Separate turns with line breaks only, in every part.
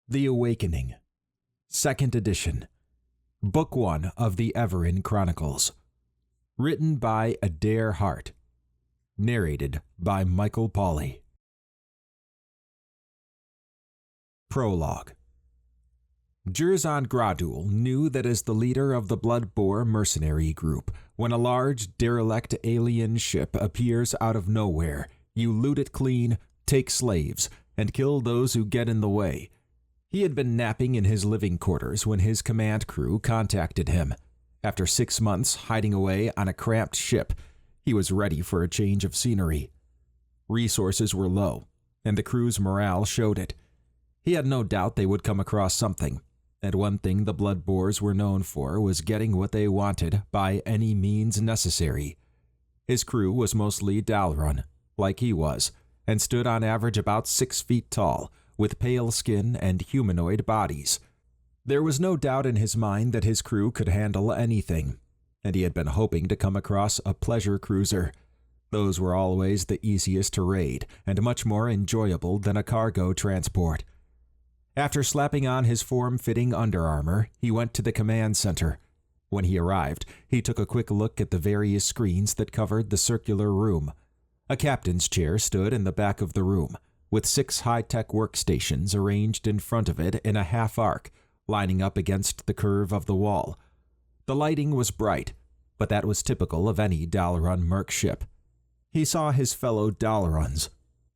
The Awakening, 2nd edition, Book 1 of the Evaran Chronicles. Written by Adair Hart. Narrated by Michael Pauly. Prologue. Jerzan Graduul knew that as the leader of the Bloodbore mercenary group, when a large, derelict alien ship appears out of nowhere, you loot it clean, take slaves, and kill those who get in the way. He had been napping in his living quarters when his command crew contacted him. After 6 months hiding away on a cramped ship, he was ready for a change of scenery. Resources were low, and the crew's morale showed it. He had no doubt they would come across something, and one thing the Bloodbores were known for was getting what they wanted by any means necessary. His crew was mostly Dalrun, like he was, and stood on average about 6 feet tall, with pale skin and humanoid bodies. There was no doubt in his mind that his crew could handle anything, and he had been hoping to come across a pleasure cruiser. Those were always the easiest to raid and much more enjoyable than a cargo transport. After slapping on his form-fitting underarmor, he went to the command center. When he arrived, he took a quick look at the various screens that covered the circular room. A captain's chair stood in the back of the room, with 6 high-tech workstations arranged in front of it in a half-arc, lining up against the curve of the wall. The lighting was bright, but that was typical of any Dalrun merc ship. He saw his fellow Dalruns,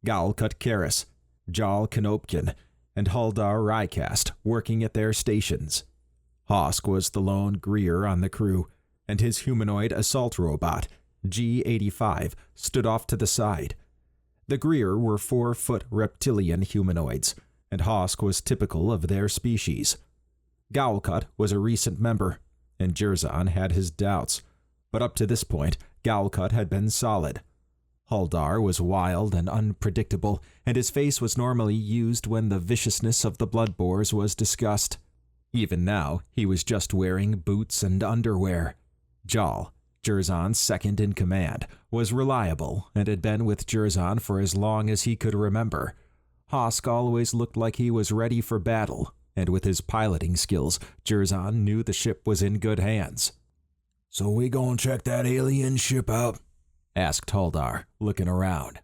Galcut Karis, Jal Kanopkin, and Huldar Rykast working at their stations. Hosk was the lone Greer on the crew, and his humanoid assault robot, G-85, stood off to the side. The Greer were 4-foot reptilian humanoids, and Hosk was typical of their species. Galcut was a recent member, and Jerzan had his doubts, but up to this point, Galcut had been solid. Huldar was wild and unpredictable, and his face was normally used when the viciousness of the Bloodbores was discussed. Even now, he was just wearing boots and underwear. Jal, Jerzan's second in command, was reliable and had been with Jerzan for as long as he could remember. Hosk always looked like he was ready for battle, and with his piloting skills, Jerzan knew the ship was in good hands.
"So we gonna check that alien ship out?"
asked Huldar, looking around.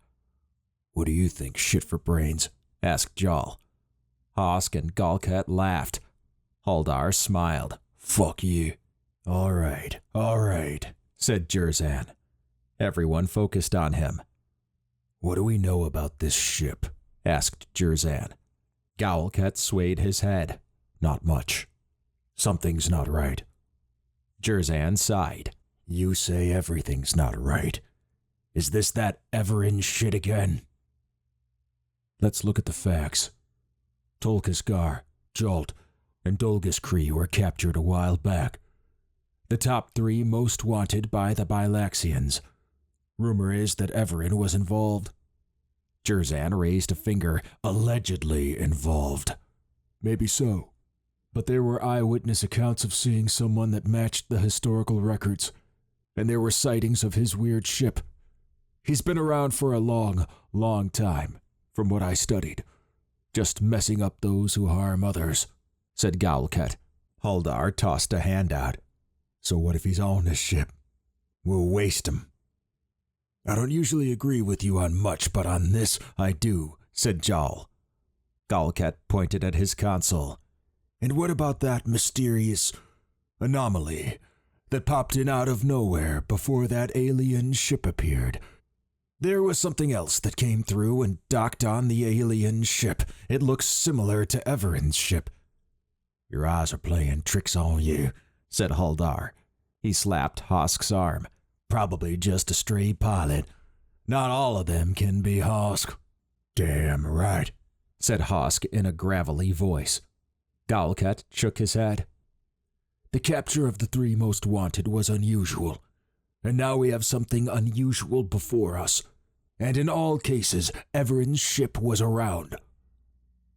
"What do you think, shit for brains?"
asked Jal. Hosk and Galcut laughed. Huldar smiled.
"Fuck you." All right,
said Jerzan. Everyone focused on him.
"What do we know about this ship?"
asked Jerzan. Galcut swayed his head.
"Not much. Something's not right."
Jerzan sighed.
"You say everything's not right. Is this that Evaran shit again?" "Let's look at the facts. Tolkasgar, Jolt, and Dolgus Kree were captured a while back. The top 3 most wanted by the Bilaxians. Rumor is that Evaran was involved."
Jerzan raised a finger.
"Allegedly involved."
"Maybe so, but there were eyewitness accounts of seeing someone that matched the historical records, and there were sightings of his weird ship. He's been around for a long time, from what I studied, just messing up those who harm others,"
said Galcut.
Huldar tossed a hand out. "So what if he's on this ship? We'll waste him."
"I don't usually agree with you on much, but on this I do," said Jal.
Galcut pointed at his console.
"And what about that mysterious anomaly that popped in out of nowhere before that alien ship appeared? There was something else that came through and docked on the alien ship. It looks similar to Evaran's ship."
"Your eyes are playing tricks on you,"
said Huldar. He slapped Hosk's arm.
"Probably just a stray pilot. Not all of them can be Hosk."
"Damn right,"
said Hosk in a gravelly voice. Galcut shook his head.
"The capture of the 3 most wanted was unusual, and now we have something unusual before us. And in all cases, Evaran's ship was around."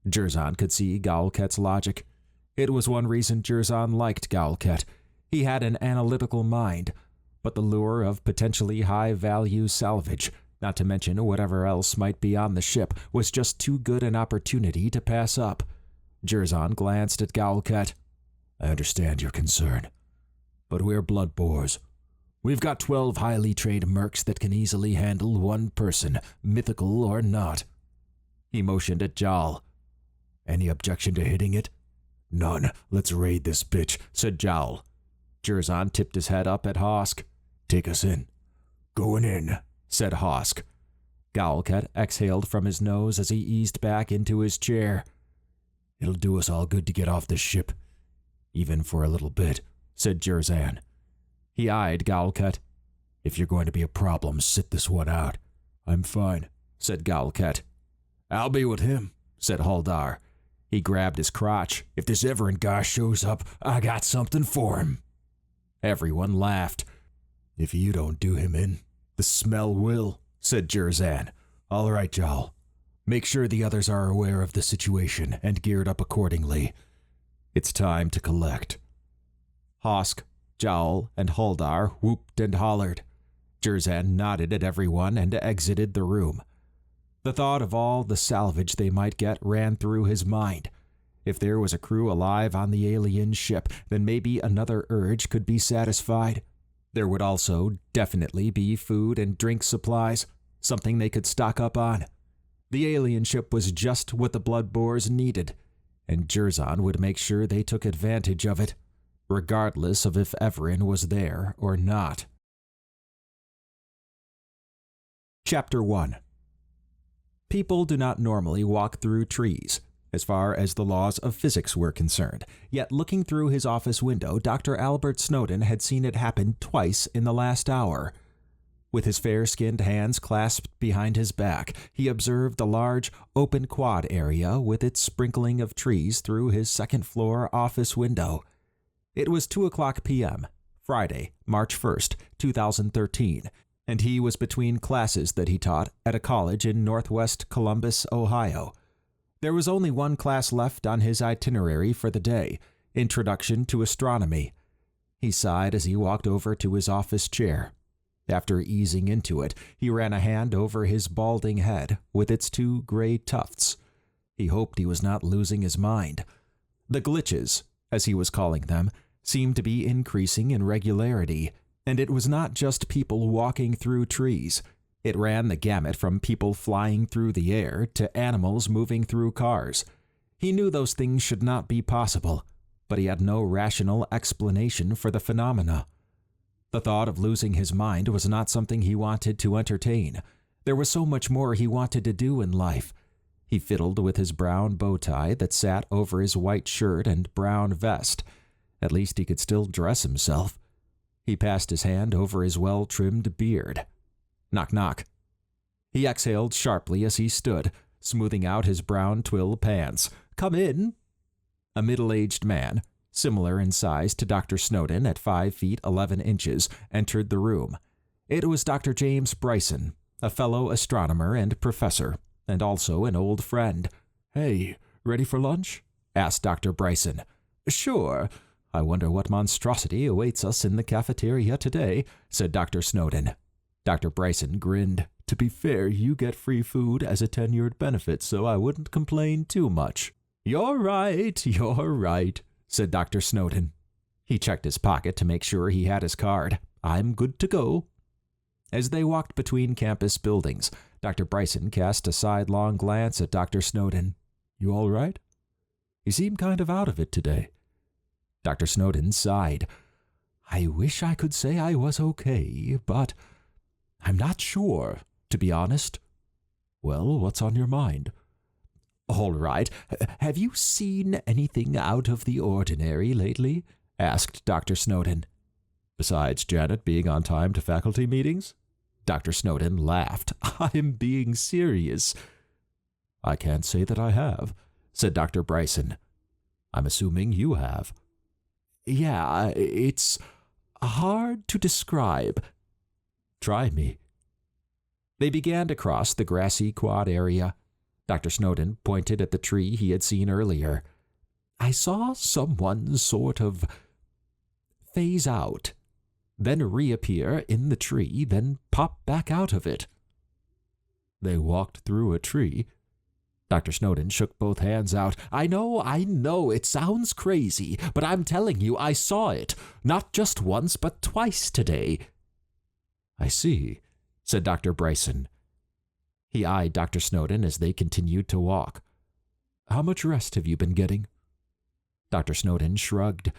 Jerzan could see Galcut's logic. It was one reason Jerzan liked Galcut. He had an analytical mind, but the lure of potentially high-value salvage, not to mention whatever else might be on the ship, was just too good an opportunity to pass up.
Jerzan glanced at Gaulket. I understand your concern, but we're Bloodbores. We've got 12 highly trained mercs that can easily handle one person, mythical or not. He motioned at Jal. Any objection to hitting it? None. Let's raid this bitch, said Jowl. Jerzan tipped his head up at Hosk. Take us in. Going in, said Hosk. Gaulket exhaled from his nose as he eased back into his chair. It'll do us all good to get off this ship. Even for a little bit, said Jerzan. He eyed Gaulket. If you're going to be a problem, sit this one out. I'm fine, said Gaulket. I'll be with him, said Haldar. He grabbed his crotch. If this Evaran guy shows up, I got something for him. Everyone laughed. If you don't do him in, the smell will, said Jerzan. All right, Jowl. Make sure the others are aware of the situation and geared up accordingly. It's time to collect. Hosk, Jowl, and Haldar whooped and hollered. Jerzan nodded at everyone and exited the room. The thought of all the salvage they might get ran through his mind. If there was a crew alive on the alien ship, then maybe another urge could be satisfied. There would also definitely be food and drink supplies, something they could stock up on. The alien ship was just what the Bloodbores needed, and Jerzan would make sure they took advantage of it, regardless of if Evaran was there or not. Chapter 1. People do not normally walk through trees, as far as the laws of physics were concerned, yet looking through his office window, Dr. Albert Snowden had seen it happen twice in the last hour. With his fair-skinned hands clasped behind his back, he observed the large, open quad area with its sprinkling of trees through his second-floor office window. It was 2:00 p.m., Friday, March 1st, 2013, and he was between classes that he taught at a college in northwest Columbus, Ohio. There was only one class left on his itinerary for the day, Introduction to Astronomy. He sighed as he walked over to his office chair. After easing into it, he ran a hand over his balding head with its 2 gray tufts. He hoped he was not losing his mind. The glitches, as he was calling them, seemed to be increasing in regularity, and it was not just people walking through trees. It ran the gamut from people flying through the air to animals moving through cars. He knew those things should not be possible, but he had no rational explanation for the phenomena. The thought of losing his mind was not something he wanted to entertain. There was so much more he wanted to do in life. He fiddled with his brown bow tie that sat over his white shirt and brown vest. At least he could still dress himself. He passed his hand over his well-trimmed beard. Knock, knock. He exhaled sharply as he stood, smoothing out his brown twill pants. Come in. A middle-aged man, similar in size to Dr. Snowden at 5 feet 11 inches, entered the room. It was Dr. James Bryson, a fellow astronomer and professor, and also an old friend. Hey, ready for lunch? Asked Dr. Bryson. Sure. I wonder what monstrosity awaits us in the cafeteria today, said Dr. Snowden. Dr. Bryson grinned. To be fair, you get free food as a tenured benefit, so I wouldn't complain too much. You're right, said Dr. Snowden. He checked his pocket to make sure he had his card. I'm good to go. As they walked between campus buildings, Dr. Bryson cast a sidelong glance at Dr. Snowden. You all right? You seem kind of out of it today. Dr. Snowden sighed. I wish I could say I was okay, but I'm not sure, to be honest. Well, what's on your mind? All right. Have you seen anything out of the ordinary lately? Asked Dr. Snowden. Besides Janet being on time to faculty meetings? Dr. Snowden laughed. I'm being serious. I can't say that I have, said Dr. Bryson. I'm assuming you have. Yeah, it's hard to describe. Try me. They began to cross the grassy quad area. Dr. Snowden pointed at the tree he had seen earlier. I saw someone sort of phase out, then reappear in the tree, then pop back out of it. They walked through a tree.
Dr. Snowden shook both hands out. I know, it sounds crazy, but I'm telling you, I saw it. Not just once, but twice today. I see, said Dr. Bryson. He eyed Dr. Snowden as they continued to walk. How much rest have you been getting? Dr. Snowden shrugged.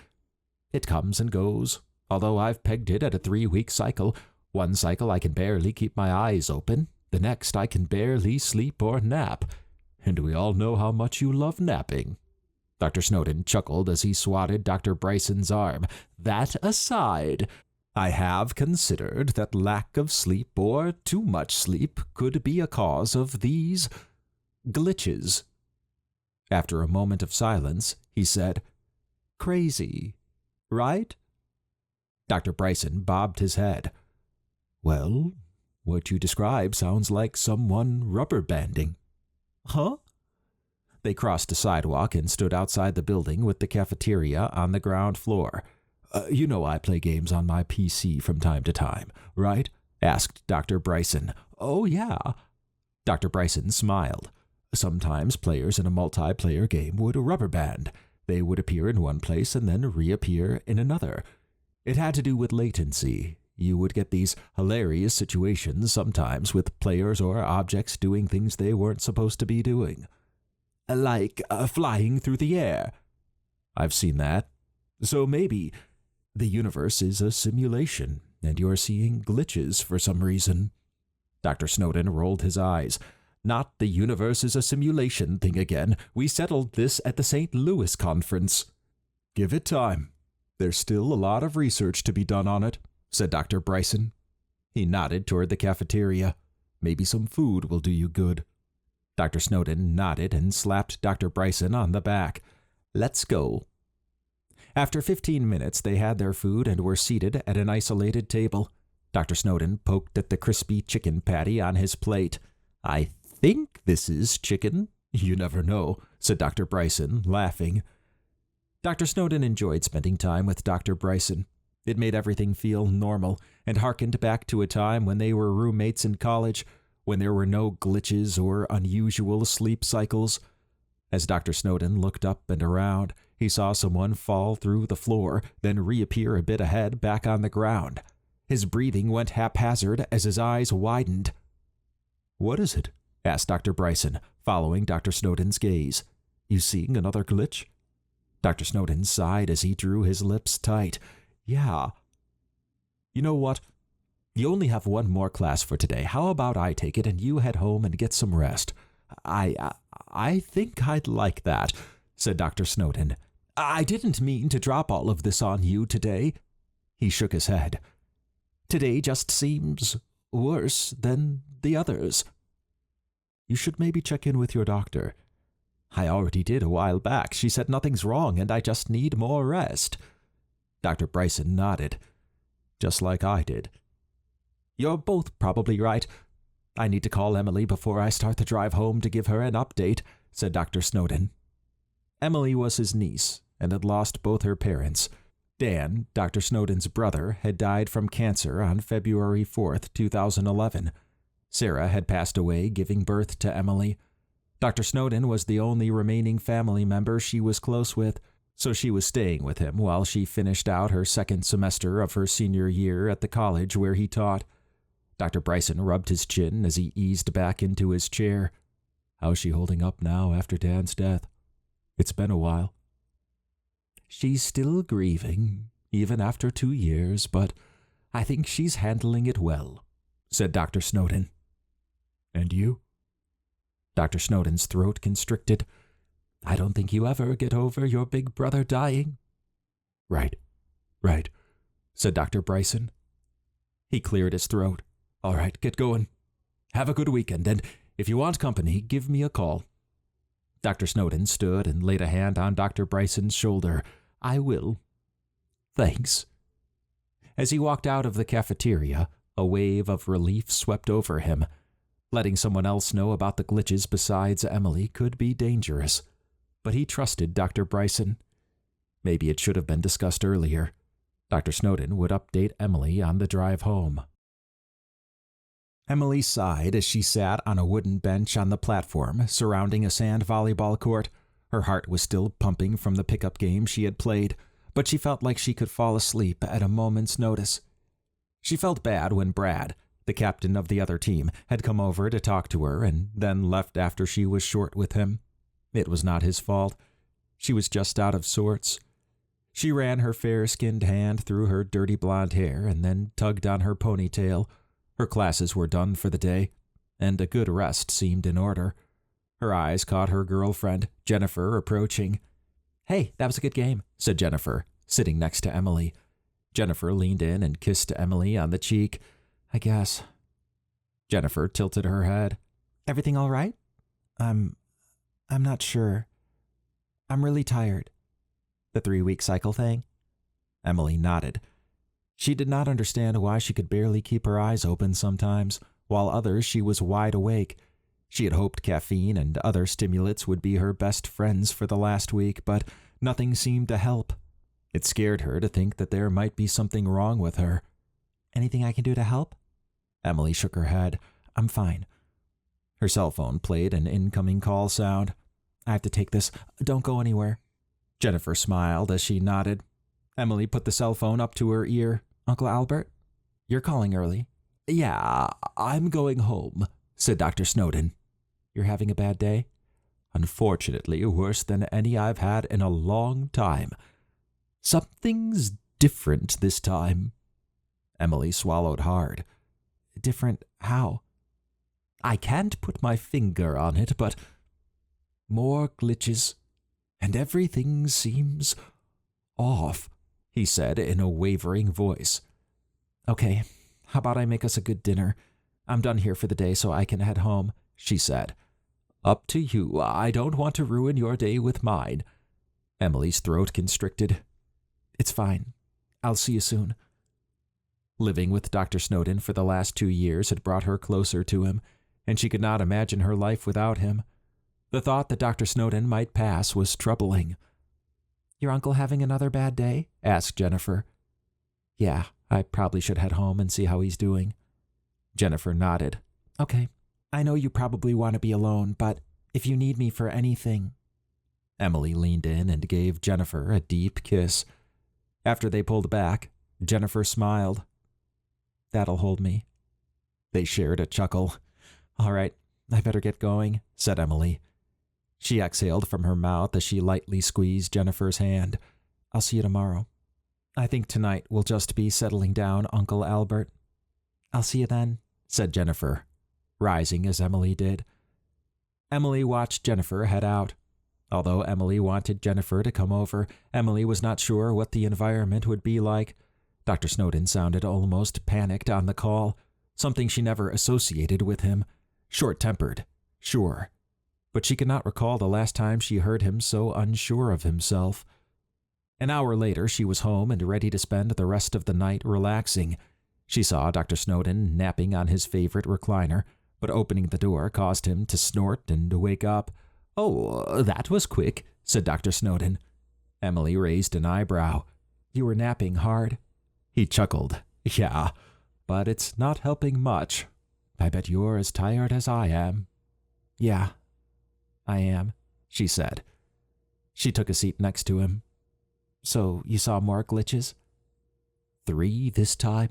It comes and goes, although I've pegged it at a 3-week cycle. One cycle I can barely keep my eyes open. The next I can barely sleep or nap. And we all know how much you love napping. Dr. Snowden chuckled as he swatted Dr. Bryson's arm. That aside, I have considered that lack of sleep or too much sleep could be a cause of these glitches. After a moment of silence, he said, Crazy, right? Dr. Bryson bobbed his head. Well, what you describe sounds like someone rubber banding. Huh? They crossed a sidewalk and stood outside the building with the cafeteria on the ground floor. You know I play games on my PC from time to time, right? Asked Dr. Bryson. Oh, yeah. Dr. Bryson smiled. Sometimes players in a multiplayer game would rubber band. They would appear in one place and then reappear in another. It had to do with latency. You would get these hilarious situations sometimes with players or objects doing things they weren't supposed to be doing. Like flying through the air. I've seen that. So maybe the universe is a simulation and you're seeing glitches for some reason. Dr. Snowden rolled his eyes. Not the universe is a simulation thing again. We settled this at the St. Louis conference. Give it time. There's still a lot of research to be done on it, said Dr. Bryson. He nodded toward the cafeteria. Maybe some food will do you good. Dr. Snowden nodded and slapped Dr. Bryson on the back. Let's go. After 15 minutes, they had their food and were seated at an isolated table. Dr. Snowden poked at the crispy chicken patty on his plate. I think this is chicken. You never know, said Dr. Bryson, laughing. Dr. Snowden enjoyed spending time with Dr. Bryson. It made everything feel normal and harkened back to a time when they were roommates in college, when there were no glitches or unusual sleep cycles. As Dr. Snowden looked up and around, he saw someone fall through the floor, then reappear a bit ahead back on the ground. His breathing went haphazard as his eyes widened. What is it? Asked Dr. Bryson, following Dr. Snowden's gaze. You seeing another glitch? Dr. Snowden sighed as he drew his lips tight. Yeah. You know what? You only have one more class for today. How about I take it and you head home and get some rest? I think I'd like that, said Dr. Snowden. I didn't mean to drop all of this on you today. He shook his head. Today just seems worse than the others. You should maybe check in with your doctor. I already did a while back. She said nothing's wrong and I just need more rest. Dr. Bryson nodded, just like I did. You're both probably right. I need to call Emily before I start the drive home to give her an update, said Dr. Snowden. Emily was his niece and had lost both her parents. Dan, Dr. Snowden's brother, had died from cancer on February 4th, 2011. Sarah had passed away, giving birth to Emily. Dr. Snowden was the only remaining family member she was close with, so she was staying with him while she finished out her second semester of her senior year at the college where he taught. Dr. Bryson rubbed his chin as he eased back into his chair. How's she holding up now after Dan's death? It's been a while. She's still grieving, even after 2 years, but I think she's handling it well, said Dr. Snowden. And you? Dr. Snowden's throat constricted. I don't think you ever get over your big brother dying. Right, said Dr. Bryson. He cleared his throat. All right, get going. Have a good weekend, and if you want company, give me a call. Dr. Snowden stood and laid a hand on Dr. Bryson's shoulder. I will. Thanks. As he walked out of the cafeteria, a wave of relief swept over him. Letting someone else know about the glitches besides Emily could be dangerous, but he trusted Dr. Bryson. Maybe it should have been discussed earlier. Dr. Snowden would update Emily on the drive home. Emily sighed as she sat on a wooden bench on the platform surrounding a sand volleyball court. Her heart was still pumping from the pickup game she had played, but she felt like she could fall asleep at a moment's notice. She felt bad when Brad, the captain of the other team, had come over to talk to her and then left after she was short with him. It was not his fault. She was just out of sorts. She ran her fair-skinned hand through her dirty blonde hair and then tugged on her ponytail. Her classes were done for the day, and a good rest seemed in order. Her eyes caught her girlfriend, Jennifer, approaching. "Hey, that was a good game," said Jennifer, sitting next to Emily. Jennifer leaned in and kissed Emily on the cheek. "I guess." Jennifer tilted her head. "Everything all right?" I'm not sure. I'm really tired." "The 3-week cycle thing?" Emily nodded. She did not understand why she could barely keep her eyes open sometimes, while others she was wide awake. She had hoped caffeine and other stimulants would be her best friends for the last week, but nothing seemed to help. It scared her to think that there might be something wrong with her. "Anything I can do to help?" Emily shook her head. "I'm fine." Her cell phone played an incoming call sound. "I have to take this. Don't go anywhere." Jennifer smiled as she nodded. Emily put the cell phone up to her ear. "Uncle Albert? You're calling early." "Yeah, I'm going home," said Dr. Snowden. "You're having a bad day?" "Unfortunately, worse than any I've had in a long time. Something's different this time." Emily swallowed hard. "Different how?" "I can't put my finger on it, but more glitches, and everything seems off," he said in a wavering voice. "Okay, how about I make us a good dinner? I'm done here for the day so I can head home," she said. "Up to you. I don't want to ruin your day with mine." Emily's throat constricted. "It's fine. I'll see you soon." Living with Dr. Snowden for the last 2 years had brought her closer to him, and she could not imagine her life without him. The thought that Dr. Snowden might pass was troubling. "Your uncle having another bad day?" asked Jennifer. "Yeah, I probably should head home and see how he's doing." Jennifer nodded. "Okay, I know you probably want to be alone, but if you need me for anything..." Emily leaned in and gave Jennifer a deep kiss. After they pulled back, Jennifer smiled. "That'll hold me." They shared a chuckle. "All right, I better get going," said Emily. She exhaled from her mouth as she lightly squeezed Jennifer's hand. "I'll see you tomorrow. I think tonight we'll just be settling down, Uncle Albert." "I'll see you then," said Jennifer, rising as Emily did. Emily watched Jennifer head out. Although Emily wanted Jennifer to come over, Emily was not sure what the environment would be like. Dr. Snowden sounded almost panicked on the call, something she never associated with him. Short-tempered, sure, but she could not recall the last time she heard him so unsure of himself. An hour later, she was home and ready to spend the rest of the night relaxing. She saw Dr. Snowden napping on his favorite recliner, but opening the door caused him to snort and wake up. "Oh, that was quick," said Dr. Snowden. Emily raised an eyebrow. "You were napping hard?" He chuckled. "Yeah, but it's not helping much. I bet you're as tired as I am." "Yeah, I am," she said. She took a seat next to him. "So you saw more glitches?" 3 this time.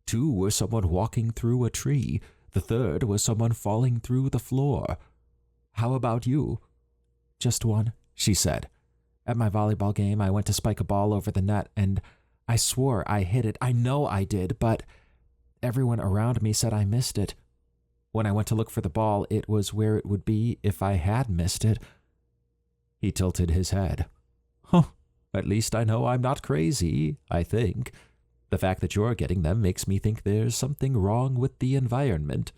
2 were someone walking through a tree. The 3rd was someone falling through the floor. How about you?" "Just 1, she said. "At my volleyball game, I went to spike a ball over the net, and I swore I hit it. I know I did, but everyone around me said I missed it. When I went to look for the ball, it was where it would be if I had missed it." He tilted his head. "Huh, at least I know I'm not crazy, I think. The fact that you're getting them makes me think there's something wrong with the environment."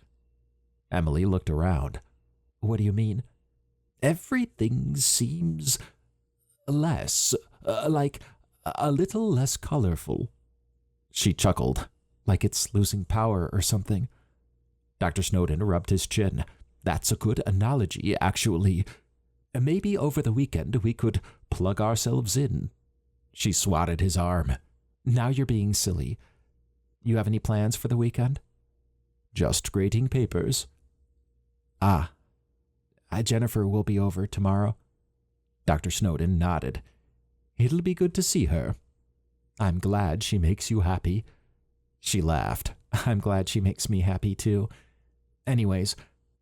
Emily looked around. "What do you mean?" "Everything seems less, like a little less colorful." She chuckled, "Like it's losing power or something." Dr. Snowden rubbed his chin. "That's a good analogy, actually. Maybe over the weekend we could plug ourselves in." She swatted his arm. "Now you're being silly. You have any plans for the weekend?" Just grading papers. Ah, Jennifer will be over tomorrow. Dr. Snowden nodded. It'll be good to see her. I'm glad she makes you happy. She laughed. I'm glad she makes me happy too. Anyways,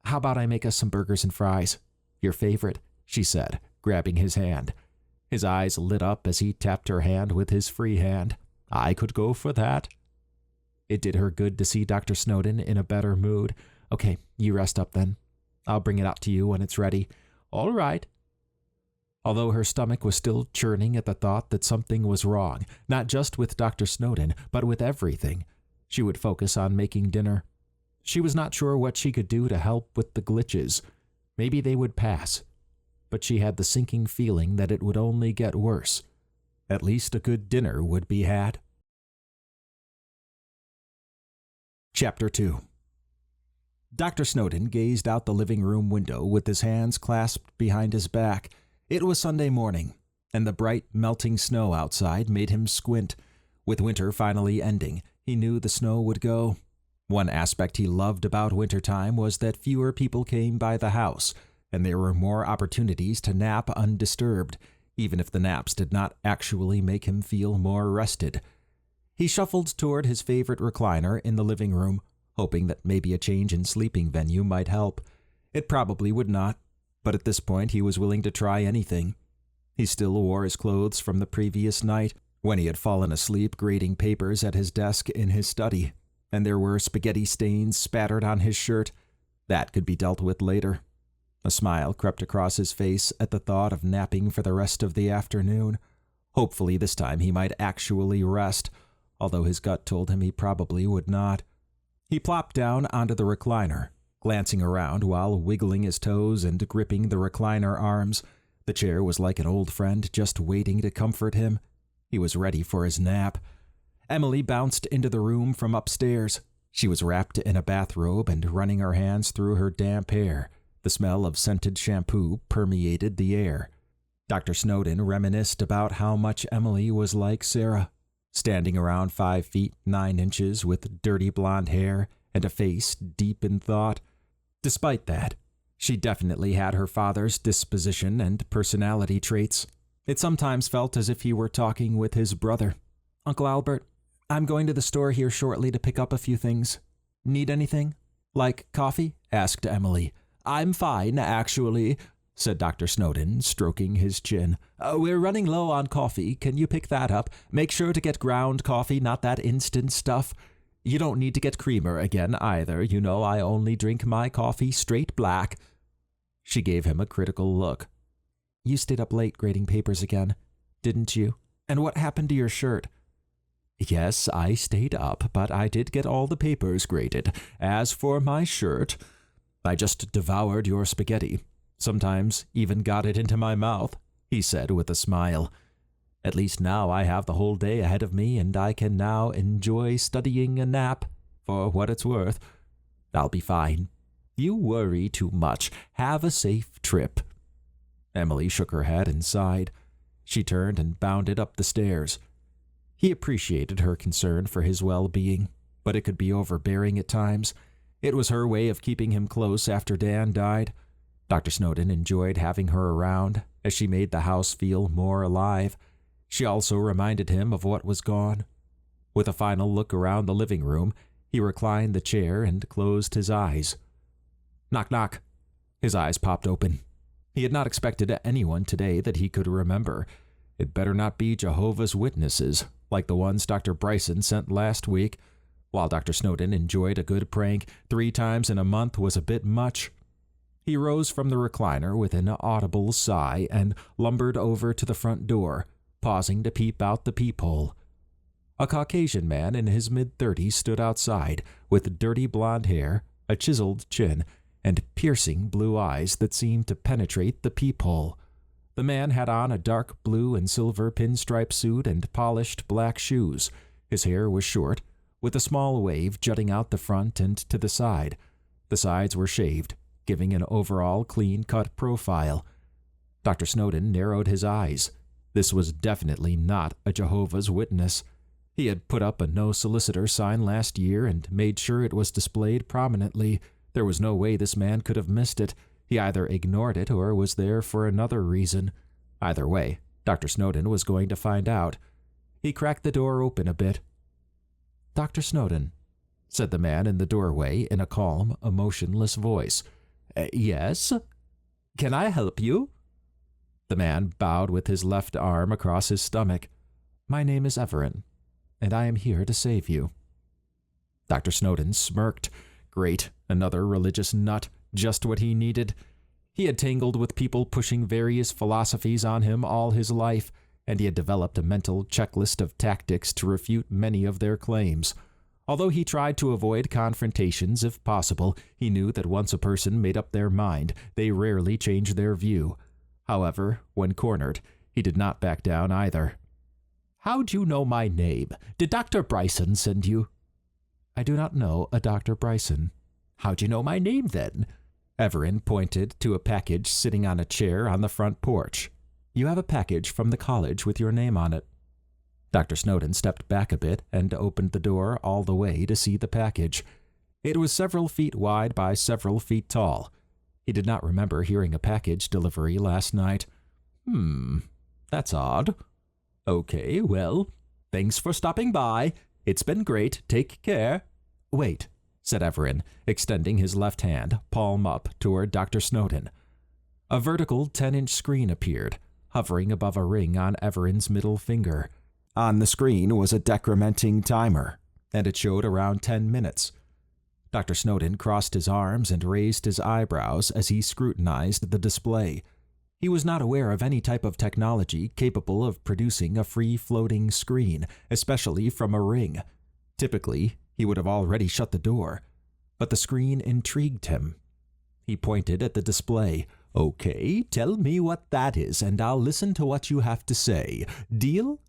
how about I make us some burgers and fries? Your favorite, she said, grabbing his hand. His eyes lit up as he tapped her hand with his free hand. I could go for that. It did her good to see Dr. Snowden in a better mood. Okay, you rest up then. I'll bring it out to you when it's ready. All right. Although her stomach was still churning at the thought that something was wrong, not just with Dr. Snowden, but with everything, she would focus on making dinner. She was not sure what she could do to help with the glitches. Maybe they would pass. But she had the sinking feeling that it would only get worse. At least a good dinner would be had. Chapter 2. Dr. Snowden gazed out the living room window with his hands clasped behind his back. It was Sunday morning, and the bright, melting snow outside made him squint. With winter finally ending, he knew the snow would go. One aspect he loved about wintertime was that fewer people came by the house, and there were more opportunities to nap undisturbed, even if the naps did not actually make him feel more rested. He shuffled toward his favorite recliner in the living room, hoping that maybe a change in sleeping venue might help. It probably would not, but at this point he was willing to try anything. He still wore his clothes from the previous night, when he had fallen asleep grading papers at his desk in his study, and there were spaghetti stains spattered on his shirt. That could be dealt with later. A smile crept across his face at the thought of napping for the rest of the afternoon. Hopefully this time he might actually rest, although his gut told him he probably would not. He plopped down onto the recliner, glancing around while wiggling his toes and gripping the recliner arms. The chair was like an old friend just waiting to comfort him. He was ready for his nap. Emily bounced into the room from upstairs. She was wrapped in a bathrobe and running her hands through her damp hair. The smell of scented shampoo permeated the air. Dr. Snowden reminisced about how much Emily was like Sarah, standing around 5 feet 9 inches with dirty blonde hair and a face deep in thought. Despite that, she definitely had her father's disposition and personality traits. It sometimes felt as if he were talking with his brother. Uncle Albert, I'm going to the store here shortly to pick up a few things. Need anything? Like coffee? Asked Emily. I'm fine, actually, said Dr. Snowden, stroking his chin. We're running low on coffee. Can you pick that up? Make sure to get ground coffee, not that instant stuff. You don't need to get creamer again, either. You know I only drink my coffee straight black. She gave him a critical look. You stayed up late grading papers again, didn't you? And what happened to your shirt? Yes, I stayed up, but I did get all the papers graded. As for my shirt, I just devoured your spaghetti. Sometimes even got it into my mouth, he said with a smile. At least now I have the whole day ahead of me, and I can now enjoy studying a nap, for what it's worth. I'll be fine. You worry too much. Have a safe trip. Emily shook her head and sighed. She turned and bounded up the stairs. He appreciated her concern for his well-being, but it could be overbearing at times. It was her way of keeping him close after Dan died. Dr. Snowden enjoyed having her around, as she made the house feel more alive. She also reminded him of what was gone. With a final look around the living room, he reclined the chair and closed his eyes. Knock, knock. His eyes popped open. He had not expected anyone today that he could remember. It better not be Jehovah's Witnesses, like the ones Dr. Bryson sent last week. While Dr. Snowden enjoyed a good prank, 3 times in a month was a bit much. He rose from the recliner with an audible sigh and lumbered over to the front door, pausing to peep out the peephole. A Caucasian man in his mid-30s stood outside, with dirty blonde hair, a chiseled chin, and piercing blue eyes that seemed to penetrate the peephole. The man had on a dark blue and silver pinstripe suit and polished black shoes. His hair was short, with a small wave jutting out the front and to the side. The sides were shaved, giving an overall clean-cut profile. Dr. Snowden narrowed his eyes. This was definitely not a Jehovah's Witness. He had put up a no solicitor sign last year and made sure it was displayed prominently. There was no way this man could have missed it. He either ignored it or was there for another reason. Either way, Dr. Snowden was going to find out. He cracked the door open a bit. "Dr. Snowden," said the man in the doorway in a calm, emotionless voice. "Yes? Can I help you?" The man bowed with his left arm across his stomach. "My name is Evaran, and I am here to save you." Dr. Snowden smirked. Great, another religious nut, just what he needed. He had tangled with people pushing various philosophies on him all his life, and he had developed a mental checklist of tactics to refute many of their claims. Although he tried to avoid confrontations if possible, he knew that once a person made up their mind, they rarely changed their view. However, when cornered, he did not back down either. "How'd you know my name? Did Dr. Bryson send you?" "I do not know a Dr. Bryson." "How'd you know my name, then?" Evaran pointed to a package sitting on a chair on the front porch. "You have a package from the college with your name on it." Dr. Snowden stepped back a bit and opened the door all the way to see the package. It was several feet wide by several feet tall. He did not remember hearing a package delivery last night. That's odd. Okay, well, thanks for stopping by. It's been great. Take care. Wait, said Evaran, extending his left hand, palm up, toward Dr. Snowden. A vertical 10-inch screen appeared, hovering above a ring on Evaran's middle finger. On the screen was a decrementing timer, and it showed around 10 minutes. Dr. Snowden crossed his arms and raised his eyebrows as he scrutinized the display. He was not aware of any type of technology capable of producing a free-floating screen, especially from a ring. Typically, he would have already shut the door, but the screen intrigued him. He pointed at the display. Okay, tell me what that is, and I'll listen to what you have to say. Deal?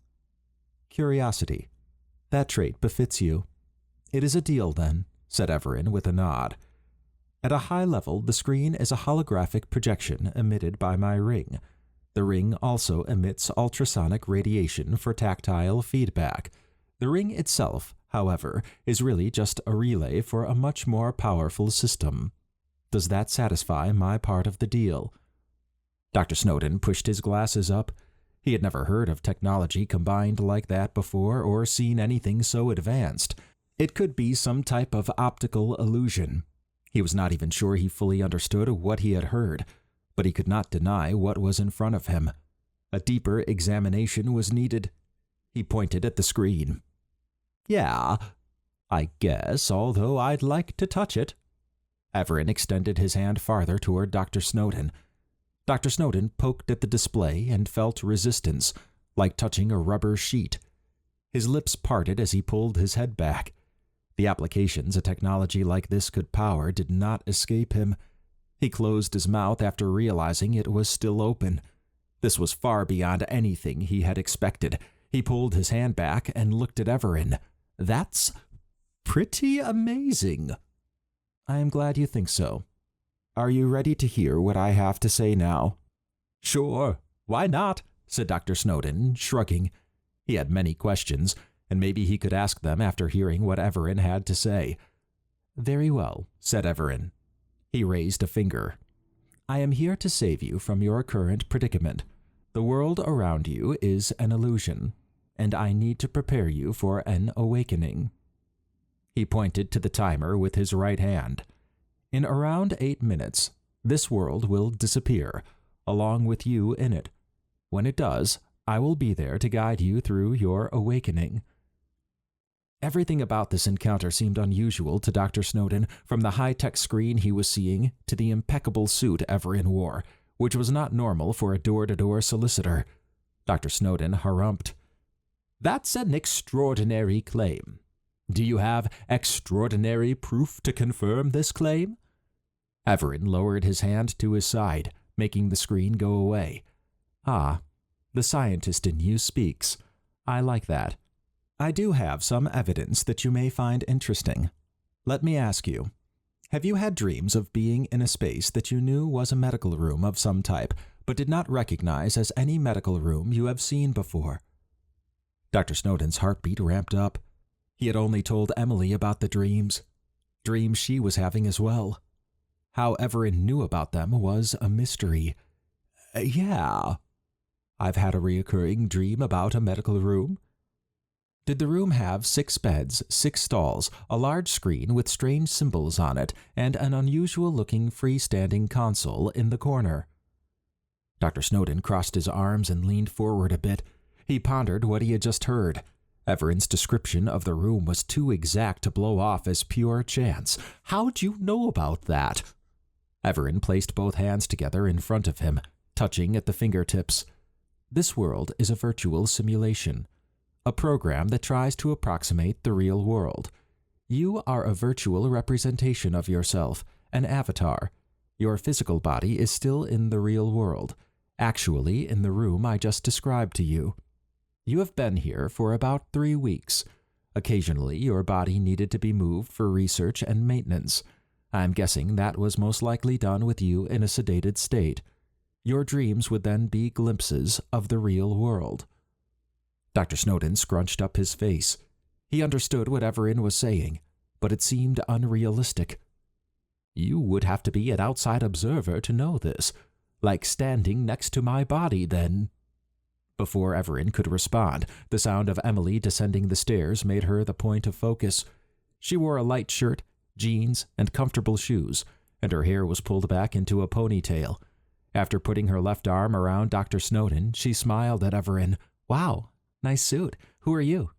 Curiosity. That trait befits you. It is a deal, then, said Evaran with a nod. At a high level, the screen is a holographic projection emitted by my ring. The ring also emits ultrasonic radiation for tactile feedback. The ring itself, however, is really just a relay for a much more powerful system. Does that satisfy my part of the deal? Dr. Snowden pushed his glasses up. He had never heard of technology combined like that before or seen anything so advanced. It could be some type of optical illusion. He was not even sure he fully understood what he had heard, but he could not deny what was in front of him. A deeper examination was needed. He pointed at the screen. Yeah, I guess, although I'd like to touch it. Evaran extended his hand farther toward Dr. Snowden. Dr. Snowden poked at the display and felt resistance, like touching a rubber sheet. His lips parted as he pulled his head back. The applications a technology like this could power did not escape him. He closed his mouth after realizing it was still open. This was far beyond anything he had expected. He pulled his hand back and looked at Evaran. That's pretty amazing. I am glad you think so. Are you ready to hear what I have to say now? Sure, why not? Said Dr. Snowden, shrugging. He had many questions, and maybe he could ask them after hearing what Evaran had to say. Very well, said Evaran. He raised a finger. I am here to save you from your current predicament. The world around you is an illusion, and I need to prepare you for an awakening. He pointed to the timer with his right hand. In around 8 minutes, this world will disappear, along with you in it. When it does, I will be there to guide you through your awakening. Everything about this encounter seemed unusual to Dr. Snowden, from the high-tech screen he was seeing to the impeccable suit Evaran wore, which was not normal for a door-to-door solicitor. Dr. Snowden harumphed. That's an extraordinary claim. Do you have extraordinary proof to confirm this claim? Evaran lowered his hand to his side, making the screen go away. Ah, the scientist in you speaks. I like that. I do have some evidence that you may find interesting. Let me ask you, have you had dreams of being in a space that you knew was a medical room of some type, but did not recognize as any medical room you have seen before? Dr. Snowden's heartbeat ramped up. He had only told Emily about the dreams she was having as well. How Evaran knew about them was a mystery. Yeah, I've had a reoccurring dream about a medical room. Did the room have 6 beds, 6 stalls, a large screen with strange symbols on it, and an unusual-looking freestanding console in the corner? Dr. Snowden crossed his arms and leaned forward a bit. He pondered what he had just heard. Evaran's description of the room was too exact to blow off as pure chance. How'd you know about that? Evaran placed both hands together in front of him, touching at the fingertips. This world is a virtual simulation, a program that tries to approximate the real world. You are a virtual representation of yourself, an avatar. Your physical body is still in the real world, actually in the room I just described to you. You have been here for about 3 weeks. Occasionally, your body needed to be moved for research and maintenance. I'm guessing that was most likely done with you in a sedated state. Your dreams would then be glimpses of the real world. Dr. Snowden scrunched up his face. He understood what Evaran was saying, but it seemed unrealistic. You would have to be an outside observer to know this, like standing next to my body then. Before Evaran could respond, the sound of Emily descending the stairs made her the point of focus. She wore a light shirt, jeans, and comfortable shoes, and her hair was pulled back into a ponytail. After putting her left arm around Dr. Snowden, she smiled at Evaran. Wow, nice suit. Who are you?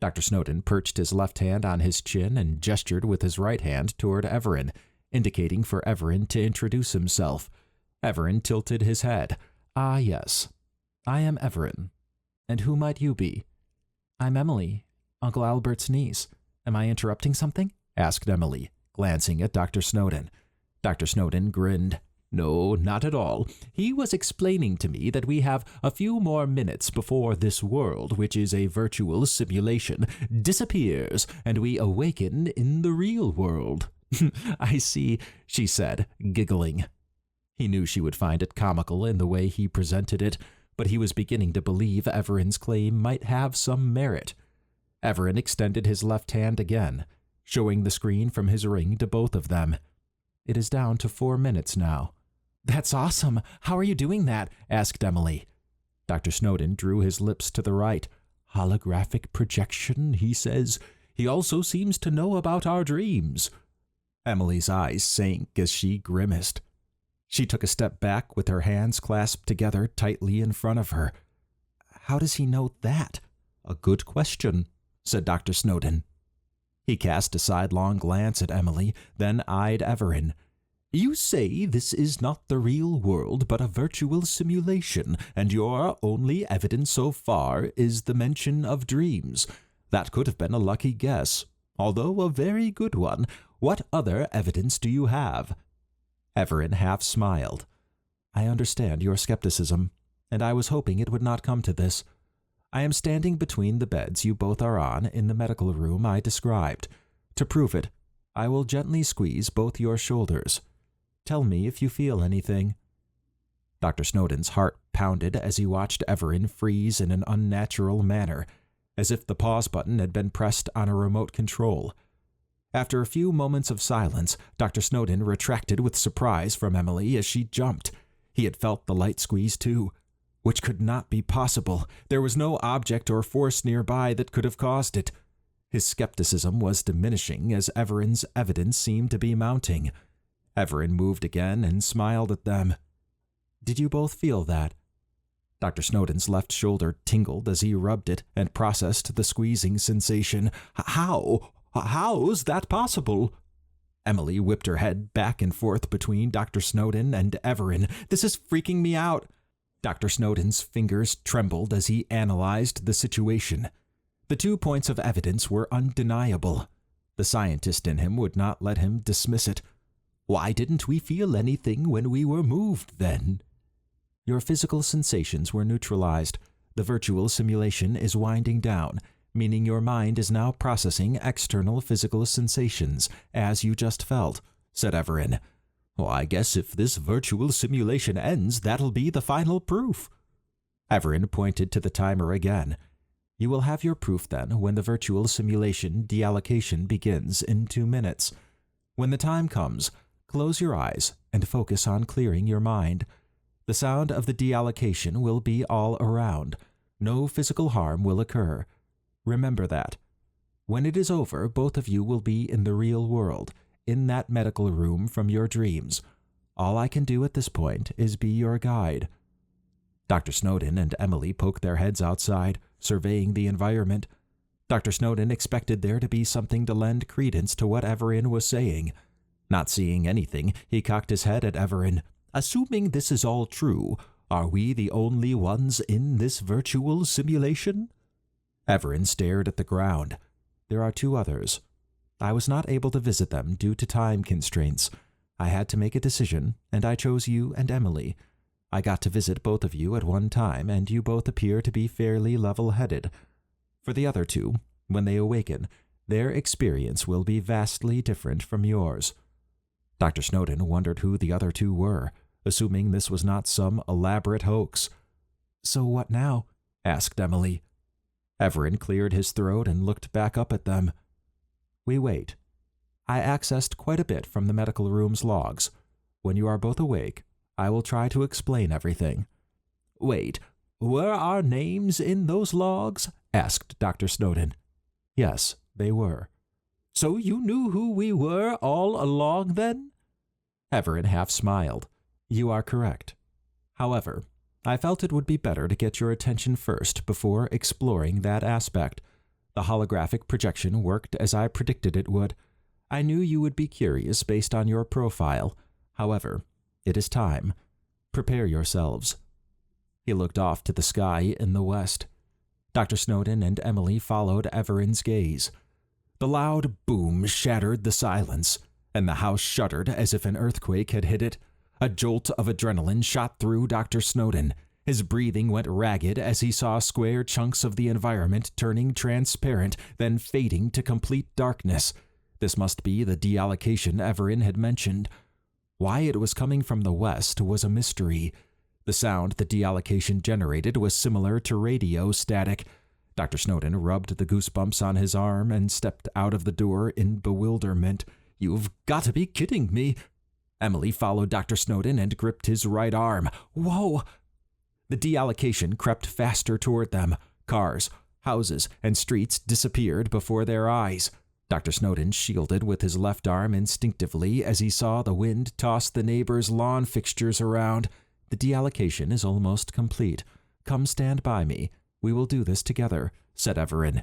Dr. Snowden perched his left hand on his chin and gestured with his right hand toward Evaran, indicating for Evaran to introduce himself. Evaran tilted his head. Ah, yes. I am Evaran. And who might you be? I'm Emily, Uncle Albert's niece. Am I interrupting something? Asked Emily, glancing at Dr. Snowden. Dr. Snowden grinned. No, not at all. He was explaining to me that we have a few more minutes before this world, which is a virtual simulation, disappears, and we awaken in the real world. I see, she said, giggling. He knew she would find it comical in the way he presented it, but he was beginning to believe Evaran's claim might have some merit. Evaran extended his left hand again, showing the screen from his ring to both of them. It is down to 4 minutes now. That's awesome. How are you doing that? Asked Emily. Dr. Snowden drew his lips to the right. Holographic projection, he says. He also seems to know about our dreams. Emily's eyes sank as she grimaced. She took a step back with her hands clasped together tightly in front of her. How does he know that? A good question, said Dr. Snowden. He cast a sidelong glance at Emily, then eyed Evaran. You say this is not the real world but a virtual simulation, and your only evidence so far is the mention of dreams. That could have been a lucky guess, although a very good one. What other evidence do you have? Evaran half smiled. I understand your skepticism, and I was hoping it would not come to this. I am standing between the beds you both are on in the medical room I described. To prove it, I will gently squeeze both your shoulders. Tell me if you feel anything. Dr. Snowden's heart pounded as he watched Evaran freeze in an unnatural manner, as if the pause button had been pressed on a remote control. After a few moments of silence, Dr. Snowden retracted with surprise from Emily as she jumped. He had felt the light squeeze too, which could not be possible. There was no object or force nearby that could have caused it. His skepticism was diminishing as Evaran's evidence seemed to be mounting. Evaran moved again and smiled at them. Did you both feel that? Dr. Snowden's left shoulder tingled as he rubbed it and processed the squeezing sensation. How's that possible? Emily whipped her head back and forth between Dr. Snowden and Evaran. This is freaking me out. Dr. Snowden's fingers trembled as he analyzed the situation. The 2 points of evidence were undeniable. The scientist in him would not let him dismiss it. Why didn't we feel anything when we were moved then? Your physical sensations were neutralized. The virtual simulation is winding down, meaning your mind is now processing external physical sensations, as you just felt, said Evaran. Well, I guess if this virtual simulation ends, that'll be the final proof. Evaran pointed to the timer again. You will have your proof then when the virtual simulation deallocation begins in 2 minutes. When the time comes, close your eyes and focus on clearing your mind. The sound of the deallocation will be all around. No physical harm will occur. Remember that. When it is over, both of you will be in the real world, in that medical room from your dreams. All I can do at this point is be your guide." Dr. Snowden and Emily poked their heads outside, surveying the environment. Dr. Snowden expected there to be something to lend credence to what Evaran was saying. Not seeing anything, he cocked his head at Evaran. "Assuming this is all true, are we the only ones in this virtual simulation?" Evaran stared at the ground. "There are 2 others. I was not able to visit them due to time constraints. I had to make a decision, and I chose you and Emily. I got to visit both of you at one time, and you both appear to be fairly level-headed. For the other 2, when they awaken, their experience will be vastly different from yours." Dr. Snowden wondered who the other 2 were, assuming this was not some elaborate hoax. "So what now?" asked Emily. Evaran cleared his throat and looked back up at them. "We wait. I accessed quite a bit from the medical room's logs. When you are both awake, I will try to explain everything." "Wait, were our names in those logs?" asked Dr. Snowden. "Yes, they were." "So you knew who we were all along then?" Evaran half smiled. "You are correct. However, I felt it would be better to get your attention first before exploring that aspect. The holographic projection worked as I predicted it would. I knew you would be curious based on your profile. However, it is time. Prepare yourselves." He looked off to the sky in the west. Dr. Snowden and Emily followed Evaran's gaze. The loud boom shattered the silence, and the house shuddered as if an earthquake had hit it. A jolt of adrenaline shot through Dr. Snowden. His breathing went ragged as he saw square chunks of the environment turning transparent, then fading to complete darkness. This must be the deallocation Evaran had mentioned. Why it was coming from the west was a mystery. The sound the deallocation generated was similar to radio static. Dr. Snowden rubbed the goosebumps on his arm and stepped out of the door in bewilderment. "You've got to be kidding me." Emily followed Dr. Snowden and gripped his right arm. "Whoa!" The deallocation crept faster toward them. Cars, houses, and streets disappeared before their eyes. Dr. Snowden shielded with his left arm instinctively as he saw the wind toss the neighbor's lawn fixtures around. "The deallocation is almost complete. Come stand by me. We will do this together," said Evaran.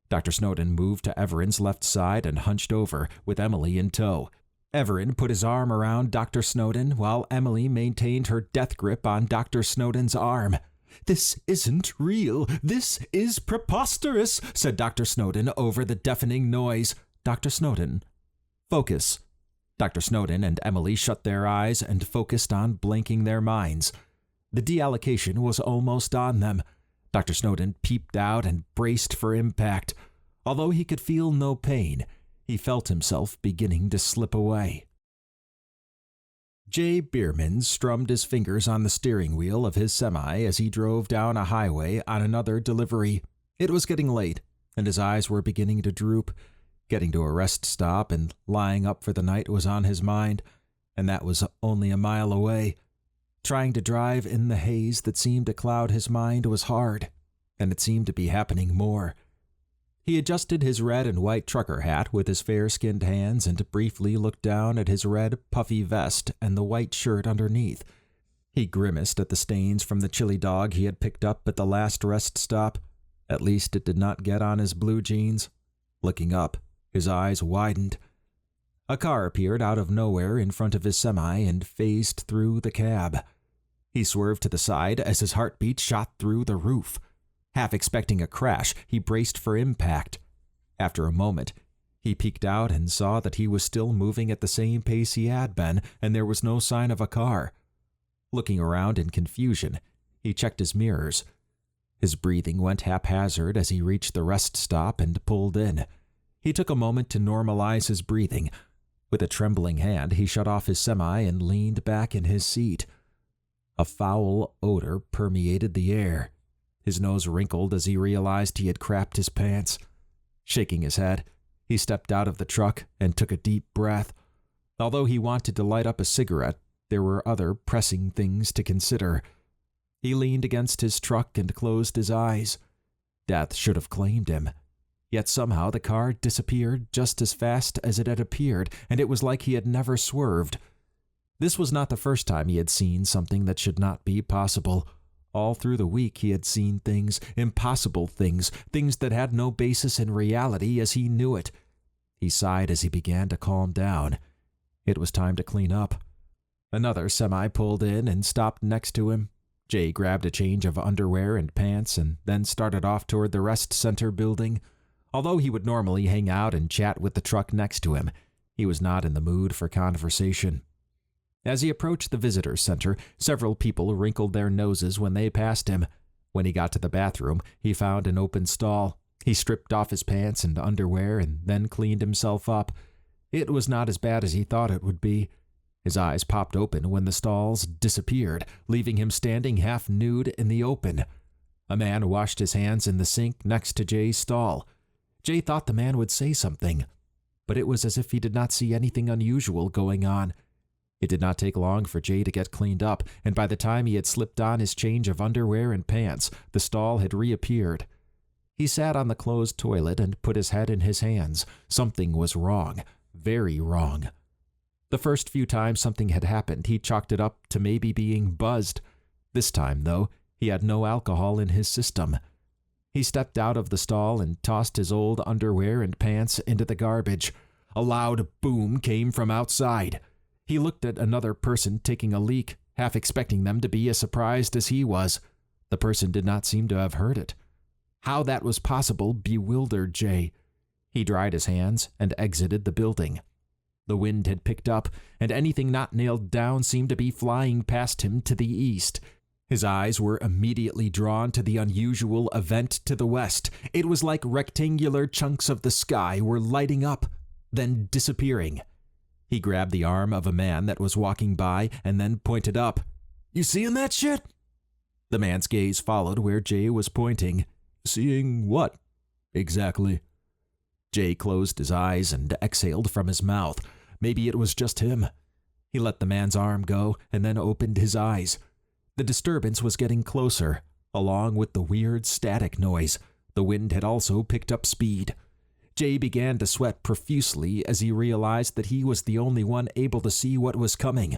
Dr. Snowden moved to Evaran's left side and hunched over, with Emily in tow. Evaran put his arm around Dr. Snowden while Emily maintained her death grip on Dr. Snowden's arm. "This isn't real. This is preposterous," said Dr. Snowden over the deafening noise. "Dr. Snowden, focus." Dr. Snowden and Emily shut their eyes and focused on blanking their minds. The deallocation was almost on them. Dr. Snowden peeped out and braced for impact. Although he could feel no pain, he felt himself beginning to slip away. Jay Bierman strummed his fingers on the steering wheel of his semi as he drove down a highway on another delivery. It was getting late, and his eyes were beginning to droop. Getting to a rest stop and lying up for the night was on his mind, and that was only a mile away. Trying to drive in the haze that seemed to cloud his mind was hard, and it seemed to be happening more. He adjusted his red and white trucker hat with his fair-skinned hands and briefly looked down at his red, puffy vest and the white shirt underneath. He grimaced at the stains from the chili dog he had picked up at the last rest stop. At least it did not get on his blue jeans. Looking up, his eyes widened. A car appeared out of nowhere in front of his semi and phased through the cab. He swerved to the side as his heartbeat shot through the roof. Half expecting a crash, he braced for impact. After a moment, he peeked out and saw that he was still moving at the same pace he had been, and there was no sign of a car. Looking around in confusion, he checked his mirrors. His breathing went haphazard as he reached the rest stop and pulled in. He took a moment to normalize his breathing. With a trembling hand, he shut off his semi and leaned back in his seat. A foul odor permeated the air. His nose wrinkled as he realized he had crapped his pants. Shaking his head, he stepped out of the truck and took a deep breath. Although he wanted to light up a cigarette, there were other pressing things to consider. He leaned against his truck and closed his eyes. Death should have claimed him. Yet somehow the car disappeared just as fast as it had appeared, and it was like he had never swerved. This was not the first time he had seen something that should not be possible. All through the week he had seen things, impossible things, things that had no basis in reality as he knew it. He sighed as he began to calm down. It was time to clean up. Another semi pulled in and stopped next to him. Jay grabbed a change of underwear and pants and then started off toward the rest center building. Although he would normally hang out and chat with the truck next to him, he was not in the mood for conversation. As he approached the visitor center, several people wrinkled their noses when they passed him. When he got to the bathroom, he found an open stall. He stripped off his pants and underwear and then cleaned himself up. It was not as bad as he thought it would be. His eyes popped open when the stalls disappeared, leaving him standing half nude in the open. A man washed his hands in the sink next to Jay's stall. Jay thought the man would say something, but it was as if he did not see anything unusual going on. It did not take long for Jay to get cleaned up, and by the time he had slipped on his change of underwear and pants, the stall had reappeared. He sat on the closed toilet and put his head in his hands. Something was wrong, very wrong. The first few times something had happened, he chalked it up to maybe being buzzed. This time, though, he had no alcohol in his system. He stepped out of the stall and tossed his old underwear and pants into the garbage. A loud boom came from outside. He looked at another person taking a leak, half expecting them to be as surprised as he was. The person did not seem to have heard it. How that was possible bewildered Jay. He dried his hands and exited the building. The wind had picked up, and anything not nailed down seemed to be flying past him to the east. His eyes were immediately drawn to the unusual event to the west. It was like rectangular chunks of the sky were lighting up, then disappearing. He grabbed the arm of a man that was walking by and then pointed up. "You seeing that shit?" The man's gaze followed where Jay was pointing. "Seeing what?" "Exactly." Jay closed his eyes and exhaled from his mouth. Maybe it was just him. He let the man's arm go and then opened his eyes. The disturbance was getting closer, along with the weird static noise. The wind had also picked up speed. Jay began to sweat profusely as he realized that he was the only one able to see what was coming.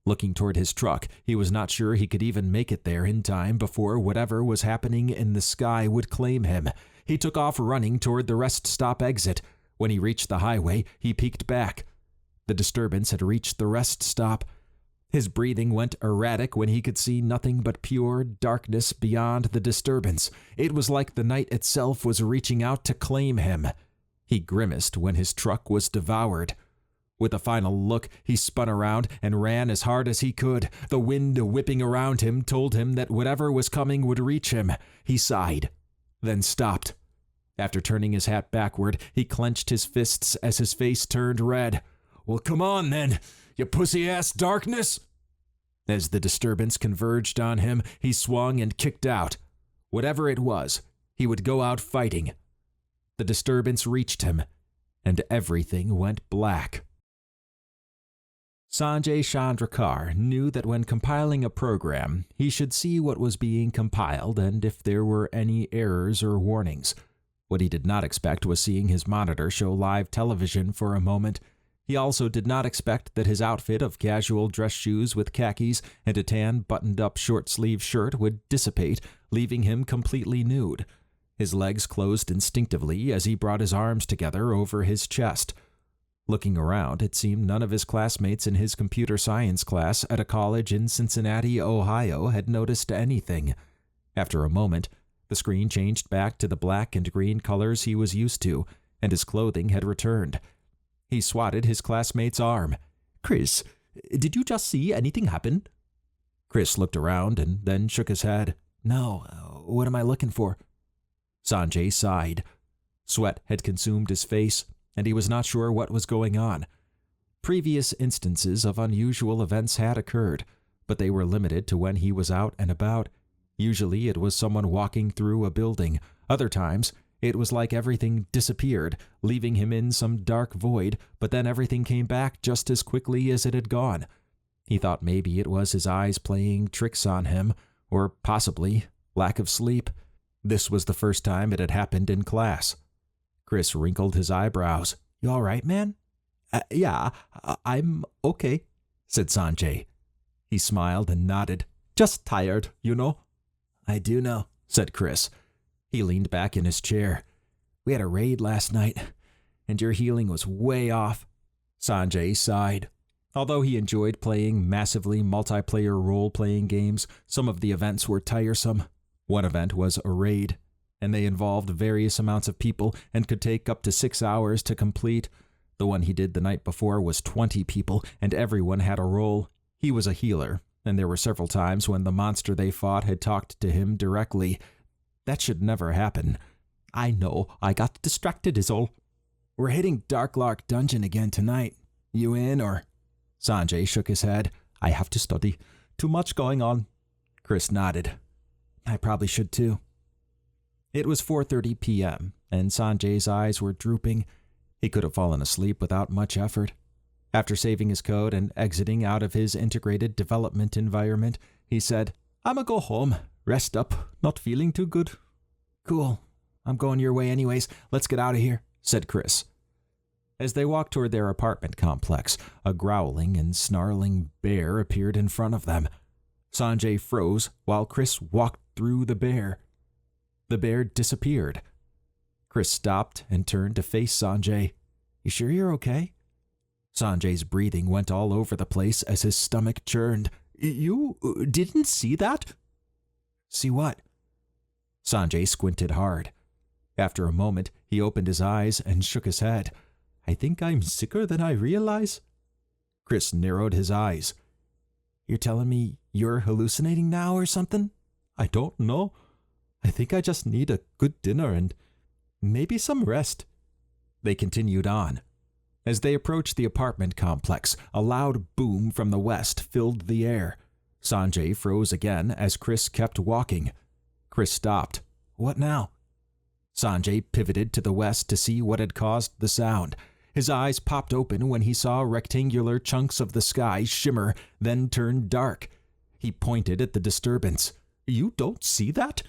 Looking toward his truck, he was not sure he could even make it there in time before whatever was happening in the sky would claim him. He took off running toward the rest stop exit. When he reached the highway, he peeked back. The disturbance had reached the rest stop. His breathing went erratic when he could see nothing but pure darkness beyond the disturbance. It was like the night itself was reaching out to claim him. He grimaced when his truck was devoured. With a final look, he spun around and ran as hard as he could. The wind whipping around him told him that whatever was coming would reach him. He sighed, then stopped. After turning his hat backward, he clenched his fists as his face turned red. "Well, come on then, you pussy-ass darkness!" As the disturbance converged on him, he swung and kicked out. Whatever it was, he would go out fighting. The disturbance reached him, and everything went black. Sanjay Chandrakar knew that when compiling a program, he should see what was being compiled and if there were any errors or warnings. What he did not expect was seeing his monitor show live television for a moment. He also did not expect that his outfit of casual dress shoes with khakis and a tan buttoned-up short-sleeve shirt would dissipate, leaving him completely nude. His legs closed instinctively as he brought his arms together over his chest. Looking around, it seemed none of his classmates in his computer science class at a college in Cincinnati, Ohio, had noticed anything. After a moment, the screen changed back to the black and green colors he was used to, and his clothing had returned. He swatted his classmate's arm. "Chris, did you just see anything happen?" Chris looked around and then shook his head. "No, what am I looking for?" Sanjay sighed. Sweat had consumed his face, and he was not sure what was going on. Previous instances of unusual events had occurred, but they were limited to when he was out and about. Usually it was someone walking through a building. Other times, it was like everything disappeared, leaving him in some dark void, but then everything came back just as quickly as it had gone. He thought maybe it was his eyes playing tricks on him, or possibly lack of sleep. This was the first time it had happened in class. Chris wrinkled his eyebrows. "You all right, man?"
Yeah, I'm okay,"
said Sanjay. He smiled and nodded.
"Just tired, you know."
"I do know," said Chris. He leaned back in his chair. "We had a raid last night, and your healing was way off." Sanjay sighed. Although he enjoyed playing massively multiplayer role-playing games, some of the events were tiresome. One event was a raid, and they involved various amounts of people and could take up to 6 hours to complete. The one he did the night before was 20 people, and everyone had a role. He was a healer, and there were several times when the monster they fought had talked to him directly. That should never happen.
"I know, I got distracted is all."
"We're hitting Darklark Dungeon again tonight. You in, or?" Sanjay shook his head.
"I have to study. Too much going on."
Chris nodded. "I probably should too." It was 4:30 p.m., and Sanjay's eyes were drooping. He could have fallen asleep without much effort. After saving his code and exiting out of his integrated development environment, he said,
"I'ma go home. Rest up. Not feeling too good."
"Cool. I'm going your way anyways. Let's get out of here," said Chris. As they walked toward their apartment complex, a growling and snarling bear appeared in front of them. Sanjay froze while Chris walked through the bear. The bear disappeared. Chris stopped and turned to face Sanjay. "You sure you're okay?" Sanjay's breathing went all over the place as his stomach churned.
"You didn't see that?"
"See what?" Sanjay squinted hard. After a moment, he opened his eyes and shook his head.
"I think I'm sicker than I realize."
Chris narrowed his eyes. "You're telling me you're hallucinating now or something?"
"I don't know. I think I just need a good dinner and maybe some rest."
They continued on. As they approached the apartment complex, a loud boom from the west filled the air. Sanjay froze again as Chris kept walking. Chris stopped. "What now?" Sanjay pivoted to the west to see what had caused the sound. His eyes popped open when he saw rectangular chunks of the sky shimmer, then turn dark. He pointed at the disturbance.
"You don't see that?"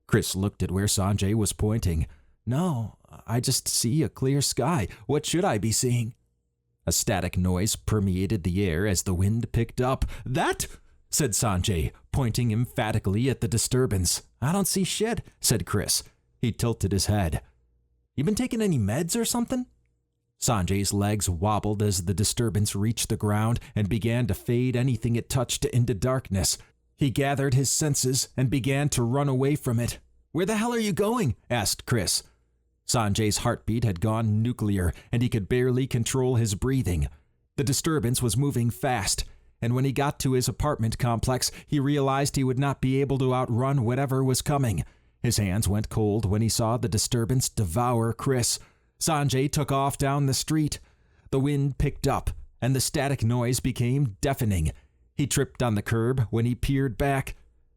Chris looked at where Sanjay was pointing. "No, I just see a clear sky. What should I be seeing?" A static noise permeated the air as the wind picked up. "That!" said Sanjay, pointing emphatically at the disturbance. "I don't see shit," said Chris. He tilted his head. "You been taking any meds or something?" Sanjay's legs wobbled as the disturbance reached the ground and began to fade anything it touched into darkness. He gathered his senses and began to run away from it. "Where the hell are you going?" asked Chris. Sanjay's heartbeat had gone nuclear, and he could barely control his breathing. The disturbance was moving fast, and when he got to his apartment complex, he realized he would not be able to outrun whatever was coming. His hands went cold when he saw the disturbance devour Chris. Sanjay took off down the street. The wind picked up, and the static noise became deafening. He tripped on the curb when he peered back.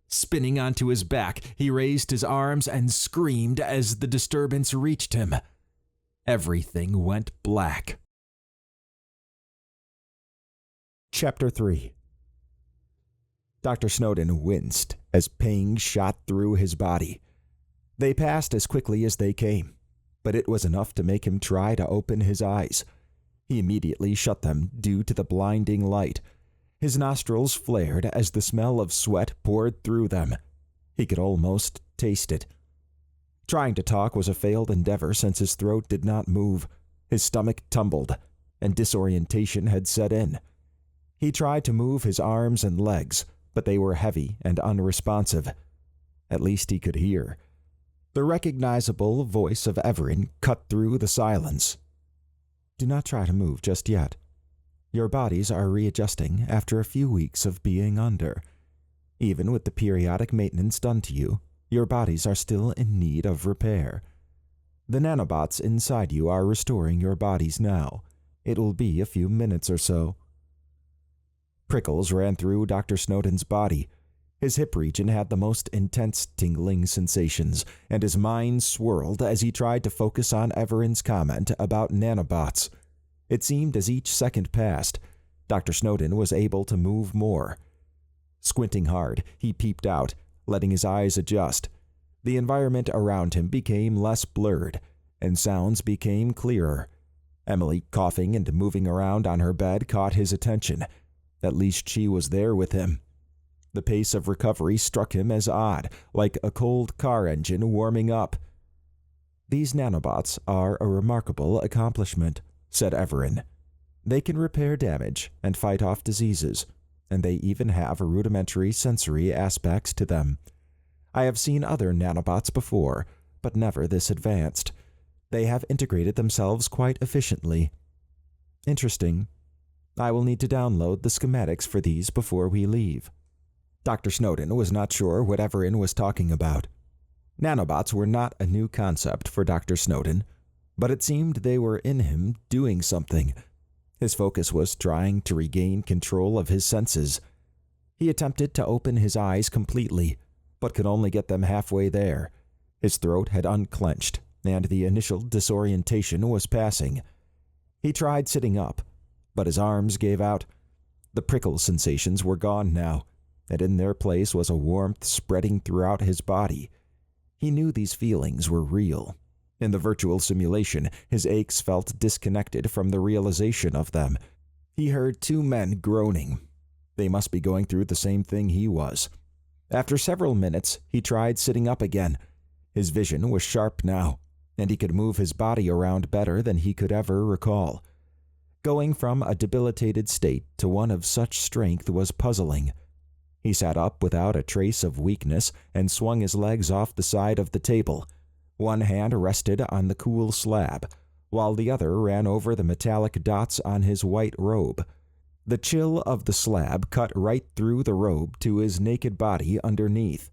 Spinning onto his back, he raised his arms and screamed as the disturbance reached him. Everything went black.
Chapter 3. Dr. Snowden winced as pain shot through his body. They passed as quickly as they came, but it was enough to make him try to open his eyes. He immediately shut them due to the blinding light. His nostrils flared as the smell of sweat poured through them. He could almost taste it. Trying to talk was a failed endeavor since his throat did not move. His stomach tumbled, and disorientation had set in. He tried to move his arms and legs, but they were heavy and unresponsive. At least he could hear. The recognizable voice of Evaran cut through the silence. "Do not try to move just yet. Your bodies are readjusting after a few weeks of being under. Even with the periodic maintenance done to you, your bodies are still in need of repair. The nanobots inside you are restoring your bodies now. It will be a few minutes or so." Prickles ran through Dr. Snowden's body. His hip region had the most intense tingling sensations, and his mind swirled as he tried to focus on Evaran's comment about nanobots. It seemed as each second passed, Dr. Snowden was able to move more. Squinting hard, he peeped out, letting his eyes adjust. The environment around him became less blurred, and sounds became clearer. Emily, coughing and moving around on her bed, caught his attention. At least she was there with him. The pace of recovery struck him as odd, like a cold car engine warming up. "These nanobots are a remarkable accomplishment," said Evaran. "They can repair damage and fight off diseases, and they even have rudimentary sensory aspects to them. I have seen other nanobots before, but never this advanced. They have integrated themselves quite efficiently. Interesting. I will need to download the schematics for these before we leave." Dr. Snowden was not sure what Evaran was talking about. Nanobots were not a new concept for Dr. Snowden, but it seemed they were in him doing something. His focus was trying to regain control of his senses. He attempted to open his eyes completely, but could only get them halfway there. His throat had unclenched, and the initial disorientation was passing. He tried sitting up, but his arms gave out. The prickle sensations were gone now, and in their place was a warmth spreading throughout his body. He knew these feelings were real. In the virtual simulation, his aches felt disconnected from the realization of them. He heard two men groaning. They must be going through the same thing he was. After several minutes, he tried sitting up again. His vision was sharp now, and he could move his body around better than he could ever recall. Going from a debilitated state to one of such strength was puzzling. He sat up without a trace of weakness and swung his legs off the side of the table. One hand rested on the cool slab, while the other ran over the metallic dots on his white robe. The chill of the slab cut right through the robe to his naked body underneath.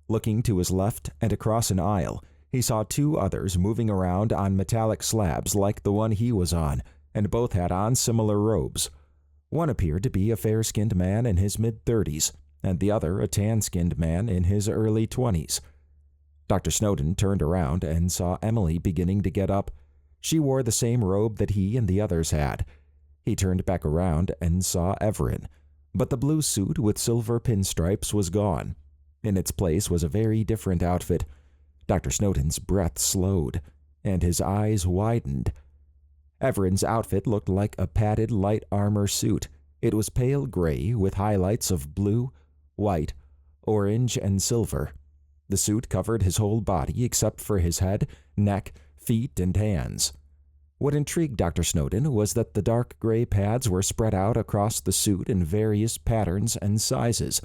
Looking to his left and across an aisle, he saw two others moving around on metallic slabs like the one he was on, and both had on similar robes. One appeared to be a fair-skinned man in his mid-30s, and the other a tan-skinned man in his early 20s. Dr. Snowden turned around and saw Emily beginning to get up. She wore the same robe that he and the others had. He turned back around and saw Evaran, but the blue suit with silver pinstripes was gone. In its place was a very different outfit. Dr. Snowden's breath slowed, and his eyes widened. Evaran's outfit looked like a padded light armor suit. It was pale gray with highlights of blue, white, orange, and silver. The suit covered his whole body except for his head, neck, feet, and hands. What intrigued Dr. Snowden was that the dark gray pads were spread out across the suit in various patterns and sizes.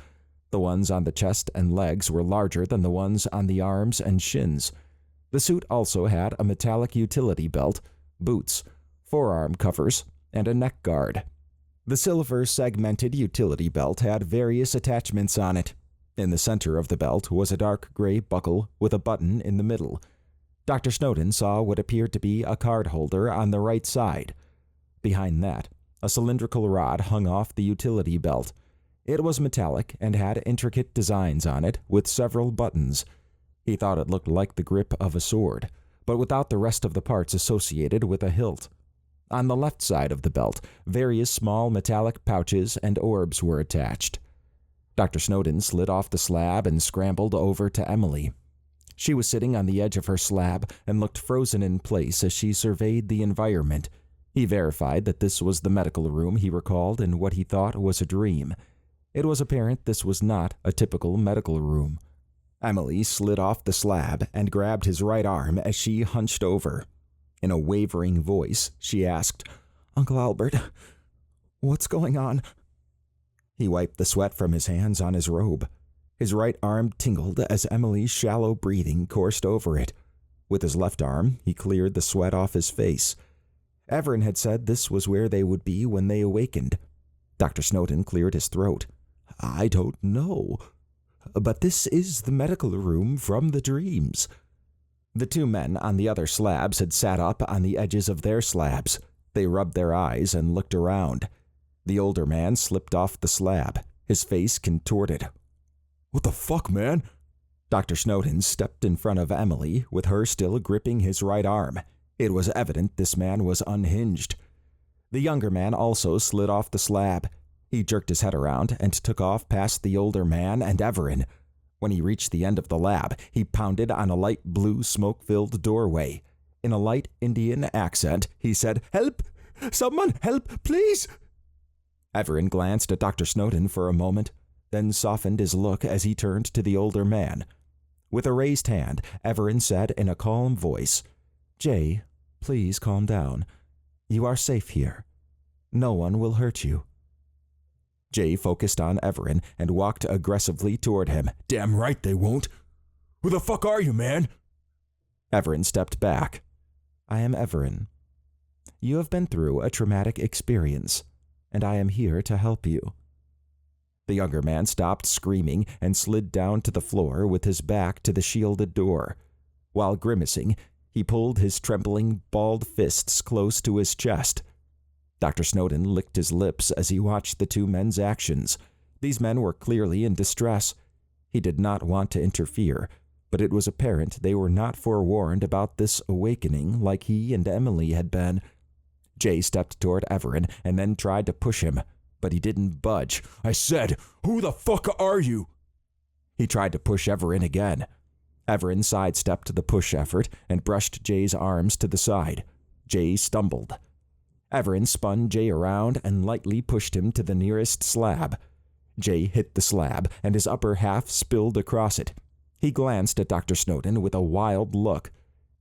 The ones on the chest and legs were larger than the ones on the arms and shins. The suit also had a metallic utility belt, boots, forearm covers, and a neck guard. The silver segmented utility belt had various attachments on it. In the center of the belt was a dark gray buckle with a button in the middle. Dr. Snowden saw what appeared to be a card holder on the right side. Behind that, a cylindrical rod hung off the utility belt. It was metallic and had intricate designs on it with several buttons. He thought it looked like the grip of a sword, but without the rest of the parts associated with a hilt. On the left side of the belt, various small metallic pouches and orbs were attached. Dr. Snowden slid off the slab and scrambled over to Emily. She was sitting on the edge of her slab and looked frozen in place as she surveyed the environment. He verified that this was the medical room he recalled in what he thought was a dream. It was apparent this was not a typical medical room. Emily slid off the slab and grabbed his right arm as she hunched over. In a wavering voice, she asked, "Uncle Albert, what's going on?" He wiped the sweat from his hands on his robe. His right arm tingled as Emily's shallow breathing coursed over it. With his left arm, he cleared the sweat off his face. Evaran had said this was where they would be when they awakened. Dr. Snowden cleared his throat. "I don't know, but this is the medical room from the dreams." The two men on the other slabs had sat up on the edges of their slabs. They rubbed their eyes and looked around. The older man slipped off the slab, his face contorted.
What the fuck, man?
Dr. Snowden stepped in front of Emily, with her still gripping his right arm. It was evident this man was unhinged. The younger man also slid off the slab. He jerked his head around and took off past the older man and Evaran. When he reached the end of the lab, he pounded on a light blue smoke-filled doorway. In a light Indian accent, he said, "Help! Someone help, please!" Evaran glanced at Dr. Snowden for a moment, then softened his look as he turned to the older man. With a raised hand, Evaran said in a calm voice, "Jay, please calm down. You are safe here. No one will hurt you." Jay focused on Evaran and walked aggressively toward him.
Damn right they won't. Who the fuck are you, man?
Evaran stepped back. "I am Evaran. You have been through a traumatic experience, and I am here to help you." The younger man stopped screaming and slid down to the floor with his back to the shielded door. While grimacing, he pulled his trembling, balled fists close to his chest. Dr. Snowden licked his lips as he watched the two men's actions. These men were clearly in distress. He did not want to interfere, but it was apparent they were not forewarned about this awakening like he and Emily had been. Jay stepped toward Evaran and then tried to push him, but he didn't budge.
I said, who the fuck are you?
He tried to push Evaran again. Evaran sidestepped the push effort and brushed Jay's arms to the side. Jay stumbled. Evaran spun Jay around and lightly pushed him to the nearest slab. Jay hit the slab, and his upper half spilled across it. He glanced at Dr. Snowden with a wild look.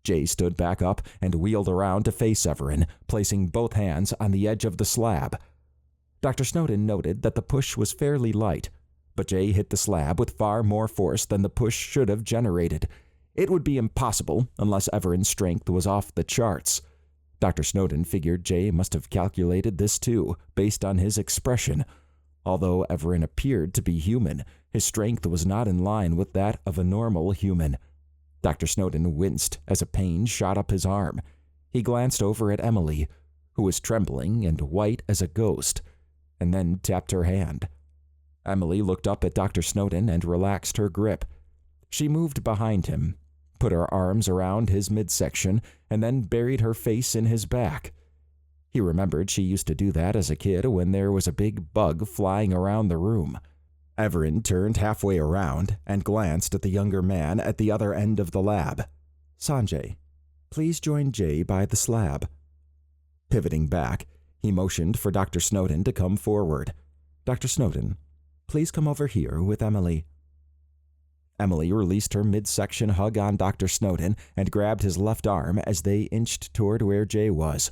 Jay stood back up and wheeled around to face Evaran, placing both hands on the edge of the slab. Dr. Snowden noted that the push was fairly light, but Jay hit the slab with far more force than the push should have generated. It would be impossible unless Evaran's strength was off the charts. Dr. Snowden figured Jay must have calculated this too, based on his expression. Although Evaran appeared to be human, his strength was not in line with that of a normal human. Dr. Snowden winced as a pain shot up his arm. He glanced over at Emily, who was trembling and white as a ghost, and then tapped her hand. Emily looked up at Dr. Snowden and relaxed her grip. She moved behind him, put her arms around his midsection, and then buried her face in his back. He remembered she used to do that as a kid when there was a big bug flying around the room. Evaran turned halfway around and glanced at the younger man at the other end of the lab. "Sanjay, please join Jay by the slab." Pivoting back, he motioned for Dr. Snowden to come forward. "Dr. Snowden, please come over here with Emily." Emily released her midsection hug on Dr. Snowden and grabbed his left arm as they inched toward where Jay was.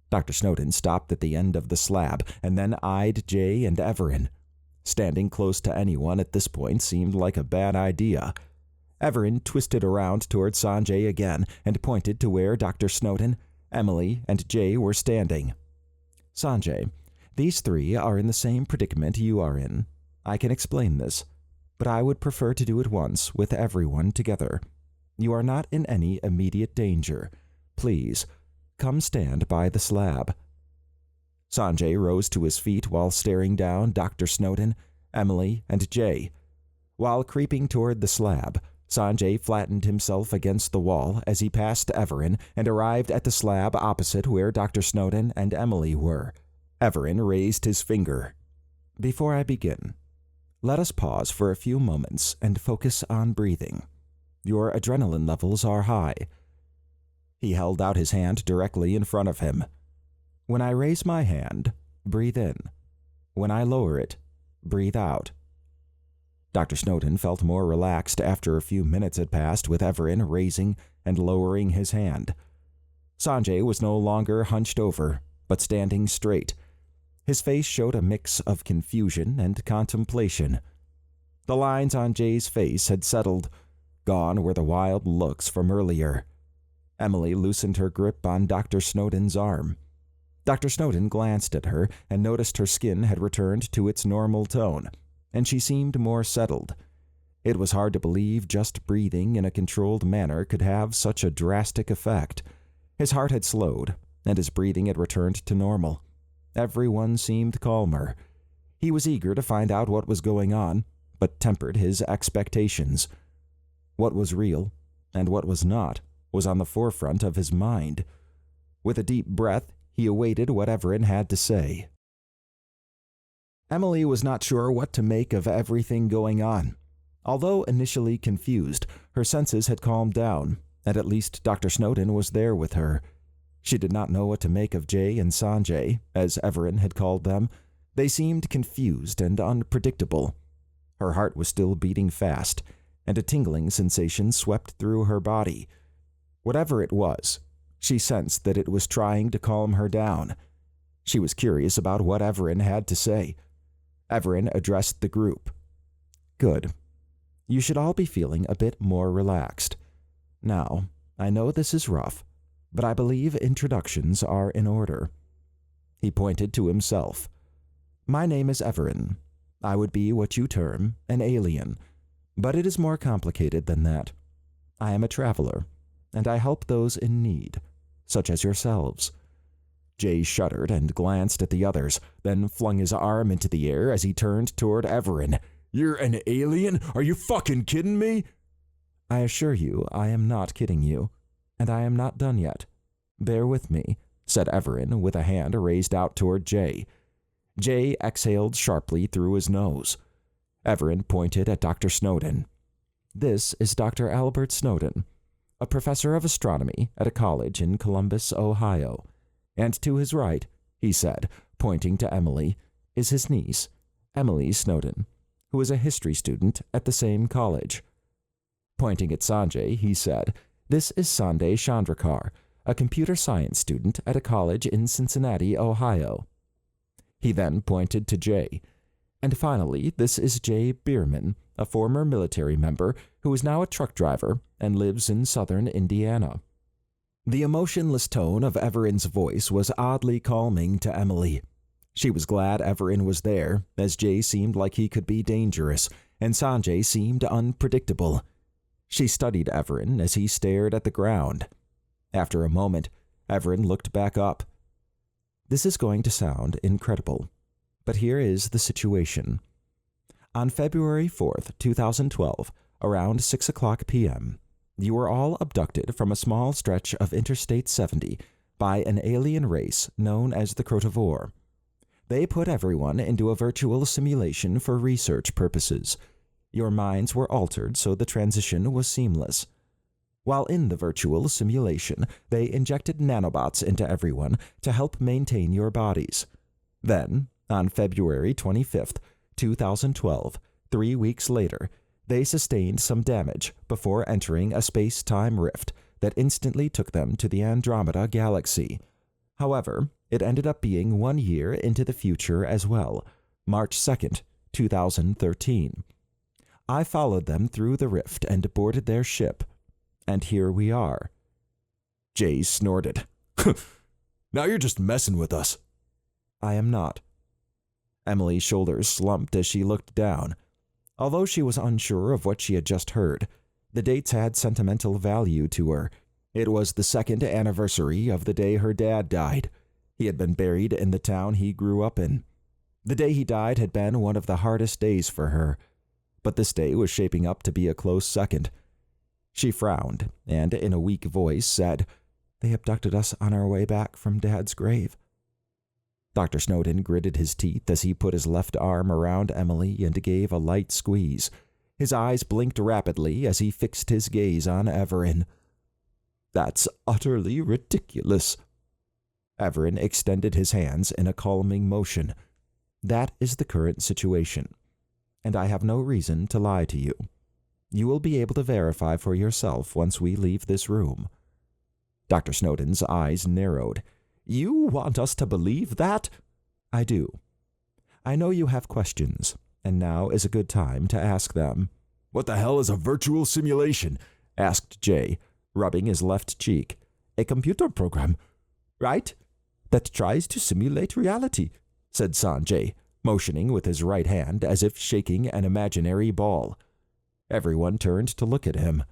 Dr. Snowden stopped at the end of the slab and then eyed Jay and Evaran. Standing close to anyone at this point seemed like a bad idea. Evaran twisted around toward Sanjay again and pointed to where Dr. Snowden, Emily, and Jay were standing. "Sanjay, these three are in the same predicament you are in. I can explain this, but I would prefer to do it once with everyone together. You are not in any immediate danger. Please, come stand by the slab." Sanjay rose to his feet while staring down Dr. Snowden, Emily, and Jay. While creeping toward the slab, Sanjay flattened himself against the wall as he passed Evaran and arrived at the slab opposite where Dr. Snowden and Emily were. Evaran raised his finger. "Before I begin, let us pause for a few moments and focus on breathing. Your adrenaline levels are high." He held out his hand directly in front of him. "When I raise my hand, breathe in. When I lower it, breathe out." Dr. Snowden felt more relaxed after a few minutes had passed with Evaran raising and lowering his hand. Sanjay was no longer hunched over, but standing straight. His face showed a mix of confusion and contemplation. The lines on Jay's face had settled. Gone were the wild looks from earlier. Emily loosened her grip on Dr. Snowden's arm. Dr. Snowden glanced at her and noticed her skin had returned to its normal tone, and she seemed more settled. It was hard to believe just breathing in a controlled manner could have such a drastic effect. His heart had slowed, and his breathing had returned to normal. Everyone seemed calmer. He was eager to find out what was going on, but tempered his expectations. What was real and what was not was on the forefront of his mind. With a deep breath, he awaited what Evaran had to say. Emily was not sure what to make of everything going on. Although initially confused, her senses had calmed down, and at least Dr. Snowden was there with her. She did not know what to make of Jay and Sanjay, as Evaran had called them. They seemed confused and unpredictable. Her heart was still beating fast, and a tingling sensation swept through her body. Whatever it was, she sensed that it was trying to calm her down. She was curious about what Evaran had to say. Evaran addressed the group. "Good. You should all be feeling a bit more relaxed. Now, I know this is rough, but I believe introductions are in order." He pointed to himself. "My name is Evaran. I would be what you term an alien, but it is more complicated than that. I am a traveler, and I help those in need, such as yourselves." Jay shuddered and glanced at the others, then flung his arm into the air as he turned toward Evaran. "You're an alien? Are you fucking kidding me?" "I assure you I am not kidding you, and I am not done yet. Bear with me," said Evaran with a hand raised out toward Jay. Jay exhaled sharply through his nose. Evaran pointed at Dr. Snowden. "This is Dr. Albert Snowden, a professor of astronomy at a college in Columbus, Ohio. And to his right," he said, pointing to Emily, "is his niece, Emily Snowden, who is a history student at the same college." Pointing at Sanjay, he said, "This is Sanjay Chandrakar, a computer science student at a college in Cincinnati, Ohio." He then pointed to Jay. "And finally, this is Jay Bierman, a former military member who is now a truck driver and lives in southern Indiana." The emotionless tone of Evaran's voice was oddly calming to Emily. She was glad Evaran was there, as Jay seemed like he could be dangerous, and Sanjay seemed unpredictable. She studied Evaran as he stared at the ground. After a moment, Evaran looked back up. "This is going to sound incredible, but here is the situation. On February 4th, 2012, around 6:00 p.m., you were all abducted from a small stretch of Interstate 70 by an alien race known as the Crotovore. They put everyone into a virtual simulation for research purposes. Your minds were altered so the transition was seamless. While in the virtual simulation, they injected nanobots into everyone to help maintain your bodies. Then, on February 25th, 2012, 3 weeks later, they sustained some damage before entering a space-time rift that instantly took them to the Andromeda Galaxy. However, it ended up being 1 year into the future as well, March 2nd, 2013. I followed them through the rift and boarded their ship, and here we are."
Jay snorted. "Now you're just messing with us."
"I am not." Emily's shoulders slumped as she looked down. Although she was unsure of what she had just heard, the dates had sentimental value to her. It was the 2nd anniversary of the day her dad died. He had been buried in the town he grew up in. The day he died had been one of the hardest days for her, but this day was shaping up to be a close second. She frowned and, in a weak voice, said, "They abducted us on our way back from Dad's grave." Dr. Snowden gritted his teeth as he put his left arm around Emily and gave a light squeeze. His eyes blinked rapidly as he fixed his gaze on Evaran. "That's utterly ridiculous." Evaran extended his hands in a calming motion. "That is the current situation, and I have no reason to lie to you. You will be able to verify for yourself once we leave this room." Dr. Snowden's eyes narrowed. "You want us to believe that?" "I do. I know you have questions, and now is a good time to ask them."
"What the hell is a virtual simulation?"
asked Jay, rubbing his left cheek. "A computer program, right? That tries to simulate reality," said Sanjay, motioning with his right hand as if shaking an imaginary ball. Everyone turned to look at him.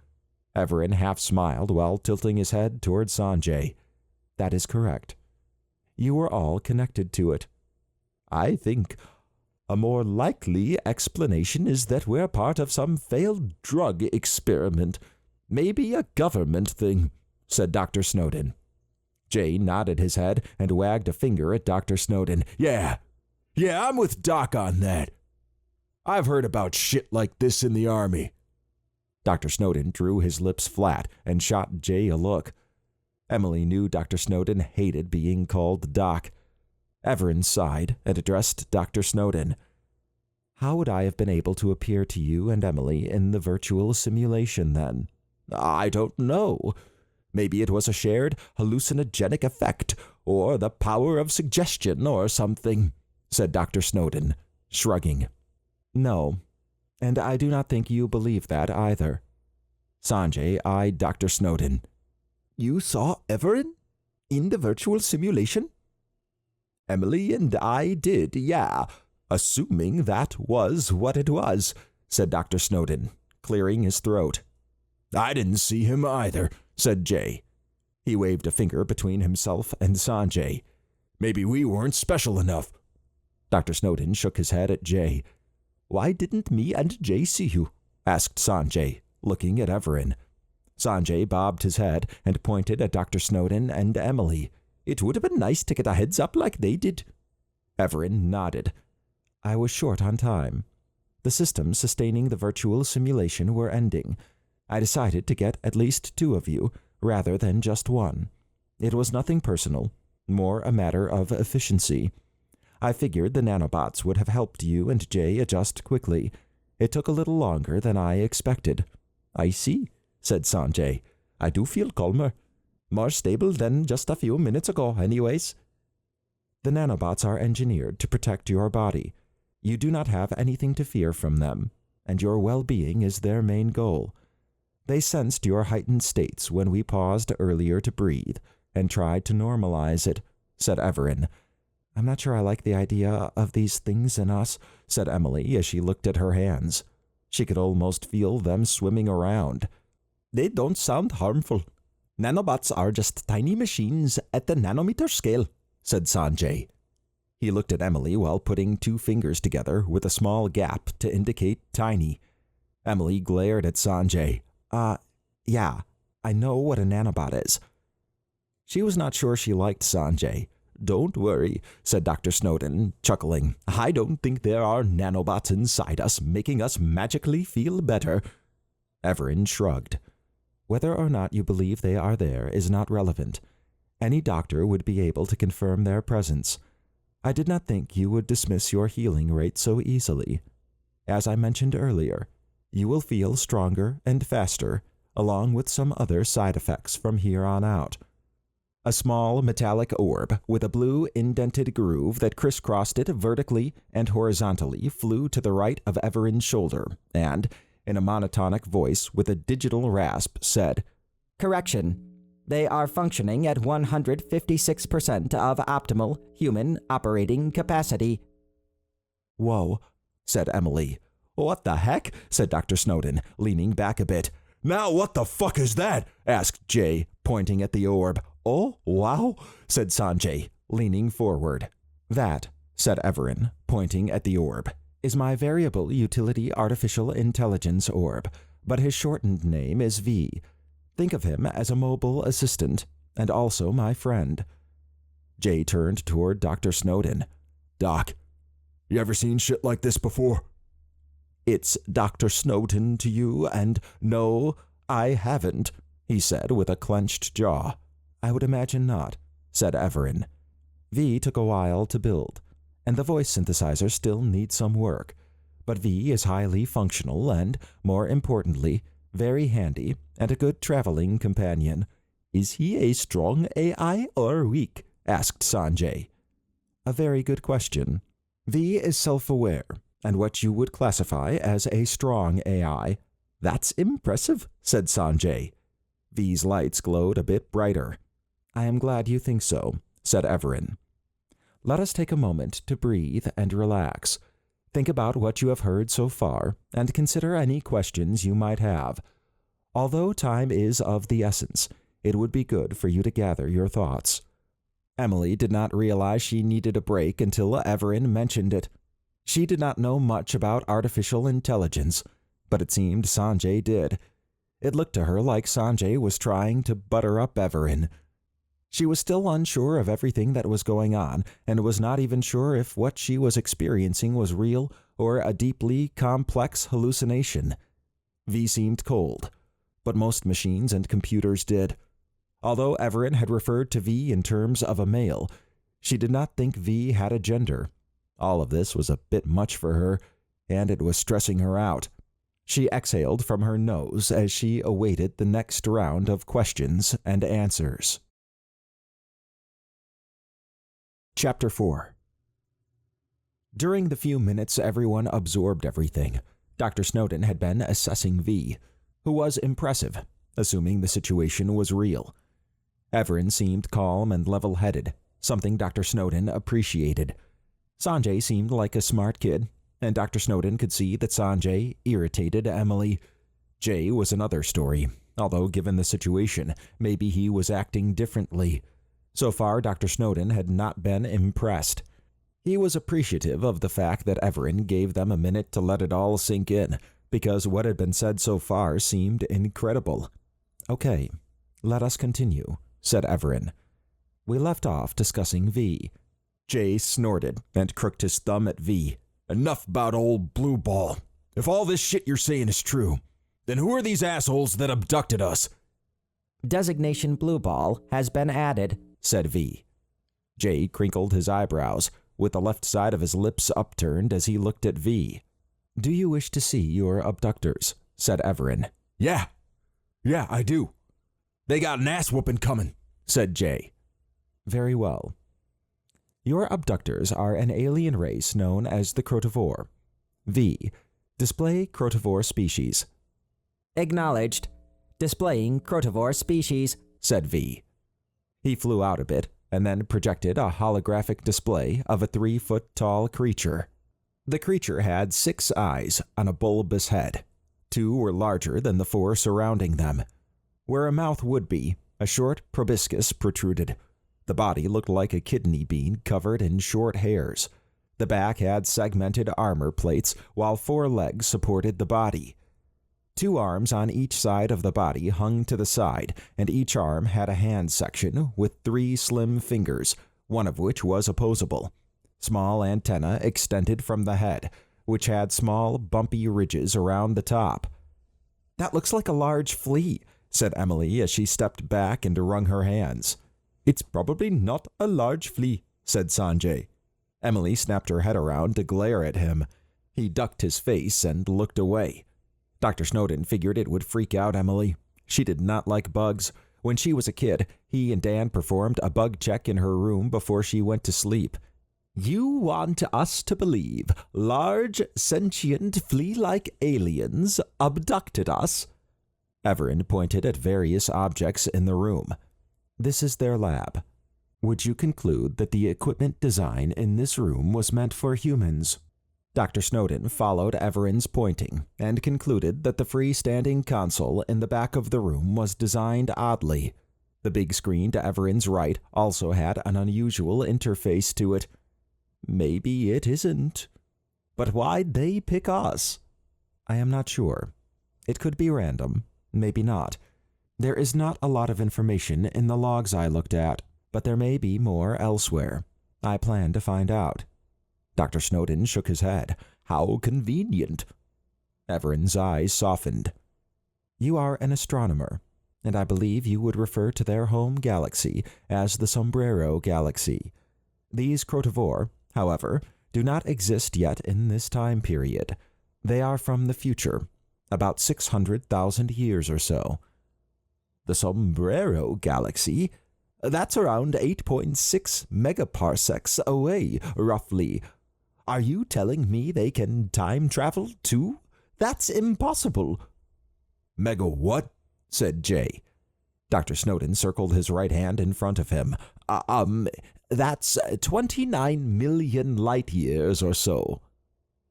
Evaran half smiled while tilting his head toward Sanjay. "That is correct. You were all connected to it. I think A more likely explanation is that we're part of some failed drug experiment. Maybe a government thing, said Dr. Snowden. Jay nodded his head and wagged a finger at Dr. Snowden. Yeah, I'm with Doc on that. I've heard about shit like this in the Army. Dr. Snowden drew his lips flat and shot Jay a look. Emily knew Dr. Snowden hated being called Doc. Evaran sighed and addressed Dr. Snowden. How would I have been able to appear to you and Emily in the virtual simulation then? I don't know. Maybe it was a shared hallucinogenic effect, or the power of suggestion or something, said Dr. Snowden, shrugging. No, and I do not think you believe that either. Sanjay eyed Dr. Snowden. You saw Evaran? In the virtual simulation? Emily and I did, yeah, assuming that was what it was, said Dr. Snowden, clearing his throat. I didn't see him either, said Jay. He waved a finger between himself and Sanjay. Maybe we weren't special enough. Dr. Snowden shook his head at Jay. Why didn't me and Jay see you? Asked Sanjay, looking at Evaran. Sanjay bobbed his head and pointed at Dr. Snowden and Emily. It would have been nice to get a heads up like they did. Evaran nodded. I was short on time. The systems sustaining the virtual simulation were ending. I decided to get at least 2 of you, rather than just 1. It was nothing personal, more a matter of efficiency. I figured the nanobots would have helped you and Jay adjust quickly. It took a little longer than I expected. I see, said Sanjay. I do feel calmer. More stable than just a few minutes ago, anyways. The nanobots are engineered to protect your body. You do not have anything to fear from them, and your well-being is their main goal. They sensed your heightened states when we paused earlier to breathe and tried to normalize it, said Evaran. I'm not sure I like the idea of these things in us, said Emily as she looked at her hands. She could almost feel them swimming around. They don't sound harmful. Nanobots are just tiny machines at the nanometer scale, said Sanjay. He looked at Emily while putting 2 fingers together with a small gap to indicate tiny. Emily glared at Sanjay. Yeah, I know what a nanobot is. She was not sure she liked Sanjay. Don't worry, said Dr. Snowden, chuckling. I don't think there are nanobots inside us making us magically feel better. Evaran shrugged. Whether or not you believe they are there is not relevant. Any doctor would be able to confirm their presence. I did not think you would dismiss your healing rate so easily. As I mentioned earlier, you will feel stronger and faster, along with some other side effects from here on out. A small metallic orb with a blue indented groove that crisscrossed it vertically and horizontally flew to the right of Evaran's shoulder and, in a monotonic voice with a digital rasp, said, Correction. They are functioning at 156% of optimal human operating capacity. Whoa, said Emily. What the heck? Said Dr. Snowden, leaning back a bit. Now what the fuck is that? Asked Jay, pointing at the orb. Oh, wow, said Sanjay, leaning forward. That, said Evaran, pointing at the orb, is my variable utility artificial intelligence orb, but his shortened name is V. Think of him as a mobile assistant, and also my friend. Jay turned toward Dr. Snowden. Doc, you ever seen shit like this before? It's Dr. Snowden to you, and no, I haven't, he said with a clenched jaw. I would imagine not, said Evaran. V took a while to build, and the voice synthesizer still needs some work, but V is highly functional and, more importantly, very handy and a good traveling companion. Is he a strong AI or weak? Asked Sanjay. A very good question. V is self-aware, and what you would classify as a strong AI. That's impressive, said Sanjay. V's lights glowed a bit brighter. I am glad you think so, said Evaran. Let us take a moment to breathe and relax. Think about what you have heard so far, and consider any questions you might have. Although time is of the essence, it would be good for you to gather your thoughts. Emily did not realize she needed a break until Evaran mentioned it. She did not know much about artificial intelligence, but it seemed Sanjay did. It looked to her like Sanjay was trying to butter up Evaran. She was still unsure of everything that was going on, and was not even sure if what she was experiencing was real or a deeply complex hallucination. V seemed cold, but most machines and computers did. Although Evaran had referred to V in terms of a male, she did not think V had a gender. All of this was a bit much for her, and it was stressing her out. She exhaled from her nose as she awaited the next round of questions and answers. Chapter 4. During the few minutes everyone absorbed everything, Dr. Snowden had been assessing V, who was impressive, assuming the situation was real. Evaran seemed calm and level-headed, something Dr. Snowden appreciated. Sanjay seemed like a smart kid, and Dr. Snowden could see that Sanjay irritated Emily. Jay was another story, although given the situation, maybe he was acting differently. So far, Dr. Snowden had not been impressed. He was appreciative of the fact that Evaran gave them a minute to let it all sink in, because what had been said so far seemed incredible. "Okay, let us continue," said Evaran. "We left off discussing V." Jay snorted and crooked his thumb at V.
"Enough about old Blue Ball. If all this shit you're saying is true, then who are these assholes that abducted us?"
"Designation Blue Ball has been added,"
said V. Jay crinkled his eyebrows, with the left side of his lips upturned as he looked at V. "Do you wish to see your abductors?" said Evaran.
Yeah, I do. They got an ass-whooping coming,"
said Jay. "Very well. Your abductors are an alien race known as the Crotivore. V. Display Crotivore species."
"Acknowledged. Displaying Crotivore species,"
said V. He flew out a bit and then projected a holographic display of a 3-foot-tall creature. The creature had 6 eyes on a bulbous head. 2 were larger than the 4 surrounding them. Where a mouth would be, a short proboscis protruded. The body looked like a kidney bean covered in short hairs. The back had segmented armor plates, while 4 legs supported the body. 2 arms on each side of the body hung to the side, and each arm had a hand section with 3 slim fingers, one of which was opposable. Small antennae extended from the head, which had small, bumpy ridges around the top. "That looks like a large flea," said Emily as she stepped back and wrung her hands. "It's probably not a large flea," said Sanjay. Emily snapped her head around to glare at him. He ducked his face and looked away. Dr. Snowden figured it would freak out Emily. She did not like bugs. When she was a kid, he and Dan performed a bug check in her room before she went to sleep. "You want us to believe large, sentient, flea-like aliens abducted us?" Evaran pointed at various objects in the room. "This is their lab. Would you conclude that the equipment design in this room was meant for humans?" Dr. Snowden followed Evaran's pointing and concluded that the freestanding console in the back of the room was designed oddly. The big screen to Evaran's right also had an unusual interface to it. "Maybe it isn't. But why'd they pick us?" "I am not sure. It could be random, maybe not. There is not a lot of information in the logs I looked at, but there may be more elsewhere. I plan to find out." Dr. Snowden shook his head. "How convenient." Evaran's eyes softened. "You are an astronomer, and I believe you would refer to their home galaxy as the Sombrero Galaxy. These Crotivore, however, do not exist yet in this time period. They are from the future, about 600,000 years or so." "The Sombrero Galaxy? That's around 8.6 megaparsecs away, roughly. Are you telling me they can time travel, too? That's impossible."
"Mega what?"
said Jay. Dr. Snowden circled his right hand in front of him. That's 29 million light years or so."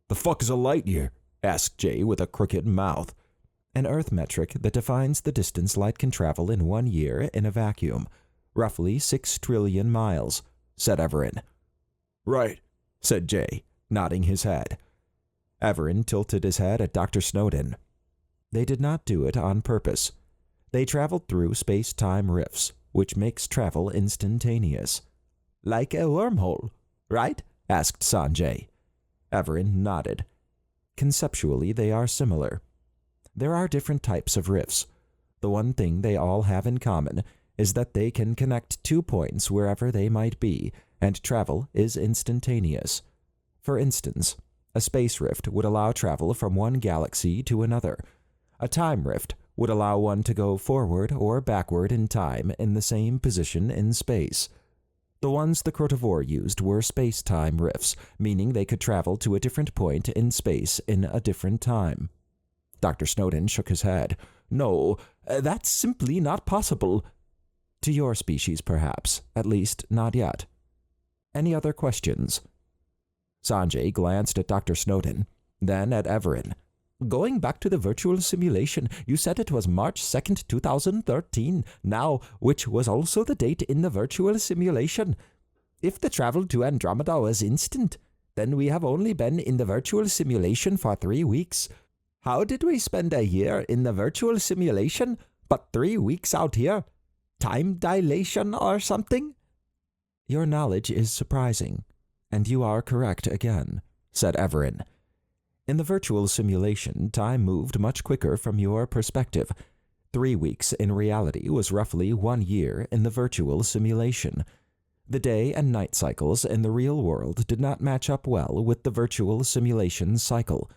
"The fuck is a light year?"
asked Jay with a crooked mouth. "An Earth metric that defines the distance light can travel in 1 year in a vacuum. Roughly 6 trillion miles," said Evaran.
"Right,"
said Jay. nodding his head. Evaran tilted his head at Dr. Snowden. They did not do it on purpose. They traveled through space-time rifts, which makes travel instantaneous. Like a wormhole, right? Asked Sanjay. Evaran nodded. Conceptually, they are similar. There are different types of rifts. The one thing they all have in common is that they can connect 2 points wherever they might be, and travel is instantaneous. For instance, a space rift would allow travel from one galaxy to another. A time rift would allow one to go forward or backward in time in the same position in space. The ones the Crotovore used were space-time rifts, meaning they could travel to a different point in space in a different time. Dr. Snowden shook his head. No, that's simply not possible. To your species, perhaps. At least, not yet. Any other questions? Sanjay glanced at Dr. Snowden, then at Evaran. Going back to the virtual simulation, you said it was March 2nd, 2013, now, which was also the date in the virtual simulation. If the travel to Andromeda was instant, then we have only been in the virtual simulation for 3 weeks. How did we spend a year in the virtual simulation, but 3 weeks out here? Time dilation or something? Your knowledge is surprising, and you are correct again, said Evaran. In the virtual simulation, time moved much quicker from your perspective. 3 weeks in reality was roughly 1 year in the virtual simulation. The day and night cycles in the real world did not match up well with the virtual simulation cycle.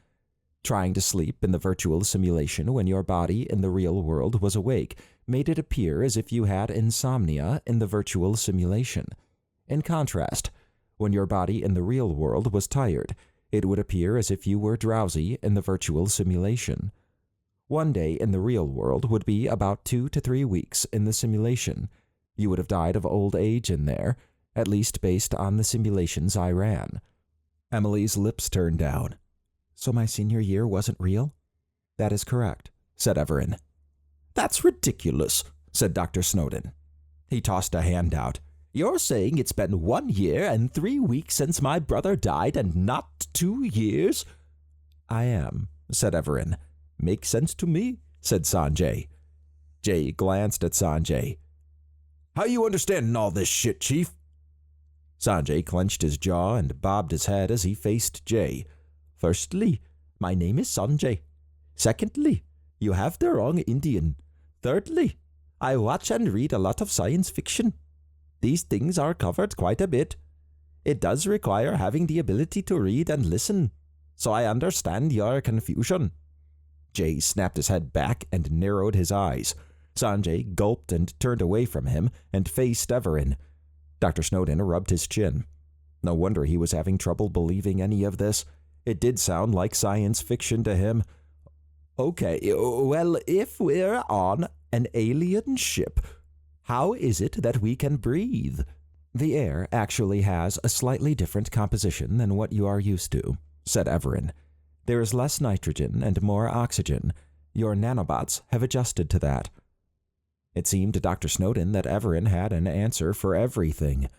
Trying to sleep in the virtual simulation when your body in the real world was awake made it appear as if you had insomnia in the virtual simulation. In contrast, when your body in the real world was tired, it would appear as if you were drowsy in the virtual simulation. 1 day in the real world would be about 2 to 3 weeks in the simulation. You would have died of old age in there, at least based on the simulations I ran. Emily's lips turned down. So my senior year wasn't real? That is correct, said Evaran. That's ridiculous, said Dr. Snowden. He tossed a hand out. You're saying it's been 1 year and 3 weeks since my brother died and not 2 years? I am, said Evaran. Makes sense to me, said Sanjay. Jay glanced at Sanjay. How you understanding all this shit, Chief? Sanjay clenched his jaw and bobbed his head as he faced Jay. Firstly, my name is Sanjay. Secondly, you have the wrong Indian. Thirdly, I watch and read a lot of science fiction. These things are covered quite a bit. It does require having the ability to read and listen, so I understand your confusion. Jay snapped his head back and narrowed his eyes. Sanjay gulped and turned away from him and faced Evaran. Dr. Snowden rubbed his chin. No wonder he was having trouble believing any of this. It did sound like science fiction to him. Okay, well, if we're on an alien ship, how is it that we can breathe? The air actually has a slightly different composition than what you are used to, said Evaran. There is less nitrogen and more oxygen. Your nanobots have adjusted to that. It seemed to Dr. Snowden that Evaran had an answer for everything.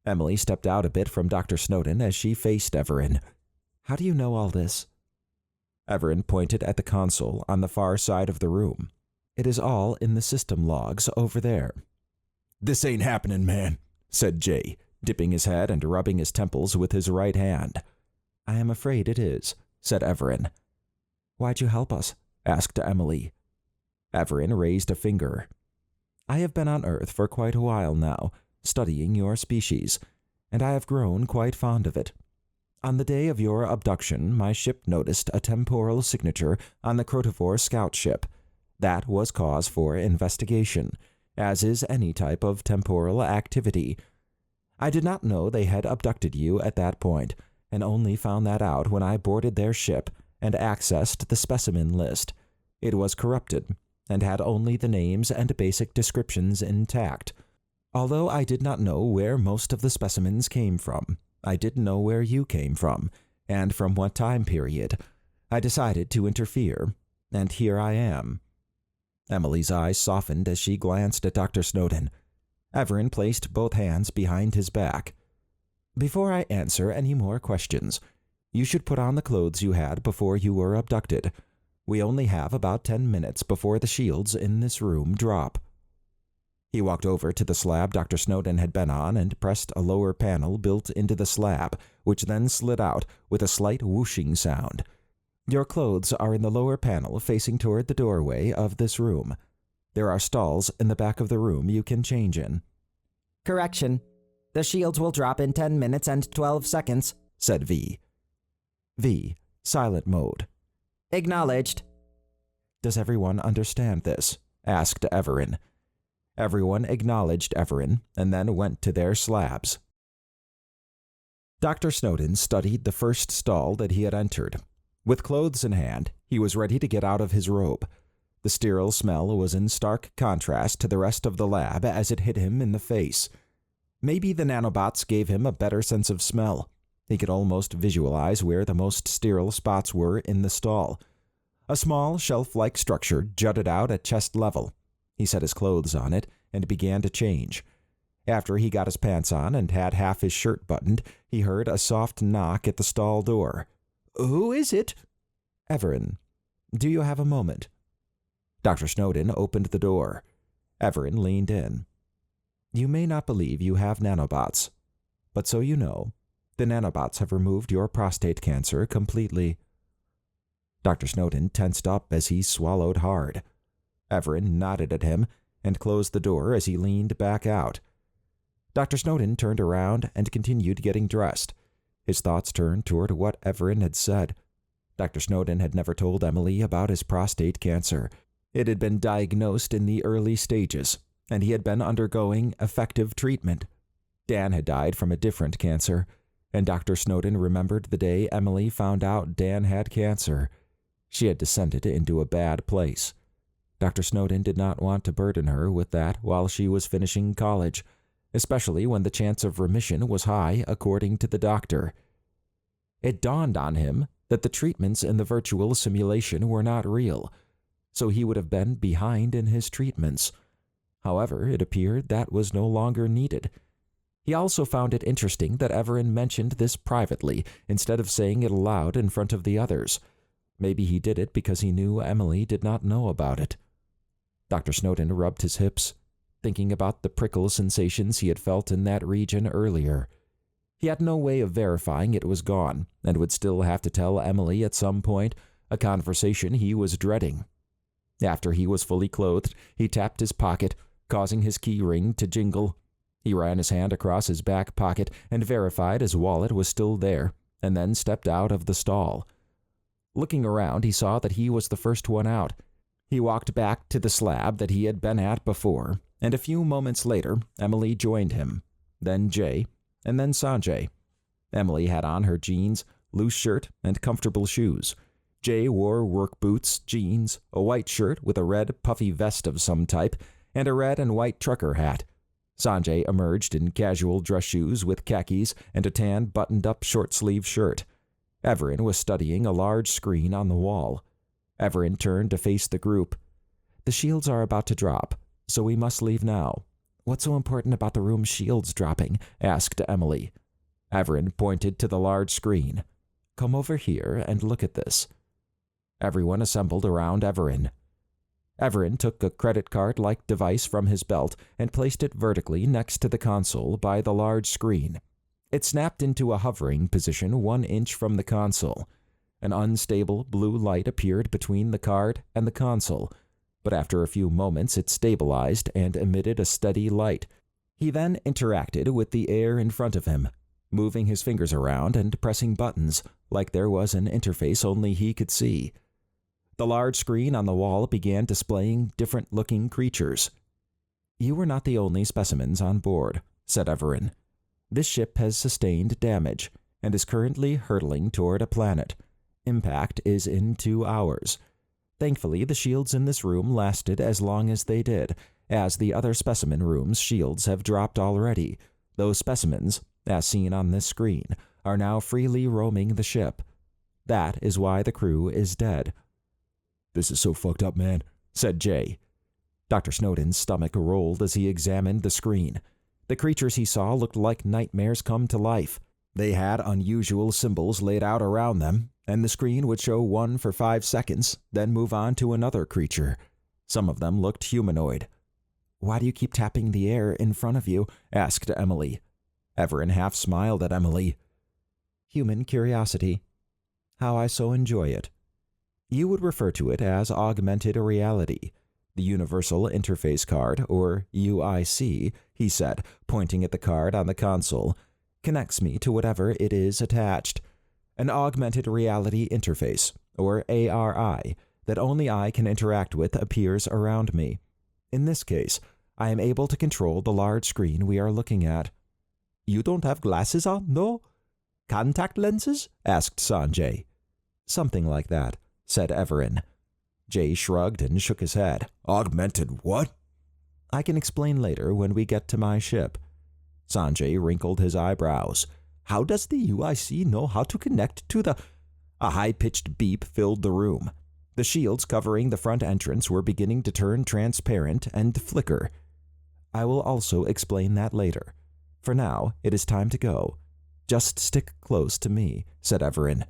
Emily stepped out a bit from Dr. Snowden as she faced Evaran. How do you know all this? Evaran pointed at the console on the far side of the room. It is all in the system logs over there. This ain't happening, man, said Jay, dipping his head and rubbing his temples with his right hand. I am afraid it is, said Evaran. Why'd you help us? Asked Emily. Evaran raised a finger. I have been on Earth for quite a while now, studying your species, and I have grown quite fond of it. On the day of your abduction, my ship noticed a temporal signature on the Crotovore scout ship. That was cause for investigation, as is any type of temporal activity. I did not know they had abducted you at that point, and only found that out when I boarded their ship and accessed the specimen list. It was corrupted, and had only the names and basic descriptions intact. Although I did not know where most of the specimens came from, I did know where you came from, and from what time period. I decided to interfere, and here I am. Emily's eyes softened as she glanced at Dr. Snowden. Evaran placed both hands behind his back. Before I answer any more questions, You should put on the clothes you had before you were abducted. We only have about 10 minutes before the shields in this room drop." He walked over to the slab Dr. Snowden had been on and pressed a lower panel built into the slab, which then slid out with a slight whooshing sound. "Your clothes are in the lower panel facing toward the doorway of this room. There are stalls in the back of the room you can change in."
Correction. The shields will drop in 10 minutes and 12 seconds,
said V. V. Silent mode.
Acknowledged.
"Does everyone understand this?" asked Evaran. Everyone acknowledged Evaran and then went to their slabs. Dr. Snowden studied the first stall that he had entered. With clothes in hand, he was ready to get out of his robe. The sterile smell was in stark contrast to the rest of the lab as it hit him in the face. Maybe the nanobots gave him a better sense of smell. He could almost visualize where the most sterile spots were in the stall. A small, shelf-like structure jutted out at chest level. He set his clothes on it and began to change. After he got his pants on and had half his shirt buttoned, he heard a soft knock at the stall door. "Who is it?" "Evaran. Do you have a moment?" Dr. Snowden opened the door. Evaran leaned in. "You may not believe you have nanobots, but so you know, the nanobots have removed your prostate cancer completely." Dr. Snowden tensed up as he swallowed hard. Evaran nodded at him and closed the door as he leaned back out. Dr. Snowden turned around and continued getting dressed. His thoughts turned toward what Evaran had said. Dr. Snowden had never told Emily about his prostate cancer. It had been diagnosed in the early stages, and he had been undergoing effective treatment. Dan had died from a different cancer, and Dr. Snowden remembered the day Emily found out Dan had cancer. She had descended into a bad place. Dr. Snowden did not want to burden her with that while she was finishing college, especially when the chance of remission was high, according to the doctor. It dawned on him that the treatments in the virtual simulation were not real, so he would have been behind in his treatments. However, it appeared that was no longer needed. He also found it interesting that Evaran mentioned this privately instead of saying it aloud in front of the others. Maybe he did it because he knew Emily did not know about it. Dr. Snowden rubbed his hips, thinking about the prickle sensations he had felt in that region earlier. He had no way of verifying it was gone, and would still have to tell Emily at some point, a conversation he was dreading. After he was fully clothed, he tapped his pocket, causing his key ring to jingle. He ran his hand across his back pocket and verified his wallet was still there, and then stepped out of the stall. Looking around, he saw that he was the first one out. He walked back to the slab that he had been at before, and a few moments later, Emily joined him, then Jay, and then Sanjay. Emily had on her jeans, loose shirt, and comfortable shoes. Jay wore work boots, jeans, a white shirt with a red puffy vest of some type, and a red and white trucker hat. Sanjay emerged in casual dress shoes with khakis and a tan buttoned-up short-sleeve shirt. Evaran was studying a large screen on the wall. Evaran turned to face the group. "The shields are about to drop, so we must leave now." "What's so important about the room's shields dropping?" asked Emily. Evaran pointed to the large screen. "Come over here and look at this." Everyone assembled around Evaran. Evaran took a credit card-like device from his belt and placed it vertically next to the console by the large screen. It snapped into a hovering position 1 inch from the console. An unstable blue light appeared between the card and the console, but after a few moments it stabilized and emitted a steady light. He then interacted with the air in front of him, moving his fingers around and pressing buttons like there was an interface only he could see. The large screen on the wall began displaying different-looking creatures. "You were not the only specimens on board," said Evaran. "This ship has sustained damage and is currently hurtling toward a planet. Impact is in 2 hours. Thankfully, the shields in this room lasted as long as they did, as the other specimen room's shields have dropped already. Those specimens, as seen on this screen, are now freely roaming the ship. That is why the crew is dead."
"This is so fucked up, man,"
said Jay. Dr. Snowden's stomach rolled as he examined the screen. The creatures he saw looked like nightmares come to life. They had unusual symbols laid out around them, and the screen would show one for 5 seconds, then move on to another creature. Some of them looked humanoid. "Why do you keep tapping the air in front of you?" asked Emily. Evaran half smiled at Emily. "Human curiosity. How I so enjoy it. You would refer to it as augmented reality. The Universal Interface Card, or UIC," he said, pointing at the card on the console, "connects me to whatever it is attached. An augmented reality interface, or ARI, that only I can interact with appears around me. In this case, I am able to control the large screen we are looking at." "You don't have glasses on, no? Contact lenses?" asked Sanjay. "Something like that," said Evaran. Jay shrugged and shook his head. "Augmented what?" "I can explain later when we get to my ship." Sanjay wrinkled his eyebrows. "How does the UIC know how to connect to the—" A high-pitched beep filled the room. The shields covering the front entrance were beginning to turn transparent and flicker. "I will also explain that later. For now, it is time to go. Just stick close to me," said Evaran.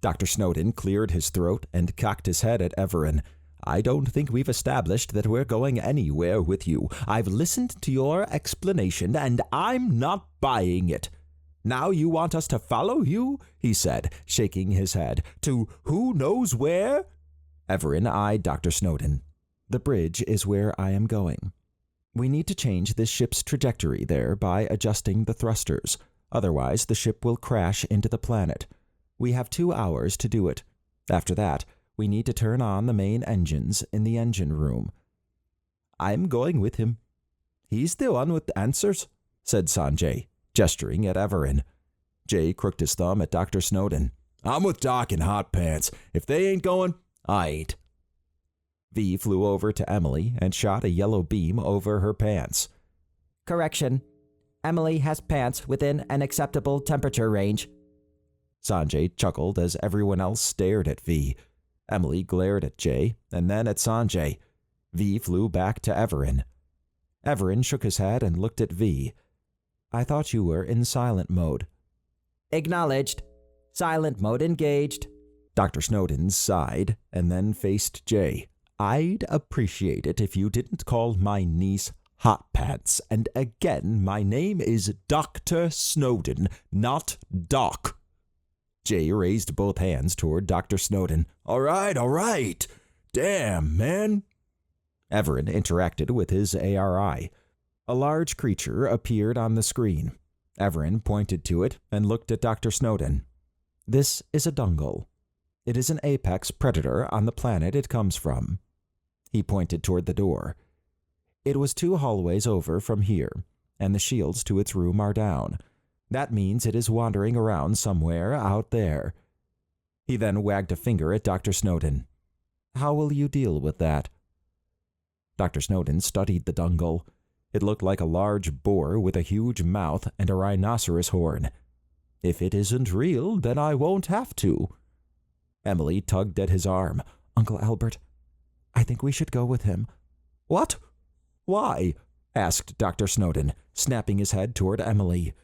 Dr. Snowden cleared his throat and cocked his head at Evaran. "I don't think we've established that we're going anywhere with you. I've listened to your explanation, and I'm not buying it. Now you want us to follow you?" he said, shaking his head. "To who knows where?" Evaran eyed Dr. Snowden. "The bridge is where I am going. We need to change this ship's trajectory there by adjusting the thrusters. Otherwise, the ship will crash into the planet. We have 2 hours to do it. After that, we need to turn on the main engines in the engine room." "I'm going with him. He's the one with the answers," said Sanjay, gesturing at Evaran. Jay crooked his thumb at Dr. Snowden. "I'm with Doc and Hot Pants. If they ain't going, I ain't." V flew over to Emily and shot a yellow beam over her pants.
Correction. Emily has pants within an acceptable temperature range.
Sanjay chuckled as everyone else stared at V. Emily glared at Jay and then at Sanjay. V flew back to Evaran. Evaran shook his head and looked at V. "I thought you were in silent mode."
Acknowledged. Silent mode engaged.
Dr. Snowden sighed and then faced Jay. "I'd appreciate it if you didn't call my niece Hot Pants, and again, my name is Dr. Snowden, not Doc." Jay raised both hands toward Dr. Snowden. All right. Damn, man." Evaran interacted with his ARI. A large creature appeared on the screen. Evaran pointed to it and looked at Dr. Snowden. "This is a dungal. It is an apex predator on the planet it comes from." He pointed toward the door. "It was 2 hallways over from here, and the shields to its room are down. That means it is wandering around somewhere out there." He then wagged a finger at Dr. Snowden. "How will you deal with that?" Dr. Snowden studied the dungal. It looked like a large boar with a huge mouth and a rhinoceros horn. "If it isn't real, then I won't have to." Emily tugged at his arm. "Uncle Albert, I think we should go with him." "What? Why?" asked Dr. Snowden, snapping his head toward Emily.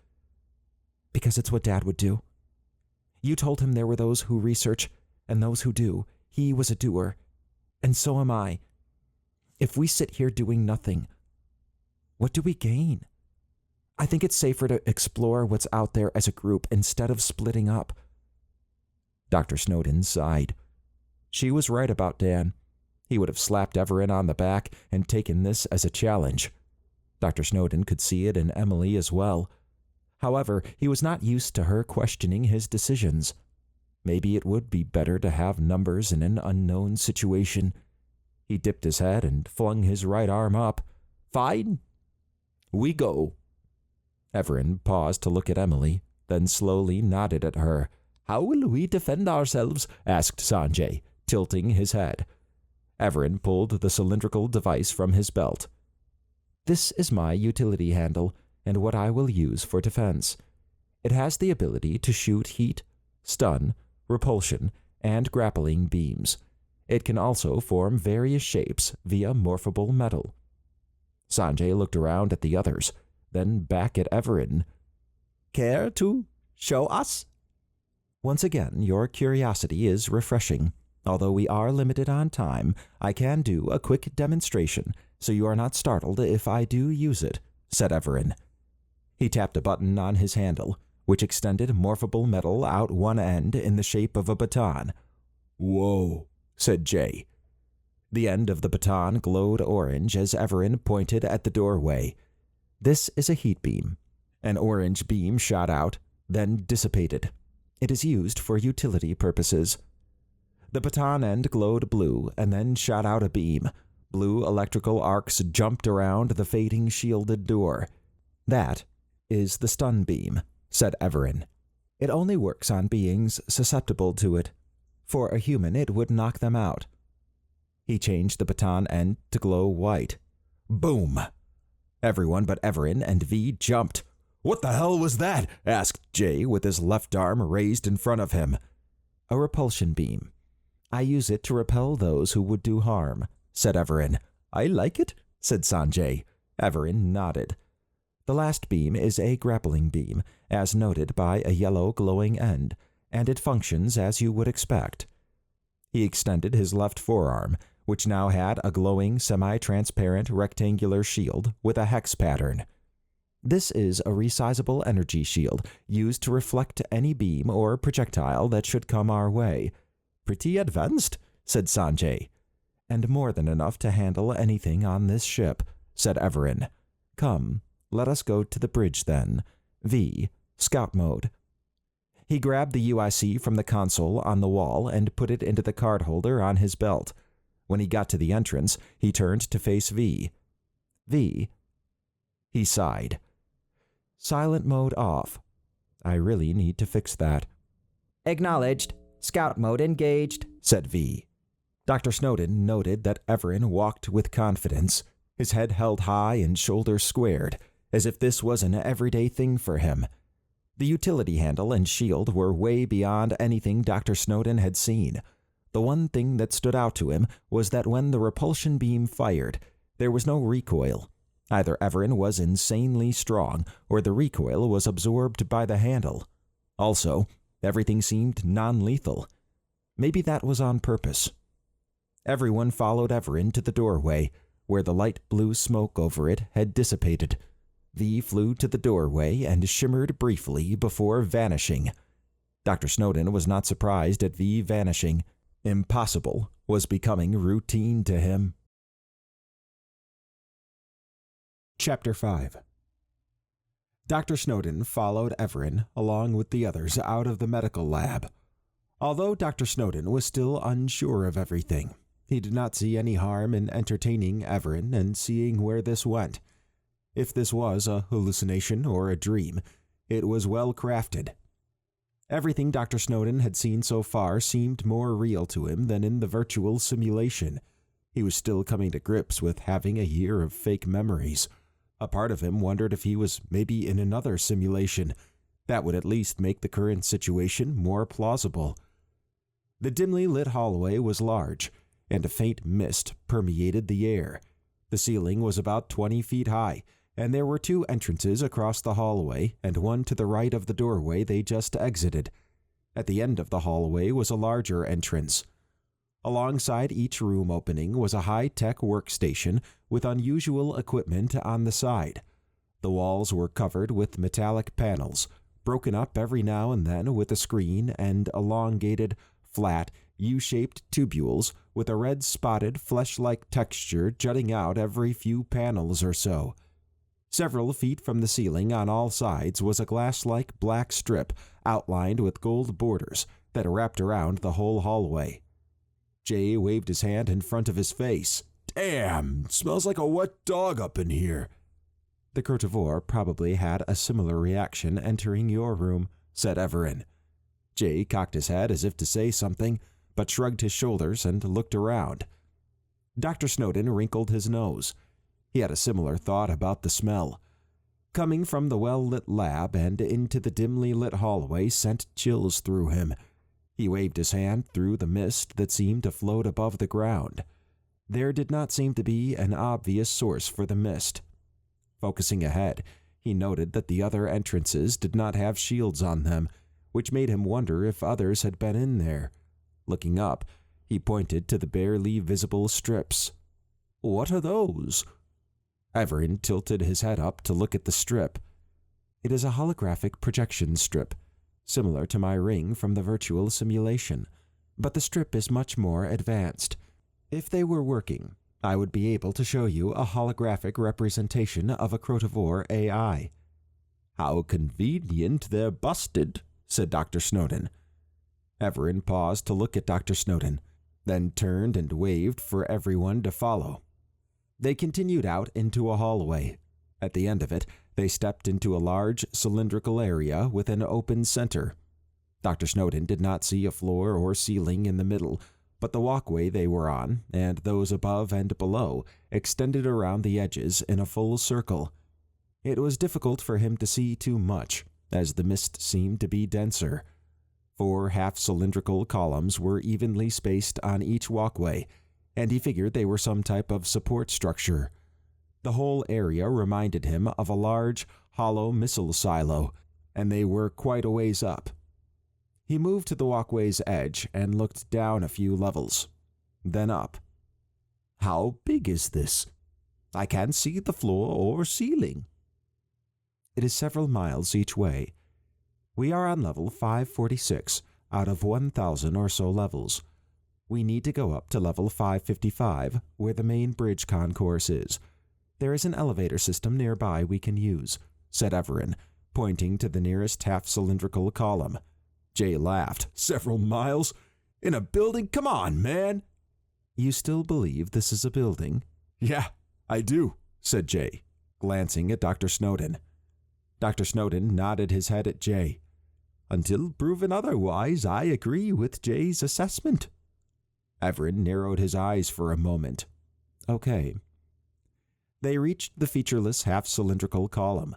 "Because it's what Dad would do. You told him there were those who research and those who do. He was a doer, and so am I. If we sit here doing nothing, what do we gain? I think it's safer to explore what's out there as a group instead of splitting up." Dr. Snowden sighed. She was right about Dan. He would have slapped Evaran on the back and taken this as a challenge. Dr. Snowden could see it in Emily as well. However, he was not used to her questioning his decisions. Maybe it would be better to have numbers in an unknown situation. He dipped his head and flung his right arm up. "Fine. We go." Evaran paused to look at Emily, then slowly nodded at her. "How will we defend ourselves?" asked Sanjay, tilting his head. Evaran pulled the cylindrical device from his belt. "This is my utility handle, and what I will use for defense. It has the ability to shoot heat, stun, repulsion, and grappling beams. It can also form various shapes via morphable metal." Sanjay looked around at the others, then back at Evaran. "Care to Show us?
Once again, your curiosity is refreshing. Although we are limited on time, I can do a quick demonstration, so you are not startled if I do use it, said Evaran. He tapped a button on his handle, which extended morphable metal out one end in the shape of a baton.
Whoa,
said Jay. The end of the baton glowed orange as Evaran pointed at the doorway. This is a heat beam. An orange beam shot out, then dissipated. It is used for utility purposes. The baton end glowed blue and then shot out a beam. Blue electrical arcs jumped around the fading shielded door. That is the stun beam, said Evaran. It only works on beings susceptible to it. For a human, it would knock them out. He changed the baton end to glow white. Boom! Everyone but Evaran and V jumped. What the hell was that? Asked Jay with his left arm raised in front of him. A repulsion beam. I use it to repel those who would do harm, said Evaran. I like it, said Sanjay. Evaran nodded. The last beam is a grappling beam, as noted by a yellow glowing end, and it functions as you would expect. He extended his left forearm, which now had a glowing, semi-transparent rectangular shield with a hex pattern. This is a resizable energy shield used to reflect any beam or projectile that should come our way. Pretty advanced, said Sanjay. And more than enough to handle anything on this ship, said Evaran. Come, let us go to the bridge then. V, scout mode. He grabbed the UIC from the console on the wall and put it into the card holder on his belt. When he got to the entrance, he turned to face V. V. He sighed. Silent mode off. I really need to fix that.
Acknowledged. Scout mode engaged,
said V. Dr. Snowden noted that Evaran walked with confidence, his head held high and shoulders squared, as if this was an everyday thing for him. The utility handle and shield were way beyond anything Dr. Snowden had seen. The one thing that stood out to him was that when the repulsion beam fired, there was no recoil. Either Evaran was insanely strong, or the recoil was absorbed by the handle. Also, everything seemed non-lethal. Maybe that was on purpose. Everyone followed Evaran to the doorway, where the light blue smoke over it had dissipated. V flew to the doorway and shimmered briefly before vanishing. Dr. Snowden was not surprised at V vanishing. Impossible was becoming routine to him. Chapter 5. Dr. Snowden followed Evaran along with the others out of the medical lab. Although Dr. Snowden was still unsure of everything, he did not see any harm in entertaining Evaran and seeing where this went. If this was a hallucination or a dream, it was well crafted. Everything Dr. Snowden had seen so far seemed more real to him than in the virtual simulation. He was still coming to grips with having a year of fake memories. A part of him wondered if he was maybe in another simulation. That would at least make the current situation more plausible. The dimly lit hallway was large, and a faint mist permeated the air. The ceiling was about 20 feet high, and there were 2 entrances across the hallway and one to the right of the doorway they just exited. At the end of the hallway was a larger entrance. Alongside each room opening was a high-tech workstation with unusual equipment on the side. The walls were covered with metallic panels, broken up every now and then with a screen and elongated, flat, U-shaped tubules with a red-spotted, flesh-like texture jutting out every few panels or so. Several feet from the ceiling on all sides was a glass-like black strip outlined with gold borders that wrapped around the whole hallway. Jay waved his hand in front of his face.
Damn, smells like a wet dog up in here.
The Crotivore probably had a similar reaction entering your room, said Evaran. Jay cocked his head as if to say something, but shrugged his shoulders and looked around. Dr. Snowden wrinkled his nose. He had a similar thought about the smell. Coming from the well-lit lab and into the dimly lit hallway sent chills through him. He waved his hand through the mist that seemed to float above the ground. There did not seem to be an obvious source for the mist. Focusing ahead, He noted that the other entrances did not have shields on them, which made him wonder if others had been in there. Looking up, he pointed to the barely visible strips. "What are those?" Evaran tilted his head up to look at the strip. "It is a holographic projection strip, similar to my ring from the virtual simulation, but the strip is much more advanced. If they were working, I would be able to show you a holographic representation of a Crotivore AI. "How convenient they're busted," said Dr. Snowden. Evaran paused to look at Dr. Snowden, then turned and waved for everyone to follow. They continued out into a hallway. At the end of it, they stepped into a large cylindrical area with an open center. Dr. Snowden did not see a floor or ceiling in the middle, but the walkway they were on, and those above and below, extended around the edges in a full circle. It was difficult for him to see too much, as the mist seemed to be denser. 4 half-cylindrical columns were evenly spaced on each walkway, and he figured they were some type of support structure. The whole area reminded him of a large, hollow missile silo, and they were quite a ways up. He moved to the walkway's edge and looked down a few levels, then up. "How big is this? I can't see the floor or ceiling." "It is several miles each way. We are on level 546 out of 1,000 or so levels. We need to go up to level 555, where the main bridge concourse is. There is an elevator system nearby we can use," said Evaran, pointing to the nearest half-cylindrical column. Jay laughed. "Several miles? In a building? Come on, man!" "You still believe this is a building?" "Yeah, I do," said Jay, glancing at Dr. Snowden. Dr. Snowden nodded his head at Jay. "Until proven otherwise, I agree with Jay's assessment." Evaran narrowed his eyes for a moment. "Okay." They reached the featureless half-cylindrical column.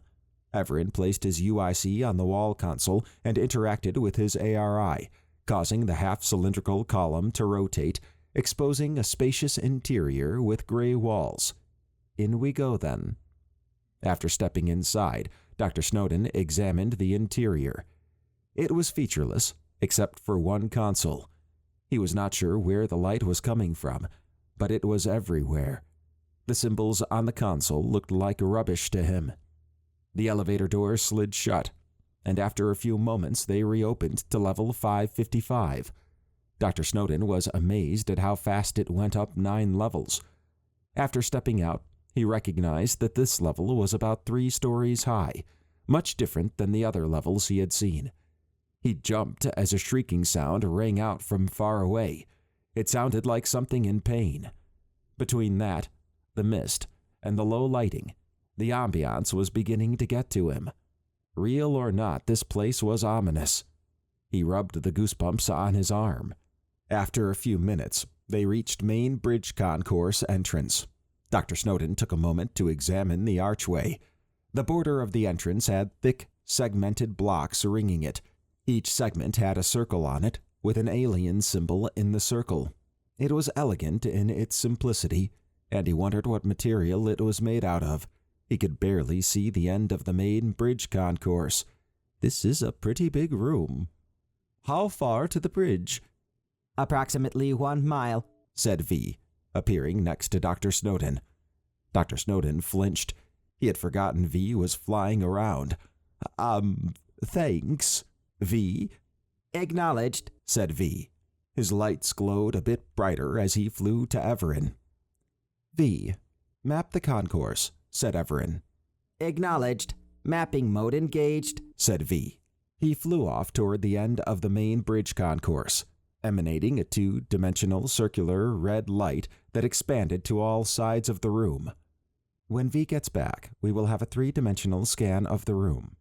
Evaran placed his UIC on the wall console and interacted with his ARI, causing the half-cylindrical column to rotate, exposing a spacious interior with gray walls. In we go, then. After stepping inside, Dr. Snowden examined the interior. It was featureless, except for one console. He was not sure where the light was coming from, but it was everywhere. The symbols on the console looked like rubbish to him. The elevator doors slid shut, and after a few moments they reopened to level 555. Dr. Snowden was amazed at how fast it went up 9 levels. After stepping out, he recognized that this level was about 3 stories high, much different than the other levels he had seen. He jumped as a shrieking sound rang out from far away. It sounded like something in pain. Between that, the mist, and the low lighting, the ambiance was beginning to get to him. Real or not, this place was ominous. He rubbed the goosebumps on his arm. After a few minutes, they reached main bridge concourse entrance. Dr. Snowden took a moment to examine the archway. The border of the entrance had thick, segmented blocks ringing it. Each segment had a circle on it, with an alien symbol in the circle. It was elegant in its simplicity, and he wondered what material it was made out of. He could barely see the end of the main bridge concourse. This is a pretty big room. "How far to the bridge?"
"Approximately 1 mile,"
said V, appearing next to Dr. Snowden. Dr. Snowden flinched. He had forgotten V was flying around. Thanks, V."
"Acknowledged,"
said V. His lights glowed a bit brighter as he flew to Evaran. "V, map the concourse," said Evaran.
"Acknowledged. Mapping mode engaged,"
said V. He flew off toward the end of the main bridge concourse, emanating a 2-dimensional circular red light that expanded to all sides of the room. "When V gets back, we will have a 3-dimensional scan of the room.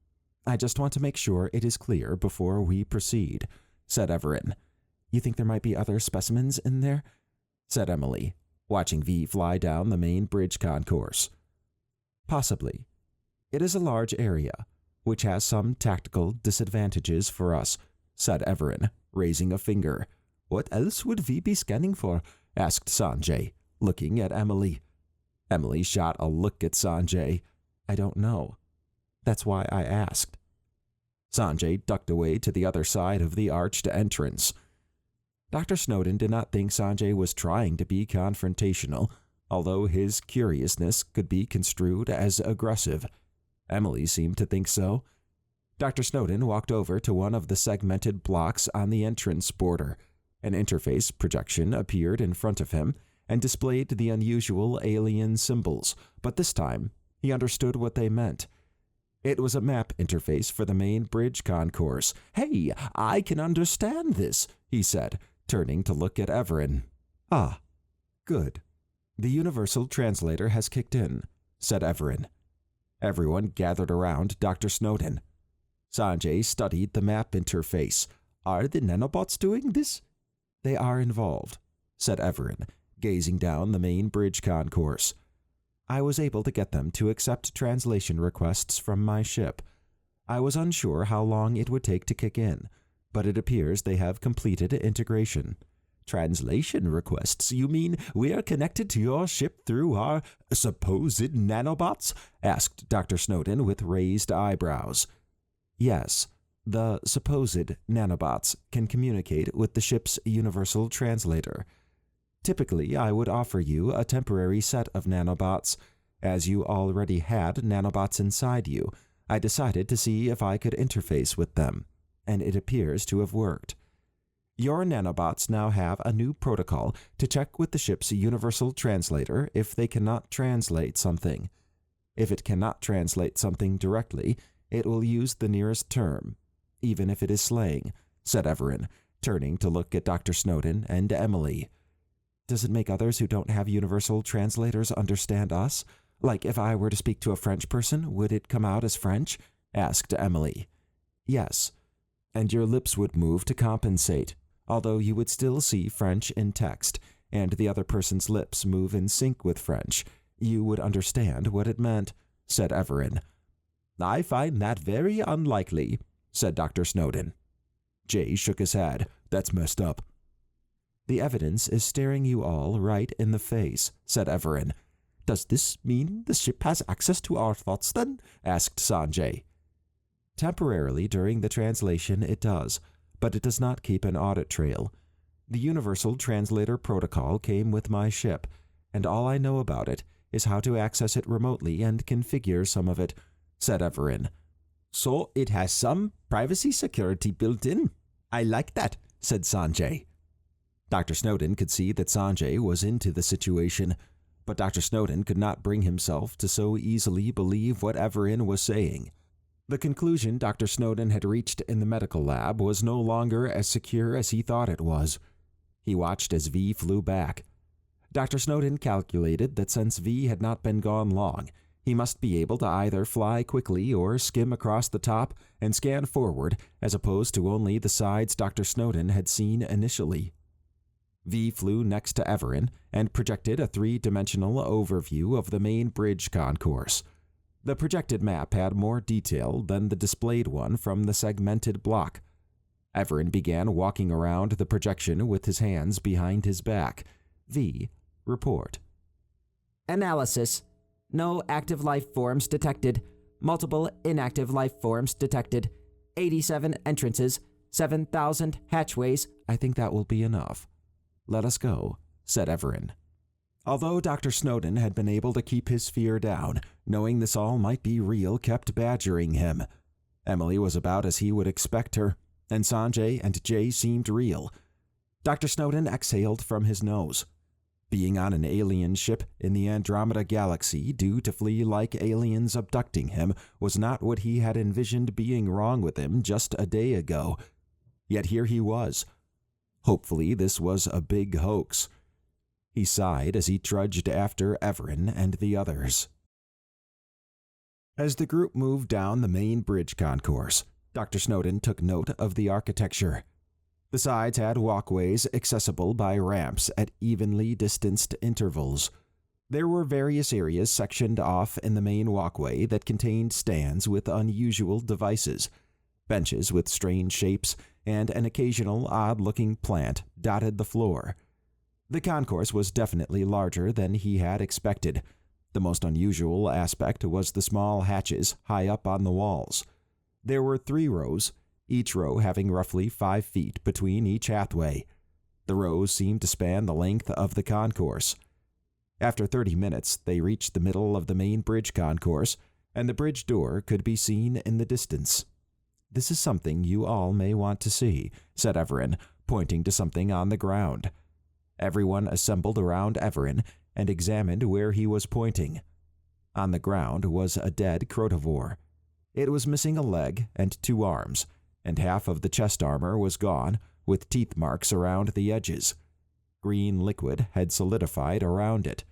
I just want to make sure it is clear before we proceed," said Evaran. "You think there might be other specimens in there?" said Emily, watching V fly down the main bridge concourse. "Possibly. It is a large area, which has some tactical disadvantages for us," said Evaran, raising a finger. "What else would V be scanning for?" asked Sanjay, looking at Emily. Emily shot a look at Sanjay. "I don't know." That's why I asked. Sanjay ducked away to the other side of the arched entrance. Dr. Snowden did not think Sanjay was trying to be confrontational, although his curiousness could be construed as aggressive. Emily seemed to think so. Dr. Snowden walked over to one of the segmented blocks on the entrance border. An interface projection appeared in front of him and displayed the unusual alien symbols, but this time he understood what they meant. It was a map interface for the main bridge concourse. "Hey, I can understand this," he said, turning to look at Evaran. "Ah, good. The universal translator has kicked in," said Evaran. Everyone gathered around Dr. Snowden. Sanjay studied the map interface. "Are the nanobots doing this?" "They are involved," said Evaran, gazing down the main bridge concourse. "I was able to get them to accept translation requests from my ship. I was unsure how long it would take to kick in, but it appears they have completed integration." "Translation requests? You mean we're connected to your ship through our supposed nanobots?" asked Dr. Snowden with raised eyebrows. "Yes, the supposed nanobots can communicate with the ship's universal translator. Typically, I would offer you a temporary set of nanobots. As you already had nanobots inside you, I decided to see if I could interface with them, and it appears to have worked. Your nanobots now have a new protocol to check with the ship's universal translator if they cannot translate something. If it cannot translate something directly, it will use the nearest term, even if it is slang," said Evaran, turning to look at Dr. Snowden and Emily. "Does it make others who don't have universal translators understand us? Like if I were to speak to a French person, would it come out as French?" asked Emily. "Yes, and your lips would move to compensate, although you would still see French in text, and the other person's lips move in sync with French. You would understand what it meant," said Evaran. "I find that very unlikely," said Dr. Snowden. Jay shook his head. "That's messed up." "The evidence is staring you all right in the face," said Evaran. "Does this mean the ship has access to our thoughts then?" asked Sanjay. "Temporarily during the translation it does, but it does not keep an audit trail. The Universal Translator Protocol came with my ship, and all I know about it is how to access it remotely and configure some of it," said Evaran. "So it has some privacy security built in. I like that," said Sanjay. Dr. Snowden could see that Sanjay was into the situation, but Dr. Snowden could not bring himself to so easily believe what Evaran was saying. The conclusion Dr. Snowden had reached in the medical lab was no longer as secure as he thought it was. He watched as V flew back. Dr. Snowden calculated that since V had not been gone long, he must be able to either fly quickly or skim across the top and scan forward, as opposed to only the sides Dr. Snowden had seen initially. V flew next to Evaran and projected a three-dimensional overview of the main bridge concourse. The projected map had more detail than the displayed one from the segmented block. Evaran began walking around the projection with his hands behind his back. V, report.
Analysis. No active life forms detected. Multiple inactive life forms detected. 87 entrances. 7,000 hatchways.
"I think that will be enough. Let us go," said Evaran. Although Dr. Snowden had been able to keep his fear down, knowing this all might be real kept badgering him. Emily was about as he would expect her, and Sanjay and Jay seemed real. Dr. Snowden exhaled from his nose. Being on an alien ship in the Andromeda Galaxy due to flea-like aliens abducting him was not what he had envisioned being wrong with him just a day ago. Yet here he was. Hopefully this was a big hoax. He sighed as he trudged after Evaran and the others. As the group moved down the main bridge concourse, Dr. Snowden took note of the architecture. The sides had walkways accessible by ramps at evenly distanced intervals. There were various areas sectioned off in the main walkway that contained stands with unusual devices. Benches with strange shapes and an occasional odd-looking plant dotted the floor. The concourse was definitely larger than he had expected. The most unusual aspect was the small hatches high up on the walls. There were 3 rows, each row having roughly 5 feet between each pathway. The rows seemed to span the length of the concourse. After 30 minutes, they reached the middle of the main bridge concourse, and the bridge door could be seen in the distance. "This is something you all may want to see," said Evaran, pointing to something on the ground. Everyone assembled around Evaran and examined where he was pointing. On the ground was a dead crotovore. It was missing a leg and 2 arms, and half of the chest armor was gone, with teeth marks around the edges. Green liquid had solidified around it.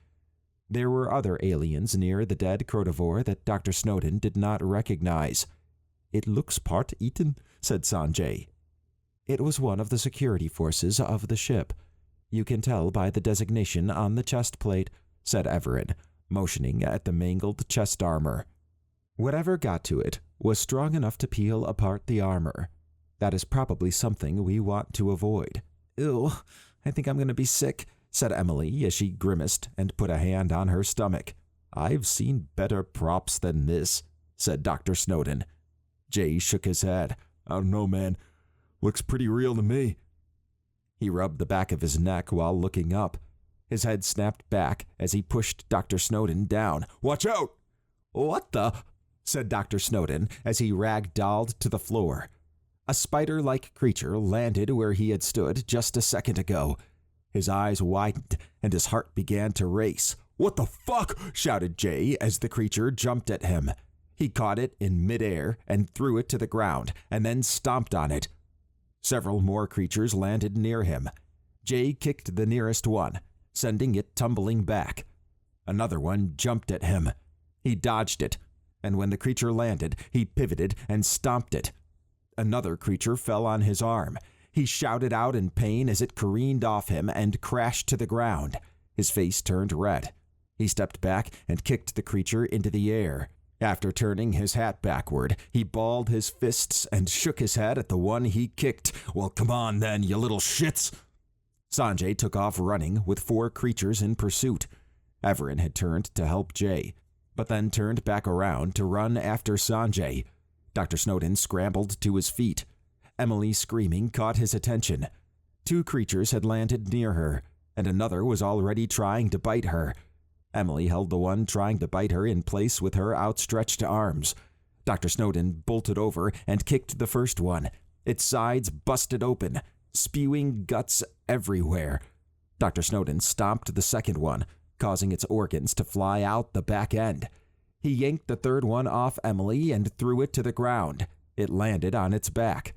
There were other aliens near the dead crotovore that Dr. Snowden did not recognize. "It looks part eaten," said Sanjay. "It was one of the security forces of the ship. You can tell by the designation on the chest plate," said Evaran, motioning at the mangled chest armor. "Whatever got to it was strong enough to peel apart the armor. That is probably something we want to avoid." "Ew, I think I'm going to be sick," said Emily as she grimaced and put a hand on her stomach. "I've seen better props than this," said Dr. Snowden. Jay shook his head.
"I don't know, man. Looks pretty real to me."
He rubbed the back of his neck while looking up. His head snapped back as he pushed Dr. Snowden down. "Watch out!" "What the?" said Dr. Snowden as he ragdolled to the floor. A spider-like creature landed where he had stood just a second ago. His eyes widened and his heart began to race. "What the fuck?" shouted Jay as the creature jumped at him. He caught it in midair and threw it to the ground, and then stomped on it. Several more creatures landed near him. Jay kicked the nearest one, sending it tumbling back. Another one jumped at him. He dodged it, and when the creature landed, he pivoted and stomped it. Another creature fell on his arm. He shouted out in pain as it careened off him and crashed to the ground. His face turned red. He stepped back and kicked the creature into the air. After turning his hat backward, he balled his fists and shook his head at the one he kicked. "Well, come on then, you little shits!" Sanjay took off running with 4 creatures in pursuit. Evaran had turned to help Jay, but then turned back around to run after Sanjay. Dr. Snowden scrambled to his feet. Emily, screaming, caught his attention. 2 creatures had landed near her, and another was already trying to bite her. Emily held the one trying to bite her in place with her outstretched arms. Dr. Snowden bolted over and kicked the first one. Its sides busted open, spewing guts everywhere. Dr. Snowden stomped the second one, causing its organs to fly out the back end. He yanked the third one off Emily and threw it to the ground. It landed on its back.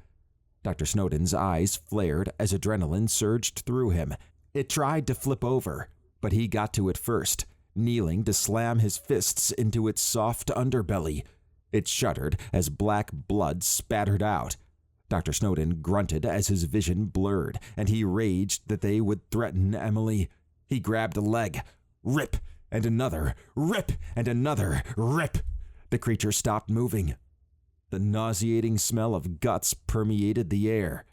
Dr. Snowden's eyes flared as adrenaline surged through him. It tried to flip over, but he got to it first, kneeling to slam his fists into its soft underbelly. It shuddered as black blood spattered out. Dr. Snowden grunted as his vision blurred, and he raged that they would threaten Emily. He grabbed a leg. Rip, and another. Rip, and another. Rip. The creature stopped moving. The nauseating smell of guts permeated the air.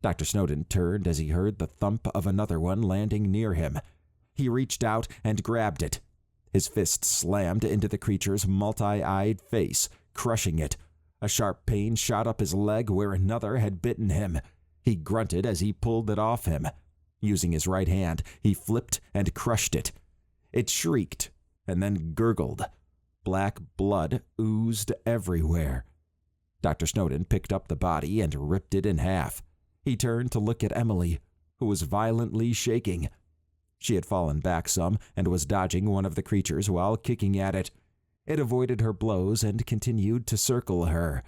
Dr. Snowden turned as he heard the thump of another one landing near him. He reached out and grabbed it. His fist slammed into the creature's multi-eyed face, crushing it. A sharp pain shot up his leg where another had bitten him. He grunted as he pulled it off him. Using his right hand, he flipped and crushed it. It shrieked and then gurgled. Black blood oozed everywhere. Dr. Snowden picked up the body and ripped it in half. He turned to look at Emily, who was violently shaking. She had fallen back some and was dodging one of the creatures while kicking at it. It avoided her blows and continued to circle her.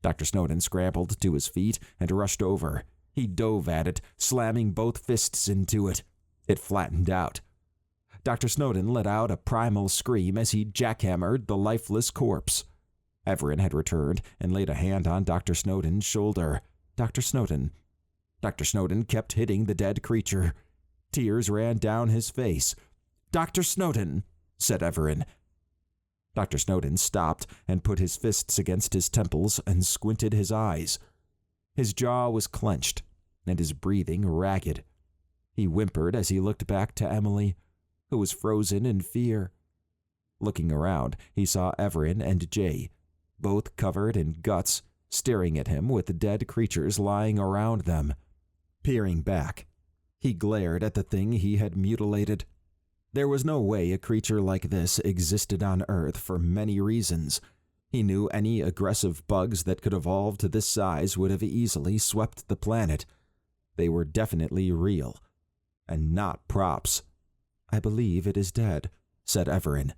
Dr. Snowden scrambled to his feet and rushed over. He dove at it, slamming both fists into it. It flattened out. Dr. Snowden let out a primal scream as he jackhammered the lifeless corpse. Evaran had returned and laid a hand on Dr. Snowden's shoulder. Dr. Snowden kept hitting the dead creature. Tears ran down his face. "Dr. Snowden," said Evaran. Dr. Snowden stopped and put his fists against his temples and squinted his eyes. His jaw was clenched and his breathing ragged. He whimpered as he looked back to Emily, who was frozen in fear. Looking around, he saw Evaran and Jay, both covered in guts, staring at him with dead creatures lying around them. Peering back, he glared at the thing he had mutilated. There was no way a creature like this existed on Earth for many reasons. He knew any aggressive bugs that could evolve to this size would have easily swept the planet. They were definitely real, and not props. "I believe it is dead," said Evaran.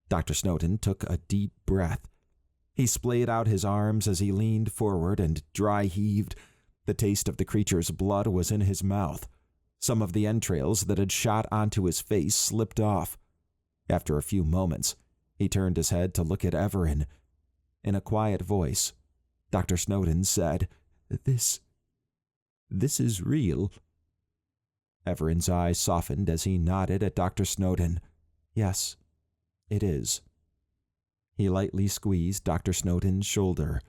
Dr. Snowden took a deep breath. He splayed out his arms as he leaned forward and dry heaved. The taste of the creature's blood was in his mouth. Some of the entrails that had shot onto his face slipped off. After a few moments, he turned his head to look at Evaran. In a quiet voice, Dr. Snowden said, This is real." Evaran's eyes softened as he nodded at Dr. Snowden. "Yes, it is." He lightly squeezed Dr. Snowden's shoulder.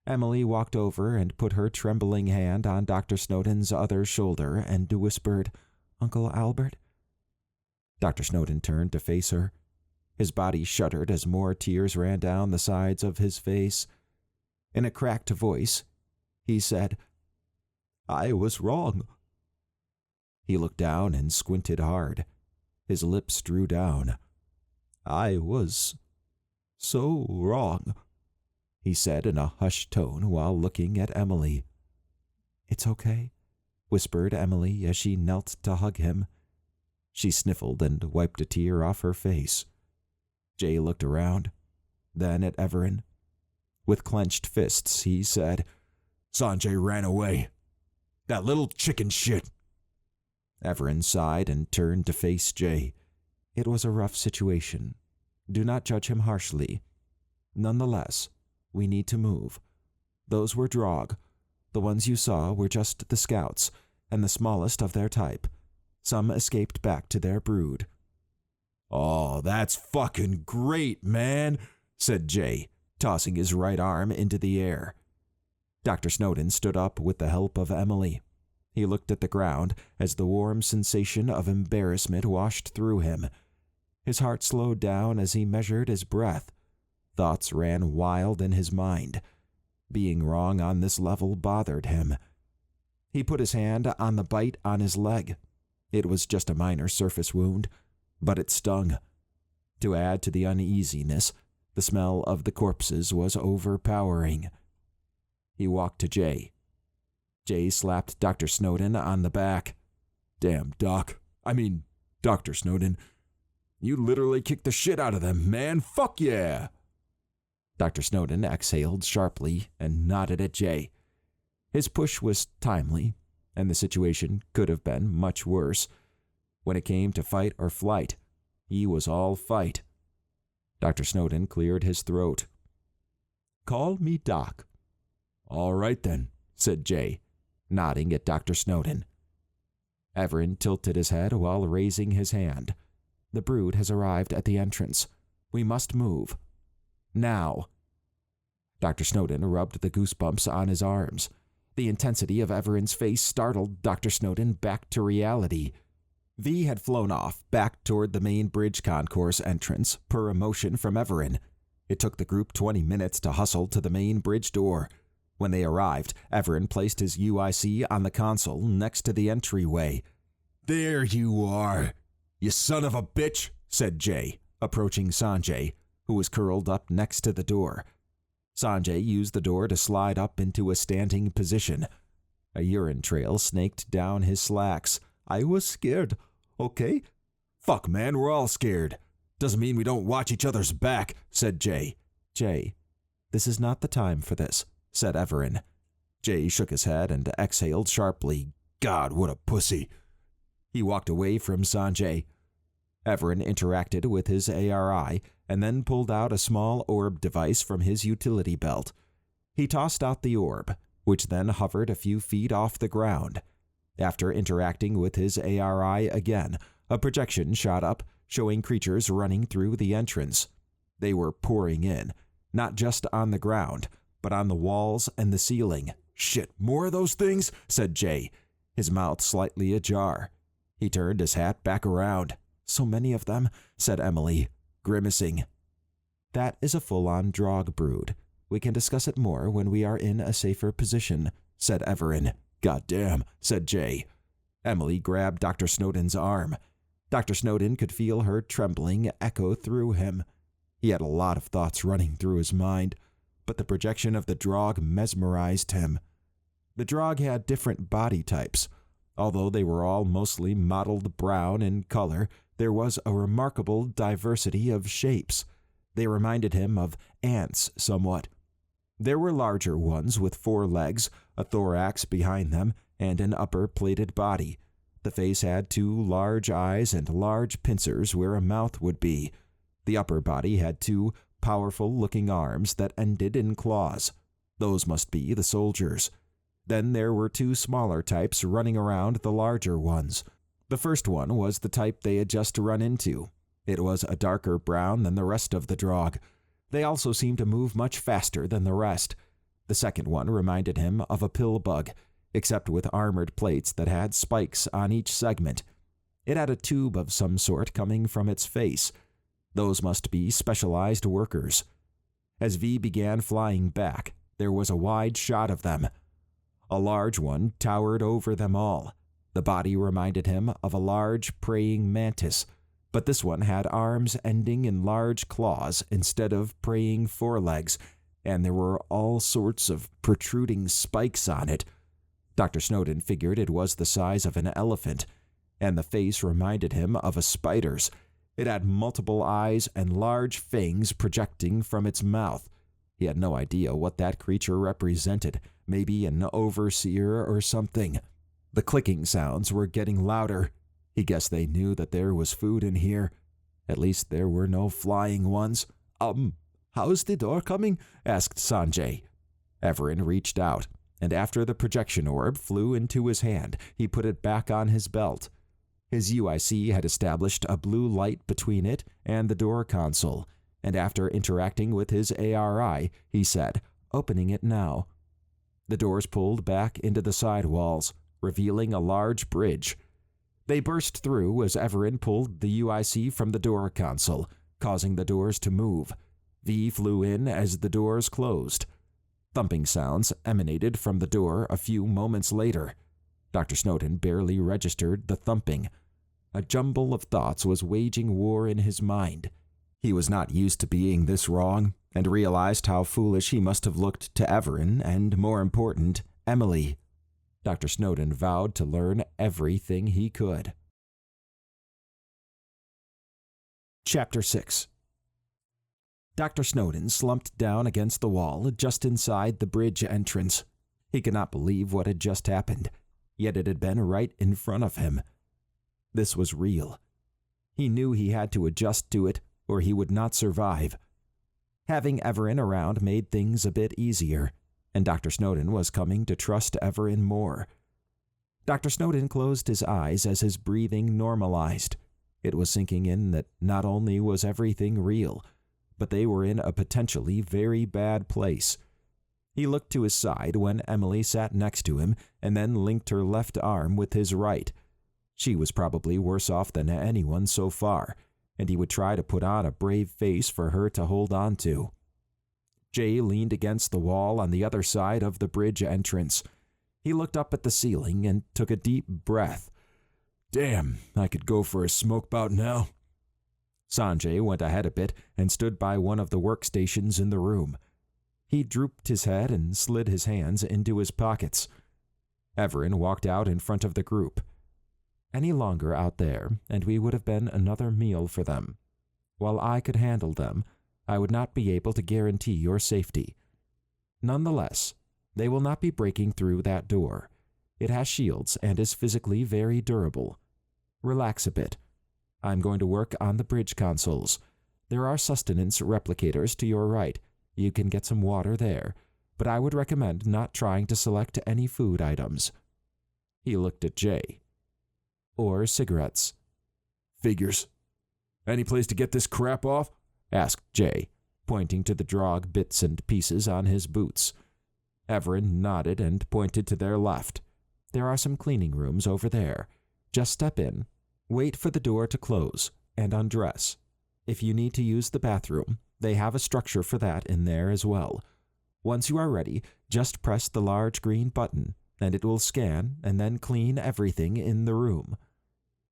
Emily walked over and put her trembling hand on Dr. Snowden's other shoulder and whispered, "Uncle Albert?" Dr. Snowden turned to face her. His body shuddered as more tears ran down the sides of his face. In a cracked voice, he said, "I was wrong." He looked down and squinted hard. His lips drew down. "I was so wrong," he said in a hushed tone while looking at Emily. "It's okay," whispered Emily as she knelt to hug him. She sniffled and wiped a tear off her face. Jay looked around, then at Evaran. With clenched fists, he said,
"Sanjay ran away. That little chicken shit."
Evaran sighed and turned to face Jay. "It was a rough situation. Do not judge him harshly. Nonetheless, we need to move. Those were Drog. The ones you saw were just the scouts, and the smallest of their type. Some escaped back to their brood."
"Oh, that's fucking great, man," said Jay,
tossing his right arm into the air. Dr. Snowden stood up with the help of Emily. He looked at the ground as the warm sensation of embarrassment washed through him. His heart slowed down as he measured his breath. Thoughts ran wild in his mind. Being wrong on this level bothered him. He put his hand on the bite on his leg. It was just a minor surface wound, but it stung. To add to the uneasiness, the smell of the corpses was overpowering. He walked to Jay. Jay slapped Dr. Snowden on the back.
"Damn, Dr. Snowden. You literally kicked the shit out of them, man. Fuck yeah."
Dr. Snowden exhaled sharply and nodded at Jay. His push was timely, and the situation could have been much worse. When it came to fight or flight, he was all fight. Dr. Snowden cleared his throat.
"Call me Doc."
"All right then," said Jay, nodding at Dr. Snowden. Evaran tilted his head while raising his hand. "The brood has arrived at the entrance. We must move. Now." Dr. Snowden rubbed the goosebumps on his arms. The intensity of Evaran's face startled Dr. Snowden back to reality. V had flown off, back toward the main bridge concourse entrance, per a motion from Evaran. It took the group 20 minutes to hustle to the main bridge door. When they arrived, Evaran placed his UIC on the console next to the entryway.
"There you are, you son of a bitch,"
said Jay, approaching Sanjay, who was curled up next to the door. Sanjay used the door to slide up into a standing position. A urine trail snaked down his slacks.
"I was scared, okay?"
"Fuck, man, we're all scared. Doesn't mean we don't watch each other's back," said Jay. "Jay, this is not the time for this," said Evaran. Jay shook his head and exhaled sharply.
"God, what a pussy."
He walked away from Sanjay. Evaran interacted with his ARI and then pulled out a small orb device from his utility belt. He tossed out the orb, which then hovered a few feet off the ground. After interacting with his ARI again, a projection shot up, showing creatures running through the entrance. They were pouring in, not just on the ground, but on the walls and the ceiling.
"Shit, more of those things?"
said Jay, his mouth slightly ajar. He turned his hat back around.
So many of them, said Emily, grimacing. That is a full-on drog brood. We can discuss it more when we are in a safer position, said Evaran.
Goddamn, said Jay.
Emily grabbed Dr. Snowden's arm. Dr. Snowden could feel her trembling echo through him. He had a lot of thoughts running through his mind, but the projection of the Drog mesmerized him. The Drog had different body types. Although they were all mostly mottled brown in color, there was a remarkable diversity of shapes. They reminded him of ants somewhat. There were larger ones with 4 legs, a thorax behind them, and an upper plated body. The face had 2 large eyes and large pincers where a mouth would be. The upper body had 2 powerful-looking arms that ended in claws. Those must be the soldiers. Then there were 2 smaller types running around the larger ones. The first one was the type they had just run into. It was a darker brown than the rest of the Drog. They also seemed to move much faster than the rest. The second one reminded him of a pill bug, except with armored plates that had spikes on each segment. It had a tube of some sort coming from its face. Those must be specialized workers. As V began flying back, there was a wide shot of them. A large one towered over them all. The body reminded him of a large praying mantis, but this one had arms ending in large claws instead of praying forelegs, and there were all sorts of protruding spikes on it. Dr. Snowden figured it was the size of an elephant, and the face reminded him of a spider's. It had multiple eyes and large fangs projecting from its mouth. He had no idea what that creature represented, maybe an overseer or something. The clicking sounds were getting louder. He guessed they knew that there was food in here. At least there were no flying ones. How's the door coming? Asked Sanjay. Evaran reached out, and after the projection orb flew into his hand, he put it back on his belt. His UIC had established a blue light between it and the door console, and after interacting with his ARI, he said, opening it now. The doors pulled back into the side walls, revealing a large bridge. They burst through as Evaran pulled the UIC from the door console, causing the doors to move. V flew in as the doors closed. Thumping sounds emanated from the door a few moments later. Dr. Snowden barely registered the thumping. A jumble of thoughts was waging war in his mind. He was not used to being this wrong, and realized how foolish he must have looked to Evaran and, more important, Emily. Dr. Snowden vowed to learn everything he could. Chapter 6. Dr. Snowden slumped down against the wall just inside the bridge entrance. He could not believe what had just happened, yet it had been right in front of him. This was real. He knew he had to adjust to it, or he would not survive. Having Evaran around made things a bit easier, and Dr. Snowden was coming to trust Evaran more. Dr. Snowden closed his eyes as his breathing normalized. It was sinking in that not only was everything real, but they were in a potentially very bad place. He looked to his side when Emily sat next to him and then linked her left arm with his right. She was probably worse off than anyone so far, and he would try to put on a brave face for her to hold on to. Jay leaned against the wall on the other side of the bridge entrance. He looked up at the ceiling and took a deep breath.
Damn, I could go for a smoke bout now.
Sanjay went ahead a bit and stood by one of the workstations in the room. He drooped his head and slid his hands into his pockets. Evaran walked out in front of the group. Any longer out there, and we would have been another meal for them. While I could handle them, I would not be able to guarantee your safety. Nonetheless, they will not be breaking through that door. It has shields and is physically very durable. Relax a bit. I'm going to work on the bridge consoles. There are sustenance replicators to your right. You can get some water there, but I would recommend not trying to select any food items. He looked at Jay. Or cigarettes.
Figures. Any place to get this crap off?
Asked Jay, pointing to the Drog bits and pieces on his boots. Evaran nodded and pointed to their left. There are some cleaning rooms over there. Just step in. Wait for the door to close and undress. If you need to use the bathroom, they have a structure for that in there as well. Once you are ready, just press the large green button, and it will scan and then clean everything in the room.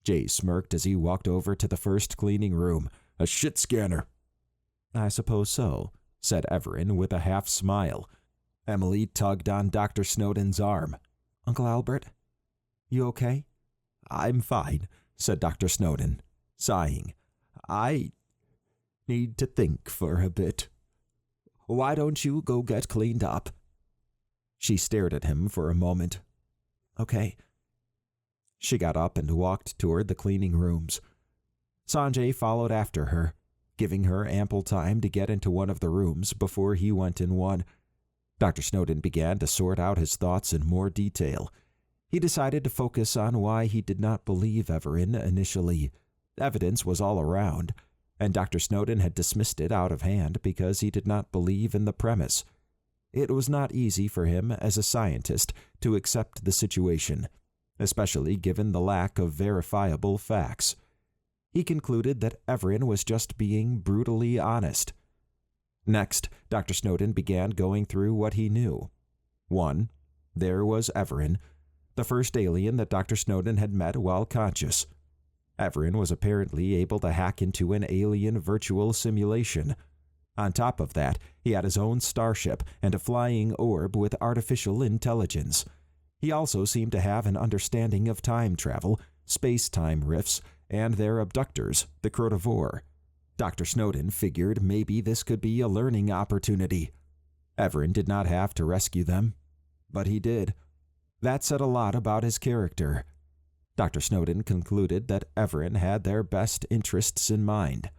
Jay smirked as he walked over to the first cleaning room.
A shit scanner.
I suppose so, said Evaran with a half smile. Emily tugged on Dr. Snowden's arm. Uncle Albert, you okay?
I'm fine, said Dr. Snowden, sighing. I need to think for a bit. Why don't you go get cleaned up? She stared at him for a moment. Okay. She got up and walked toward the cleaning rooms. Sanjay followed after her, giving her ample time to get into one of the rooms before he went in one. Dr. Snowden began to sort out his thoughts in more detail. He decided to focus on why he did not believe Evaran initially. Evidence was all around, and Dr. Snowden had dismissed it out of hand because he did not believe in the premise. It was not easy for him as a scientist to accept the situation, especially given the lack of verifiable facts. He concluded that Evaran was just being brutally honest. Next, Dr. Snowden began going through what he knew. 1. There was Evaran, the first alien that Dr. Snowden had met while conscious. Evaran was apparently able to hack into an alien virtual simulation. On top of that, he had his own starship and a flying orb with artificial intelligence. He also seemed to have an understanding of time travel, space-time rifts, and their abductors, the Bloodbore. Dr. Snowden figured maybe this could be a learning opportunity. Evaran did not have to rescue them, but he did. That said a lot about his character. Dr. Snowden concluded that Evaran had their best interests in mind.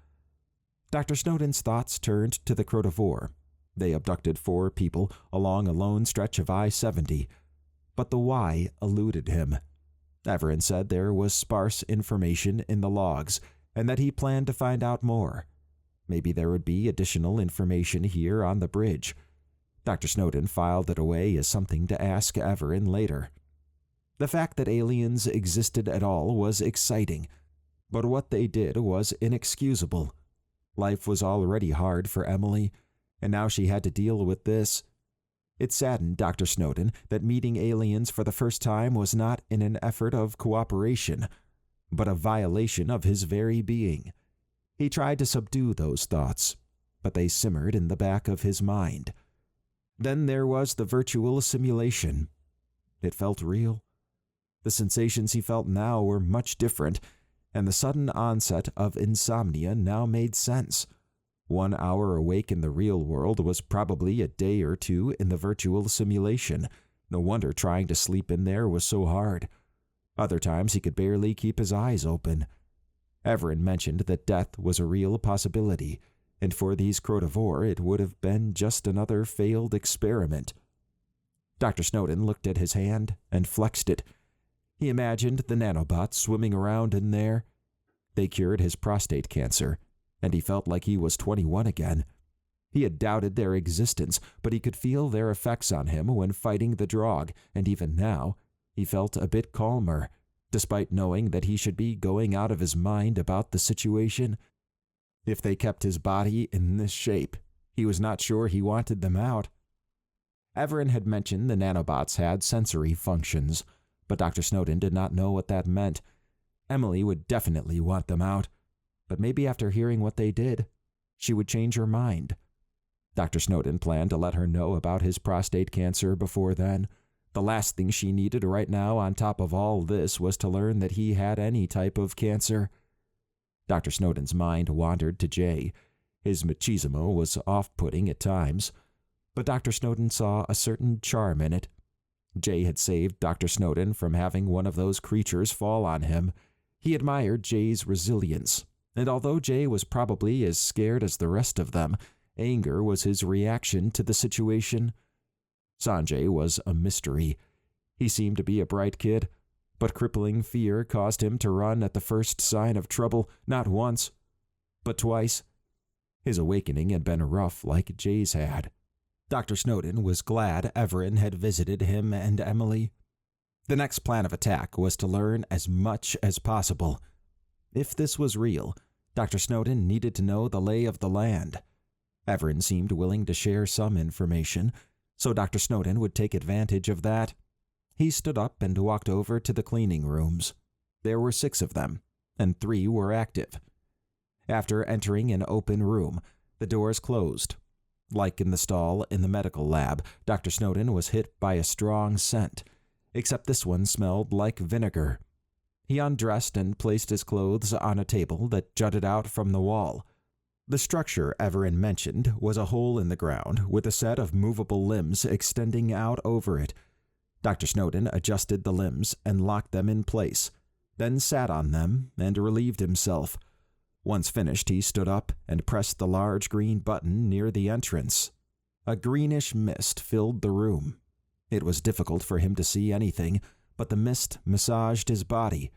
Dr. Snowden's thoughts turned to the Bloodbore. They abducted 4 people along a lone stretch of I-70, but the why eluded him. Evaran said there was sparse information in the logs, and that he planned to find out more. Maybe there would be additional information here on the bridge. Dr. Snowden filed it away as something to ask Evaran later. The fact that aliens existed at all was exciting, but what they did was inexcusable. Life was already hard for Emily, and now she had to deal with this. It saddened Dr. Snowden that meeting aliens for the first time was not in an effort of cooperation, but a violation of his very being. He tried to subdue those thoughts, but they simmered in the back of his mind. Then there was the virtual simulation. It felt real. The sensations he felt now were much different, and the sudden onset of insomnia now made sense. 1 hour awake in the real world was probably a day or 2 in the virtual simulation. No wonder trying to sleep in there was so hard. Other times he could barely keep his eyes open. Evaran mentioned that death was a real possibility, and for these Bloodbore it would have been just another failed experiment. Dr. Snowden looked at his hand and flexed it. He imagined the nanobots swimming around in there. They cured his prostate cancer, and he felt like he was 21 again. He had doubted their existence, but he could feel their effects on him when fighting the Drog, and even now, he felt a bit calmer, despite knowing that he should be going out of his mind about the situation. If they kept his body in this shape, he was not sure he wanted them out. Evaran had mentioned the nanobots had sensory functions, but Dr. Snowden did not know what that meant. Emily would definitely want them out, but maybe after hearing what they did, she would change her mind. Dr. Snowden planned to let her know about his prostate cancer before then. The last thing she needed right now on top of all this was to learn that he had any type of cancer. Dr. Snowden's mind wandered to Jay. His machismo was off-putting at times, but Dr. Snowden saw a certain charm in it. Jay had saved Dr. Snowden from having one of those creatures fall on him. He admired Jay's resilience, and although Jay was probably as scared as the rest of them, anger was his reaction to the situation. Sanjay was a mystery. He seemed to be a bright kid, but crippling fear caused him to run at the first sign of trouble, not once, but twice. His awakening had been rough like Jay's had. Dr. Snowden was glad Evaran had visited him and Emily. The next plan of attack was to learn as much as possible. If this was real, Dr. Snowden needed to know the lay of the land. Evaran seemed willing to share some information, so Dr. Snowden would take advantage of that. He stood up and walked over to the cleaning rooms. There were 6 of them, and 3 were active. After entering an open room, the doors closed. Like in the stall in the medical lab, Dr. Snowden was hit by a strong scent, except this one smelled like vinegar. He undressed and placed his clothes on a table that jutted out from the wall. The structure Evaran mentioned was a hole in the ground with a set of movable limbs extending out over it. Dr. Snowden adjusted the limbs and locked them in place, then sat on them and relieved himself. Once finished, he stood up and pressed the large green button near the entrance. A greenish mist filled the room. It was difficult for him to see anything, but the mist massaged his body.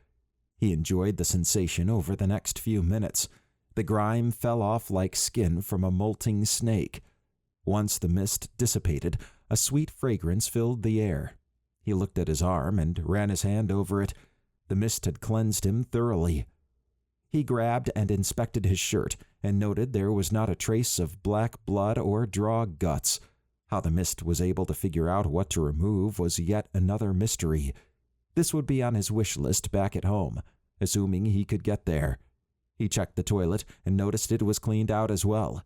He enjoyed the sensation over the next few minutes. The grime fell off like skin from a molting snake. Once the mist dissipated, a sweet fragrance filled the air. He looked at his arm and ran his hand over it. The mist had cleansed him thoroughly. He grabbed and inspected his shirt and noted there was not a trace of black blood or draw guts. How the mist was able to figure out what to remove was yet another mystery. This would be on his wish list back at home, assuming he could get there. He checked the toilet and noticed it was cleaned out as well.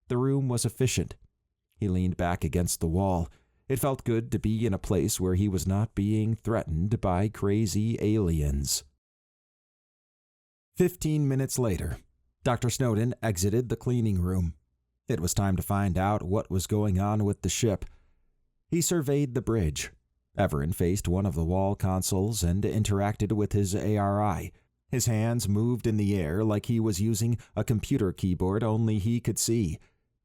The room was efficient. He leaned back against the wall. It felt good to be in a place where he was not being threatened by crazy aliens. 15 minutes later, Dr. Snowden exited the cleaning room. It was time to find out what was going on with the ship. He surveyed the bridge. Evaran faced one of the wall consoles and interacted with his ARI. His hands moved in the air like he was using a computer keyboard only he could see.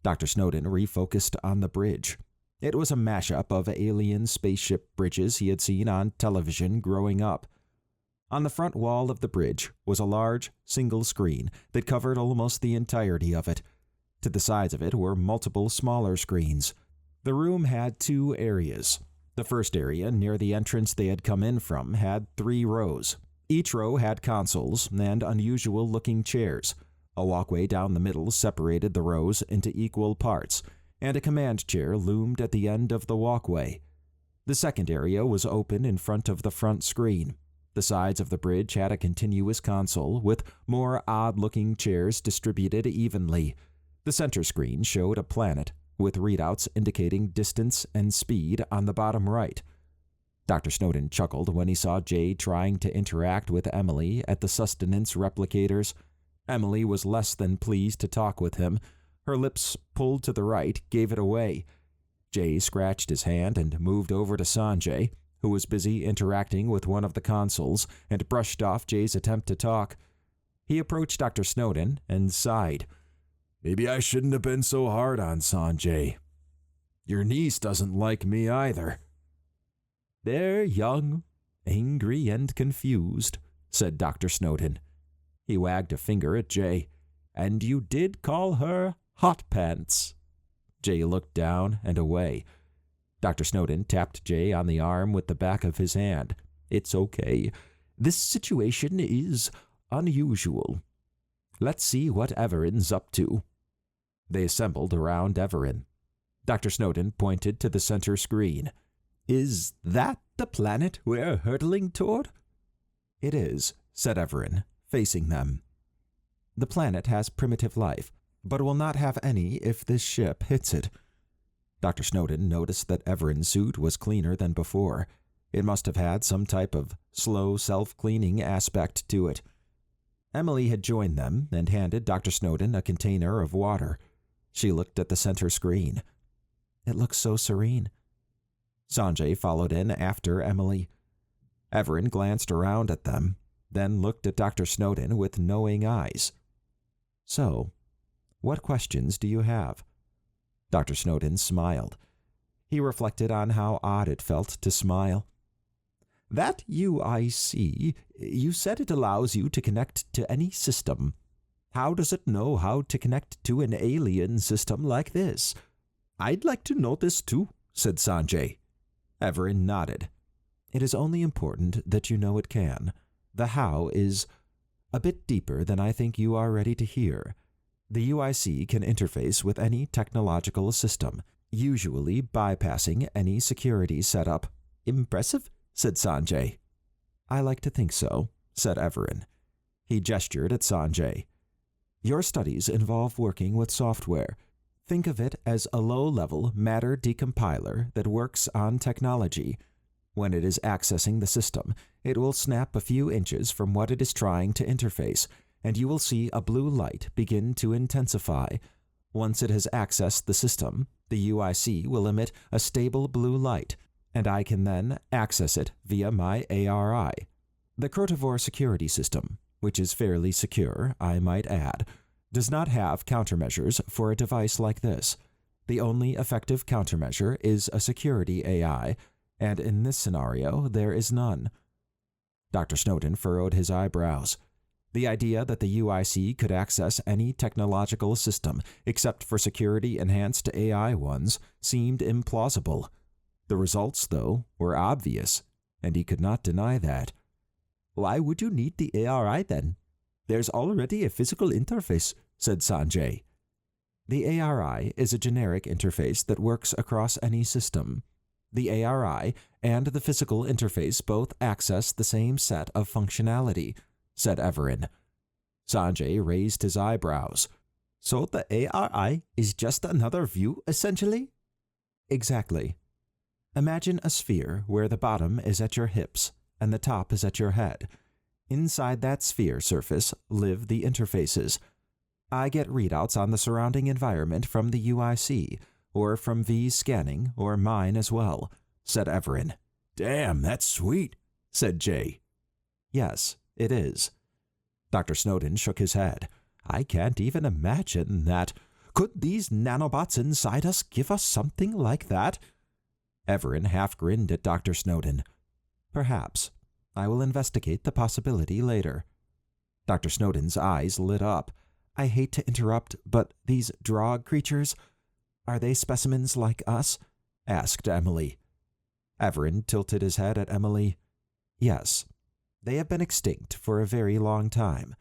Dr. Snowden refocused on the bridge. It was a mashup of alien spaceship bridges he had seen on television growing up. On the front wall of the bridge was a large, single screen that covered almost the entirety of it. To the sides of it were multiple smaller screens. The room had 2 areas. The first area, near the entrance they had come in from, had 3 rows. Each row had consoles and unusual-looking chairs. A walkway down the middle separated the rows into equal parts, and a command chair loomed at the end of the walkway. The second area was open in front of the front screen. The sides of the bridge had a continuous console with more odd-looking chairs distributed evenly. The center screen showed a planet, with readouts indicating distance and speed on the bottom right. Dr. Snowden chuckled when he saw Jay trying to interact with Emily at the sustenance replicators. Emily was less than pleased to talk with him. Her lips, pulled to the right, gave it away. Jay scratched his hand and moved over to Sanjay, who was busy interacting with one of the consoles, and brushed off Jay's attempt to talk. He approached Dr. Snowden and sighed.
Maybe I shouldn't have been so hard on Sanjay. Your niece doesn't like me either.
They're young, angry, and confused, said Dr. Snowden. He wagged a finger at Jay. And you did call her Hot Pants. Jay looked down and away. Dr. Snowden tapped Jay on the arm with the back of his hand. It's okay. This situation is unusual. Let's see what Evaran's up to. They assembled around Evaran. Dr. Snowden pointed to the center screen. Is that the planet we're hurtling toward? It is, said Evaran, facing them. The planet has primitive life, but will not have any if this ship hits it. Dr. Snowden noticed that Evaran's suit was cleaner than before. It must have had some type of slow self-cleaning aspect to it. Emily had joined them and handed Dr. Snowden a container of water. She looked at the center screen. It looks so serene. Sanjay followed in after Emily. Evaran glanced around at them, then looked at Dr. Snowden with knowing eyes. So, what questions do you have? Dr. Snowden smiled. He reflected on how odd it felt to smile. That UIC, you said it allows you to connect to any system. How does it know how to connect to an alien system like this? I'd like to know this too, said Sanjay. Evaran nodded. It is only important that you know it can. The how is
A bit deeper than I think you are ready to hear. The UIC can interface with any technological system, usually bypassing any security setup. Impressive, said Sanjay. I like to think so, said Evaran. He gestured at Sanjay. Your studies involve working with software. Think of it as a low-level matter decompiler that works on technology. When it is accessing the system, it will snap a few inches from what it is trying to interface, and you will see a blue light begin to intensify. Once it has accessed the system, the UIC will emit a stable blue light, and I can then access it via my ARI. The Crotivore security system, which is fairly secure, I might add, does not have countermeasures for a device like this. The only effective countermeasure is a security AI, and in this scenario, there is none. Dr. Snowden furrowed his eyebrows. The idea that the UIC could access any technological system except for security-enhanced AI ones seemed implausible. The results, though, were obvious, and he could not deny that. Why would you need the ARI then? There's already a physical interface, said Sanjay. The ARI is a generic interface that works across any system. The ARI and the physical interface both access the same set of functionality, said Evaran. Sanjay raised his eyebrows. So the ARI is just another view, essentially? Exactly. Imagine a sphere where the bottom is at your hips and the top is at your head. Inside that sphere surface live the interfaces. I get readouts on the surrounding environment from the UIC, or from V's scanning, or mine as well, said Evaran.
Damn, that's sweet, said Jay.
Yes, it is. Dr. Snowden shook his head. I can't even imagine that. Could these nanobots inside us give us something like that? Evaran half grinned at Dr. Snowden. Perhaps. I will investigate the possibility later. Dr. Snowden's eyes lit up. I hate to interrupt, but these Drog creatures, are they specimens like us? Asked Emily. Evaran tilted his head at Emily. Yes. They have been extinct for a very long time.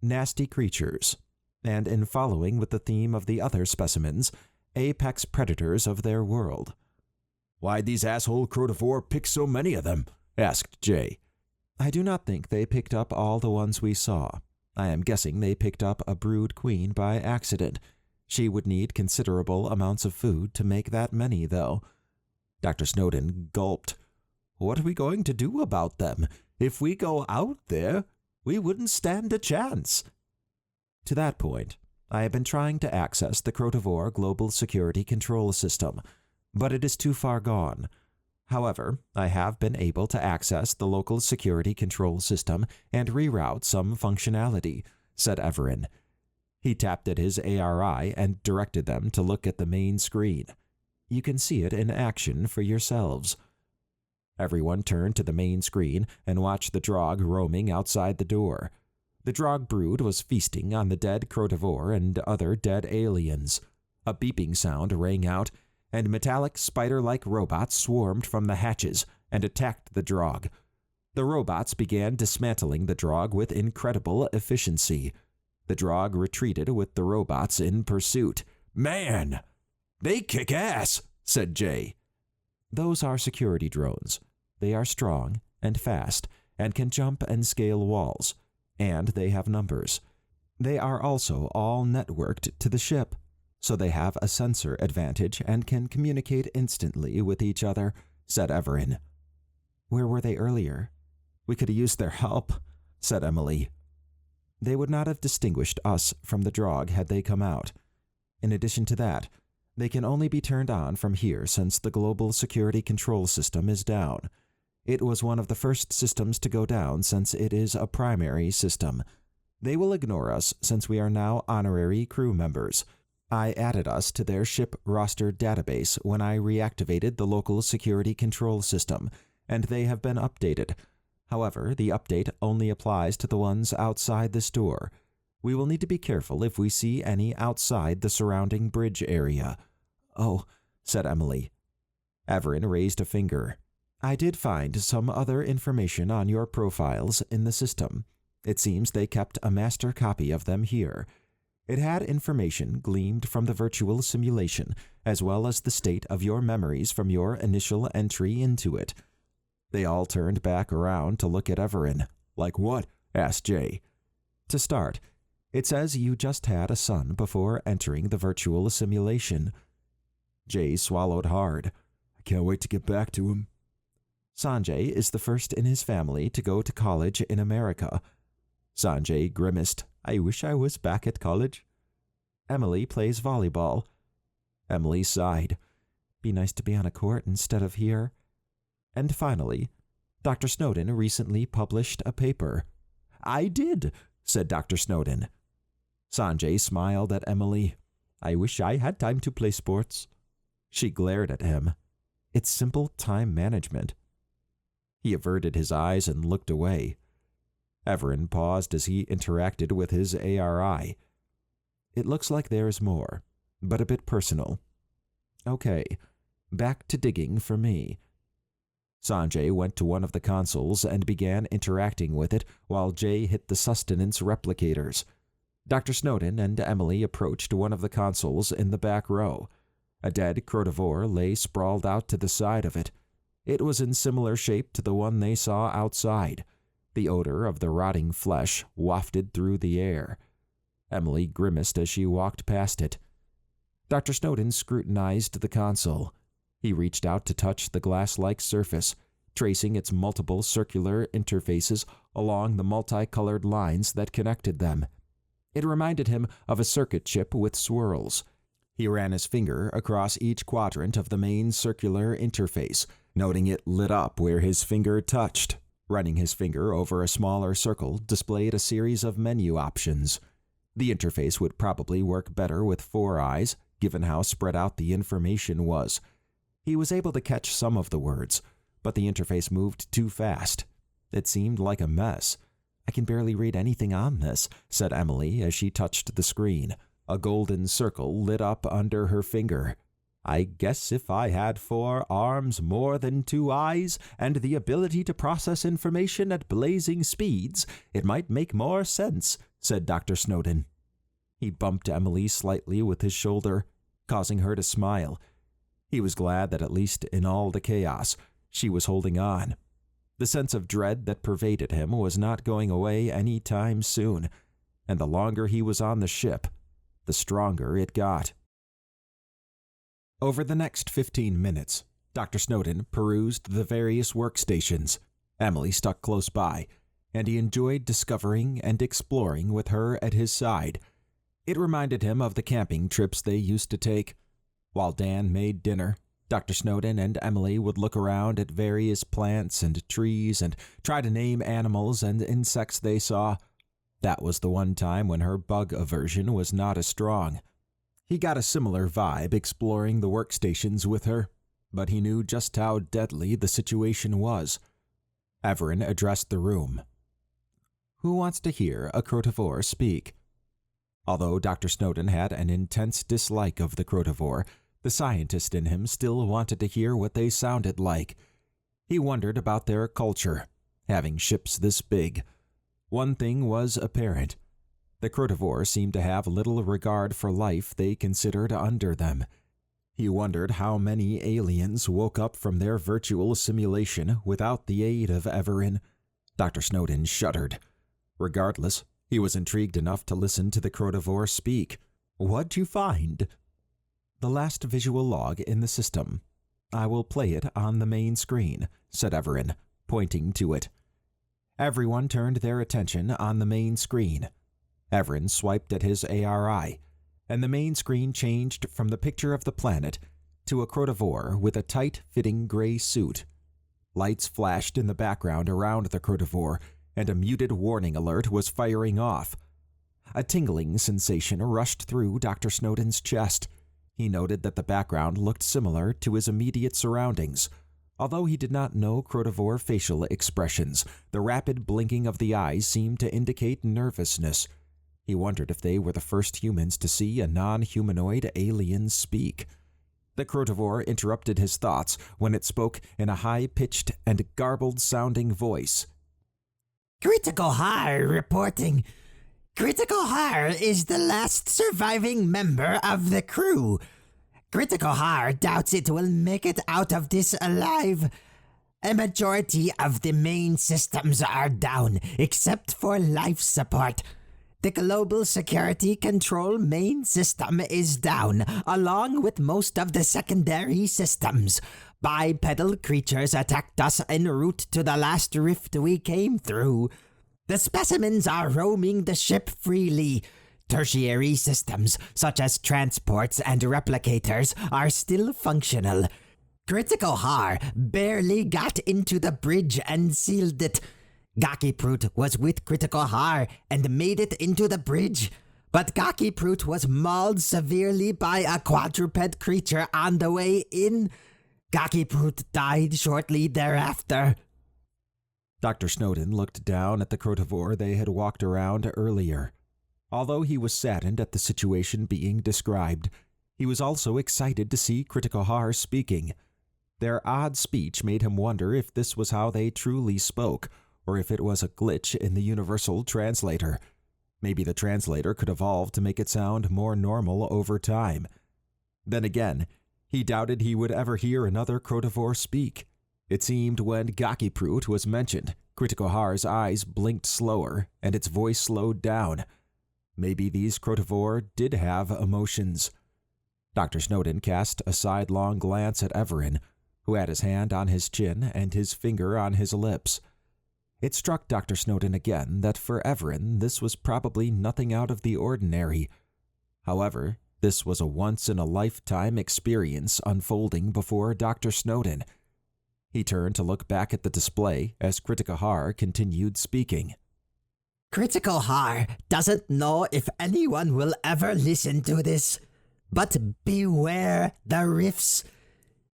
Nasty creatures, and in following with the theme of the other specimens, apex predators of their world.
Why'd these asshole Crotivore pick so many of them? Asked Jay.
I do not think they picked up all the ones we saw. I am guessing they picked up a brood queen by accident. She would need considerable amounts of food to make that many, though. Dr. Snowden gulped. What are we going to do about them? If we go out there, we wouldn't stand a chance. To that point, I have been trying to access the Crotivore Global Security Control System, but it is too far gone. However, I have been able to access the local security control system and reroute some functionality, said Evaran. He tapped at his ARI and directed them to look at the main screen. You can see it in action for yourselves. Everyone turned to the main screen and watched the Drog roaming outside the door. The Drog brood was feasting on the dead Crotivore and other dead aliens. A beeping sound rang out, and metallic spider-like robots swarmed from the hatches and attacked the Drog. The robots began dismantling the Drog with incredible efficiency. The Drog retreated with the robots in pursuit.
Man, they kick ass, said Jay.
Those are security drones. They are strong and fast and can jump and scale walls, and they have numbers. They are also all networked to the ship, so they have a sensor advantage and can communicate instantly with each other, said Evaran. Where were they earlier? We could have used their help, said Emily. They would not have distinguished us from the Drog had they come out. In addition to that, they can only be turned on from here since the global security control system is down. It was one of the first systems to go down since it is a primary system. They will ignore us since we are now honorary crew members. I added us to their ship roster database when I reactivated the local security control system, and they have been updated. However, the update only applies to the ones outside this door. We will need to be careful if we see any outside the surrounding bridge area. Oh, said Emily. Evaran raised a finger. I did find some other information on your profiles in the system. It seems they kept a master copy of them here. It had information gleaned from the virtual simulation, as well as the state of your memories from your initial entry into it. They all turned back around to look at Evaran. "Like what?" asked Jay. "To start, it says you just had a son before entering the virtual simulation." Jay swallowed hard. "I can't wait to get back to him." "Sanjay is the first in his family to go to college in America." Sanjay grimaced. "I wish I was back at college." "Emily plays volleyball." Emily sighed. "Be nice to be on a court instead of here." And finally, Dr. Snowden recently published a paper. "I did," said Dr. Snowden. Sanjay smiled at Emily. "I wish I had time to play sports." She glared at him. "It's simple time management." He averted his eyes and looked away. Evaran paused as he interacted with his ARI. "It looks like there's more, but a bit personal. Okay, back to digging for me." Sanjay went to one of the consoles and began interacting with it while Jay hit the sustenance replicators. Dr. Snowden and Emily approached one of the consoles in the back row. A dead crotivore lay sprawled out to the side of it. It was in similar shape to the one they saw outside. The odor of the rotting flesh wafted through the air. Emily grimaced as she walked past it. Dr. Snowden scrutinized the console. He reached out to touch the glass-like surface, tracing its multiple circular interfaces along the multicolored lines that connected them. It reminded him of a circuit chip with swirls. He ran his finger across each quadrant of the main circular interface, noting it lit up where his finger touched. Running his finger over a smaller circle displayed a series of menu options. The interface would probably work better with 4 eyes, given how spread out the information was. He was able to catch some of the words, but the interface moved too fast. It seemed like a mess. "I can barely read anything on this," said Emily as she touched the screen. A golden circle lit up under her finger. "I guess if I had 4 arms, more than 2 eyes, and the ability to process information at blazing speeds, it might make more sense," said Dr. Snowden. He bumped Emily slightly with his shoulder, causing her to smile. He was glad that at least in all the chaos, she was holding on. The sense of dread that pervaded him was not going away any time soon, and the longer he was on the ship, the stronger it got. Over the next 15 minutes, Dr. Snowden perused the various workstations. Emily stuck close by, and he enjoyed discovering and exploring with her at his side. It reminded him of the camping trips they used to take. While Dan made dinner, Dr. Snowden and Emily would look around at various plants and trees and try to name animals and insects they saw. That was the one time when her bug aversion was not as strong. He got a similar vibe exploring the workstations with her, but he knew just how deadly the situation was. Evaran addressed the room. "Who wants to hear a crotivore speak?" Although Dr. Snowden had an intense dislike of the crotivore, the scientist in him still wanted to hear what they sounded like. He wondered about their culture, having ships this big. One thing was apparent. The crotivore seemed to have little regard for life they considered under them. He wondered how many aliens woke up from their virtual simulation without the aid of Evaran. Dr. Snowden shuddered. Regardless, he was intrigued enough to listen to the crotivore speak. "What'd you find?" "The last visual log in the system. I will play it on the main screen," said Evaran, pointing to it. Everyone turned their attention on the main screen. Evaran swiped at his ARI, and the main screen changed from the picture of the planet to a crotivore with a tight-fitting gray suit. Lights flashed in the background around the crotivore, and a muted warning alert was firing off. A tingling sensation rushed through Dr. Snowden's chest. He noted that the background looked similar to his immediate surroundings. Although he did not know crotivore facial expressions, the rapid blinking of the eyes seemed to indicate nervousness. He wondered if they were the first humans to see a non-humanoid alien speak. The crotivore interrupted his thoughts when it spoke in a high-pitched and garbled-sounding voice.
Critical Har reporting. Critical Har is the last surviving member of the crew. Critical Har doubts it will make it out of this alive. A majority of the main systems are down, except for life support. The global security control main system is down, along with most of the secondary systems. Bipedal creatures attacked us en route to the last rift we came through. The specimens are roaming the ship freely. Tertiary systems, such as transports and replicators, are still functional. Critical Har barely got into the bridge and sealed it. Gakiprut was with Critical Har and made it into the bridge, but Gakiprut was mauled severely by a quadruped creature on the way in. Gakiprut died shortly thereafter.
Dr. Snowden looked down at the crotivore they had walked around earlier. Although he was saddened at the situation being described, he was also excited to see Critical Har speaking. Their odd speech made him wonder if this was how they truly spoke, or if it was a glitch in the universal translator. Maybe the translator could evolve to make it sound more normal over time. Then again, he doubted he would ever hear another crotivore speak. It seemed when Gakiprut was mentioned, Critical Har's eyes blinked slower, and its voice slowed down. Maybe these crotivore did have emotions. Dr. Snowden cast a sidelong glance at Evaran, who had his hand on his chin and his finger on his lips. It struck Dr. Snowden again that for Evaran this was probably nothing out of the ordinary. However, this was a once-in-a-lifetime experience unfolding before Dr. Snowden. He turned to look back at the display as Critical Har continued speaking.
Critical Har doesn't know if anyone will ever listen to this, but beware the rifts.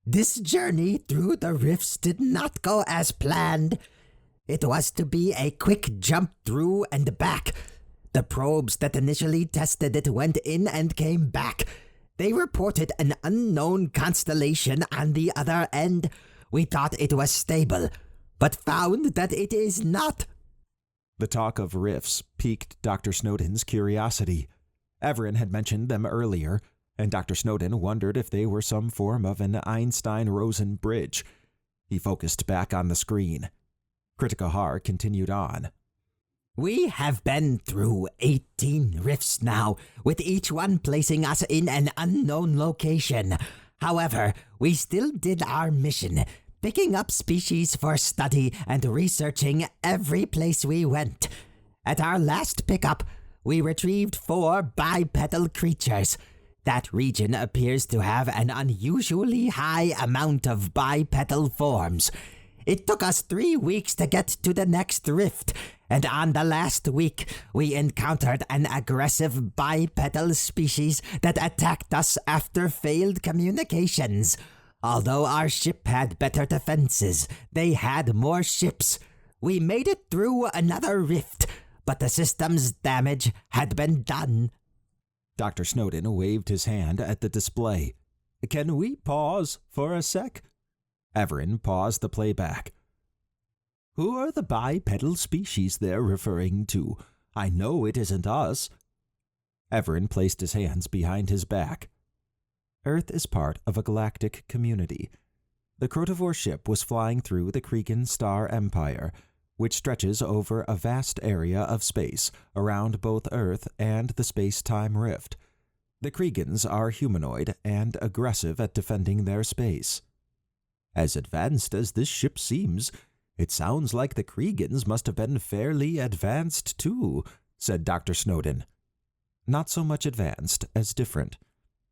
This journey through the rifts did not go as planned. It was to be a quick jump through and back. The probes that initially tested it went in and came back. They reported an unknown constellation on the other end. We thought it was stable, but found that it is not.
The talk of rifts piqued Dr. Snowden's curiosity. Evaran had mentioned them earlier, and Dr. Snowden wondered if they were some form of an Einstein-Rosen bridge. He focused back on the screen. Critical Har continued on.
We have been through 18 rifts now, with each one placing us in an unknown location. However, we still did our mission, picking up species for study and researching every place we went. At our last pickup, we retrieved 4 bipedal creatures. That region appears to have an unusually high amount of bipedal forms. It took us 3 weeks to get to the next rift, and on the last week, we encountered an aggressive bipedal species that attacked us after failed communications. Although our ship had better defenses, they had more ships. We made it through another rift, but the system's damage had been done.
Dr. Snowden waved his hand at the display. Can we pause for a sec? Evaran paused the playback. Who are the bipedal species they're referring to? I know it isn't us. Evaran placed his hands behind his back. Earth is part of a galactic community. The crotivore ship was flying through the Kregan Star Empire, which stretches over a vast area of space around both Earth and the space-time rift. The Kregans are humanoid and aggressive at defending their space. As advanced as this ship seems, it sounds like the Kregans must have been fairly advanced too, said Dr. Snowden. Not so much advanced as different.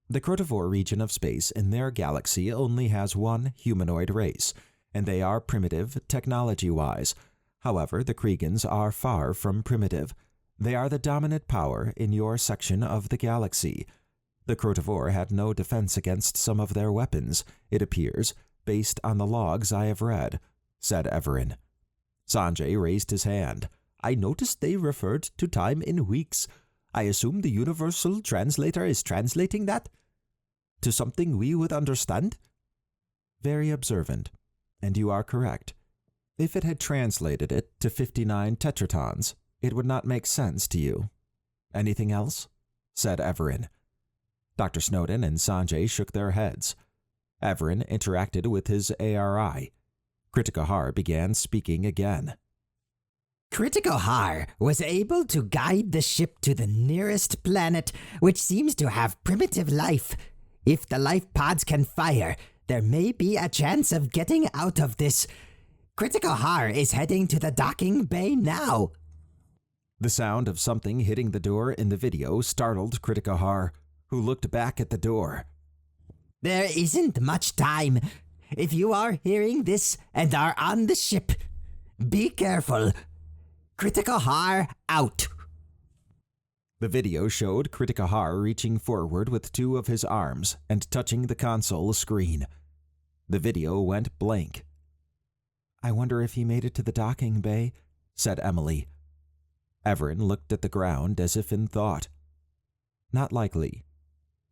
The crotivore region of space in their galaxy only has one humanoid race, and they are primitive technology-wise. However, the Kregans are far from primitive. They are the dominant power in your section of the galaxy. The crotivore had no defense against some of their weapons, it appears, based on the logs I have read, said Evaran. Sanjay raised his hand. I noticed they referred to time in weeks. I assume the universal translator is translating that to something we would understand? Very observant, and you are correct.
If it had translated it to 59 tetratons, it would not make sense to you. Anything else? Said Evaran. Dr. Snowden and Sanjay shook their heads. Evaran interacted with his ARI. Kritikahar began speaking again.
Kritikahar was able to guide the ship to the nearest planet, which seems to have primitive life. If the life pods can fire, there may be a chance of getting out of this. Kritikahar is heading to the docking bay now.
The sound of something hitting the door in the video startled Kritikahar, who looked back at the door.
There isn't much time. If you are hearing this and are on the ship, be careful. Kritikahar out.
The video showed Kritikahar reaching forward with two of his arms and touching the console screen. The video went blank. I wonder if he made it to the docking bay, said Emily. Evaran looked at the ground as if in thought. Not likely.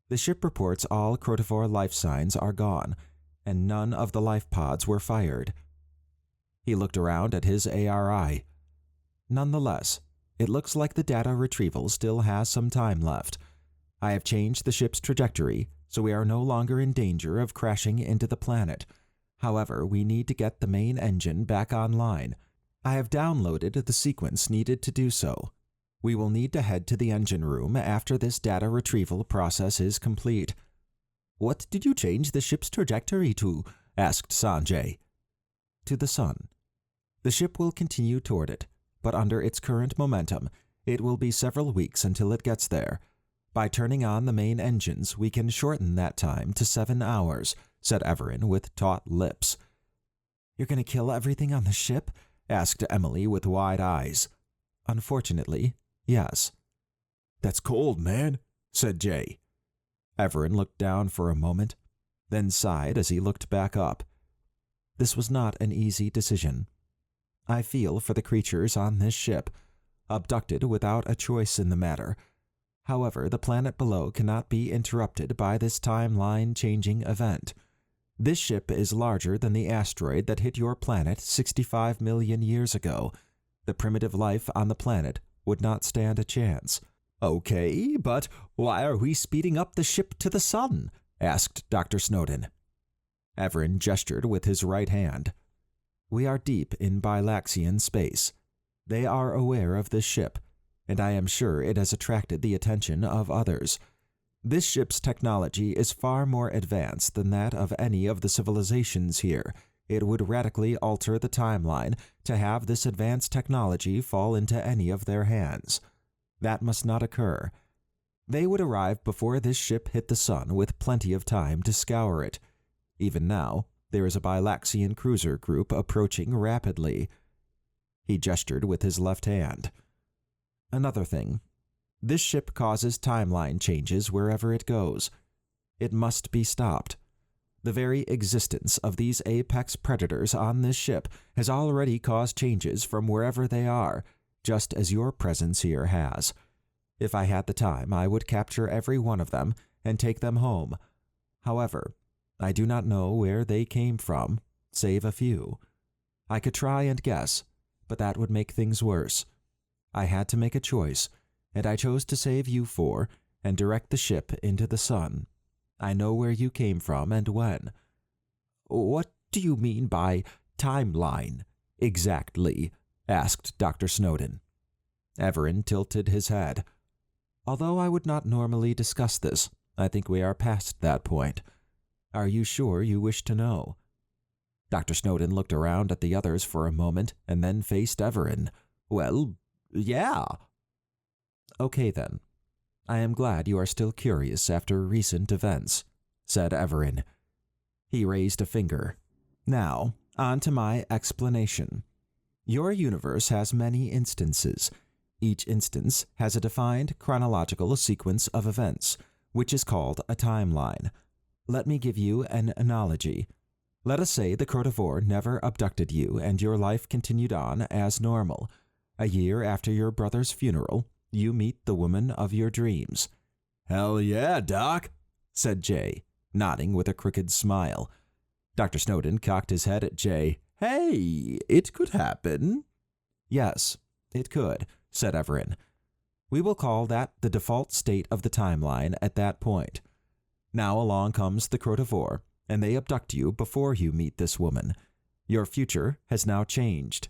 The ship reports all Crotivore life signs are gone, and none of the life pods were fired. He looked around at his ARI. Nonetheless, it looks like the data retrieval still has some time left. I have changed the ship's trajectory, so we are no longer in danger of crashing into the planet. However, we need to get the main engine back online. I have downloaded the sequence needed to do so. We will need to head to the engine room after this data retrieval process is complete. What did you change the ship's trajectory to? Asked Sanjay. To the sun. The ship will continue toward it, but under its current momentum, it will be several weeks until it gets there. By turning on the main engines, we can shorten that time to 7 hours, said Evaran with taut lips. You're going to kill everything on the ship? Asked Emily with wide eyes. Unfortunately, yes.
That's cold, man, said Jay.
Evaran looked down for a moment, then sighed as he looked back up. This was not an easy decision. I feel for the creatures on this ship, abducted without a choice in the matter. However, the planet below cannot be interrupted by this timeline-changing event. This ship is larger than the asteroid that hit your planet 65 million years ago. The primitive life on the planet would not stand a chance. Okay, but why are we speeding up the ship to the sun? Asked Dr. Snowden. Evaran gestured with his right hand. We are deep in Bilaxian space. They are aware of this ship, and I am sure it has attracted the attention of others. This ship's technology is far more advanced than that of any of the civilizations here. It would radically alter the timeline to have this advanced technology fall into any of their hands. That must not occur. They would arrive before this ship hit the sun with plenty of time to scour it. Even now, there is a Bilaxian cruiser group approaching rapidly. He gestured with his left hand. Another thing. This ship causes timeline changes wherever it goes. It must be stopped. The very existence of these apex predators on this ship has already caused changes from wherever they are, just as your presence here has. If I had the time, I would capture every one of them and take them home. However, I do not know where they came from, save a few. I could try and guess, but that would make things worse. I had to make a choice, and I chose to save you four and direct the ship into the sun. I know where you came from and when. What do you mean by timeline, exactly? Asked Dr. Snowden. Evaran tilted his head. Although I would not normally discuss this, I think we are past that point. Are you sure you wish to know? Dr. Snowden looked around at the others for a moment and then faced Evaran. Well, yeah. Okay then. I am glad you are still curious after recent events, said Evaran. He raised a finger. Now, on to my explanation. Your universe has many instances. Each instance has a defined chronological sequence of events, which is called a timeline. Let me give you an analogy. Let us say the Crotivore never abducted you and your life continued on as normal. A year after your brother's funeral, you meet the woman of your dreams. Hell yeah, Doc, said Jay, nodding with a crooked smile. Dr. Snowden cocked his head at Jay Hey, it could happen. Yes, it could, said Evaran. We will call that the default state of the timeline at that point. Now along comes the Crotivore, and they abduct you before you meet this woman. Your future has now changed.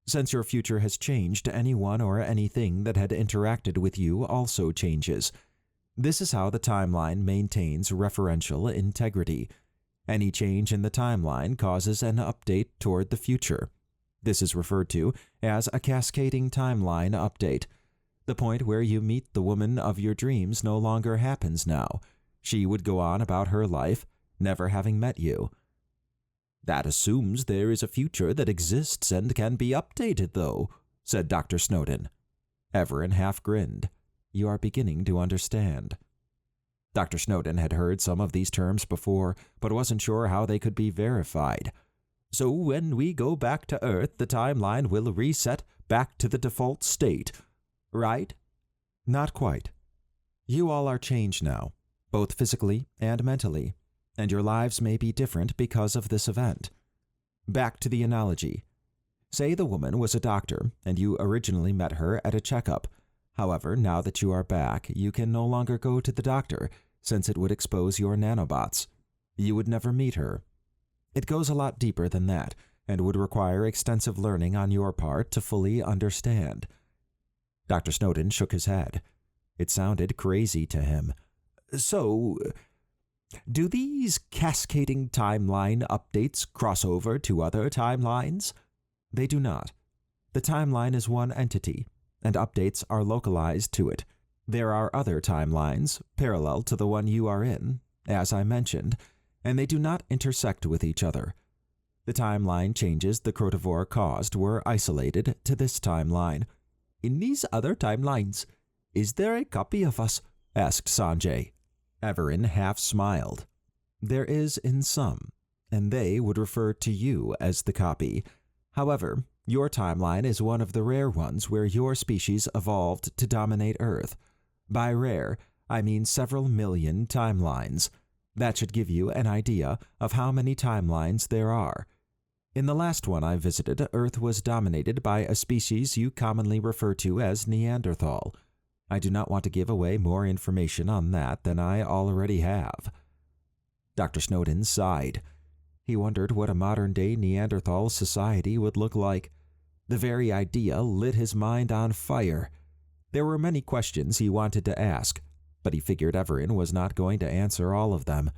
Since your future has changed, anyone or anything that had interacted with you also changes. This is how the timeline maintains referential integrity. Any change in the timeline causes an update toward the future. This is referred to as a cascading timeline update. The point where you meet the woman of your dreams no longer happens now. She would go on about her life, never having met you. That assumes there is a future that exists and can be updated, though, said Dr. Snowden. Evaran half grinned. You are beginning to understand. Dr. Snowden had heard some of these terms before, but wasn't sure how they could be verified. So when we go back to Earth, the timeline will reset back to the default state, right? Not quite. You all are changed now, both physically and mentally, and your lives may be different because of this event. Back to the analogy. Say the woman was a doctor, and you originally met her at a checkup. However, now that you are back, you can no longer go to the doctor, since it would expose your nanobots. You would never meet her. It goes a lot deeper than that, and would require extensive learning on your part to fully understand. Dr. Snowden shook his head. It sounded crazy to him. So, do these cascading timeline updates cross over to other timelines? They do not. The timeline is one entity, and updates are localized to it. There are other timelines, parallel to the one you are in, as I mentioned, and they do not intersect with each other. The timeline changes the Crotivore caused were isolated to this timeline. In these other timelines, is there a copy of us? Asked Sanjay. Evaran half smiled. There is in some, and they would refer to you as the copy. However, your timeline is one of the rare ones where your species evolved to dominate Earth. By rare, I mean several million timelines. That should give you an idea of how many timelines there are. In the last one I visited, Earth was dominated by a species you commonly refer to as Neanderthal. I do not want to give away more information on that than I already have. Dr. Snowden sighed. He wondered what a modern-day Neanderthal society would look like. The very idea lit his mind on fire. There were many questions he wanted to ask, but he figured Evaran was not going to answer all of them.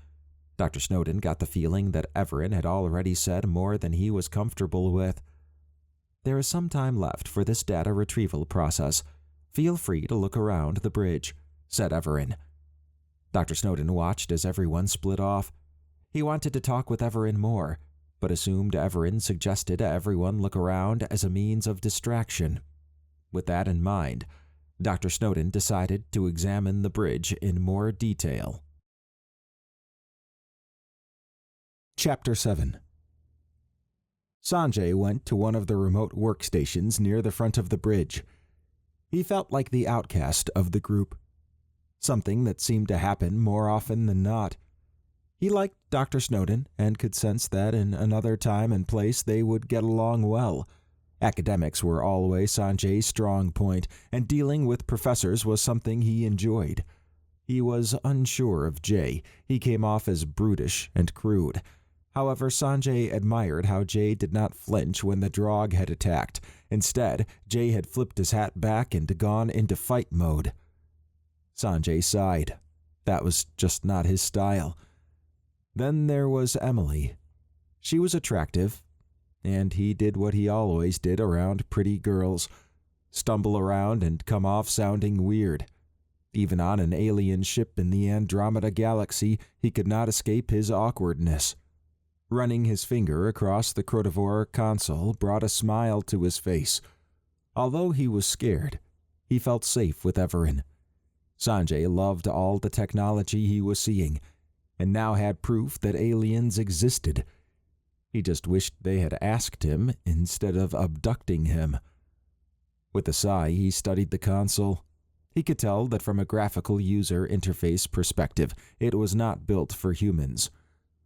Dr. Snowden got the feeling that Evaran had already said more than he was comfortable with. There is some time left for this data retrieval process. Feel free to look around the bridge, said Evaran. Dr. Snowden watched as everyone split off. He wanted to talk with Evaran more, but assumed Evaran suggested everyone look around as a means of distraction. With that in mind, Dr. Snowden decided to examine the bridge in more detail.
Chapter 7. Sanjay went to one of the remote workstations near the front of the bridge. He felt like the outcast of the group, something that seemed to happen more often than not. He liked Dr. Snowden and could sense that in another time and place they would get along well. Academics were always Sanjay's strong point, and dealing with professors was something he enjoyed. He was unsure of Jay. He came off as brutish and crude. However, Sanjay admired how Jay did not flinch when the Drog had attacked. Instead, Jay had flipped his hat back and gone into fight mode. Sanjay sighed. That was just not his style. Then there was Emily. She was attractive, and he did what he always did around pretty girls, stumble around and come off sounding weird. Even on an alien ship in the Andromeda Galaxy, he could not escape his awkwardness. Running his finger across the Crotivore console brought a smile to his face. Although he was scared, he felt safe with Evaran. Sanjay loved all the technology he was seeing, and now had proof that aliens existed. He just wished they had asked him instead of abducting him. With a sigh, he studied the console. He could tell that from a graphical user interface perspective, it was not built for humans.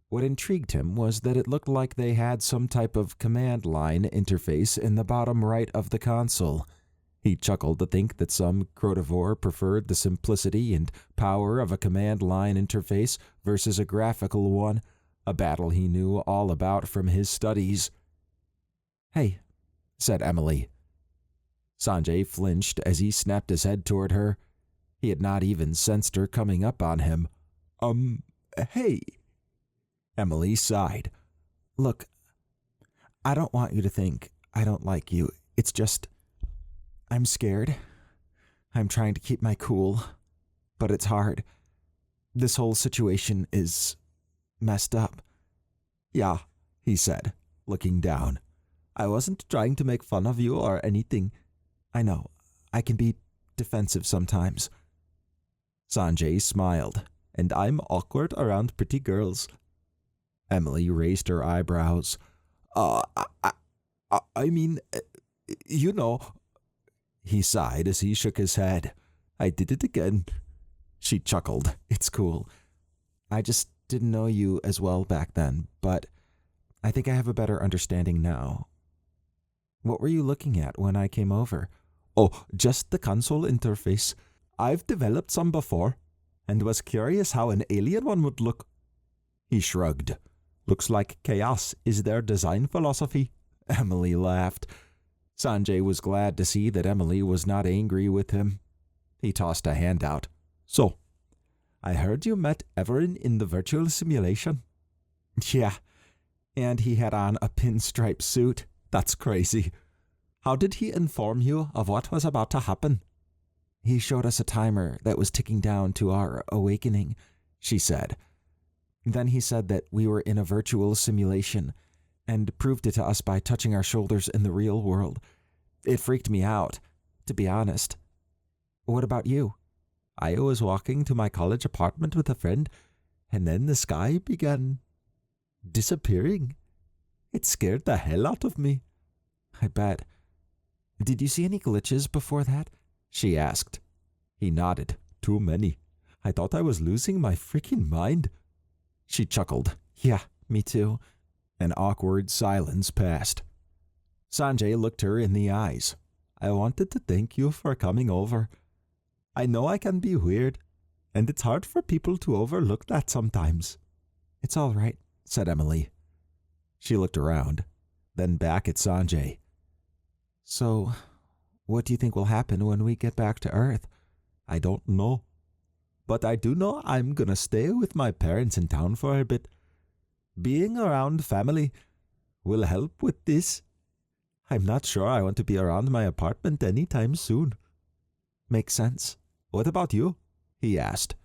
What intrigued him was that it looked like they had some type of command line interface in the bottom right of the console. He chuckled to think that some Crotivore preferred the simplicity and power of a command line interface versus a graphical one, a battle he knew all about from his studies. "Hey," said Emily. Sanjay flinched as he snapped his head toward her. He had not even sensed her coming up on him. Hey." Emily sighed. "Look, I don't want you to think I don't like you. It's just, I'm scared. I'm trying to keep my cool, but it's hard. This whole situation is messed up." "Yeah," he said, looking down. "I wasn't trying to make fun of you or anything. I know, I can be defensive sometimes." Sanjay smiled. "And I'm awkward around pretty girls." Emily raised her eyebrows. I mean, you know." He sighed as he shook his head. "I did it again." She chuckled. "It's cool. I just didn't know you as well back then, but I think I have a better understanding now. What were you looking at when I came over?" "Oh, just the console interface. I've developed some before, and was curious how an alien one would look." He shrugged. "Looks like chaos is their design philosophy." Emily laughed. Sanjay was glad to see that Emily was not angry with him. He tossed a hand out. "So, I heard you met Evaran in the virtual simulation." "Yeah, and he had on a pinstripe suit. That's crazy." "How did he inform you of what was about to happen?" "He showed us a timer that was ticking down to our awakening," she said. "Then he said that we were in a virtual simulation and proved it to us by touching our shoulders in the real world. It freaked me out, to be honest. What about you?" "I was walking to my college apartment with a friend, and then the sky began disappearing. It scared the hell out of me." "I bet. Did you see any glitches before that?" she asked. He nodded. "Too many. I thought I was losing my freaking mind." She chuckled. "Yeah, me too." An awkward silence passed. Sanjay looked her in the eyes. "I wanted to thank you for coming over. I know I can be weird, and it's hard for people to overlook that sometimes." "It's all right," said Emily. She looked around, then back at Sanjay. "So, what do you think will happen when we get back to Earth?" "I don't know. But I do know I'm gonna stay with my parents in town for a bit. Being around family will help with this. I'm not sure I want to be around my apartment anytime soon." "Makes sense. What about you?" he asked.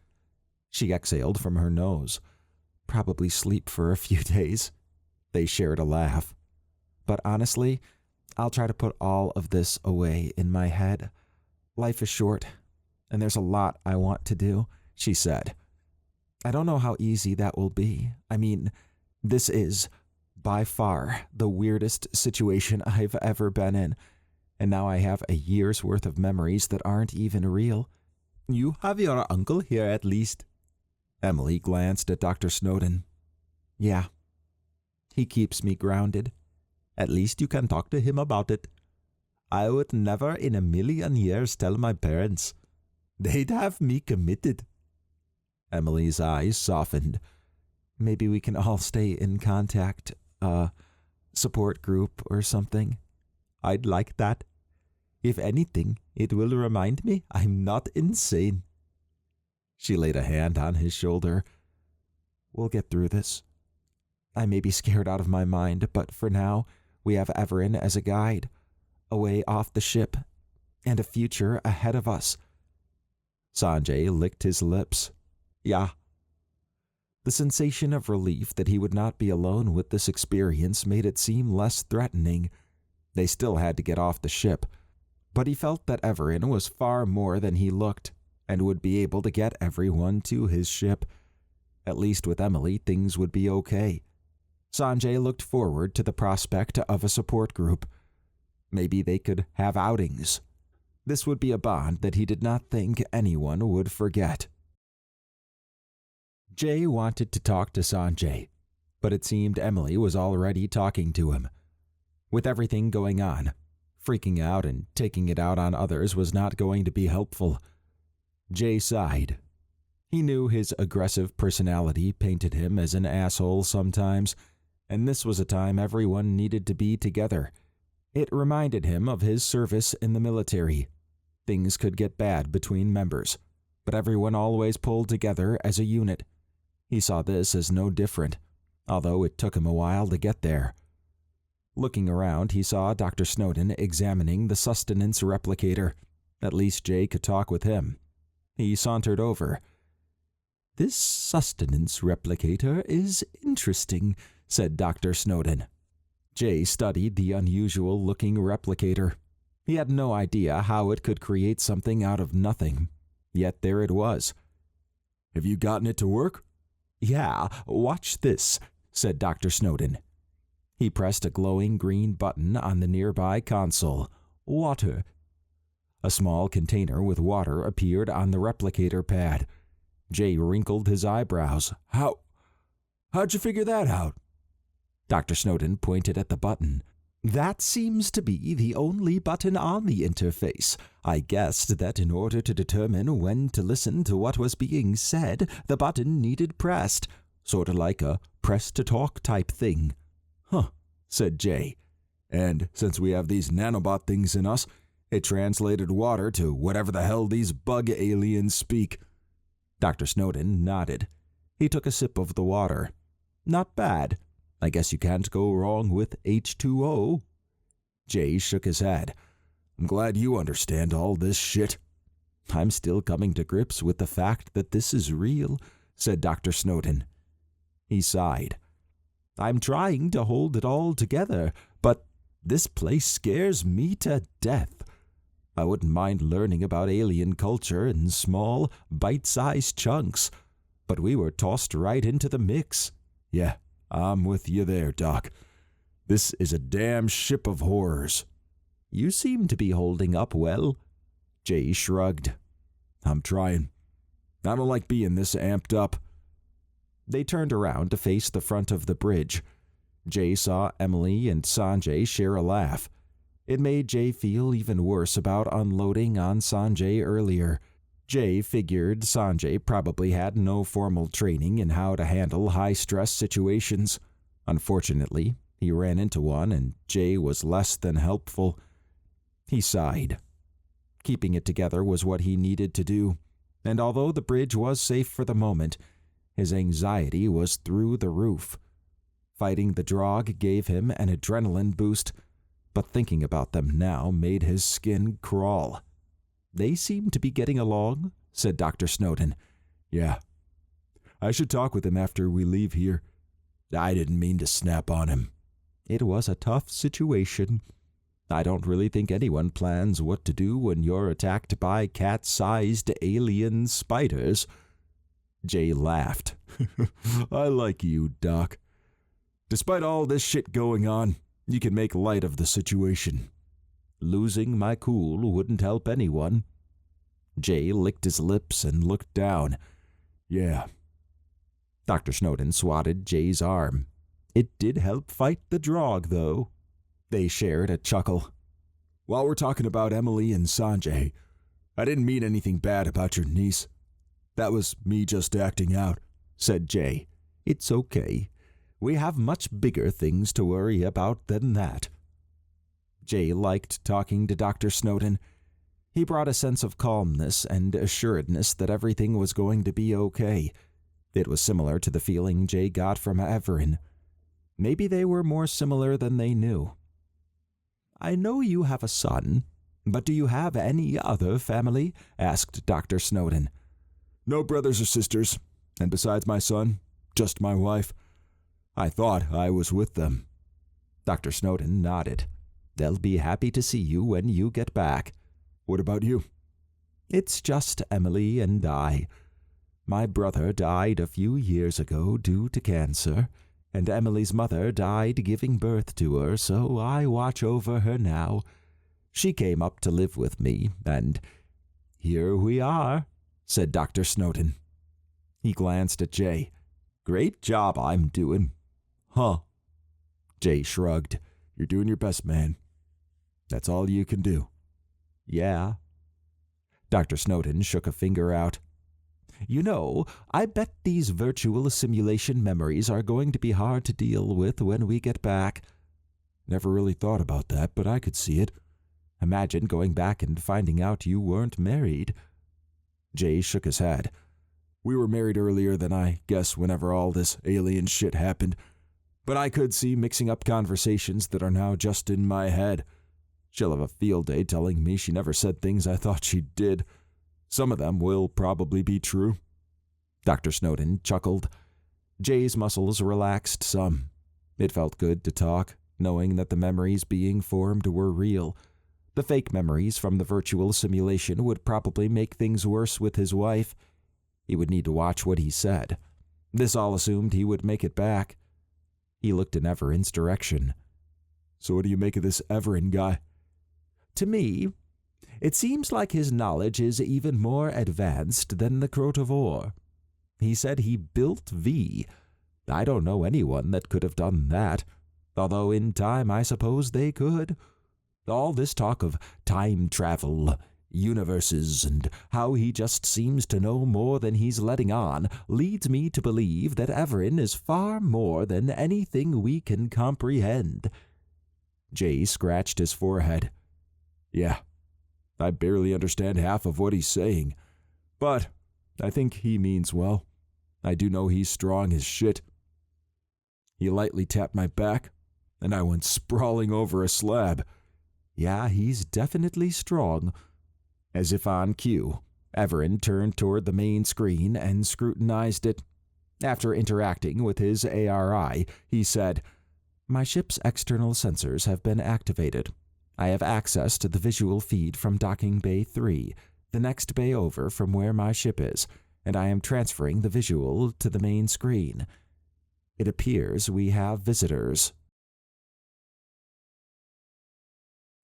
She exhaled from her nose. "Probably sleep for a few days." They shared a laugh. "But honestly, I'll try to put all of this away in my head. Life is short, and there's a lot I want to do," she said. "I don't know how easy that will be. I mean, this is, by far, the weirdest situation I've ever been in, and now I have a year's worth of memories that aren't even real." "You have your uncle here at least." Emily glanced at Dr. Snowden. "Yeah. He keeps me grounded. At least you can talk to him about it." "I would never in a million years tell my parents. They'd have me committed." Emily's eyes softened. "Maybe we can all stay in contact, support group or something." "I'd like that. If anything, it will remind me I'm not insane." She laid a hand on his shoulder. "We'll get through this. I may be scared out of my mind, but for now, we have Evaran as a guide, a way off the ship, and a future ahead of us." Sanjay licked his lips. "Yeah." The sensation of relief that he would not be alone with this experience made it seem less threatening. They still had to get off the ship, but he felt that Evaran was far more than he looked, and would be able to get everyone to his ship. At least with Emily, things would be okay. Sanjay looked forward to the prospect of a support group. Maybe they could have outings. This would be a bond that he did not think anyone would forget. Jay wanted to talk to Sanjay, but it seemed Emily was already talking to him. With everything going on, freaking out and taking it out on others was not going to be helpful. Jay sighed. He knew his aggressive personality painted him as an asshole sometimes, and this was a time everyone needed to be together. It reminded him of his service in the military. Things could get bad between members, but everyone always pulled together as a unit. He saw this as no different, although it took him a while to get there. Looking around, he saw Dr. Snowden examining the sustenance replicator. At least Jay could talk with him. He sauntered over. "This sustenance replicator is interesting," said Dr. Snowden. Jay studied the unusual-looking replicator. He had no idea how it could create something out of nothing. Yet there it was.
"Have you gotten it to work?"
"Yeah, watch this," said Dr. Snowden. He pressed a glowing green button on the nearby console. Water. A small container with water appeared on the replicator pad. Jay wrinkled his eyebrows.
How'd you figure that out?"
Dr. Snowden pointed at the button. "That seems to be the only button on the interface. I guessed that in order to determine when to listen to what was being said, the button needed pressed, sort of like a press-to-talk type thing."
"Huh," said Jay. "And since we have these nanobot things in us, it translated water to whatever the hell these bug aliens speak."
Dr. Snowden nodded. He took a sip of the water. "Not bad. I guess you can't go wrong with H2O."
Jay shook his head. "I'm glad you understand all this shit."
"I'm still coming to grips with the fact that this is real," said Dr. Snowden. He sighed. "I'm trying to hold it all together, but this place scares me to death. I wouldn't mind learning about alien culture in small, bite-sized chunks, but we were tossed right into the mix."
"Yeah, I'm with you there, Doc. This is a damn ship of horrors."
"You seem to be holding up well." Jay shrugged.
"I'm trying. I don't like being this amped up."
They turned around to face the front of the bridge. Jay saw Emily and Sanjay share a laugh. It made Jay feel even worse about unloading on Sanjay earlier. Jay figured Sanjay probably had no formal training in how to handle high-stress situations. Unfortunately, he ran into one and Jay was less than helpful. He sighed. Keeping it together was what he needed to do, and although the bridge was safe for the moment, his anxiety was through the roof. Fighting the Drog gave him an adrenaline boost, but thinking about them now made his skin crawl. "They seem to be getting along," said Dr. Snowden.
"Yeah. I should talk with him after we leave here. I didn't mean to snap on him."
"It was a tough situation. I don't really think anyone plans what to do when you're attacked by cat-sized alien spiders."
Jay laughed. "I like you, Doc. Despite all this shit going on, you can make light of the situation."
"Losing my cool wouldn't help anyone." Jay licked his lips and looked down.
"Yeah."
Dr. Snowden swatted Jay's arm. "It did help fight the Drog, though." They shared a chuckle.
"While we're talking about Emily and Sanjay, I didn't mean anything bad about your niece. That was me just acting out,"
said Jay. "It's okay. We have much bigger things to worry about than that." Jay liked talking to Dr. Snowden. He brought a sense of calmness and assuredness that everything was going to be okay. It was similar to the feeling Jay got from Evaran. Maybe they were more similar than they knew. "I know you have a son, but do you have any other family?" asked Dr. Snowden.
"No brothers or sisters, and besides my son, just my wife. I thought I was with them."
Dr. Snowden nodded. "They'll be happy to see you when you get back."
"What about you?"
"It's just Emily and I. My brother died a few years ago due to cancer, and Emily's mother died giving birth to her, so I watch over her now. She came up to live with me, and here we are," said Dr. Snowden. He glanced at Jay. "Great job I'm doing.
Huh. Jay shrugged. You're doing your best, man. That's all you can do.
Yeah. Dr. Snowden shook a finger out. You know, I bet these virtual simulation memories are going to be hard to deal with when we get back.
Never really thought about that, but I could see it.
Imagine going back and finding out you weren't married.
Jay shook his head. We were married earlier than I guess whenever all this alien shit happened, but I could see mixing up conversations that are now just in my head. She'll have a field day telling me she never said things I thought she did. Some of them will probably be true.
Dr. Snowden chuckled. Jay's muscles relaxed some. It felt good to talk, knowing that the memories being formed were real. The fake memories from the virtual simulation would probably make things worse with his wife. He would need to watch what he said. This all assumed he would make it back. He looked in Evaran's direction.
So what do you make of this Evaran guy?
To me, it seems like his knowledge is even more advanced than the Crotovore. He said he built V. I don't know anyone that could have done that, although in time I suppose they could. All this talk of time travel, universes, and how he just seems to know more than he's letting on leads me to believe that Evaran is far more than anything we can comprehend.
Jay scratched his forehead. Yeah, I barely understand half of what he's saying, but I think he means well. I do know he's strong as shit. He lightly tapped my back, and I went sprawling over a slab.
Yeah, he's definitely strong.
As if on cue,
Evaran turned toward the main screen and scrutinized it. After interacting with his ARI, he said, My ship's external sensors have been activated. I have access to the visual feed from Docking Bay 3, the next bay over from where my ship is, and I am transferring the visual to the main screen. It appears we have visitors.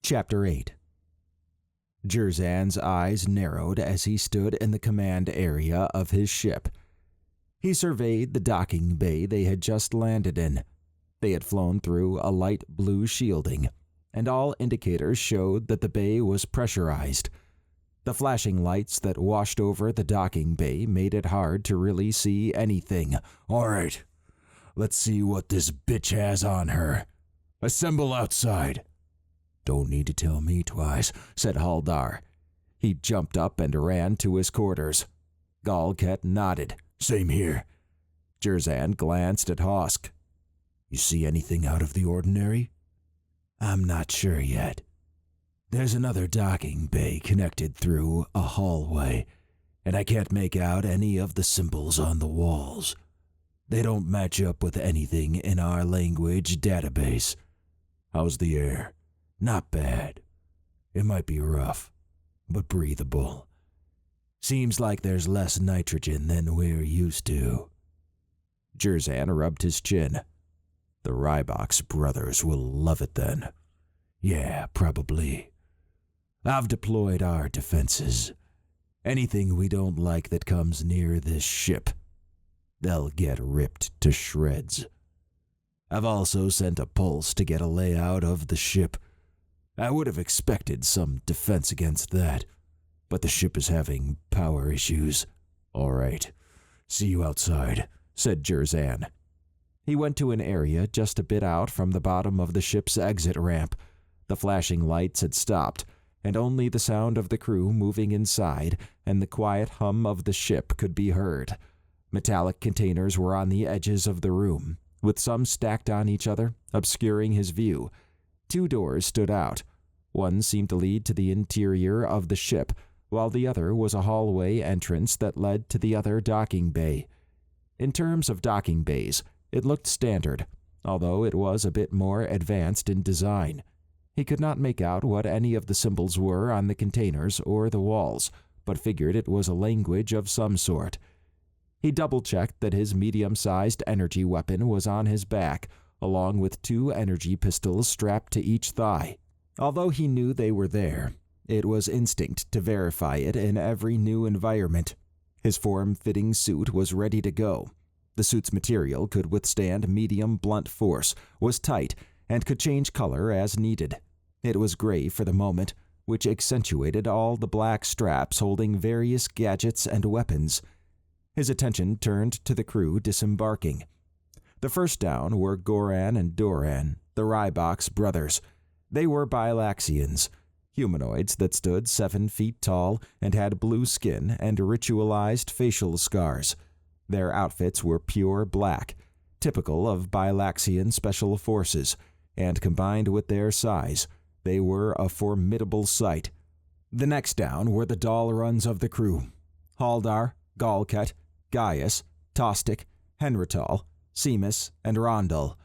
Chapter 8. Jerzan's eyes narrowed as he stood in the command area of his ship. He surveyed the docking bay they had just landed in. They had flown through a light blue shielding, and all indicators showed that the bay was pressurized. The flashing lights that washed over the docking bay made it hard to really see anything.
All right, let's see what this bitch has on her. Assemble outside.
Don't need to tell me twice, said Haldar. He jumped up and ran to his quarters. Galket nodded.
Same here.
Jerzan glanced at Hosk.
You see anything out of the ordinary?
I'm not sure yet. There's another docking bay connected through a hallway, and I can't make out any of the symbols on the walls. They don't match up with anything in our language database.
How's the air?
Not bad. It might be rough, but breathable. Seems like there's less nitrogen than we're used to. Jerzan rubbed his chin.
The Rybox brothers will love it then.
Yeah, probably. I've deployed our defenses. Anything we don't like that comes near this ship, they'll get ripped to shreds. I've also sent a pulse to get a layout of the ship. I would have expected some defense against that, but the ship is having power issues.
All right, see you outside,
said Jerzan. He went to an area just a bit out from the bottom of the ship's exit ramp. The flashing lights had stopped, and only the sound of the crew moving inside and the quiet hum of the ship could be heard. Metallic containers were on the edges of the room, with some stacked on each other, obscuring his view. 2 doors stood out. One seemed to lead to the interior of the ship, while the other was a hallway entrance that led to the other docking bay. In terms of docking bays, it looked standard, although it was a bit more advanced in design. He could not make out what any of the symbols were on the containers or the walls, but figured it was a language of some sort. He double-checked that his medium-sized energy weapon was on his back, along with 2 energy pistols strapped to each thigh. Although he knew they were there, it was instinct to verify it in every new environment. His form-fitting suit was ready to go.
The suit's material could withstand medium blunt force, was tight, and could change color as needed. It was gray for the moment, which accentuated all the black straps holding various gadgets and weapons. His attention turned to the crew disembarking. The first down were Goran and Doran, the Rybox brothers. They were Bilaxians, humanoids that stood 7 feet tall and had blue skin and ritualized facial scars. Their outfits were pure black, typical of Bilaxian special forces, and combined with their size, they were a formidable sight. The next down were the Dalruns of the crew: Haldar, Galket, Gaius, Tostic, Henrital, Seamus, and Rondel.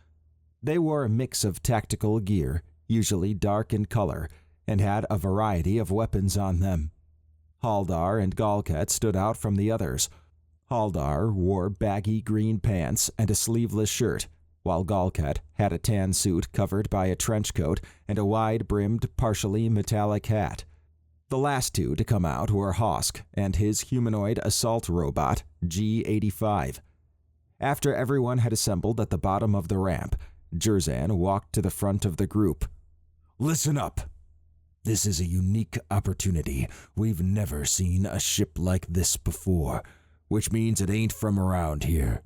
They wore a mix of tactical gear, usually dark in color, and had a variety of weapons on them. Haldar and Galket stood out from the others. Haldar wore baggy green pants and a sleeveless shirt, while Galket had a tan suit covered by a trench coat and a wide-brimmed, partially metallic hat. The last two to come out were Hosk and his humanoid assault robot, G-85. After everyone had assembled at the bottom of the ramp, Jerzan walked to the front of the group.
Listen up. This is a unique opportunity. We've never seen a ship like this before, which means it ain't from around here.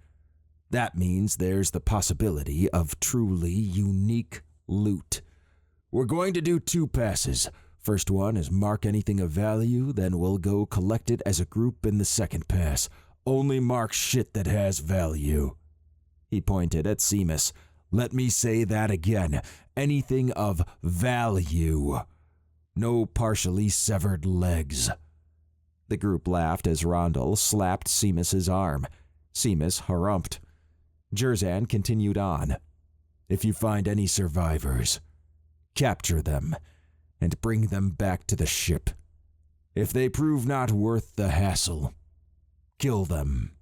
That means there's the possibility of truly unique loot. We're going to do 2 passes. First one is mark anything of value, then we'll go collect it as a group in the second pass. Only mark shit that has value.
He pointed at Seamus.
Let me say that again. Anything of value. No partially severed legs.
The group laughed as Rondel slapped Seamus's arm. Seamus harumphed. Jerzan continued on.
If you find any survivors, capture them and bring them back to the ship. If they prove not worth the hassle, kill them.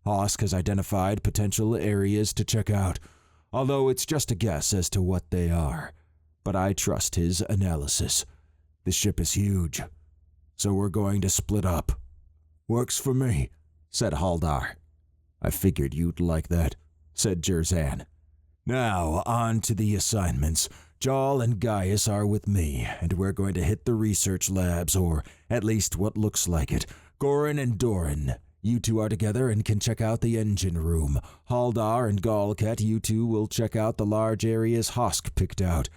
Hosk has identified potential areas to check out, although it's just a guess as to what they are. But I trust his analysis. The ship is huge, so we're going to split up.
Works for me,
said Haldar.
I figured you'd like that, said Jerzan. Now, on to the assignments. Jarl and Gaius are with me, and we're going to hit the research labs, or at least what looks like it. Goran and Doran, you 2 are together and can check out the engine room. Haldar and Galket, you 2 will check out the large areas Hosk picked out.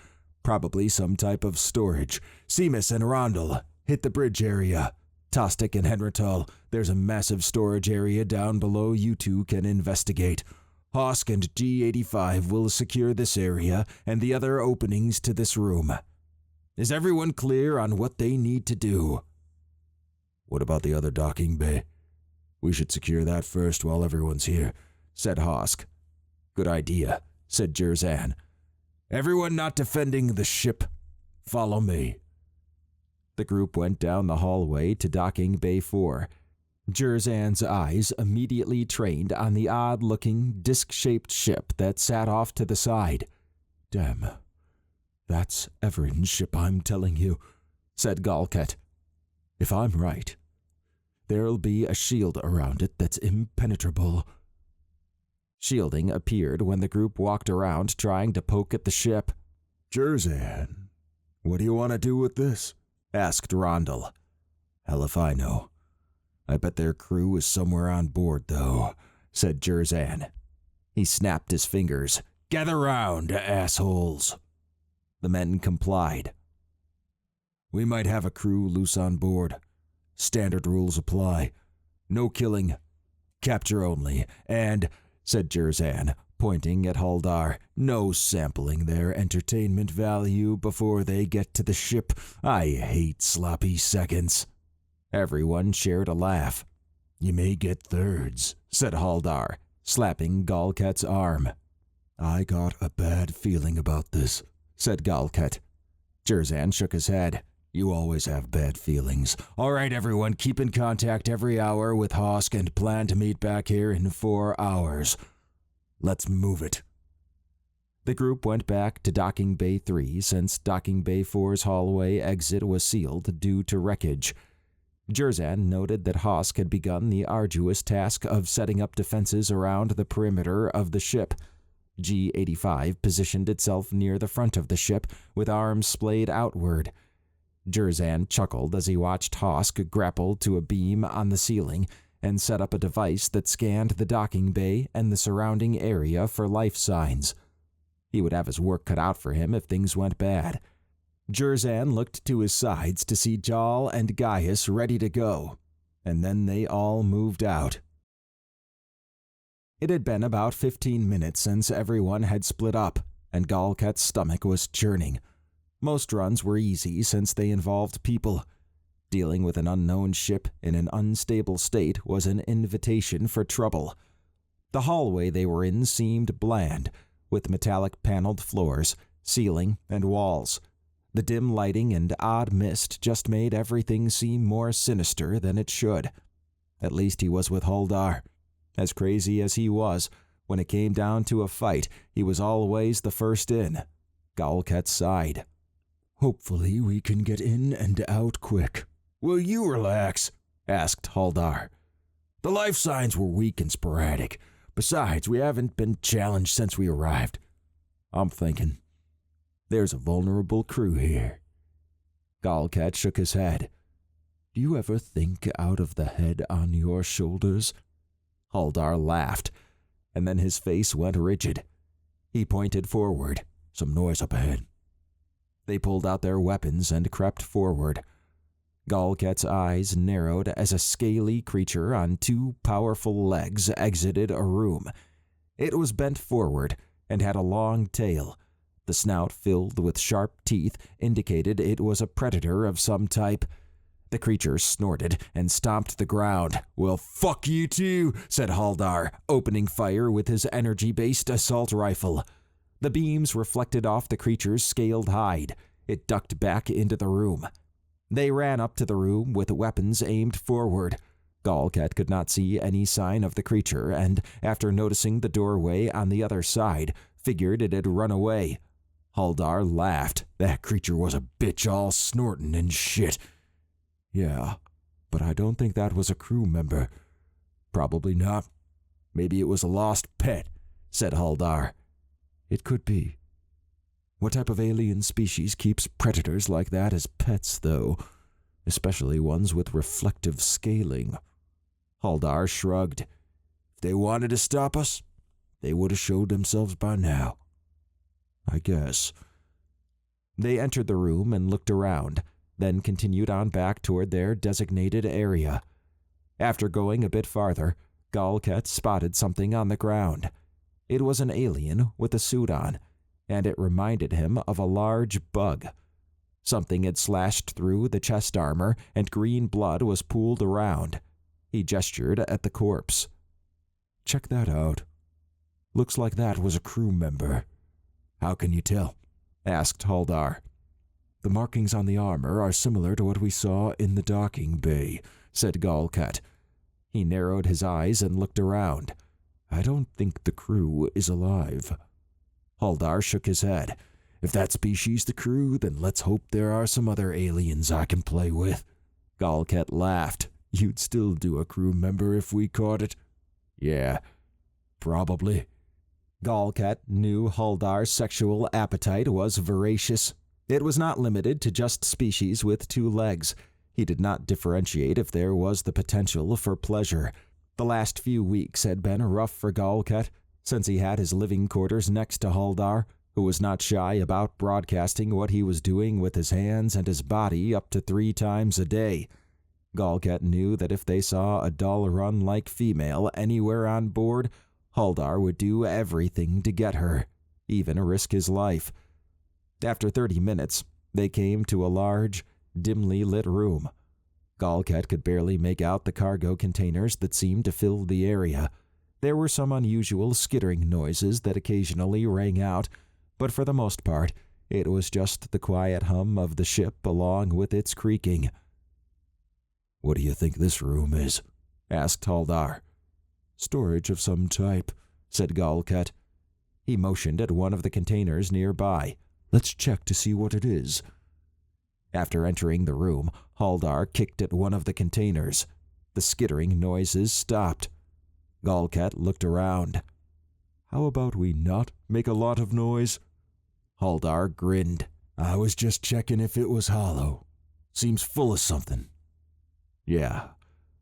Probably some type of storage. Seamus and Rondel, hit the bridge area. Tostic and Henrital, there's a massive storage area down below you 2 can investigate. Hosk and G-85 will secure this area and the other openings to this room. Is everyone clear on what they need to do?
What about the other docking bay? We should secure that first while everyone's here, said Hosk.
Good idea, said Jerzan. Everyone not defending the ship, follow me.
The group went down the hallway to docking bay 4. Jerzan's eyes immediately trained on the odd-looking, disc-shaped ship that sat off to the side.
Damn, that's Evaran's ship, I'm telling you,
said Galket.
If I'm right, there'll be a shield around it that's impenetrable.
Shielding appeared when the group walked around trying to poke at the ship.
Jerzan, what do you want to do with this?
Asked Rondel.
Hell if I know. I bet their crew is somewhere on board, though, said Jerzan.
He snapped his fingers.
Gather round, assholes.
The men complied.
We might have a crew loose on board. Standard rules apply. No killing. Capture only. And, said Jerzan, pointing at Haldar, no sampling their entertainment value before they get to the ship. I hate sloppy seconds.
Everyone shared a laugh.
You may get thirds, said Haldar, slapping Galket's arm. I got a bad feeling about this, said Galket.
Jerzan shook his head.
You always have bad feelings. All right, everyone, keep in contact every hour with Hosk and plan to meet back here in 4 hours. Let's move it.
The group went back to Docking Bay 3 since Docking Bay 4's hallway exit was sealed due to wreckage.
Jerzan noted that Hosk had begun the arduous task of setting up defenses around the perimeter of the ship. G-85 positioned itself near the front of the ship, with arms splayed outward. Jerzan chuckled as he watched Hosk grapple to a beam on the ceiling and set up a device that scanned the docking bay and the surrounding area for life signs. He would have his work cut out for him if things went bad. Jerzan looked to his sides to see Jal and Gaius ready to go, and then they all moved out. It had been about 15 minutes since everyone had split up, and Galket's stomach was churning. Most runs were easy since they involved people. Dealing with an unknown ship in an unstable state was an invitation for trouble. The hallway they were in seemed bland, with metallic paneled floors, ceiling, and walls. The dim lighting and odd mist just made everything seem more sinister than it should. At least he was with Huldar. As crazy as he was, when it came down to a fight, he was always the first in. Galket sighed.
Hopefully we can get in and out quick.
Will you relax? Asked Huldar. The life signs were weak and sporadic. Besides, we haven't been challenged since we arrived. I'm thinking, there's a vulnerable crew here.
Galket shook his head.
Do you ever think out of the head on your shoulders?
Huldar laughed, and then his face went rigid. He pointed forward.
Some noise up ahead.
They pulled out their weapons and crept forward. Galket's eyes narrowed as a scaly creature on two powerful legs exited a room. It was bent forward and had a long tail. The snout filled with sharp teeth indicated it was a predator of some type. The creature snorted and stomped the ground.
Well, fuck you too, said Huldar, opening fire with his energy-based assault rifle.
The beams reflected off the creature's scaled hide. It ducked back into the room. They ran up to the room with weapons aimed forward. Galket could not see any sign of the creature and, after noticing the doorway on the other side, figured it had run away.
Huldar laughed. That creature was a bitch all snorting and shit.
Yeah, but I don't think that was a crew member.
Probably not. Maybe it was a lost pet, said Huldar.
It could be. What type of alien species keeps predators like that as pets, though? Especially ones with reflective scaling.
Huldar shrugged.
If they wanted to stop us, they would have showed themselves by now.
I guess.
They entered the room and looked around, then continued on back toward their designated area. After going a bit farther, Galket spotted something on the ground. It was an alien with a suit on, and it reminded him of a large bug. Something had slashed through the chest armor, and green blood was pooled around. He gestured at the corpse.
Check that out. Looks like that was a crew member.
How can you tell?
Asked Huldar.
The markings on the armor are similar to what we saw in the docking bay, said Galket.
He narrowed his eyes and looked around.
I don't think the crew is alive.
Huldar shook his head.
If that species the crew, then let's hope there are some other aliens I can play with.
Galket laughed.
You'd still do a crew member if we caught it?
Yeah, probably.
Galket knew Huldar's sexual appetite was voracious. It was not limited to just species with two legs. He did not differentiate if there was the potential for pleasure. The last few weeks had been rough for Galket, since he had his living quarters next to Huldar, who was not shy about broadcasting what he was doing with his hands and his body up to 3 times a day. Galket knew that if they saw a dull-run-like female anywhere on board, Huldar would do everything to get her, even risk his life. After 30 minutes, they came to a large, dimly lit room. Galket could barely make out the cargo containers that seemed to fill the area. There were some unusual skittering noises that occasionally rang out, but for the most part, it was just the quiet hum of the ship along with its creaking.
What do you think this room is? Asked Huldar.
Storage of some type, said Galket.
He motioned at one of the containers nearby.
Let's check to see what it is.
After entering the room, Haldar kicked at one of the containers. The skittering noises stopped. Galkat looked around.
How about we not make a lot of noise?
Haldar grinned.
I was just checking if it was hollow. Seems full of something. Yeah,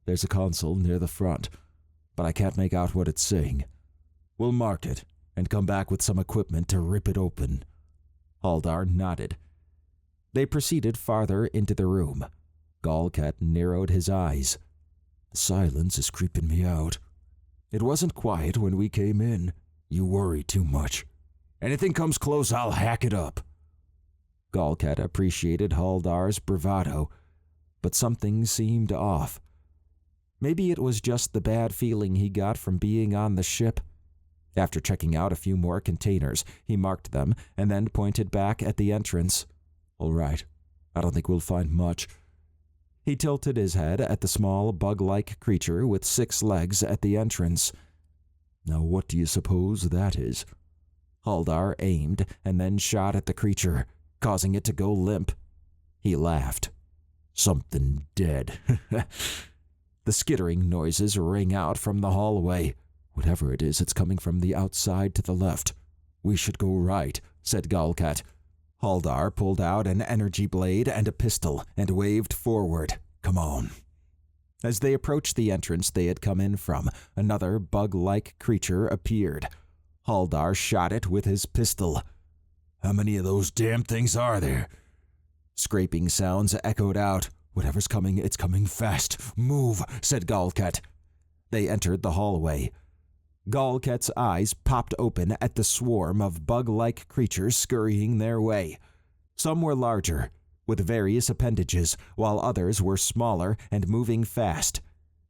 there's a console near the front, but I can't make out what it's saying. We'll mark it and come back with some equipment to rip it open.
Haldar nodded. They proceeded farther into the room. Galkat narrowed his eyes.
The silence is creeping me out. It wasn't quiet when we came in. You worry too much. Anything comes close, I'll hack it up.
Galkat appreciated Haldar's bravado, but something seemed off. Maybe it was just the bad feeling he got from being on the ship. After checking out a few more containers, he marked them and then pointed back at the entrance.
All right, I don't think we'll find much.
He tilted his head at the small bug-like creature with 6 legs at the entrance.
Now what do you suppose that is?
Haldar aimed and then shot at the creature, causing it to go limp. He laughed.
Something dead.
The skittering noises rang out from the hallway.
Whatever it is, it's coming from the outside to the left. We should go right, said Galkat.
Haldar pulled out an energy blade and a pistol and waved forward.
Come on.
As they approached the entrance they had come in from, another bug-like creature appeared. Haldar shot it with his pistol.
How many of those damn things are there?
Scraping sounds echoed out.
Whatever's coming, it's coming fast. Move, said Galkat.
They entered the hallway. Galkat's eyes popped open at the swarm of bug-like creatures scurrying their way. Some were larger, with various appendages, while others were smaller and moving fast.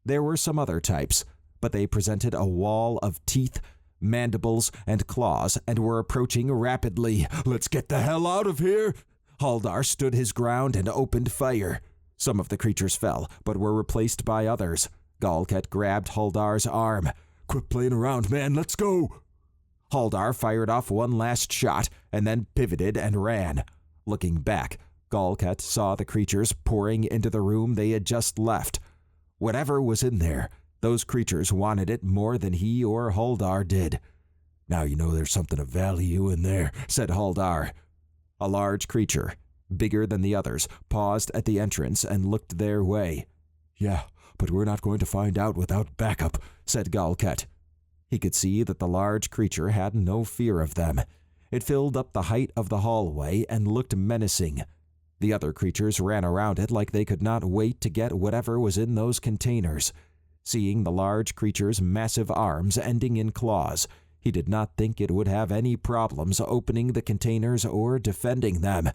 There were some other types, but they presented a wall of teeth, mandibles, and claws and were approaching rapidly.
Let's get the hell out of here!
Haldar stood his ground and opened fire. Some of the creatures fell, but were replaced by others. Galkat grabbed Haldar's arm.
Quit playing around, man, let's go!
Haldar fired off one last shot and then pivoted and ran. Looking back, Galkat saw the creatures pouring into the room they had just left. Whatever was in there, those creatures wanted it more than he or Haldar did.
Now you know there's something of value in there, said Haldar.
A large creature, bigger than the others, paused at the entrance and looked their way.
Yeah, but we're not going to find out without backup, said Galkat.
He could see that the large creature had no fear of them. It filled up the height of the hallway and looked menacing. The other creatures ran around it like they could not wait to get whatever was in those containers. Seeing the large creature's massive arms ending in claws, he did not think it would have any problems opening the containers or defending them.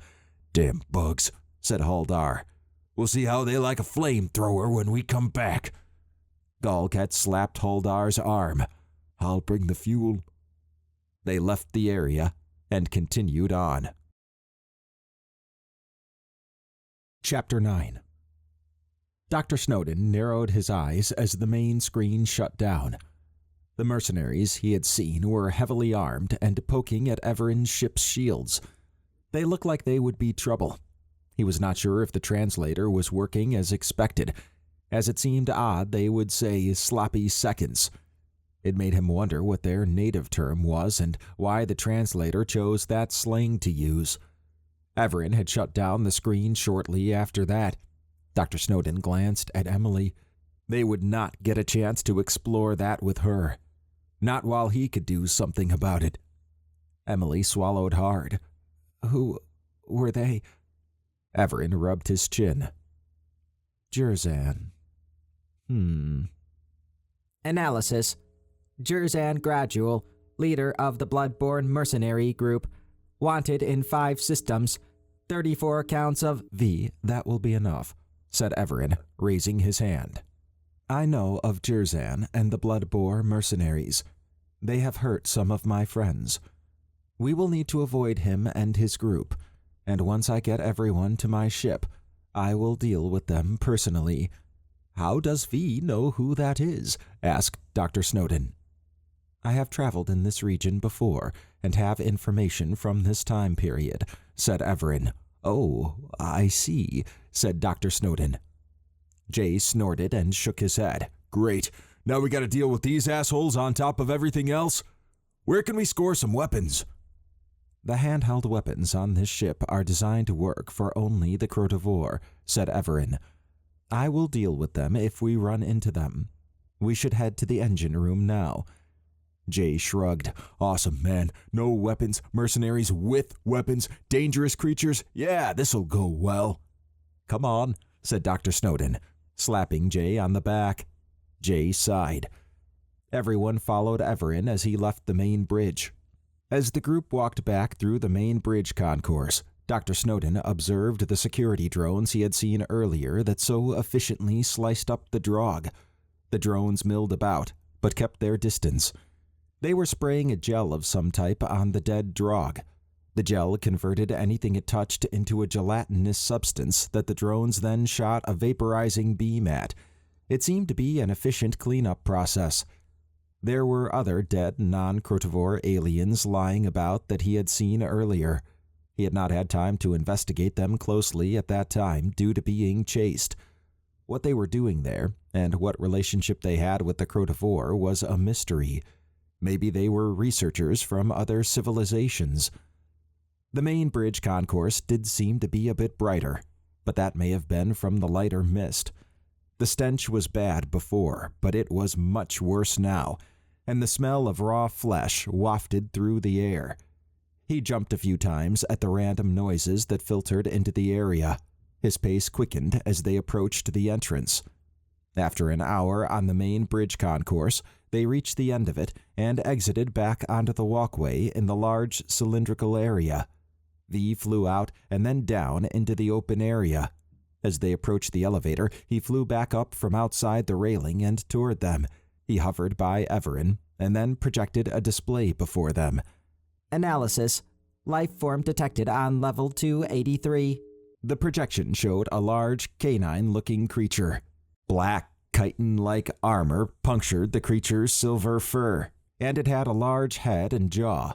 Damn bugs, said Haldar. We'll see how they like a flamethrower when we come back.
Galkat slapped Haldar's arm.
I'll bring the fuel.
They left the area and continued on. Chapter 9. Dr. Snowden narrowed his eyes as the main screen shut down. The mercenaries he had seen were heavily armed and poking at Evaran's ship's shields. They looked like they would be trouble. He was not sure if the translator was working as expected, as it seemed odd they would say sloppy seconds. It made him wonder what their native term was and why the translator chose that slang to use. Evaran had shut down the screen shortly after that. Dr. Snowden glanced at Emily. They would not get a chance to explore that with her. Not while he could do something about it. Emily swallowed hard. Who were they? Evaran rubbed his chin. Jerzan.
Analysis. Jerzan Graduul, leader of the Bloodborne mercenary group, wanted in 5 systems, 34 counts of...
That will be enough, said Evaran, raising his hand. I know of Jerzan and the Bloodbore mercenaries. They have hurt some of my friends. We will need to avoid him and his group, and once I get everyone to my ship, I will deal with them personally. How does V know who that is? Asked Dr. Snowden. I have traveled in this region before and have information from this time period, said Evaran,
"Oh, I see," said Dr. Snowden.
Jay snorted and shook his head. "Great. Now we gotta deal with these assholes on top of everything else? Where can we score some weapons?"
"The handheld weapons on this ship are designed to work for only the Crotivore," said Evaran. "I will deal with them if we run into them. We should head to the engine room now."
Jay shrugged. "Awesome, man. No weapons, mercenaries with weapons, dangerous creatures. Yeah, this'll go well."
"Come on," said Dr. Snowden, slapping Jay on the back. Jay sighed. Everyone followed Evaran as he left the main bridge. As the group walked back through the main bridge concourse, Dr. Snowden observed the security drones he had seen earlier that so efficiently sliced up the Drog. The drones milled about, but kept their distance. They were spraying a gel of some type on the dead Drog. The gel converted anything it touched into a gelatinous substance that the drones then shot a vaporizing beam at. It seemed to be an efficient cleanup process. There were other dead non-Crotivore aliens lying about that he had seen earlier. He had not had time to investigate them closely at that time due to being chased. What they were doing there, and what relationship they had with the Crotivore, was a mystery. Maybe they were researchers from other civilizations. The main bridge concourse did seem to be a bit brighter, but that may have been from the lighter mist. The stench was bad before, but it was much worse now, and the smell of raw flesh wafted through the air. He jumped a few times at the random noises that filtered into the area. His pace quickened as they approached the entrance. After an hour on the main bridge concourse, they reached the end of it and exited back onto the walkway in the large cylindrical area. V flew out and then down into the open area. As they approached the elevator, he flew back up from outside the railing and toward them. He hovered by Evaran and then projected a display before them.
Analysis. Life form detected on level 283.
The projection showed a large canine-looking creature. Black, chitin-like armor punctured the creature's silver fur, and it had a large head and jaw.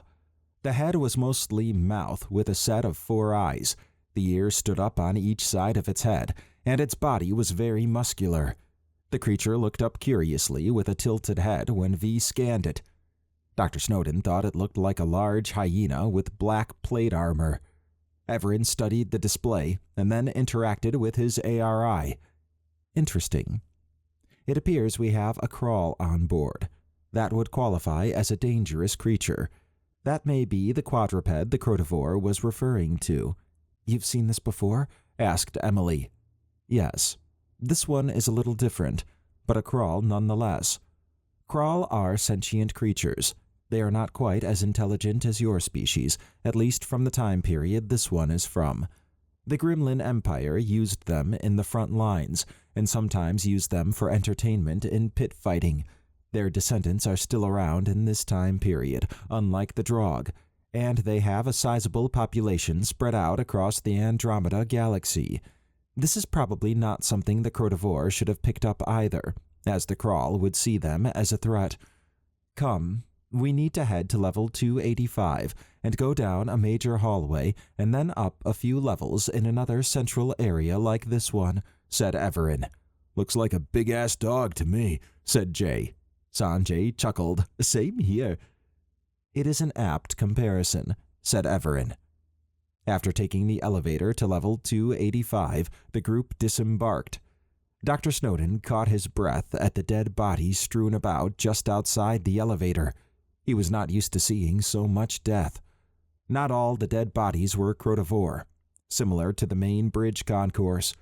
The head was mostly mouth with a set of 4 eyes. The ears stood up on each side of its head, and its body was very muscular. The creature looked up curiously with a tilted head when V scanned it. Dr. Snowden thought it looked like a large hyena with black plate armor. Evaran studied the display and then interacted with his ARI. Interesting. It appears we have a crawl on board. That would qualify as a dangerous creature. That may be the quadruped the Crotivore was referring to. "You've seen this before?" asked Emily. "Yes. This one is a little different, but a crawl nonetheless. Crawl are sentient creatures. They are not quite as intelligent as your species, at least from the time period this one is from. The Gremlin Empire used them in the front lines, and sometimes used them for entertainment in pit fighting. Their descendants are still around in this time period, unlike the Drog, and they have a sizable population spread out across the Andromeda galaxy. This is probably not something the Crotivore should have picked up either, as the Crawl would see them as a threat. Come, we need to head to level 285 and go down a major hallway and then up a few levels in another central area like this one," said Evaran.
"Looks like a big-ass dog to me," said Jay.
Sanjay chuckled.
"Same here."
"It is an apt comparison," said Evaran. After taking the elevator to level 285, the group disembarked. Dr. Snowden caught his breath at the dead bodies strewn about just outside the elevator. He was not used to seeing so much death. Not all the dead bodies were Crotivore, similar to the main bridge concourse.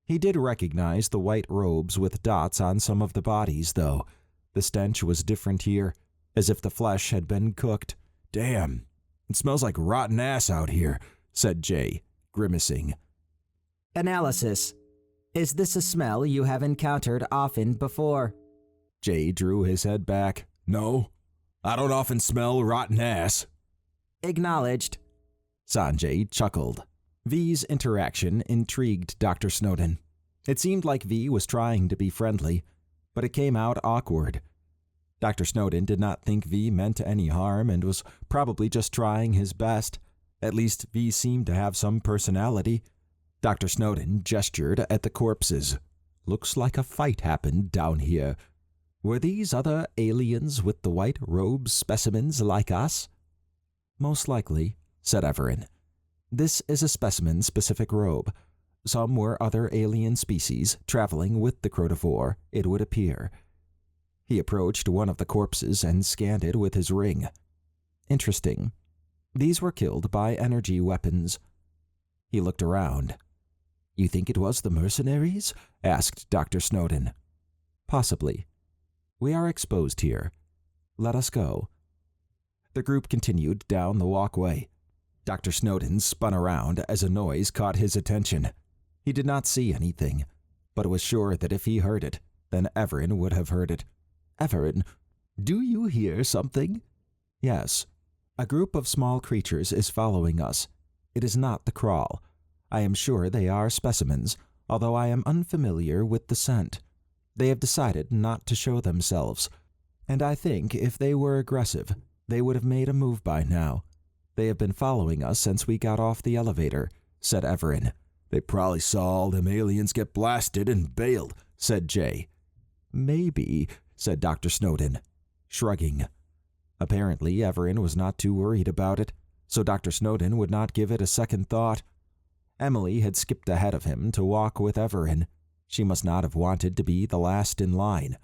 He did recognize the white robes with dots on some of the bodies, though. The stench was different here, as if the flesh had been cooked.
"Damn, it smells like rotten ass out here," said Jay, grimacing.
Analysis. Is this a smell you have encountered often before?
Jay drew his head back. "No, I don't often smell rotten ass."
Acknowledged.
Sanjay chuckled. V's interaction intrigued Dr. Snowden. It seemed like V was trying to be friendly, but it came out awkward. Dr. Snowden did not think V meant any harm and was probably just trying his best.
At least these seem to have some personality. Dr. Snowden gestured at the corpses. Looks like a fight happened down here. Were these other aliens with the white robes specimens like us? Most likely, said Evaran. This is a specimen-specific robe. Some were other alien species traveling with the Crotivore, it would appear. He approached one of the corpses and scanned it with his ring. Interesting. These were killed by energy weapons. He looked around. You think it was the mercenaries? Asked Dr. Snowden. Possibly. We are exposed here. Let us go. The group continued down the walkway. Dr. Snowden spun around as a noise caught his attention. He did not see anything, but was sure that if he heard it, then Evaran would have heard it. Evaran, do you hear something? Yes. A group of small creatures is following us. It is not the crawl. I am sure they are specimens, although I am unfamiliar with the scent. They have decided not to show themselves, and I think if they were aggressive, they would have made a move by now. They have been following us since we got off the elevator, said Evaran.
They probably saw all them aliens get blasted and bailed, said Jay.
Maybe, said Dr. Snowden, shrugging. Apparently, Evaran was not too worried about it, so Dr. Snowden would not give it a second thought. Emily had skipped ahead of him to walk with Evaran. She must not have wanted to be the last in line.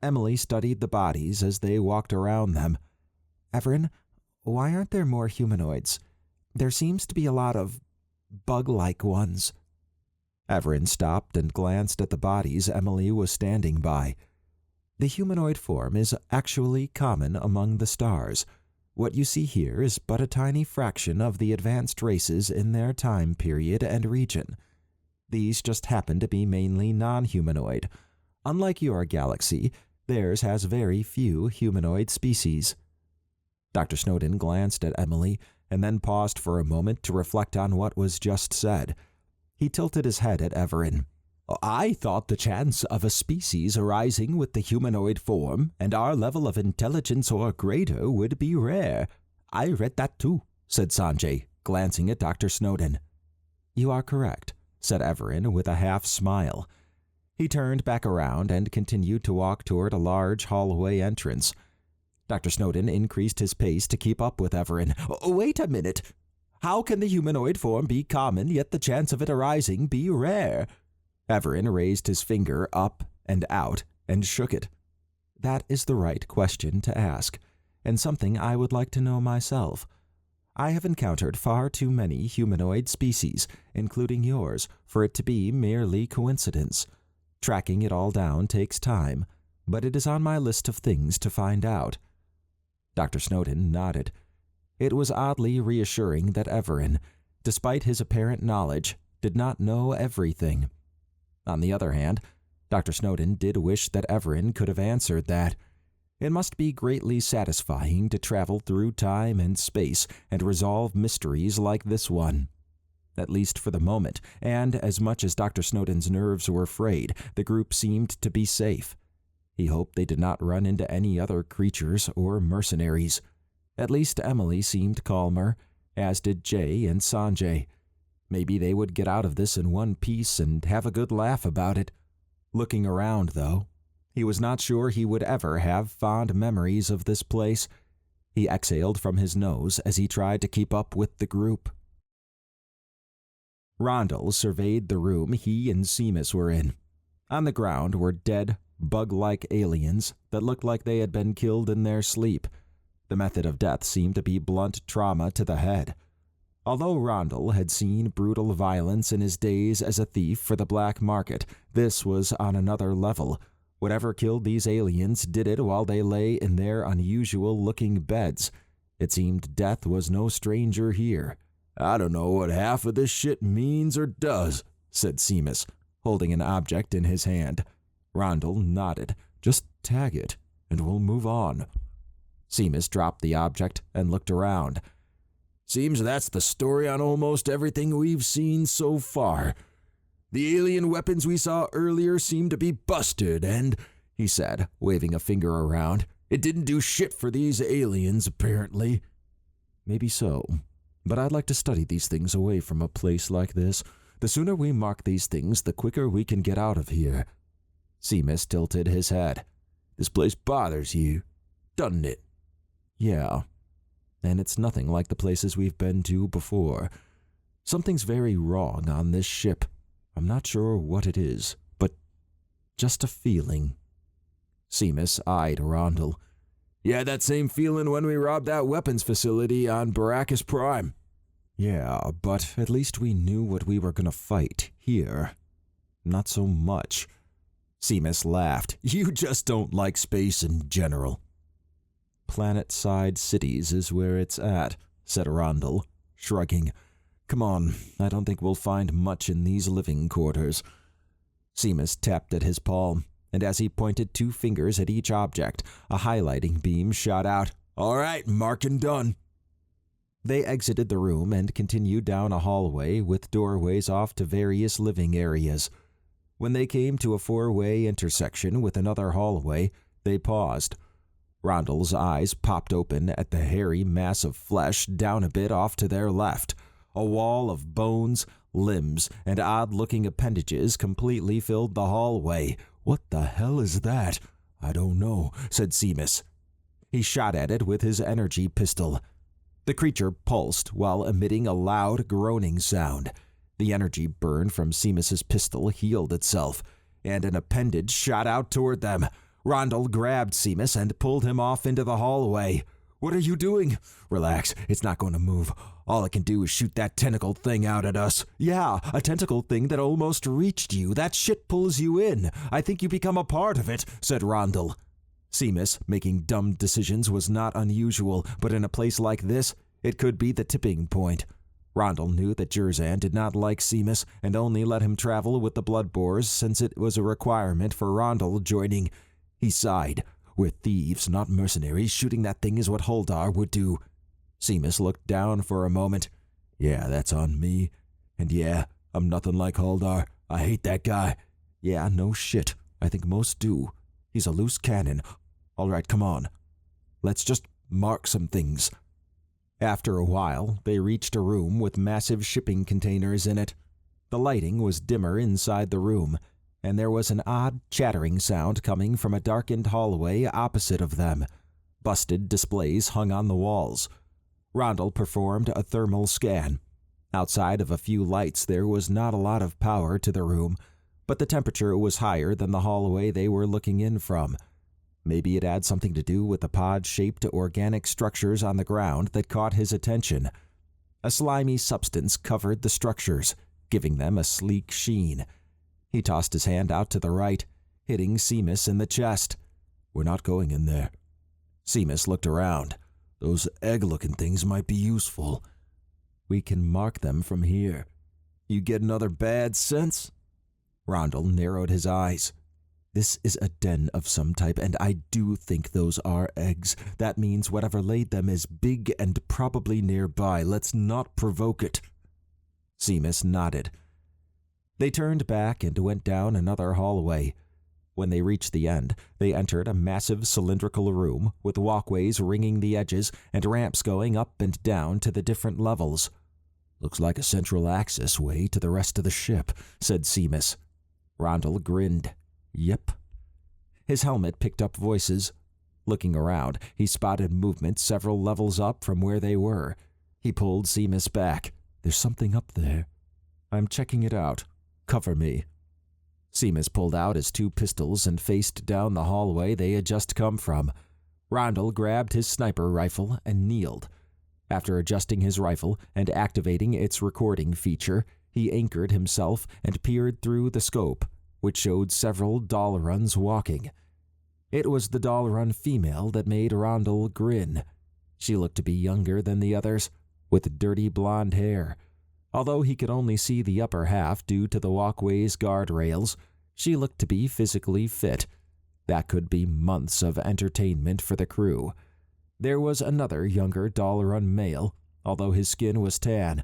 Emily studied the bodies as they walked around them. Evaran, why aren't there more humanoids? There seems to be a lot of bug-like ones. Evaran stopped and glanced at the bodies Emily was standing by. The humanoid form is actually common among the stars. What you see here is but a tiny fraction of the advanced races in their time period and region. These just happen to be mainly non-humanoid. Unlike your galaxy, theirs has very few humanoid species. Dr. Snowden glanced at Emily and then paused for a moment to reflect on what was just said. He tilted his head at Evaran. I thought the chance of a species arising with the humanoid form and our level of intelligence or greater would be rare. I read that too, said Sanjay, glancing at Dr. Snowden. You are correct, said Evaran with a half smile. He turned back around and continued to walk toward a large hallway entrance. Dr. Snowden increased his pace to keep up with Evaran. Wait a minute. How can the humanoid form be common, yet the chance of it arising be rare? Evaran raised his finger up and out and shook it. That is the right question to ask, and something I would like to know myself. I have encountered far too many humanoid species, including yours, for it to be merely coincidence. Tracking it all down takes time, but it is on my list of things to find out. Dr. Snowden nodded. It was oddly reassuring that Evaran, despite his apparent knowledge, did not know everything. On the other hand, Dr. Snowden did wish that Evaran could have answered that. It must be greatly satisfying to travel through time and space and resolve mysteries like this one. At least for the moment, and as much as Dr. Snowden's nerves were frayed, the group seemed to be safe. He hoped they did not run into any other creatures or mercenaries. At least Emily seemed calmer, as did Jay and Sanjay. Maybe they would get out of this in one piece and have a good laugh about it. Looking around, though, he was not sure he would ever have fond memories of this place. He exhaled from his nose as he tried to keep up with the group. Rondell surveyed the room he and Seamus were in. On the ground were dead, bug-like aliens that looked like they had been killed in their sleep. The method of death seemed to be blunt trauma to the head. Although Rondell had seen brutal violence in his days as a thief for the black market, this was on another level. Whatever killed these aliens did it while they lay in their unusual-looking beds. It seemed death was no stranger here.
I don't know what half of this shit means or does, said Seamus, holding an object in his hand.
Rondell nodded. Just tag it, and we'll move on. Seamus dropped the object and looked around.
Seems that's the story on almost everything we've seen so far. The alien weapons we saw earlier seem to be busted, and, he said, waving a finger around, it didn't do shit for these aliens, apparently.
Maybe so.
But I'd like to study these things away from a place like this. The sooner we mark these things, the quicker we can get out of here."
Seamus tilted his head.
"This place bothers you, doesn't it?"
"Yeah. And it's nothing like the places we've been to before. Something's very wrong on this ship. I'm not sure what it is, but just a feeling."
Seamus eyed Rondel. "You had that same feeling when we robbed that weapons facility on Baracus Prime."
"Yeah, but at least we knew what we were going to fight here. Not so much."
Seamus laughed. "You just don't like space in general."
"Planet-side cities is where it's at," said Rondel, shrugging. "Come on, I don't think we'll find much in these living quarters."
Seamus tapped at his palm, and as he pointed 2 fingers at each object, a highlighting beam shot out. "All right, marking done."
They exited the room and continued down a hallway with doorways off to various living areas. When they came to a 4-way intersection with another hallway, they paused. Rondel's eyes popped open at the hairy mass of flesh down a bit off to their left. A wall of bones, limbs, and odd-looking appendages completely filled the hallway.
"What the hell is that?" "I don't know," said Seamus.
He shot at it with his energy pistol. The creature pulsed while emitting a loud groaning sound. The energy burn from Seamus's pistol healed itself, and an appendage shot out toward them. Rondel grabbed Seamus and pulled him off into the hallway.
"What are you doing?" "Relax, it's not going to move. All it can do is shoot that tentacle thing out at us."
"Yeah, a tentacle thing that almost reached you. That shit pulls you in. I think you become a part of it," said Rondel. Seamus making dumb decisions was not unusual, but in a place like this, it could be the tipping point. Rondel knew that Jerzan did not like Seamus and only let him travel with the Bloodbores since it was a requirement for Rondel joining. He sighed. "We're thieves, not mercenaries. Shooting that thing is what Huldar would do." Seamus looked down for a moment.
"Yeah, that's on me. And yeah, I'm nothing like Huldar. I hate that guy."
"Yeah, no shit. I think most do. He's a loose cannon. All right, come on. Let's just mark some things." After a while, they reached a room with massive shipping containers in it. The lighting was dimmer inside the room, and there was an odd chattering sound coming from a darkened hallway opposite of them. Busted displays hung on the walls. Rondel performed a thermal scan. Outside of a few lights, there was not a lot of power to the room, but the temperature was higher than the hallway they were looking in from. Maybe it had something to do with the pod-shaped organic structures on the ground that caught his attention. A slimy substance covered the structures, giving them a sleek sheen. He tossed his hand out to the right, hitting Seamus in the chest.
"We're not going in there."
Seamus looked around.
"Those egg-looking things might be useful."
"We can mark them from here."
"You get another bad sense?"
Rondel narrowed his eyes. "This is a den of some type, and I do think those are eggs. That means whatever laid them is big and probably nearby. Let's not provoke it." Seamus nodded. They turned back and went down another hallway. When they reached the end, they entered a massive cylindrical room with walkways ringing the edges and ramps going up and down to the different levels.
"Looks like a central access way to the rest of the ship," said Seamus.
Rondel grinned. "Yep." His helmet picked up voices. Looking around, he spotted movement several levels up from where they were. He pulled Seamus back.
"There's something up there."
"I'm checking it out. Cover me." Seamus pulled out his 2 pistols and faced down the hallway they had just come from. Rondel grabbed his sniper rifle and kneeled. After adjusting his rifle and activating its recording feature, he anchored himself and peered through the scope, which showed several Dalaruns walking. It was the Dalarun female that made Rondel grin. She looked to be younger than the others, with dirty blonde hair. Although he could only see the upper half due to the walkway's guardrails, she looked to be physically fit. That could be months of entertainment for the crew. There was another younger Dalarun male, although his skin was tan.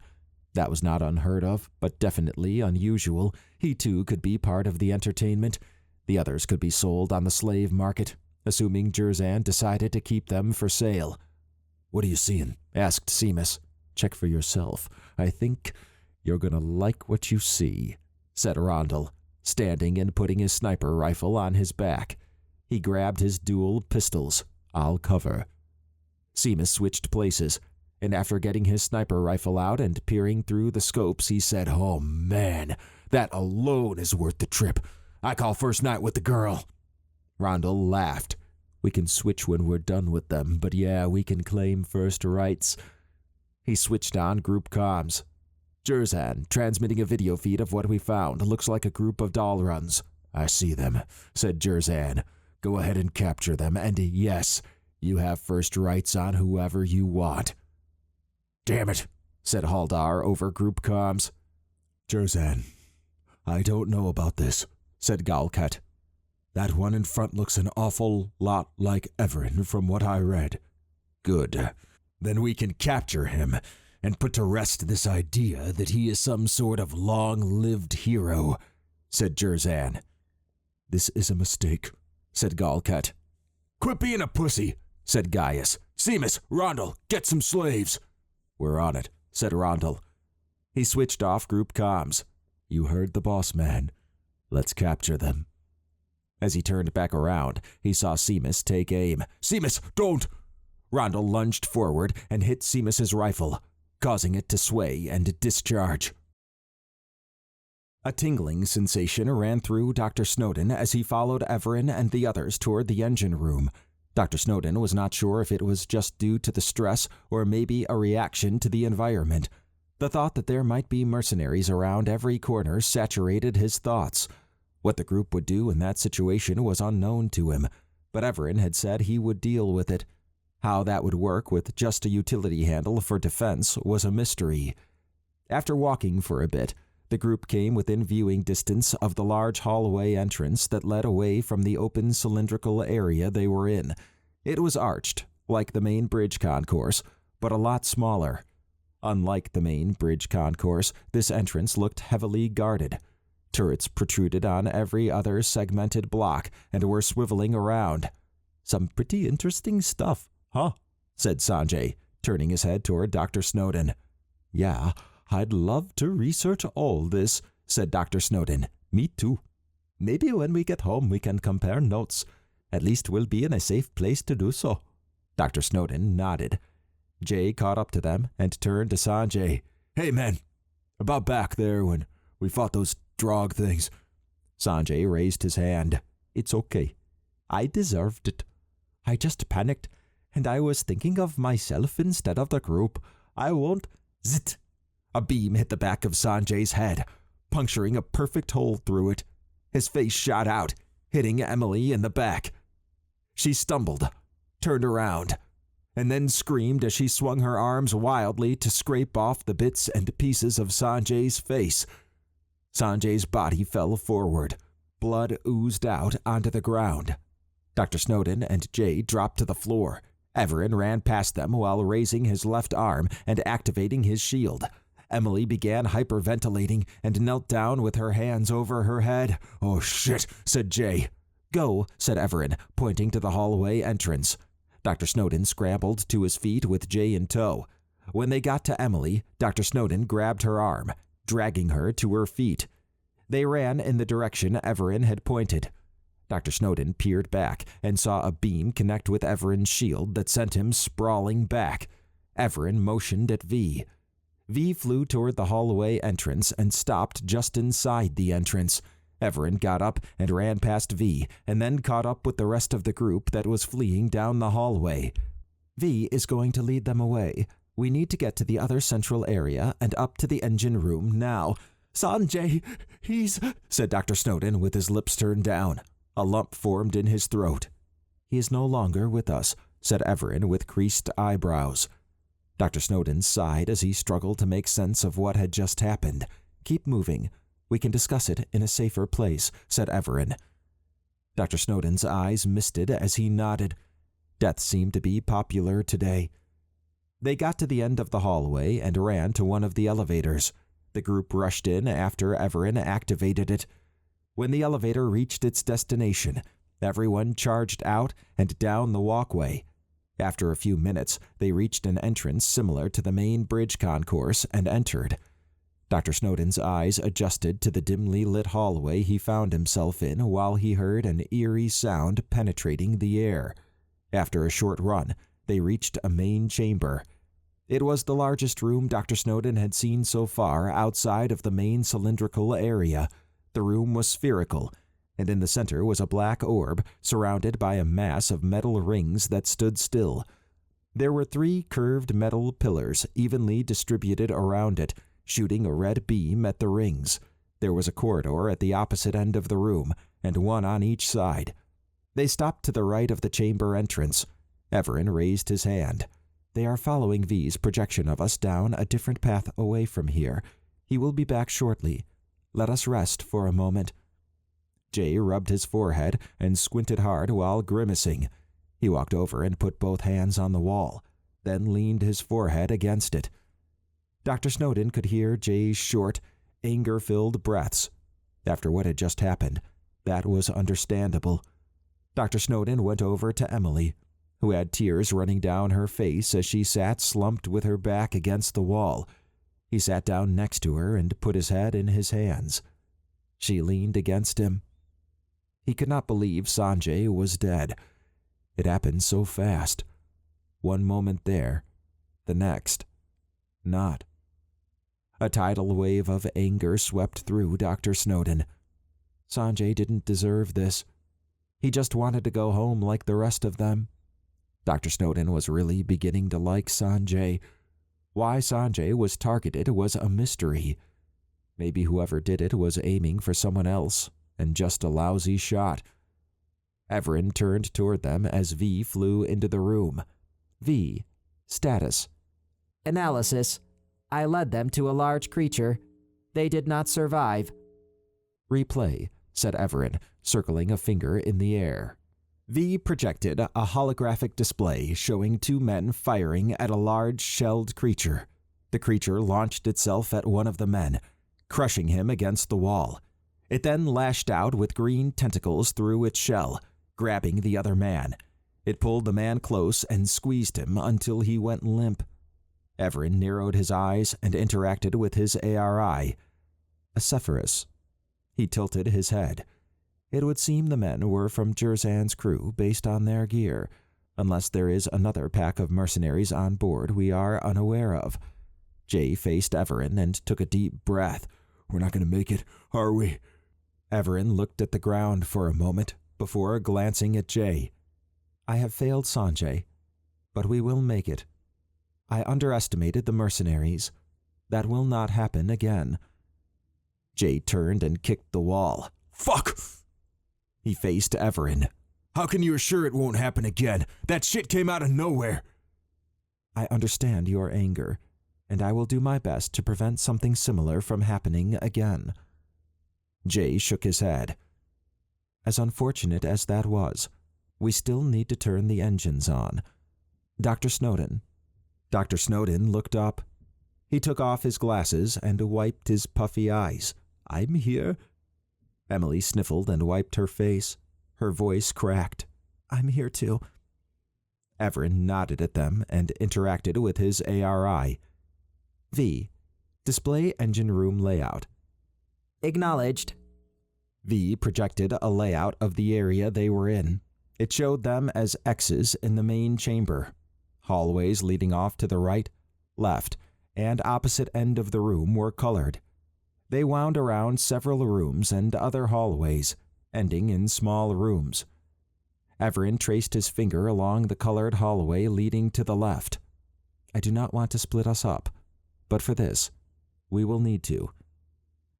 That was not unheard of, but definitely unusual. He too could be part of the entertainment. The others could be sold on the slave market, assuming Jerzan decided to keep them for sale.
"What are you seeing?"
asked Seamus.
Check for yourself. I think you're gonna like what you see," said Rondel, standing and putting his sniper rifle on his back. He grabbed his dual pistols. "I'll cover." Seamus switched places, and after getting his sniper rifle out and peering through the scopes, he said, "Oh man, that alone is worth the trip. I call first night with the girl." Rondel laughed. "We can switch when we're done with them, but yeah, we can claim first rights." He switched on group comms. "Jerzan, transmitting a video feed of what we found. Looks like a group of doll runs." "I see them," said Jerzan. "Go ahead and capture them, and yes, you have first rights on whoever you want." "Damn it," said Haldar over group comms.
Jerzan, I don't know about this, said Galkat. That one in front looks an awful lot like Evaran from what I read.
Good. Then we can capture him and put to rest this idea that he is some sort of long-lived hero, said Jerzan.
This is a mistake, said Galkat.
Quit being a pussy, said Gaius. Seamus, Rondel, get some slaves. We're on it, said Rondel. He switched off group comms. You heard the boss man. Let's capture them. As he turned back around, he saw Seamus take aim. Seamus, don't! Rondel lunged forward and hit Seamus's rifle, causing it to sway and discharge. A tingling sensation ran through Dr. Snowden as he followed Evaran and the others toward the engine room. Dr. Snowden was not sure if it was just due to the stress or maybe a reaction to the environment. The thought that there might be mercenaries around every corner saturated his thoughts. What the group would do in that situation was unknown to him, but Evaran had said he would deal with it. How that would work with just a utility handle for defense was a mystery. After walking for a bit, the group came within viewing distance of the large hallway entrance that led away from the open cylindrical area they were in. It was arched, like the main bridge concourse, but a lot smaller. Unlike the main bridge concourse, this entrance looked heavily guarded. Turrets protruded on every other segmented block and were swiveling around. Some pretty interesting stuff, huh? Said Sanjay, turning his head toward Dr. Snowden. Yeah, I'd love to research all this, said Dr. Snowden. Me too. Maybe when we get home we can compare notes. At least we'll be in a safe place to do so. Dr. Snowden nodded. Jay caught up to them and turned to Sanjay. Hey man, about back there when we fought those drog things. Sanjay raised his hand. It's okay. I deserved it. I just panicked, and I was thinking of myself instead of the group. I won't... Zit! A beam hit the back of Sanjay's head, puncturing a perfect hole through it. His face shot out, hitting Emily in the back. She stumbled, turned around, and then screamed as she swung her arms wildly to scrape off the bits and pieces of Sanjay's face. Sanjay's body fell forward. Blood oozed out onto the ground. Dr. Snowden and Jay dropped to the floor. Evaran ran past them while raising his left arm and activating his shield. Emily began hyperventilating and knelt down with her hands over her head. Oh shit, said Jay. Go, said Evaran, pointing to the hallway entrance. Dr. Snowden scrambled to his feet with Jay in tow. When they got to Emily, Dr. Snowden grabbed her arm, dragging her to her feet. They ran in the direction Evaran had pointed. Dr. Snowden peered back and saw a beam connect with Evaran's shield that sent him sprawling back. Evaran motioned at V. V flew toward the hallway entrance and stopped just inside the entrance. Evaran got up and ran past V and then caught up with the rest of the group that was fleeing down the hallway. V is going to lead them away. We need to get to the other central area and up to the engine room now. Sanjay, he's... said Dr. Snowden with his lips turned down. A lump formed in his throat. He is no longer with us, said Evaran with creased eyebrows. Dr. Snowden sighed as he struggled to make sense of what had just happened. Keep moving. We can discuss it in a safer place, said Evaran. Dr. Snowden's eyes misted as he nodded. Death seemed to be popular today. They got to the end of the hallway and ran to one of the elevators. The group rushed in after Evaran activated it. When the elevator reached its destination, everyone charged out and down the walkway.
After a few minutes, they reached an entrance similar to the main bridge concourse and entered. Dr. Snowden's eyes adjusted to the dimly lit hallway he found himself in while he heard an eerie sound penetrating the air. After a short run, they reached a main chamber. It was the largest room Dr. Snowden had seen so far outside of the main cylindrical area. The room was spherical, and in the center was a black orb surrounded by a mass of metal rings that stood still. There were 3 curved metal pillars evenly distributed around it, shooting a red beam at the rings. There was a corridor at the opposite end of the room, and one on each side. They stopped to the right of the chamber entrance. Evaran raised his hand. "They are following V's projection of us down a different path away from here. He will be back shortly. Let us rest for a moment." Jay rubbed his forehead and squinted hard while grimacing. He walked over and put both hands on the wall, then leaned his forehead against it. Dr. Snowden could hear Jay's short, anger-filled breaths. After what had just happened, that was understandable. Dr. Snowden went over to Emily, who had tears running down her face as she sat slumped with her back against the wall. He sat down next to her and put his head in his hands. She leaned against him. He could not believe Sanjay was dead. It happened so fast. One moment there, the next, not. A tidal wave of anger swept through Dr. Snowden. Sanjay didn't deserve this. He just wanted to go home like the rest of them. Dr. Snowden was really beginning to like Sanjay. Why Sanjay was targeted was a mystery. Maybe whoever did it was aiming for someone else and just a lousy shot. Evaran turned toward them as V flew into the room. V. Status.
Analysis. I led them to a large creature. They did not survive.
Replay, said Evaran, circling a finger in the air. V projected a holographic display showing 2 men firing at a large shelled creature. The creature launched itself at one of the men, crushing him against the wall. It then lashed out with green tentacles through its shell, grabbing the other man. It pulled the man close and squeezed him until he went limp. Evaran narrowed his eyes and interacted with his ARI. Acephorus. He tilted his head. It would seem the men were from Jerzan's crew based on their gear, unless there is another pack of mercenaries on board we are unaware of. Jay faced Evaran and took a deep breath.
"We're not going to make it, are we?"
Evaran looked at the ground for a moment before glancing at Jay. "I have failed Sanjay, but we will make it. I underestimated the mercenaries. That will not happen again." Jay turned and kicked the wall.
"Fuck!"
He faced Evaran.
"How can you assure it won't happen again? That shit came out of nowhere."
"I understand your anger, and I will do my best to prevent something similar from happening again." Jay shook his head. "As unfortunate as that was, we still need to turn the engines on. Dr. Snowden." Dr. Snowden looked up. He took off his glasses and wiped his puffy eyes. "I'm here." Emily sniffled and wiped her face. Her voice cracked. "I'm here too." Evaran nodded at them and interacted with his ARI. V. Display engine room layout.
Acknowledged.
V projected a layout of the area they were in. It showed them as X's in the main chamber. Hallways leading off to the right, left, and opposite end of the room were colored. They wound around several rooms and other hallways, ending in small rooms. Evaran traced his finger along the colored hallway leading to the left. "I do not want to split us up, but for this, we will need to.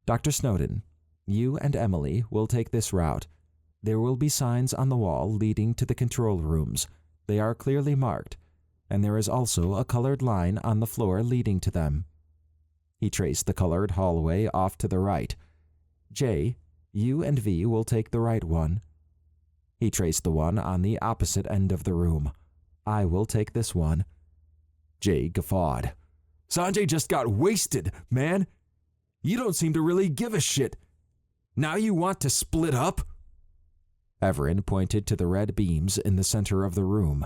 Dr. Snowden, you and Emily will take this route. There will be signs on the wall leading to the control rooms. They are clearly marked, and there is also a colored line on the floor leading to them." He traced the colored hallway off to the right. "Jay, you and V will take the right one." He traced the one on the opposite end of the room. "I will take this one." Jay guffawed.
"Sanjay just got wasted, man. You don't seem to really give a shit. Now you want to split up?"
Evaran pointed to the red beams in the center of the room.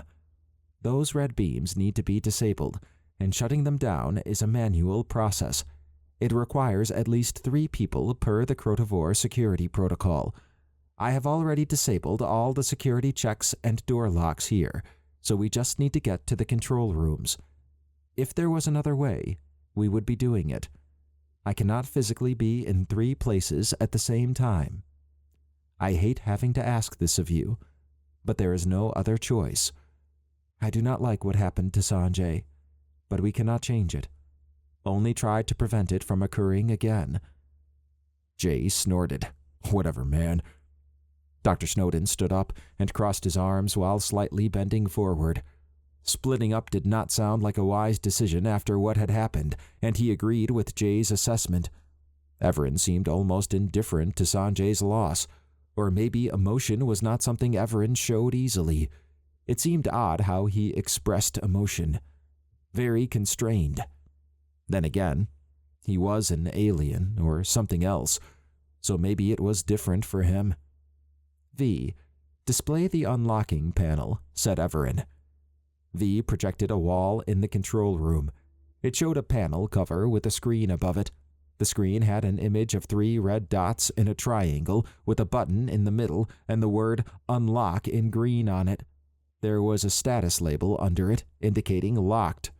Those red beams need to be disabled, and shutting them down is a manual process. It requires at least 3 people per the Crotovore security protocol. I have already disabled all the security checks and door locks here, so we just need to get to the control rooms. If there was another way, we would be doing it. I cannot physically be in 3 places at the same time. I hate having to ask this of you, but there is no other choice. I do not like what happened to Sanjay, but we cannot change it. Only try to prevent it from occurring again. Jay snorted. Whatever, man. Dr. Snowden stood up and crossed his arms while slightly bending forward. Splitting up did not sound like a wise decision after what had happened, and he agreed with Jay's assessment. Evaran seemed almost indifferent to Sanjay's loss, or maybe emotion was not something Evaran showed easily. It seemed odd how he expressed emotion. Very constrained. Then again, he was an alien or something else, so maybe it was different for him. V, display the unlocking panel, said Evaran. V projected a wall in the control room. It showed a panel cover with a screen above it. The screen had an image of 3 red dots in a triangle with a button in the middle and the word unlock in green on it. There was a status label under it indicating locked.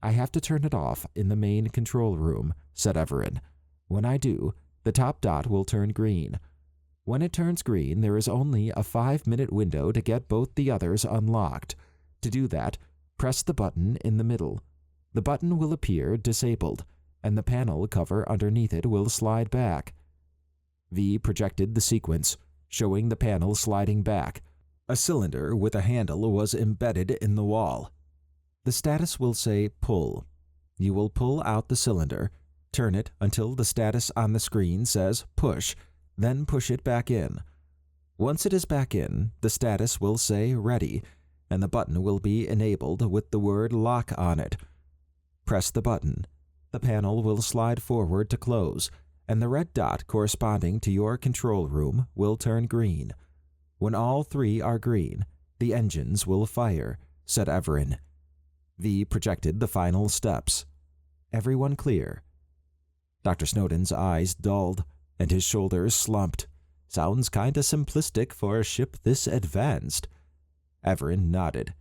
I have to turn it off in the main control room, said Evaran. When I do, the top dot will turn green. When it turns green, there is only a 5-minute window to get both the others unlocked. To do that, press the button in the middle. The button will appear disabled, and the panel cover underneath it will slide back. V projected the sequence, showing the panel sliding back. A cylinder with a handle was embedded in the wall. The status will say pull. You will pull out the cylinder, turn it until the status on the screen says push, then push it back in. Once it is back in, the status will say ready, and the button will be enabled with the word lock on it. Press the button. The panel will slide forward to close, and the red dot corresponding to your control room will turn green. When all 3 are green, the engines will fire, said Evaran. V projected the final steps. Everyone clear. Dr. Snowden's eyes dulled, and his shoulders slumped. Sounds kinda simplistic for a ship this advanced. Evaran nodded.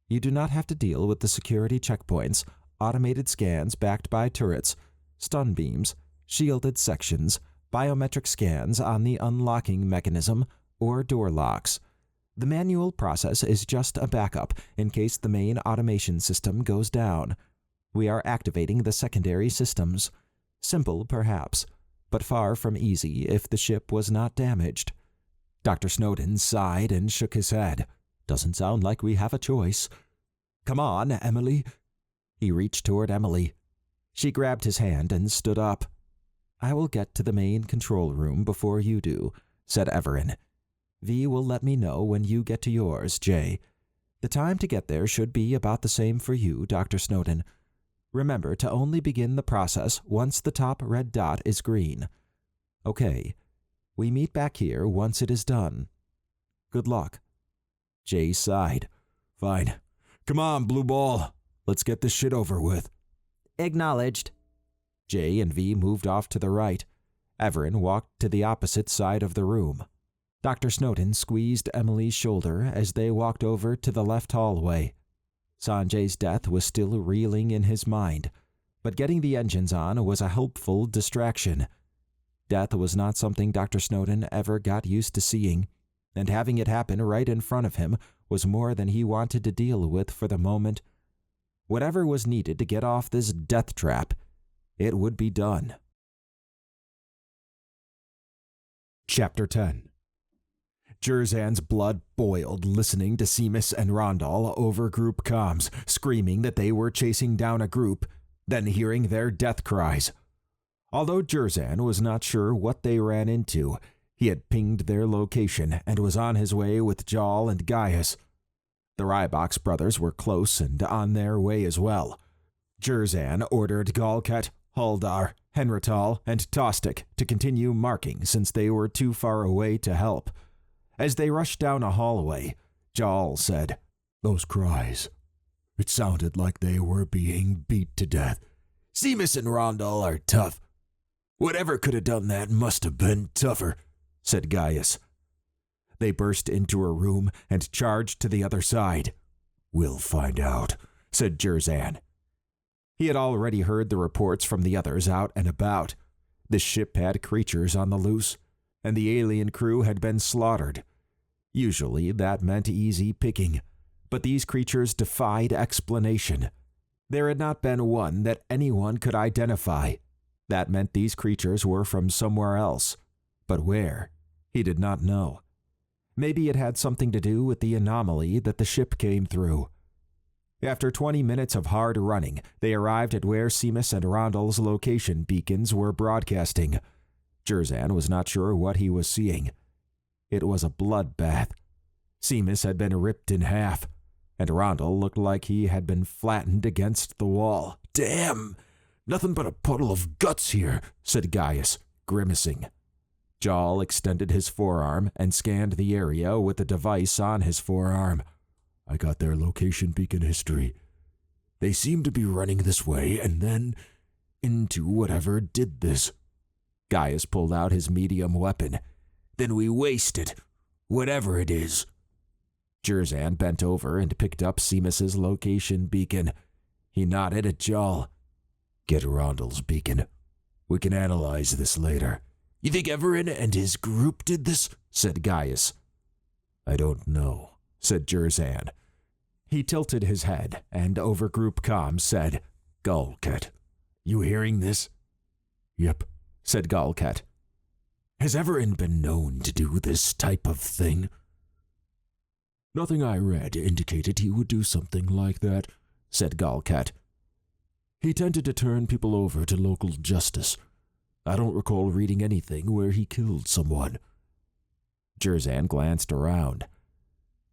You do not have to deal with the security checkpoints, automated scans backed by turrets, stun beams, shielded sections, biometric scans on the unlocking mechanism, or door locks. The manual process is just a backup in case the main automation system goes down. We are activating the secondary systems. Simple, perhaps, but far from easy if the ship was not damaged. Dr. Snowden sighed and shook his head. Doesn't sound like we have a choice. Come on, Emily. He reached toward Emily. She grabbed his hand and stood up. I will get to the main control room before you do, said Evaran. V will let me know when you get to yours, Jay. The time to get there should be about the same for you, Dr. Snowden. Remember to only begin the process once the top red dot is green. Okay. We meet back here once it is done. Good luck. Jay sighed. Fine. Come on, Blue Ball. Let's get this shit over with.
Acknowledged.
Jay and V moved off to the right. Evaran walked to the opposite side of the room. Dr. Snowden squeezed Emily's shoulder as they walked over to the left hallway. Sanjay's death was still reeling in his mind, but getting the engines on was a helpful distraction. Death was not something Dr. Snowden ever got used to seeing, and having it happen right in front of him was more than he wanted to deal with for the moment. Whatever was needed to get off this death trap, it would be done.
Chapter 10. Jerzan's blood boiled listening to Seamus and Rondal over group comms, screaming that they were chasing down a group, then hearing their death cries. Although Jerzan was not sure what they ran into, he had pinged their location and was on his way with Jal and Gaius. The Rybox brothers were close and on their way as well. Jerzan ordered Galket, Haldar, Henrital, and Tostic to continue marking since they were too far away to help. As they rushed down a hallway, Jal said,
Those cries. It sounded like they were being beat to death. Seamus and Rondell are tough. Whatever could have done that must have been tougher, said Gaius.
They burst into a room and charged to the other side.
We'll find out,
said Jerzan. He had already heard the reports from the others out and about. The ship had creatures on the loose, and the alien crew had been slaughtered. Usually that meant easy picking, but these creatures defied explanation. There had not been one that anyone could identify. That meant these creatures were from somewhere else, but where? He did not know. Maybe it had something to do with the anomaly that the ship came through. After 20 minutes of hard running, they arrived at where Seamus and Rondell's location beacons were broadcasting. Jerzan was not sure what he was seeing. It was a bloodbath. Seamus had been ripped in half, and Rondell looked like he had been flattened against the wall.
Damn! Nothing but a puddle of guts here,
said Gaius, grimacing. Jarl extended his forearm and scanned the area with the device on his forearm.
I got their location beacon history. They seem to be running this way and then into whatever did this.
Gaius pulled out his medium weapon.
Then we waste it, whatever it is.
Jerzan bent over and picked up Seamus's location beacon. He nodded at Jarl.
Get Rondell's beacon. We can analyze this later.
You think Evaran and his group did this?
Said Gaius.
I don't know,
said Jerzan. He tilted his head and over group comms said,
Gulket.
You hearing this?
Yep,
said Gulket.
Has Evaran been known to do this type of thing?
Nothing I read indicated he would do something like that, said Gulket. He tended to turn people over to local justice. I don't recall reading anything where he killed someone.
Jerzan glanced around.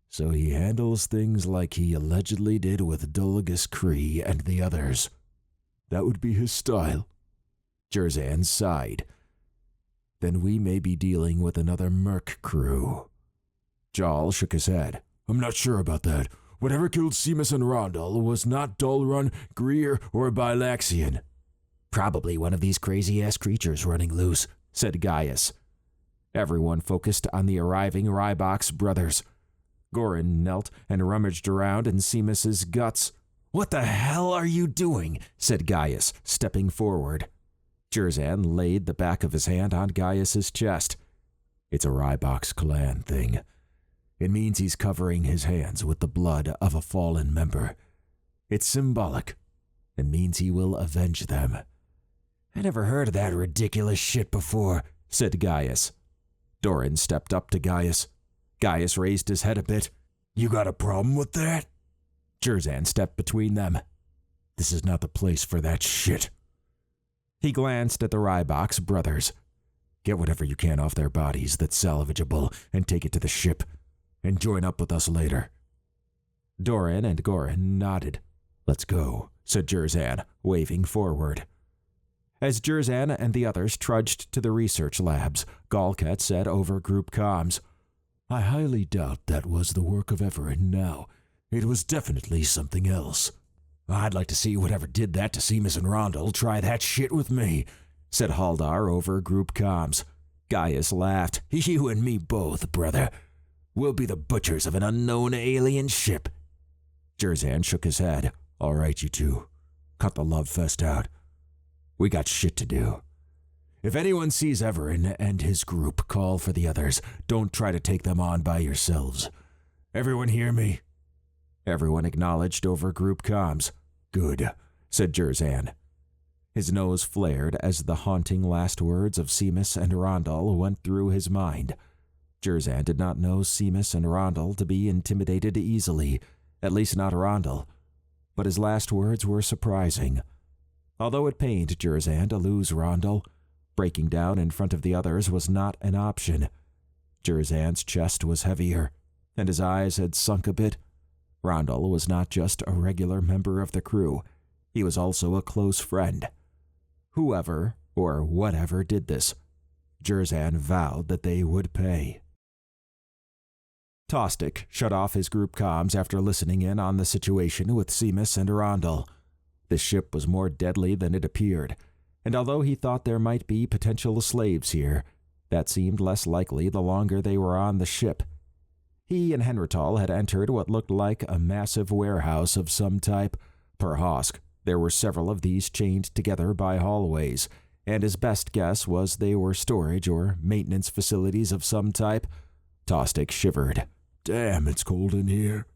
So he handles things like he allegedly did with Dulgus Cree and the others. That would be his style.
Jerzan sighed.
Then we may be dealing with another merc crew.
Jarl shook his head.
I'm not sure about that. Whatever killed Seamus and Rondell was not Dulrun, Greer, or Bilaxian.
Probably one of these crazy-ass creatures running loose,
said Gaius. Everyone focused on the arriving Rybox brothers. Goran knelt and rummaged around in Seamus's guts.
What the hell are you doing?
Said Gaius, stepping forward. Jerzan laid the back of his hand on Gaius's chest.
It's a Rybox clan thing. It means he's covering his hands with the blood of a fallen member. It's symbolic. It means he will avenge them.
I never heard of that ridiculous shit before,
said Gaius. Doran stepped up to Gaius. Gaius raised his head a bit.
You got a problem with that?
Jerzan stepped between them.
This is not the place for that shit.
He glanced at the Rybox brothers.
Get whatever you can off their bodies that's salvageable and take it to the ship, and join up with us later.
Doran and Goran nodded.
Let's go,
said Jerzan, waving forward. As Jerzan and the others trudged to the research labs, Gulket said over group comms,
I highly doubt that was the work of Evaran now. It was definitely something else.
I'd like to see whatever did that to Seamus and Rondell try that shit with me,
said Haldar over group comms. Gaius laughed.
You and me both, brother. We'll be the butchers of an unknown alien ship.
Jerzan shook his head.
All right, you two. Cut the love fest out. We got shit to do. If anyone sees Evaran and his group, call for the others. Don't try to take them on by yourselves. Everyone hear me?
Everyone acknowledged over group comms.
Good,
said Jerzan. His nose flared as the haunting last words of Seamus and Rondell went through his mind. Jerzan did not know Seamus and Rondell to be intimidated easily, at least not Rondell. But his last words were surprising. Although it pained Jerzan to lose Rondell, breaking down in front of the others was not an option. Jerzan's chest was heavier, and his eyes had sunk a bit. Rondell was not just a regular member of the crew. He was also a close friend. Whoever or whatever did this, Jerzan vowed that they would pay.
Tostig shut off his group comms after listening in on the situation with Seamus and Arundel. The ship was more deadly than it appeared, and although he thought there might be potential slaves here, that seemed less likely the longer they were on the ship. He and Henrital had entered what looked like a massive warehouse of some type. Per Hosk, there were several of these chained together by hallways, and his best guess was they were storage or maintenance facilities of some type. Tostig shivered.
Damn, it's cold in here.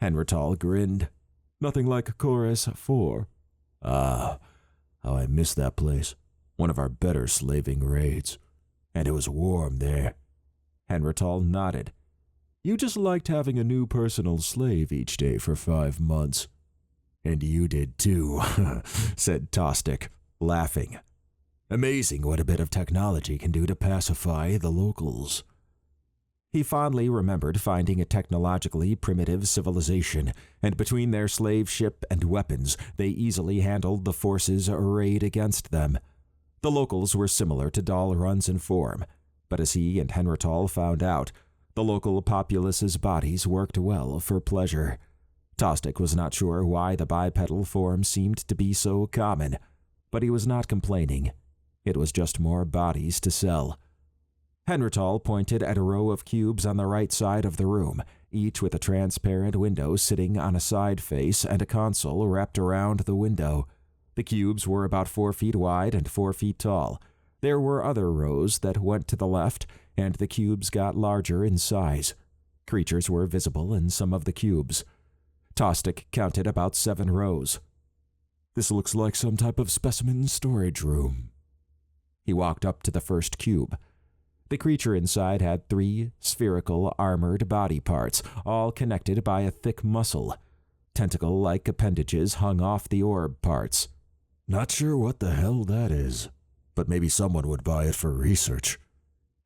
Henrital grinned.
Nothing like Chorus 4.
Ah, how I miss that place. One of our better slaving raids. And it was warm there.
Henrital nodded.
You just liked having a new personal slave each day for 5 months.
And you did too,
said Tostig, laughing.
Amazing what a bit of technology can do to pacify the locals.
He fondly remembered finding a technologically primitive civilization, and between their slave ship and weapons, they easily handled the forces arrayed against them. The locals were similar to Dalruns in form, but as he and Henrital found out, the local populace's bodies worked well for pleasure. Tostig was not sure why the bipedal form seemed to be so common, but he was not complaining. It was just more bodies to sell. Henrital pointed at a row of cubes on the right side of the room, each with a transparent window sitting on a side face and a console wrapped around the window. The cubes were about 4 feet wide and 4 feet tall. There were other rows that went to the left, and the cubes got larger in size. Creatures were visible in some of the cubes. Tostig counted about 7 rows.
This looks like some type of specimen storage room.
He walked up to the first cube. The creature inside had 3 spherical, armored body parts, all connected by a thick muscle. Tentacle-like appendages hung off the orb parts.
Not sure what the hell that is, but maybe someone would buy it for research.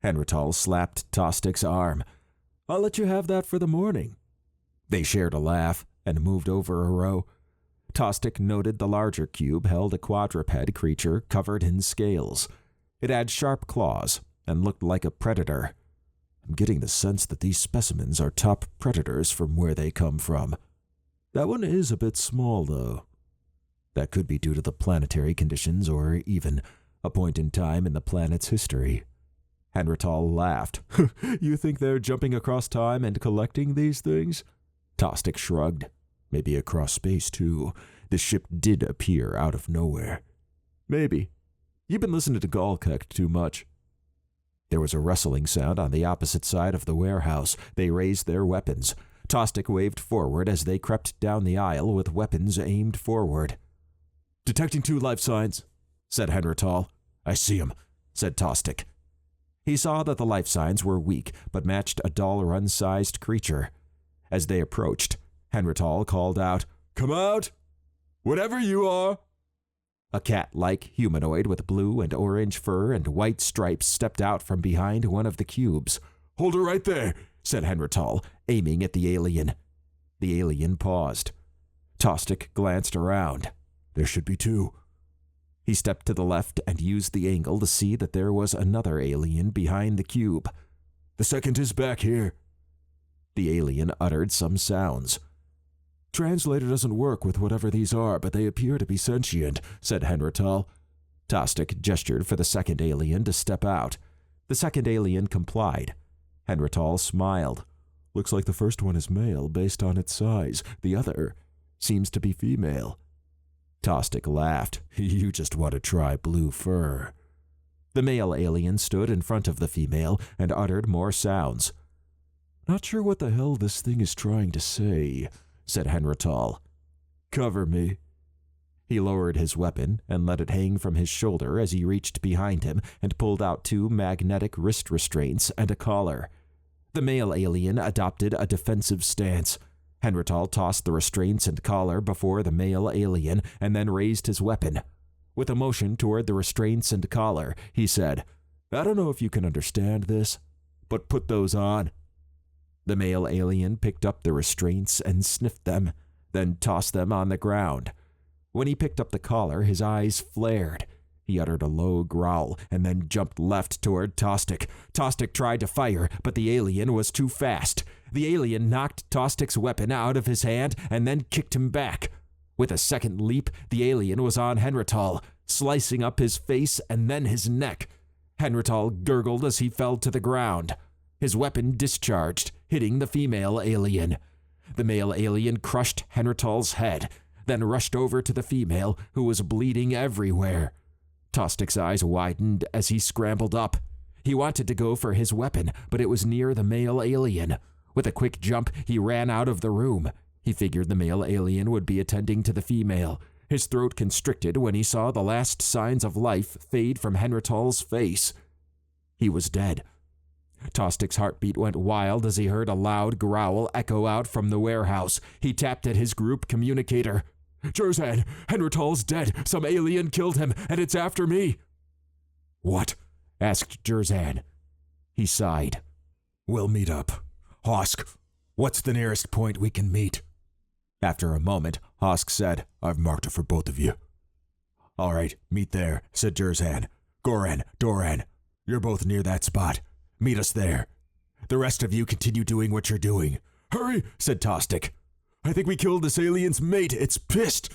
Henrital slapped Tostig's arm.
I'll let you have that for the morning.
They shared a laugh and moved over a row. Tostig noted the larger cube held a quadruped creature covered in scales. It had sharp claws and looked like a predator.
I'm getting the sense that these specimens are top predators from where they come from.
That one is a bit small, though.
That could be due to the planetary conditions or even a point in time in the planet's history.
Henrital laughed.
You think they're jumping across time and collecting these things?
Tostig shrugged.
Maybe across space, too. The ship did appear out of nowhere.
Maybe. You've been listening to Galkek too much.
There was a rustling sound on the opposite side of the warehouse. They raised their weapons. Tostig waved forward as they crept down the aisle with weapons aimed forward.
Detecting 2 life signs,
said Henrital.
I see 'em,
said Tostig. He saw that the life signs were weak, but matched a Dalrun-sized creature. As they approached, Henrital called out,
"Come out! Whatever you are!"
A cat-like humanoid with blue and orange fur and white stripes stepped out from behind one of the cubes.
"Hold her right there,"
said Henrital, aiming at the alien. The alien paused. Tostig glanced around.
There should be 2.
He stepped to the left and used the angle to see that there was another alien behind the cube.
"The second is back here."
The alien uttered some sounds.
"Translator doesn't work with whatever these are, but they appear to be sentient," said Henrital.
Tostig gestured for the second alien to step out. The second alien complied. Henrital smiled.
"Looks like the first one is male based on its size. The other seems to be female."
Tostig laughed.
"You just want to try blue fur."
The male alien stood in front of the female and uttered more sounds.
"Not sure what the hell this thing is trying to say," said Henrital. "Cover me."
He lowered his weapon and let it hang from his shoulder as he reached behind him and pulled out 2 magnetic wrist restraints and a collar. The male alien adopted a defensive stance. Henrital tossed the restraints and collar before the male alien and then raised his weapon. With a motion toward the restraints and collar, he said,
"I don't know if you can understand this, but put those on."
The male alien picked up the restraints and sniffed them, then tossed them on the ground. When he picked up the collar, his eyes flared.
He uttered a low growl and then jumped left toward Tostig. Tostig tried to fire, but the alien was too fast. The alien knocked Tostig's weapon out of his hand and then kicked him back. With a second leap, the alien was on Henrital, slicing up his face and then his neck. Henrital gurgled as he fell to the ground. His weapon discharged, hitting the female alien. The male alien crushed Henrital's head, then rushed over to the female, who was bleeding everywhere. Tostig's eyes widened as he scrambled up. He wanted to go for his weapon, but it was near the male alien. With a quick jump, he ran out of the room. He figured the male alien would be attending to the female. His throat constricted when he saw the last signs of life fade from Henrital's face. He was dead. Tostig's heartbeat went wild as he heard a loud growl echo out from the warehouse. He tapped at his group communicator. "Jerzan, Henrital's dead. Some alien killed him, and it's after me." "What?" asked Jerzan. He sighed. "We'll meet up. Hosk, what's the nearest point we can meet?" After a moment, Hosk said, "I've marked it for both of you." "All right, meet there," said Jerzan. "Goran, Doran, you're both near that spot. Meet us there. The rest of you continue doing what you're doing." "Hurry," said Tostig. "I think we killed this alien's mate. It's pissed."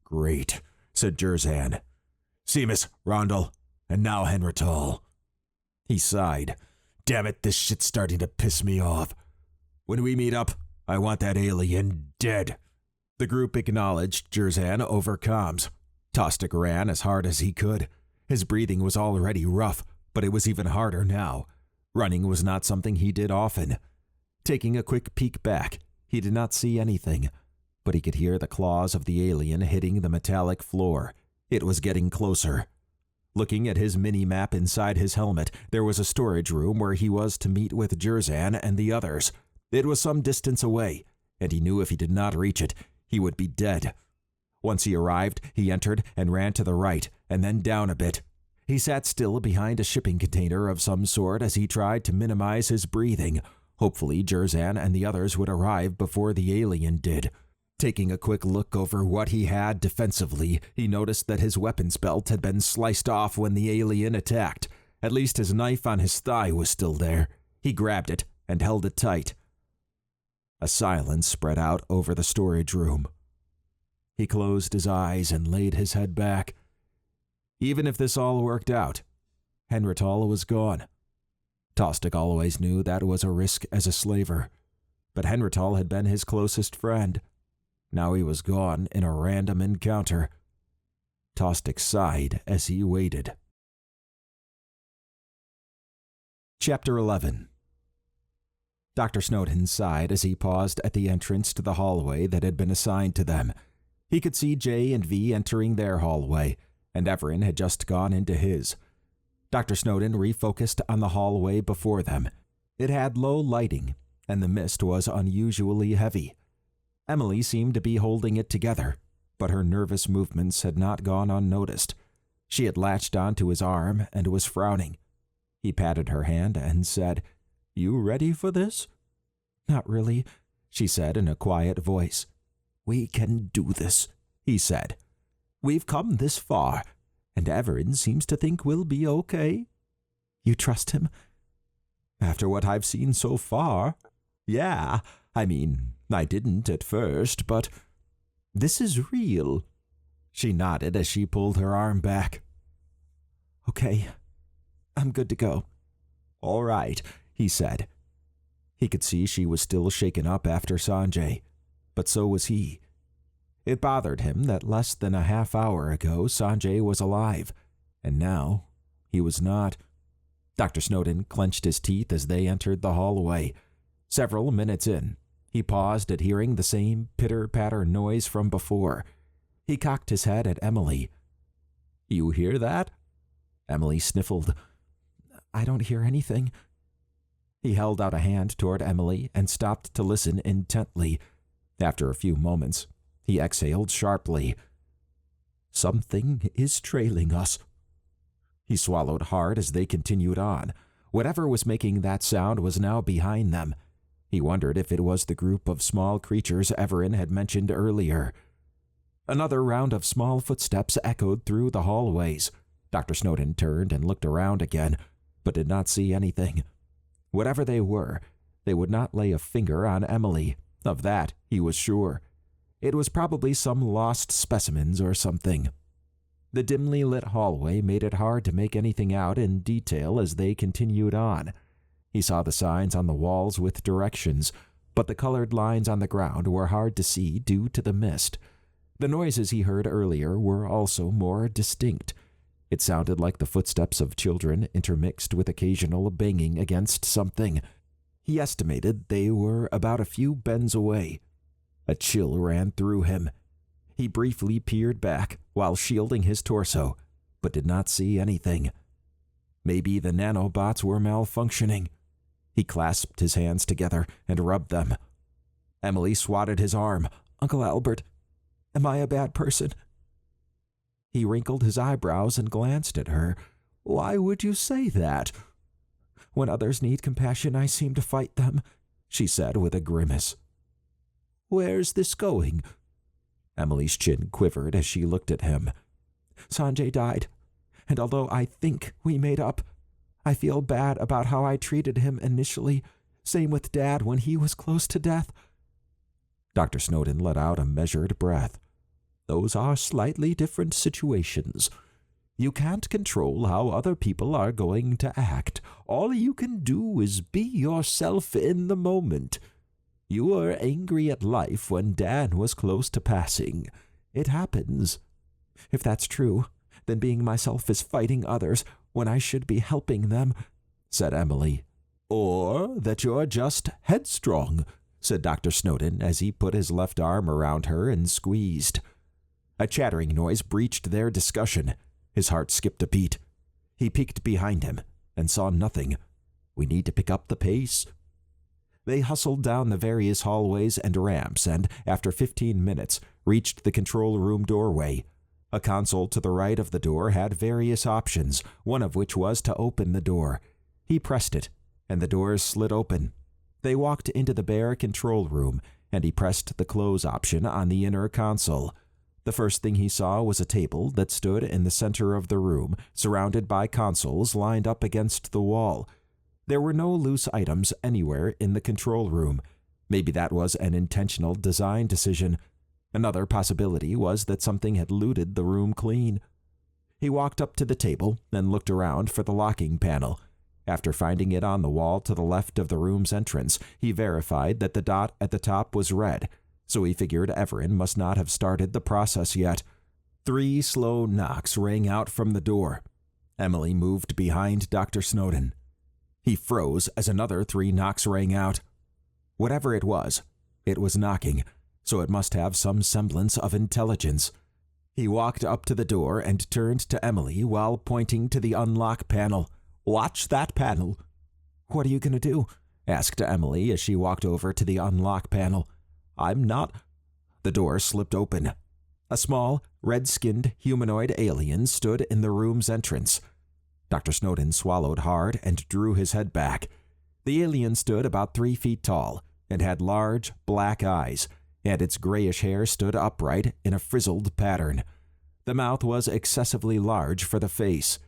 "Great," said Jerzan. "Seamus, Rondel, and now Henrital." He sighed. "Damn it, this shit's starting to piss me off. When we meet up, I want that alien dead." The group acknowledged Jerzan over comms. Tostig ran as hard as he could. His breathing was already rough, but it was even harder now. Running was not something he did often. Taking a quick peek back, he did not see anything, but he could hear the claws of the alien hitting the metallic floor. It was getting closer. Looking at his mini-map inside his helmet, there was a storage room where he was to meet with Jerzan and the others. It was some distance away, and he knew if he did not reach it, he would be dead. Once he arrived, he entered and ran to the right, and then down a bit. He sat still behind a shipping container of some sort as he tried to minimize his breathing. Hopefully, Jerzan and the others would arrive before the alien did. Taking a quick look over what he had defensively, he noticed that his weapons belt had been sliced off when the alien attacked. At least his knife on his thigh was still there. He grabbed it and held it tight. A silence spread out over the storage room. He closed his eyes and laid his head back. Even if this all worked out, Henrital was gone. Tostig always knew that was a risk as a slaver, but Henrital had been his closest friend. Now he was gone in a random encounter. Tostig sighed as he waited. Chapter 11. Dr. Snowden sighed as he paused at the entrance to the hallway that had been assigned to them. He could see J and V entering their hallway, and Evaran had just gone into his. Dr. Snowden refocused on the hallway before them. It had low lighting, and the mist was unusually heavy. Emily seemed to be holding it together, but her nervous movements had not gone unnoticed. She had latched onto his arm and was frowning. He patted her hand and said, "You ready for this?" "Not really," she said in a quiet voice. "We can do this," he said. "We've come this far, and Evaran seems to think we'll be okay." "You trust him?" "After what I've seen so far, yeah. I mean, I didn't at first, but this is real." She nodded as she pulled her arm back. "Okay, I'm good to go." "All right," he said. He could see she was still shaken up after Sanjay, but so was he. It bothered him that less than a half hour ago Sanjay was alive, and now he was not. Dr. Snowden clenched his teeth as they entered the hallway. Several minutes in, he paused at hearing the same pitter-patter noise from before. He cocked his head at Emily. "You hear that?" Emily sniffled. "I don't hear anything." He held out a hand toward Emily and stopped to listen intently. After a few moments, he exhaled sharply. "Something is trailing us." He swallowed hard as they continued on. Whatever was making that sound was now behind them. He wondered if it was the group of small creatures Evaran had mentioned earlier. Another round of small footsteps echoed through the hallways. Dr. Snowden turned and looked around again, but did not see anything. Whatever they were, they would not lay a finger on Emily. Of that, he was sure. It was probably some lost specimens or something. The dimly lit hallway made it hard to make anything out in detail as they continued on. He saw the signs on the walls with directions, but the colored lines on the ground were hard to see due to the mist. The noises he heard earlier were also more distinct. It sounded like the footsteps of children intermixed with occasional banging against something. He estimated they were about a few bends away. A chill ran through him. He briefly peered back while shielding his torso, but did not see anything. Maybe the nanobots were malfunctioning. He clasped his hands together and rubbed them. Emily swatted his arm. "Uncle Albert, am I a bad person?" He wrinkled his eyebrows and glanced at her. "Why would you say that?" "When others need compassion, I seem to fight them," she said with a grimace. "Where's this going?" Emily's chin quivered as she looked at him. "Sanjay died, and although I think we made up, I feel bad about how I treated him initially. Same with Dad when he was close to death." Dr. Snowden let out a measured breath. "Those are slightly different situations. You can't control how other people are going to act. All you can do is be yourself in the moment. You were angry at life when Dad was close to passing. It happens. If that's true, then being myself is fighting others when I should be helping them," said Emily. "Or that you're just headstrong," said Dr. Snowden as he put his left arm around her and squeezed. A chattering noise breached their discussion. His heart skipped a beat. He peeked behind him and saw nothing. "We need to pick up the pace." They hustled down the various hallways and ramps and, after 15 minutes, reached the control room doorway. A console to the right of the door had various options, one of which was to open the door. He pressed it, and the doors slid open. They walked into the bare control room, and he pressed the close option on the inner console. The first thing he saw was a table that stood in the center of the room, surrounded by consoles lined up against the wall. There were no loose items anywhere in the control room. Maybe that was an intentional design decision. Another possibility was that something had looted the room clean. He walked up to the table and looked around for the locking panel. After finding it on the wall to the left of the room's entrance, he verified that the dot at the top was red, so he figured Evaran must not have started the process yet. 3 slow knocks rang out from the door. Emily moved behind Dr. Snowden. He froze as another 3 knocks rang out. Whatever it was knocking, so it must have some semblance of intelligence. He walked up to the door and turned to Emily while pointing to the unlock panel. "Watch that panel." "What are you going to do?" asked Emily as she walked over to the unlock panel. "I'm not." The door slipped open. A small, red-skinned humanoid alien stood in the room's entrance. Dr. Snowden swallowed hard and drew his head back. The alien stood about 3 feet tall and had large, black eyes, and its grayish hair stood upright in a frizzled pattern. The mouth was excessively large for the face.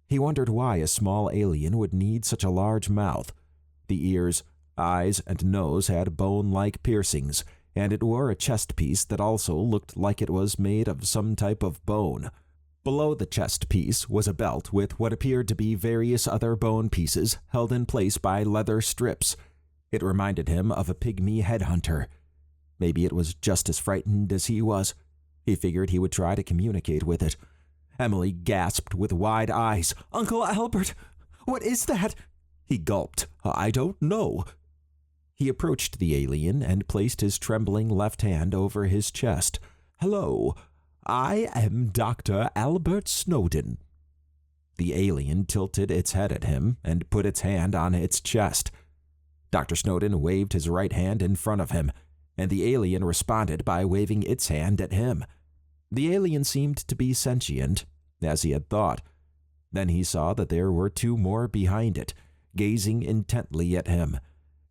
He wondered why a small alien would need such a large mouth. The ears, eyes, and nose had bone-like piercings, and it wore a chest piece that also looked like it was made of some type of bone. Below the chest piece was a belt with what appeared to be various other bone pieces held in place by leather strips. It reminded him of a pygmy headhunter. Maybe it was just as frightened as he was. He figured he would try to communicate with it. Emily gasped with wide eyes. "Uncle Albert, what is that?" He gulped. "I don't know." He approached the alien and placed his trembling left hand over his chest. "Hello. I am Dr. Albert Snowden." The alien tilted its head at him and put its hand on its chest. Dr. Snowden waved his right hand in front of him, and the alien responded by waving its hand at him. The alien seemed to be sentient, as he had thought. Then he saw that there were 2 more behind it, gazing intently at him.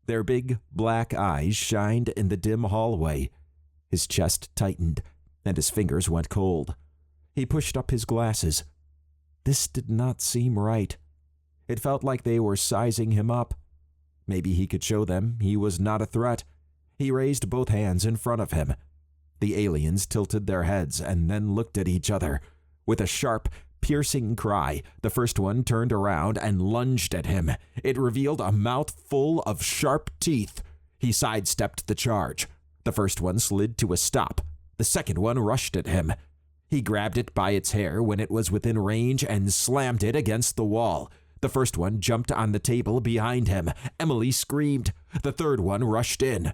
Their big, black eyes shined in the dim hallway. His chest tightened, and his fingers went cold. He pushed up his glasses. This did not seem right. It felt like they were sizing him up. Maybe he could show them he was not a threat. He raised both hands in front of him. The aliens tilted their heads and then looked at each other. With a sharp, piercing cry, the first one turned around and lunged at him. It revealed a mouth full of sharp teeth. He sidestepped the charge. The first one slid to a stop. The second one rushed at him. He grabbed it by its hair when it was within range and slammed it against the wall. The first one jumped on the table behind him. Emily screamed. The third one rushed in.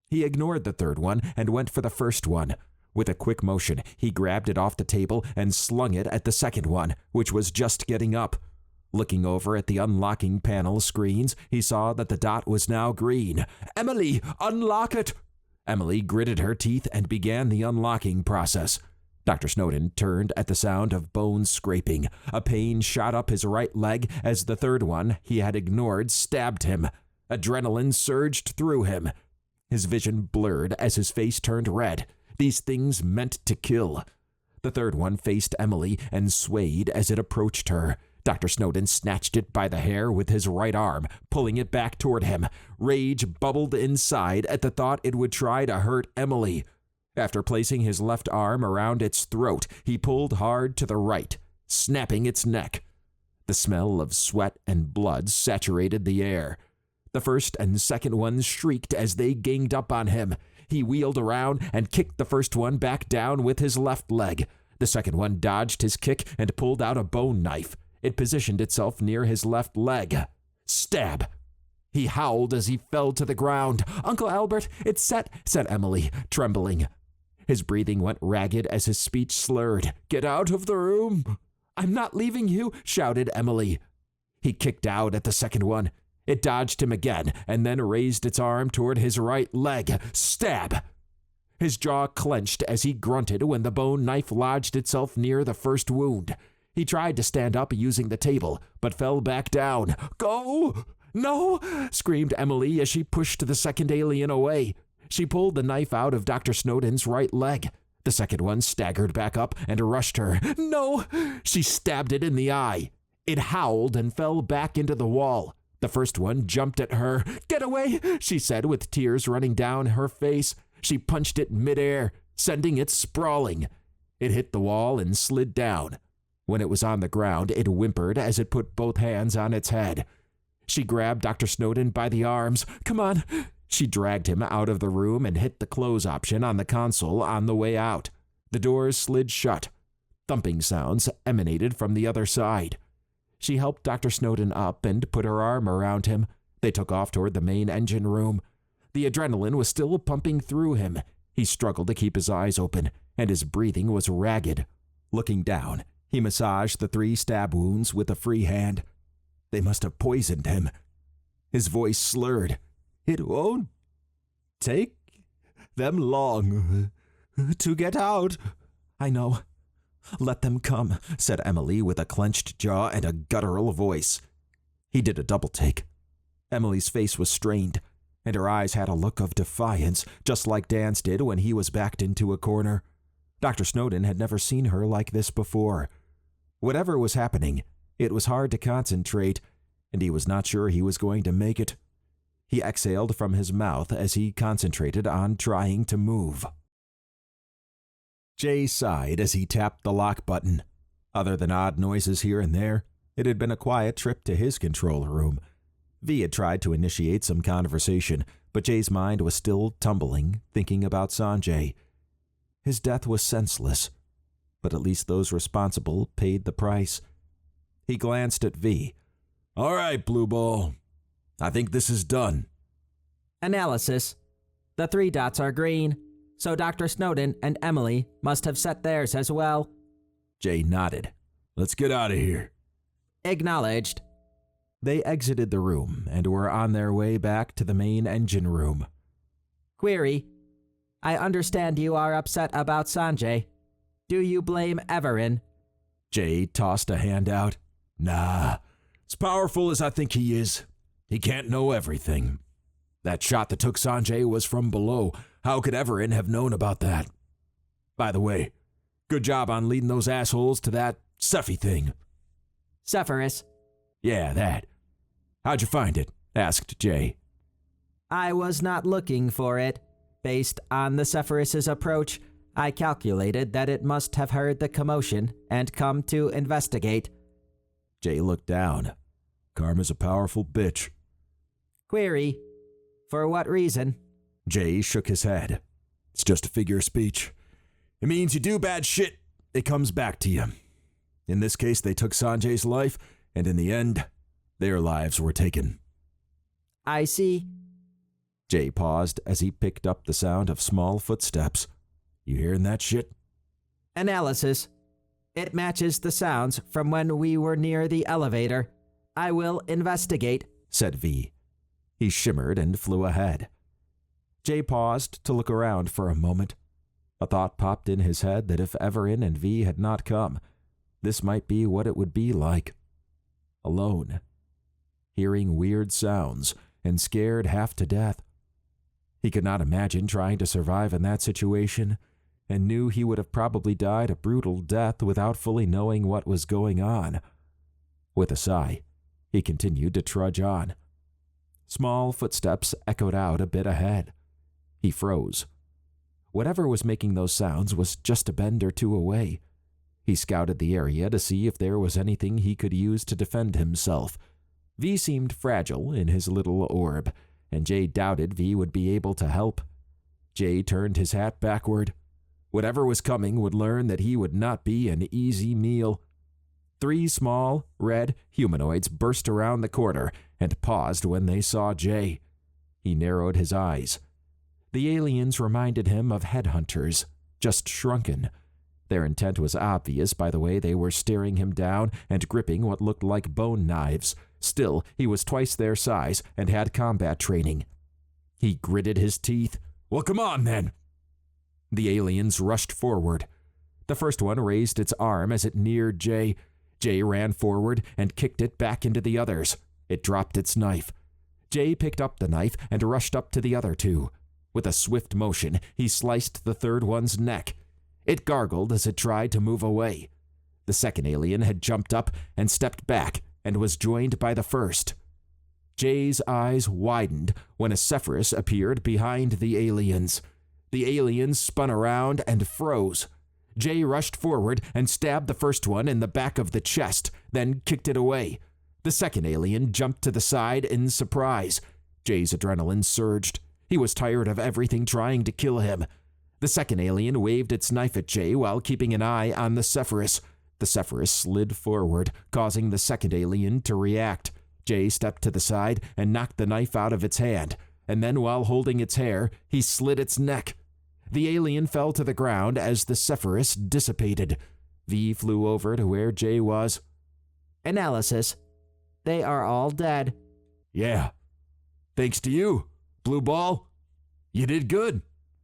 He ignored the third one and went for the first one. With a quick motion, he grabbed it off the table and slung it at the second one, which was just getting up. Looking over at the unlocking panel screens, he saw that the dot was now green. "Emily, unlock it!" Emily gritted her teeth and began the unlocking process. Dr. Snowden turned at the sound of bones scraping. A pain shot up his right leg as the third one he had ignored stabbed him. Adrenaline surged through him. His vision blurred as his face turned red. These things meant to kill. The third one faced Emily and swayed as it approached her. Dr. Snowden snatched it by the hair with his right arm, pulling it back toward him. Rage bubbled inside at the thought it would try to hurt Emily. After placing his left arm around its throat, he pulled hard to the right, snapping its neck. The smell of sweat and blood saturated the air. The first and second ones shrieked as they ganged up on him. He wheeled around and kicked the first one back down with his left leg. The second one dodged his kick and pulled out a bone knife. It positioned itself near his left leg. Stab! He howled as he fell to the ground. "Uncle Albert, it's set," said Emily, trembling. His breathing went ragged as his speech slurred. "Get out of the room!" "I'm not leaving you," shouted Emily. He kicked out at the second one. It dodged him again and then raised its arm toward his right leg. Stab! His jaw clenched as he grunted when the bone knife lodged itself near the first wound. He tried to stand up using the table, but fell back down. "Go!" "No!" screamed Emily as she pushed the second alien away. She pulled the knife out of Dr. Snowden's right leg. The second one staggered back up and rushed her. "No!" She stabbed it in the eye. It howled and fell back into the wall. The first one jumped at her. "Get away," she said with tears running down her face. She punched it midair, sending it sprawling. It hit the wall and slid down. When it was on the ground, it whimpered as it put both hands on its head. She grabbed Dr. Snowden by the arms. "Come on." She dragged him out of the room and hit the close option on the console on the way out. The doors slid shut. Thumping sounds emanated from the other side. She helped Dr. Snowden up and put her arm around him. They took off toward the main engine room. The adrenaline was still pumping through him. He struggled to keep his eyes open, and his breathing was ragged. Looking down, he massaged the 3 stab wounds with a free hand. They must have poisoned him. His voice slurred. "It won't take them long to get out." "I know. Let them come," said Emily with a clenched jaw and a guttural voice. He did a double take. Emily's face was strained, and her eyes had a look of defiance, just like Dan's did when he was backed into a corner. Dr. Snowden had never seen her like this before. Whatever was happening, it was hard to concentrate, and he was not sure he was going to make it. He exhaled from his mouth as he concentrated on trying to move. Jay sighed as he tapped the lock button. Other than odd noises here and there, it had been a quiet trip to his control room. V had tried to initiate some conversation, but Jay's mind was still tumbling, thinking about Sanjay. His death was senseless, but at least those responsible paid the price. He glanced at V. "All right, Blue Ball. I think this is done."
Analysis. The 3 dots are green, so Dr. Snowden and Emily must have set theirs as well.
Jay nodded. "Let's get out of here."
Acknowledged.
They exited the room and were on their way back to the main engine room.
Query. I understand you are upset about Sanjay. Do you blame Evaran?
Jay tossed a hand out. "Nah, as powerful as I think he is, he can't know everything. That shot that took Sanjay was from below. How could Evaran have known about that? By the way, good job on leading those assholes to that Cephii thing.
Zephyrus.
Yeah, that. How'd you find it? Asked Jay.
I was not looking for it. Based on the Zephyrus's approach, I calculated that it must have heard the commotion and come to investigate.
Jay looked down. Karma's a powerful bitch.
Query. For what reason?
Jay shook his head. It's just a figure of speech. It means you do bad shit, it comes back to you. In this case, they took Sanjay's life, and in the end, their lives were taken.
I see.
Jay paused as he picked up the sound of small footsteps. You hearing that shit?
Analysis. It matches the sounds from when we were near the elevator. I will investigate,
said V. He shimmered and flew ahead. Jay paused to look around for a moment. A thought popped in his head that if Evaran and V had not come, this might be what it would be like. Alone. Hearing weird sounds and scared half to death. He could not imagine trying to survive in that situation, and knew he would have probably died a brutal death without fully knowing what was going on. With a sigh, he continued to trudge on. Small footsteps echoed out a bit ahead. He froze. Whatever was making those sounds was just a bend or two away. He scouted the area to see if there was anything he could use to defend himself. V seemed fragile in his little orb, and Jay doubted V would be able to help. Jay turned his hat backward. Whatever was coming would learn that he would not be an easy meal. 3 small, red humanoids burst around the corner and paused when they saw Jay. He narrowed his eyes. The aliens reminded him of headhunters, just shrunken. Their intent was obvious by the way they were staring him down and gripping what looked like bone knives. Still, he was twice their size and had combat training. He gritted his teeth. Well, come on, then. The aliens rushed forward. The first one raised its arm as it neared Jay. Jay ran forward and kicked it back into the others. It dropped its knife. Jay picked up the knife and rushed up to the other 2. With a swift motion, he sliced the third one's neck. It gargled as it tried to move away. The second alien had jumped up and stepped back and was joined by the first. Jay's eyes widened when a Zephyrus appeared behind the aliens. The aliens spun around and froze. Jay rushed forward and stabbed the first one in the back of the chest, then kicked it away. The second alien jumped to the side in surprise. Jay's adrenaline surged. He was tired of everything trying to kill him. The second alien waved its knife at Jay while keeping an eye on the Zephyrus. The Zephyrus slid forward, causing the second alien to react. Jay stepped to the side and knocked the knife out of its hand, and then while holding its hair, he slit its neck. The alien fell to the ground as the Zephyrus dissipated. V flew over to where Jay was.
Analysis. They are all dead.
Yeah. Thanks to you, Blue Ball. You did good.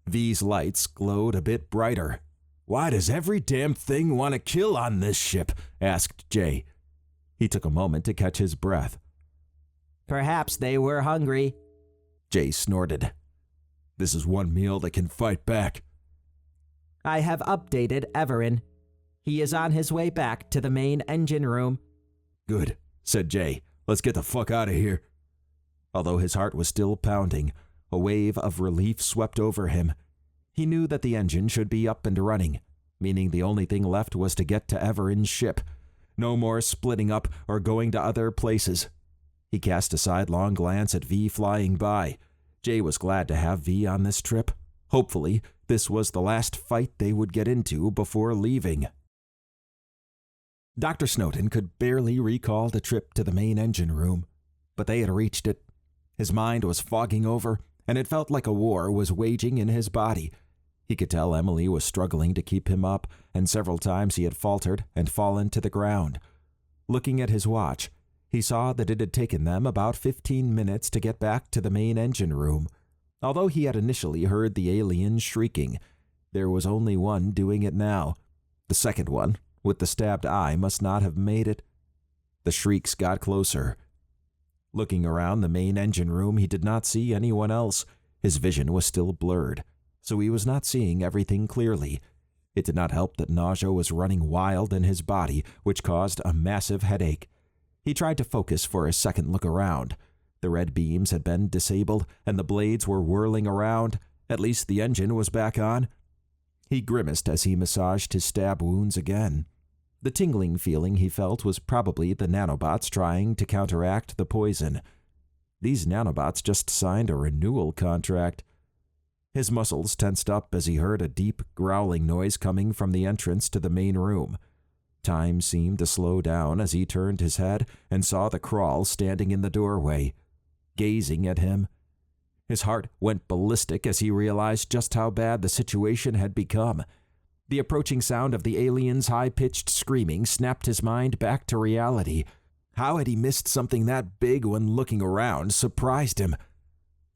V's lights glowed a bit brighter. Why does every damn thing want to kill on this ship? Asked Jay. He took a moment to catch his breath.
Perhaps they were hungry.
Jay snorted. This is one meal that can fight back.
I have updated Evaran. He is on his way back to the main engine room.
Good, said Jay. Let's get the fuck out of here. Although his heart was still pounding, a wave of relief swept over him. He knew that the engine should be up and running, meaning the only thing left was to get to Evaran's ship. No more splitting up or going to other places. He cast a sidelong glance at V flying by. Jay was glad to have V on this trip. Hopefully, this was the last fight they would get into before leaving. Dr. Snowden could barely recall the trip to the main engine room, but they had reached it. His mind was fogging over, and it felt like a war was waging in his body. He could tell Emily was struggling to keep him up, and several times he had faltered and fallen to the ground. Looking at his watch, he saw that it had taken them about 15 minutes to get back to the main engine room. Although he had initially heard the aliens shrieking, there was only one doing it now. The second one, with the stabbed eye, must not have made it. The shrieks got closer. Looking around the main engine room, he did not see anyone else. His vision was still blurred, so he was not seeing everything clearly. It did not help that nausea was running wild in his body, which caused a massive headache.
He tried to focus for a second look around. The red beams had been disabled, and the blades were whirling around. At least the engine was back on. He grimaced as he massaged his stab wounds again. The tingling feeling he felt was probably the nanobots trying to counteract the poison. These nanobots just signed a renewal contract. His muscles tensed up as he heard a deep, growling noise coming from the entrance to the main room. Time seemed to slow down as he turned his head and saw the crawl standing in the doorway, gazing at him. His heart went ballistic as he realized just how bad the situation had become. The approaching sound of the alien's high-pitched screaming snapped his mind back to reality. How had he missed something that big when looking around surprised him?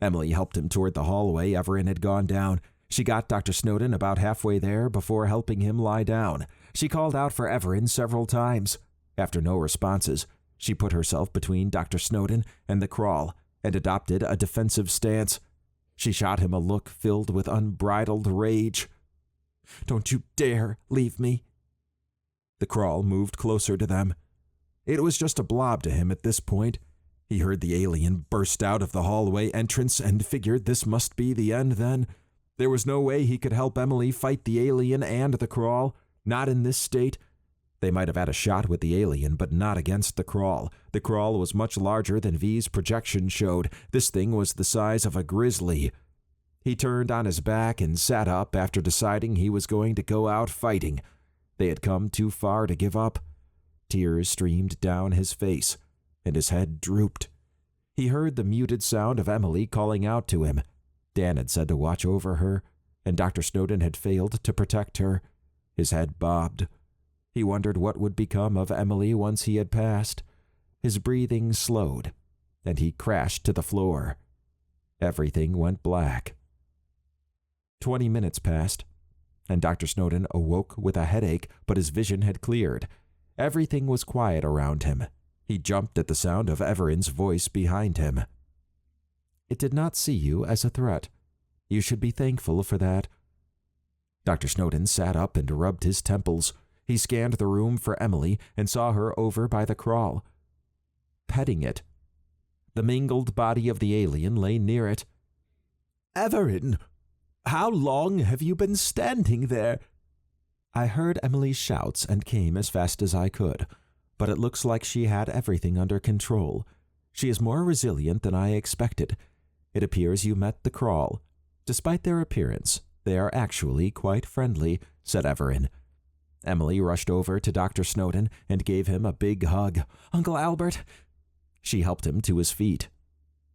Emily helped him toward the hallway Evaran had gone down. She got Dr. Snowden about halfway there before helping him lie down. She called out for Evaran several times. After no responses, she put herself between Dr. Snowden and the crawl and adopted a defensive stance. She shot him a look filled with unbridled rage. "Don't you dare leave me." The crawl moved closer to them. It was just a blob to him at this point. He heard the alien burst out of the hallway entrance and figured this must be the end then. There was no way he could help Emily fight the alien and the crawl, not in this state. They might have had a shot with the alien, but not against the crawl. The crawl was much larger than V's projection showed. This thing was the size of a grizzly. He turned on his back and sat up after deciding he was going to go out fighting. They had come too far to give up. Tears streamed down his face, and his head drooped. He heard the muted sound of Emily calling out to him. Dan had said to watch over her, and Dr. Snowden had failed to protect her. His head bobbed. He wondered what would become of Emily once he had passed. His breathing slowed, and he crashed to the floor. Everything went black. 20 minutes passed, and Dr. Snowden awoke with a headache, but his vision had cleared. Everything was quiet around him. He jumped at the sound of Evaran's voice behind him. "It did not see you as a threat. You should be thankful for that." Dr. Snowden sat up and rubbed his temples. He scanned the room for Emily and saw her over by the crawl, petting it. The mangled body of the alien lay near it. "Evaran, how long have you been standing there?" I heard Emily's shouts and came as fast as I could, but it looks like she had everything under control. She is more resilient than I expected. It appears you met the crawl. Despite their appearance, they are actually quite friendly, said Evaran. Emily rushed over to Dr. Snowden and gave him a big hug. "Uncle Albert!" She helped him to his feet.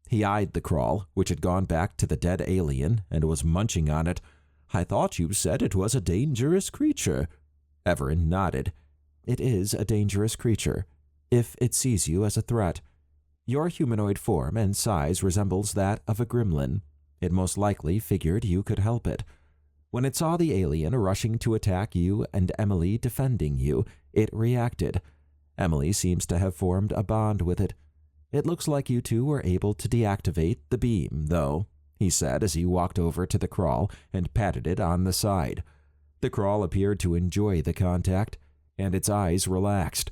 He eyed the crawl, which had gone back to the dead alien and was munching on it. "I thought you said it was a dangerous creature." Evaran nodded. "It is a dangerous creature, if it sees you as a threat. Your humanoid form and size resembles that of a gremlin. It most likely figured you could help it. When it saw the alien rushing to attack you and Emily defending you, it reacted. Emily seems to have formed a bond with it. It looks like you two were able to deactivate the beam, though," he said as he walked over to the crawl and patted it on the side. The crawl appeared to enjoy the contact, and its eyes relaxed.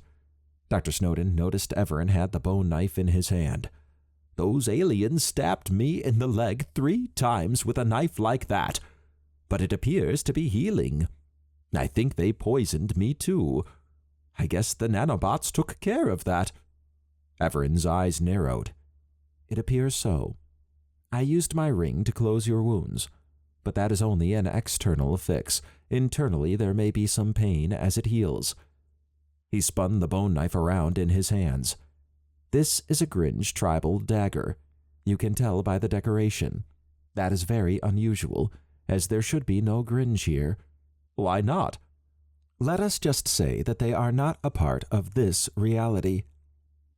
Dr. Snowden noticed Evaran had the bone knife in his hand. "Those aliens stabbed me in the leg 3 times with a knife like that, but it appears to be healing. I think they poisoned me too. I guess the nanobots took care of that." Evaran's eyes narrowed. "It appears so. I used my ring to close your wounds, but that is only an external fix. Internally there may be some pain as it heals." He spun the bone knife around in his hands. "This is a Gringe tribal dagger. You can tell by the decoration. That is very unusual, as there should be no Gringe here." "Why not?" "Let us just say that they are not a part of this reality."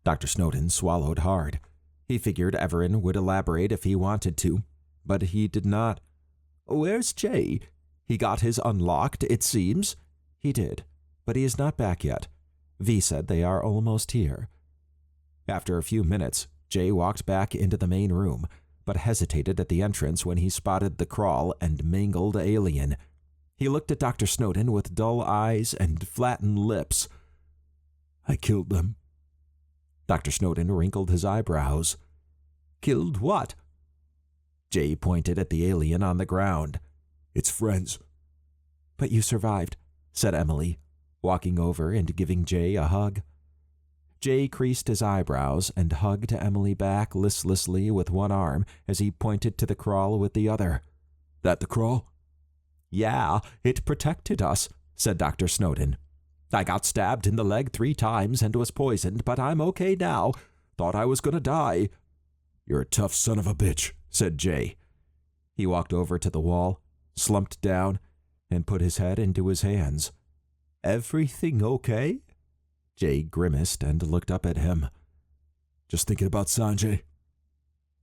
Dr. Snowden swallowed hard. He figured Evaran would elaborate if he wanted to, but he did not. "Where's Jay? He got his unlocked, it seems." "He did, but he is not back yet. V said they are almost here." After a few minutes, Jay walked back into the main room, but hesitated at the entrance when he spotted the crawl and mangled alien. He looked at Dr. Snowden with dull eyes and flattened lips. "I killed them." Dr. Snowden wrinkled his eyebrows. Killed what? Jay pointed at the alien on the ground.
Its friends.
But you survived, said Emily, walking over and giving Jay a hug. Jay creased his eyebrows and hugged Emily back listlessly with one arm as he pointed to the crawl with the other.
That the crawl?
Yeah, it protected us, said Dr. Snowden. I got stabbed in the leg 3 times and was poisoned, but I'm okay now. Thought I was gonna die.
You're a tough son of a bitch,
said Jay. He walked over to the wall, slumped down, and put his head into his hands. Everything okay? Jay grimaced and looked up at him.
Just thinking about Sanjay.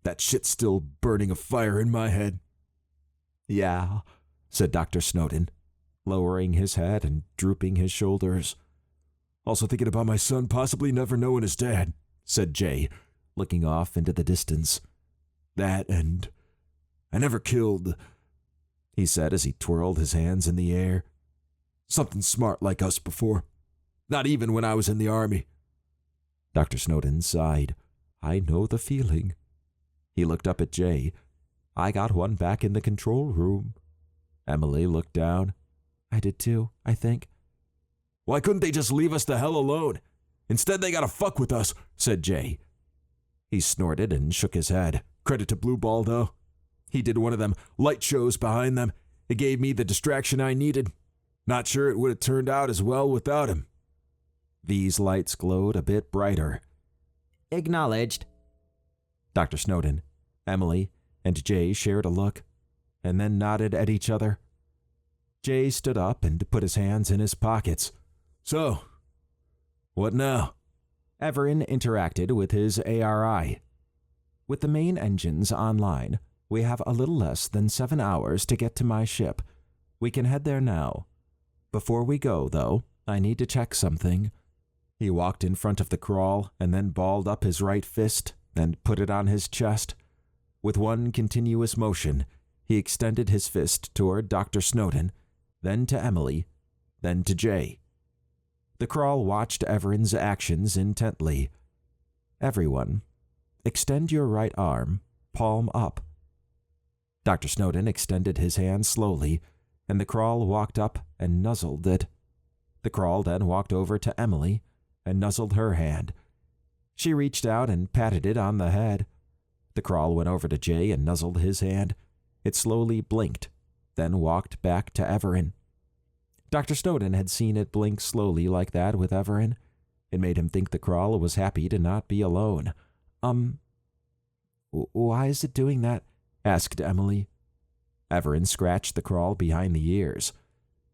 That shit's still burning a fire in my head.
Yeah, said Dr. Snowden, lowering his head and drooping his shoulders.
Also thinking about my son possibly never knowing his dad, said Jay, looking off into the distance. That and I never killed, he said as he twirled his hands in the air. Something smart like us before. Not even when I was in the army.
Dr. Snowden sighed. I know the feeling. He looked up at Jay. I got one back in the control room. Emily looked down. I did too, I think.
Why couldn't they just leave us the hell alone? Instead they gotta fuck with us, said Jay.
He snorted and shook his head.
Credit to Blue Ball, though. He did one of them light shows behind them. It gave me the distraction I needed. Not sure it would have turned out as well without him.
These lights glowed a bit brighter.
Acknowledged.
Dr. Snowden, Emily, and Jay shared a look, and then nodded at each other. Jay stood up and put his hands in his pockets.
So, what now?
Evaran interacted with his ARI. With the main engines online, we have a little less than 7 hours to get to my ship. We can head there now. Before we go, though, I need to check something. He walked in front of the crawl and then balled up his right fist and put it on his chest. With one continuous motion, he extended his fist toward Dr. Snowden, then to Emily, then to Jay. The crawl watched Evaran's actions intently. Everyone, extend your right arm, palm up. Dr. Snowden extended his hand slowly, and the crawl walked up and nuzzled it. The crawl then walked over to Emily and nuzzled her hand. She reached out and patted it on the head. The crawl went over to Jay and nuzzled his hand. It slowly blinked, then walked back to Evaran. Dr. Snowden had seen it blink slowly like that with Evaran. It made him think the crawl was happy to not be alone. Why is it doing that? Asked Emily. Evaran scratched the crawl behind the ears.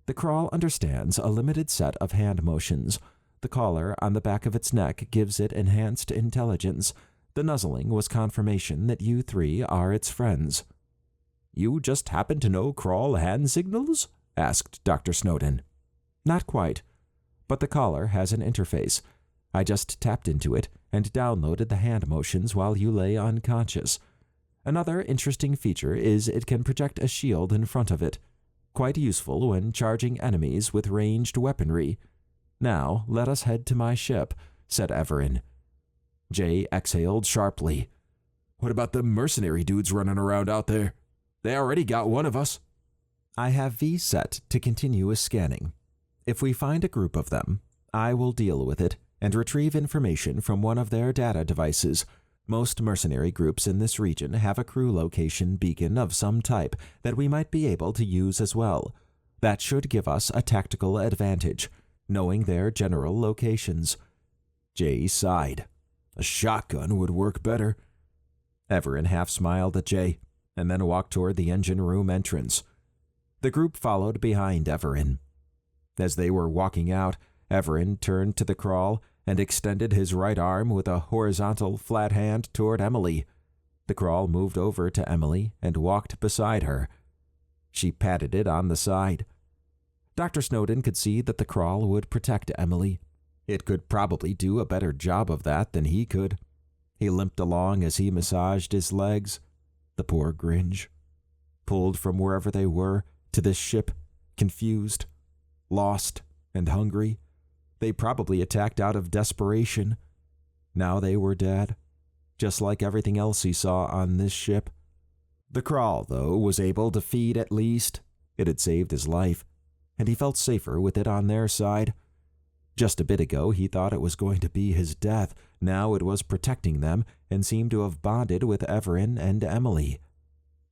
The crawl understands a limited set of hand motions. The collar on the back of its neck gives it enhanced intelligence. The nuzzling was confirmation that you 3 are its friends. You just happen to know crawl hand signals? Asked Dr. Snowden. Not quite, but the collar has an interface. I just tapped into it and downloaded the hand motions while you lay unconscious. Another interesting feature is it can project a shield in front of it. Quite useful when charging enemies with ranged weaponry. Now, let us head to my ship, said Evaran. Jay exhaled sharply.
What about the mercenary dudes running around out there? They already got one of us.
I have V set to continuous scanning. If we find a group of them, I will deal with it and retrieve information from one of their data devices. Most mercenary groups in this region have a crew location beacon of some type that we might be able to use as well. That should give us a tactical advantage, knowing their general locations. Jay sighed.
A shotgun would work better.
Evaran half smiled at Jay, and then walked toward the engine room entrance. The group followed behind Evaran. As they were walking out, Evaran turned to the crawl and extended his right arm with a horizontal flat hand toward Emily. The crawl moved over to Emily and walked beside her. She patted it on the side. Dr. Snowden could see that the crawl would protect Emily. It could probably do a better job of that than he could. He limped along as he massaged his legs. The poor Gringe. Pulled from wherever they were to this ship, confused, lost, and hungry. They probably attacked out of desperation. Now they were dead, just like everything else he saw on this ship. The Crawl, though, was able to feed at least. It had saved his life, and he felt safer with it on their side. Just a bit ago, he thought it was going to be his death. Now it was protecting them and seemed to have bonded with Evaran and Emily.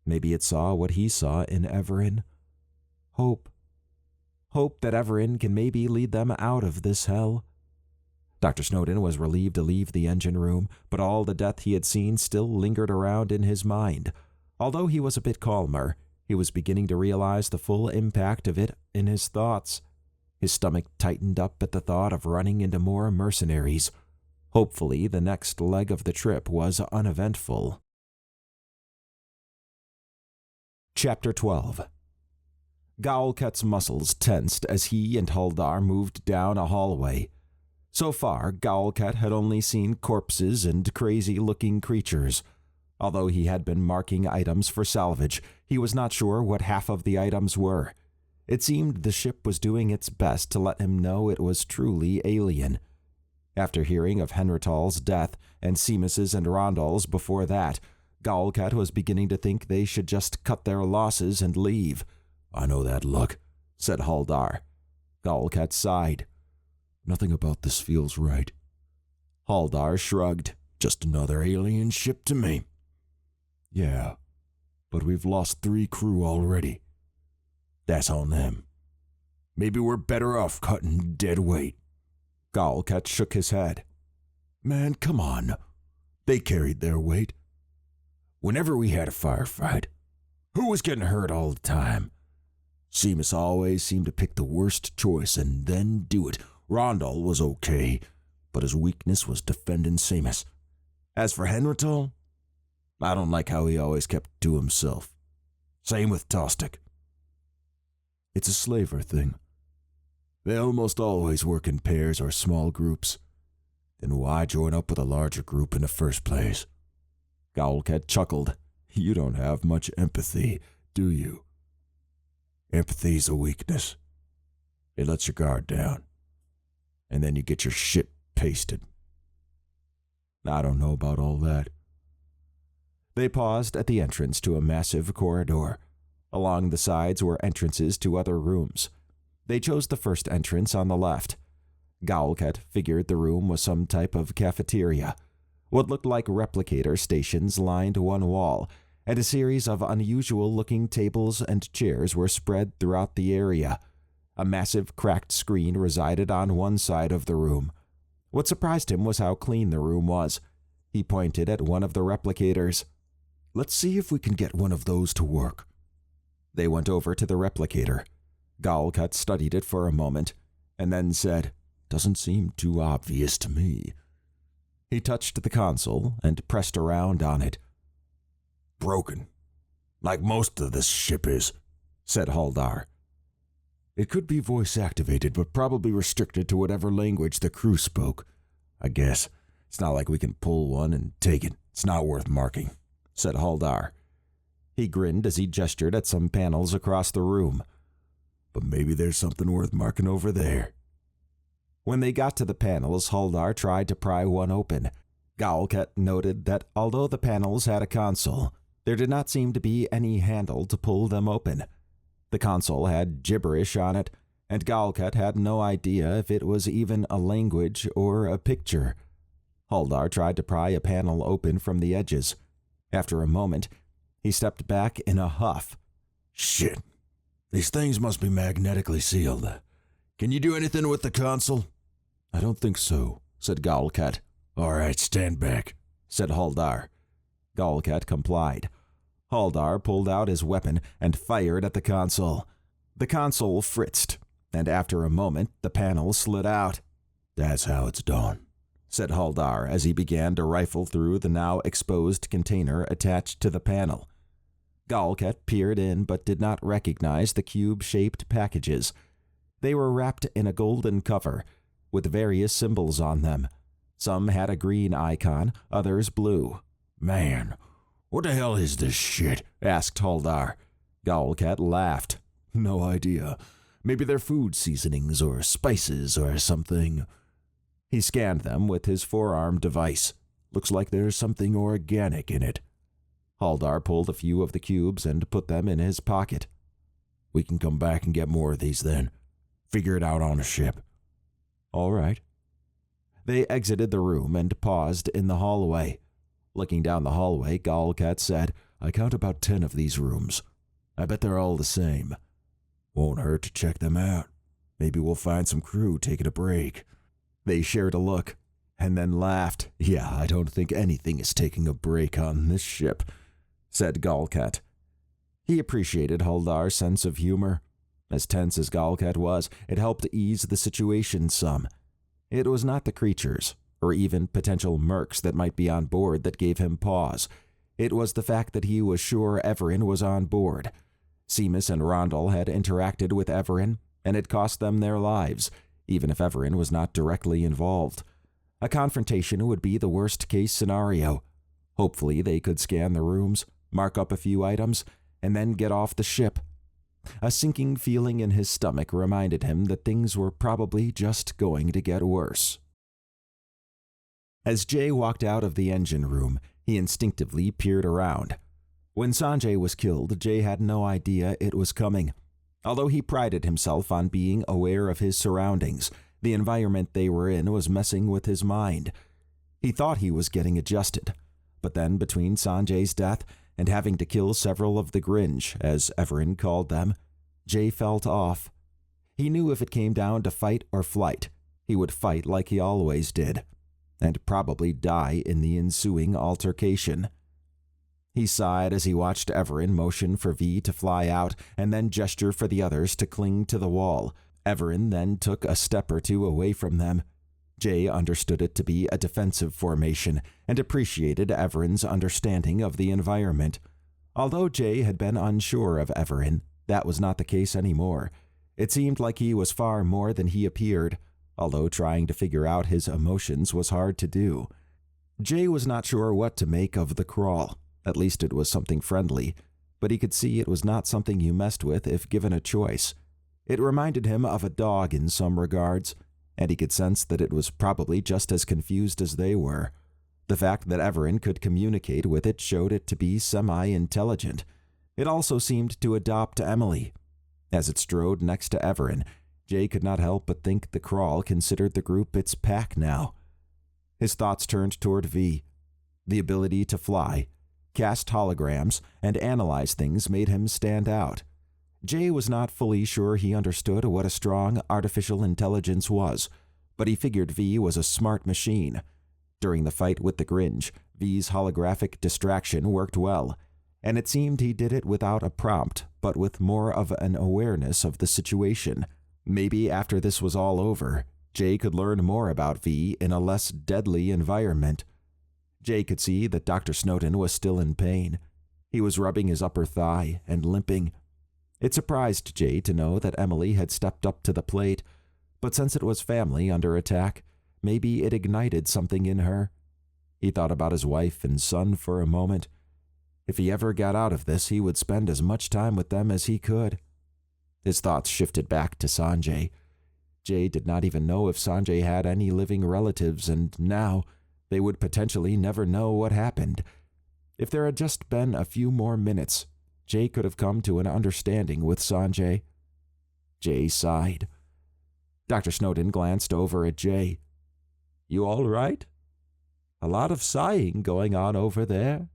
Maybe it saw what he saw in Evaran. Hope. Hope that Evaran can maybe lead them out of this hell. Dr. Snowden was relieved to leave the engine room, but all the death he had seen still lingered around in his mind. Although he was a bit calmer, he was beginning to realize the full impact of it in his thoughts. His stomach tightened up at the thought of running into more mercenaries. Hopefully, the next leg of the trip was uneventful. Chapter 12. Gaulket's muscles tensed as he and Huldar moved down a hallway. So far, Gaulket had only seen corpses and crazy-looking creatures. Although he had been marking items for salvage, he was not sure what half of the items were. It seemed the ship was doing its best to let him know it was truly alien. After hearing of Henrital's death and Seamus's and Rondal's before that, Gaulket was beginning to think they should just cut their losses and leave.
"I know that look," said Huldar.
Gaulket sighed.
"Nothing about this feels right."
Huldar shrugged.
"Just another alien ship to me."
"Yeah, but we've lost 3 crew already."
"That's on them. Maybe we're better off cutting dead weight."
Gaulket shook his head.
"Man, come on. They carried their weight. Whenever we had a firefight, who was getting hurt all the time? Seamus always seemed to pick the worst choice and then do it. Rondal was okay, but his weakness was defending Seamus. As for Henrital, I don't like how he always kept to himself. Same with Tostic."
"It's a slaver thing. They almost always work in pairs or small groups. Then why join up with a larger group in the first place?"
Gaulket chuckled.
"You don't have much empathy, do you?"
"Empathy's a weakness. It lets your guard down, and then you get your shit pasted."
"I don't know about all that."
They paused at the entrance to a massive corridor. Along the sides were entrances to other rooms. They chose the first entrance on the left. Gaulket figured the room was some type of cafeteria. What looked like replicator stations lined one wall, and a series of unusual-looking tables and chairs were spread throughout the area. A massive cracked screen resided on one side of the room. What surprised him was how clean the room was. He pointed at one of the replicators.
"Let's see if we can get one of those to work."
They went over to the replicator. Gaulket studied it for a moment, and then said,
"Doesn't seem too obvious to me."
He touched the console and pressed around on it.
"Broken. Like most of this ship is," said Huldar.
"It could be voice-activated, but probably restricted to whatever language the crew spoke.
"I guess. It's not like we can pull one and take it. It's not worth marking," said Huldar.
He grinned as he gestured at some panels across the room.
"But maybe there's something worth marking over there."
When they got to the panels, Huldar tried to pry one open. Gaulket noted that although the panels had a console, there did not seem to be any handle to pull them open. The console had gibberish on it, and Gaulket had no idea if it was even a language or a picture. Huldar tried to pry a panel open from the edges. After a moment, he stepped back in a huff.
"Shit. These things must be magnetically sealed. Can you do anything with the console?"
"I don't think so,"
said Gaulket.
"All right, stand back,"
said Huldar. Gaulket complied. Huldar pulled out his weapon and fired at the console. The console fritzed, and after a moment the panel slid out.
"That's how it's done,"
said Huldar as he began to rifle through the now exposed container attached to the panel. Gaulket peered in but did not recognize the cube-shaped packages. They were wrapped in a golden cover, with various symbols on them. Some had a green icon, others blue.
"Man, what the hell is this shit?"
asked Huldar. Gaulket laughed.
"No idea. Maybe they're food seasonings or spices or something."
He scanned them with his forearm device. Looks like there's something organic in it. Haldar pulled a few of the cubes and put them in his pocket. We can come back and get more of these then. Figure it out on a ship.
All right. They exited the room and paused in the hallway. Looking down the hallway, Galkat said,
I count about 10 of these rooms. I bet they're all the same. Won't hurt to check them out. Maybe we'll find some crew taking a break.
They shared a look and then laughed.
Yeah, I don't think anything is taking a break on this ship, said Galkat.
He appreciated Haldar's sense of humor. As tense as Galkat was, it helped ease the situation some. It was not the creatures, or even potential mercs that might be on board that gave him pause. It was the fact that he was sure Evaran was on board. Seamus and Rondel had interacted with Evaran, and it cost them their lives, even if Evaran was not directly involved. A confrontation would be the worst-case scenario. Hopefully they could scan the rooms, mark up a few items, and then get off the ship. A sinking feeling in his stomach reminded him that things were probably just going to get worse. As Jay walked out of the engine room, he instinctively peered around. When Sanjay was killed, Jay had no idea it was coming. Although he prided himself on being aware of his surroundings, the environment they were in was messing with his mind. He thought he was getting adjusted, but then between Sanjay's death and having to kill several of the Grinch, as Evaran called them, Jay felt off. He knew if it came down to fight or flight, he would fight like he always did, and probably die in the ensuing altercation. He sighed as he watched Evaran motion for V to fly out and then gesture for the others to cling to the wall. Evaran then took a step or two away from them. Jay understood it to be a defensive formation and appreciated Evaran's understanding of the environment. Although Jay had been unsure of Evaran, that was not the case anymore. It seemed like he was far more than he appeared, although trying to figure out his emotions was hard to do. Jay was not sure what to make of the crawl. At least it was something friendly, but he could see it was not something you messed with if given a choice. It reminded him of a dog in some regards, and he could sense that it was probably just as confused as they were. The fact that Evaran could communicate with it showed it to be semi-intelligent. It also seemed to adopt Emily. As it strode next to Evaran, Jay could not help but think the crawl considered the group its pack now. His thoughts turned toward V. The ability to fly, cast holograms, and analyze things made him stand out. Jay was not fully sure he understood what a strong artificial intelligence was, but he figured V was a smart machine. During the fight with the Grinch, V's holographic distraction worked well, and it seemed he did it without a prompt, but with more of an awareness of the situation. Maybe after this was all over, Jay could learn more about V in a less deadly environment. Jay could see that Dr. Snowden was still in pain. He was rubbing his upper thigh and limping. It surprised Jay to know that Emily had stepped up to the plate, but since it was family under attack, maybe it ignited something in her. He thought about his wife and son for a moment. If he ever got out of this, he would spend as much time with them as he could. His thoughts shifted back to Sanjay. Jay did not even know if Sanjay had any living relatives, and now they would potentially never know what happened. If there had just been a few more minutes, Jay could have come to an understanding with Sanjay. Jay sighed. Dr. Snowden glanced over at Jay. You all right? A lot of sighing going on over there.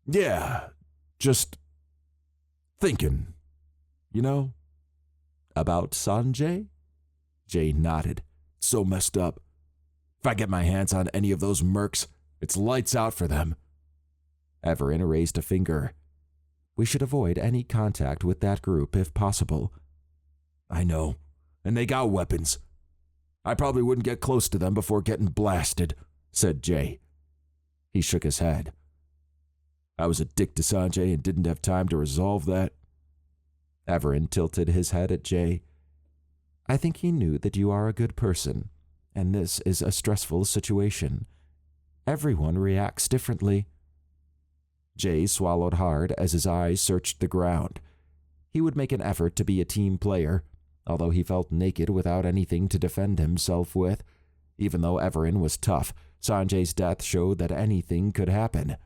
Yeah, just thinking, you know?
About Sanjay?
Jay nodded. So messed up. If I get my hands on any of those mercs, it's lights out for them.
Evaran raised a finger. We should avoid any contact with that group if possible.
I know, and they got weapons. I probably wouldn't get close to them before getting blasted, said Jay.
He shook his head.
I was a dick to Sanjay and didn't have time to resolve that.
Evaran tilted his head at Jay. I think he knew that you are a good person, and this is a stressful situation. Everyone reacts differently. Jay swallowed hard as his eyes searched the ground. He would make an effort to be a team player, although he felt naked without anything to defend himself with. Even though Evaran was tough, Sanjay's death showed that anything could happen.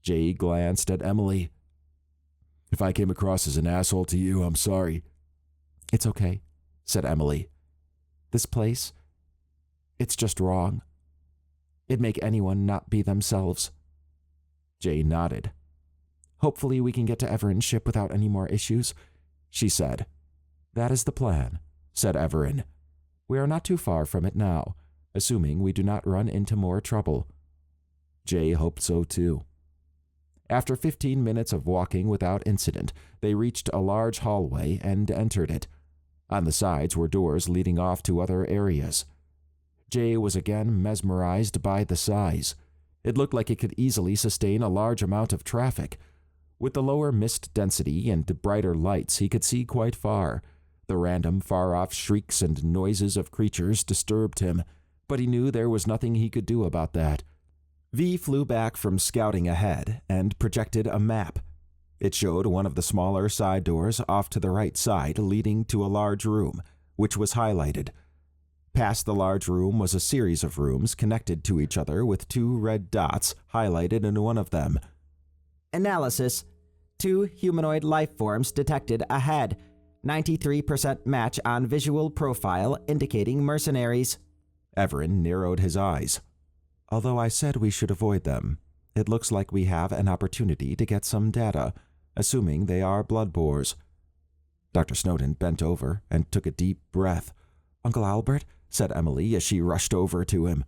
Jay glanced at Emily.
If I came across as an asshole to you, I'm sorry.
It's okay, said Emily. This place, it's just wrong. It'd make anyone not be themselves. Jay nodded. Hopefully we can get to Evaran's ship without any more issues, she said. That is the plan, said Evaran. We are not too far from it now, assuming we do not run into more trouble. Jay hoped so too. After 15 minutes of walking without incident, they reached a large hallway and entered it. On the sides were doors leading off to other areas. Jay was again mesmerized by the size. It looked like it could easily sustain a large amount of traffic. With the lower mist density and brighter lights, he could see quite far. The random far-off shrieks and noises of creatures disturbed him, but he knew there was nothing he could do about that. V flew back from scouting ahead and projected a map. It showed one of the smaller side doors off to the right side leading to a large room, which was highlighted. Past the large room was a series of rooms connected to each other with 2 red dots highlighted in one of them.
Analysis. 2 humanoid life forms detected ahead. 93% match on visual profile indicating mercenaries.
Evaran narrowed his eyes. Although I said we should avoid them, it looks like we have an opportunity to get some data, assuming they are Bloodbores. Dr. Snowden bent over and took a deep breath. Uncle Albert, said Emily as she rushed over to him.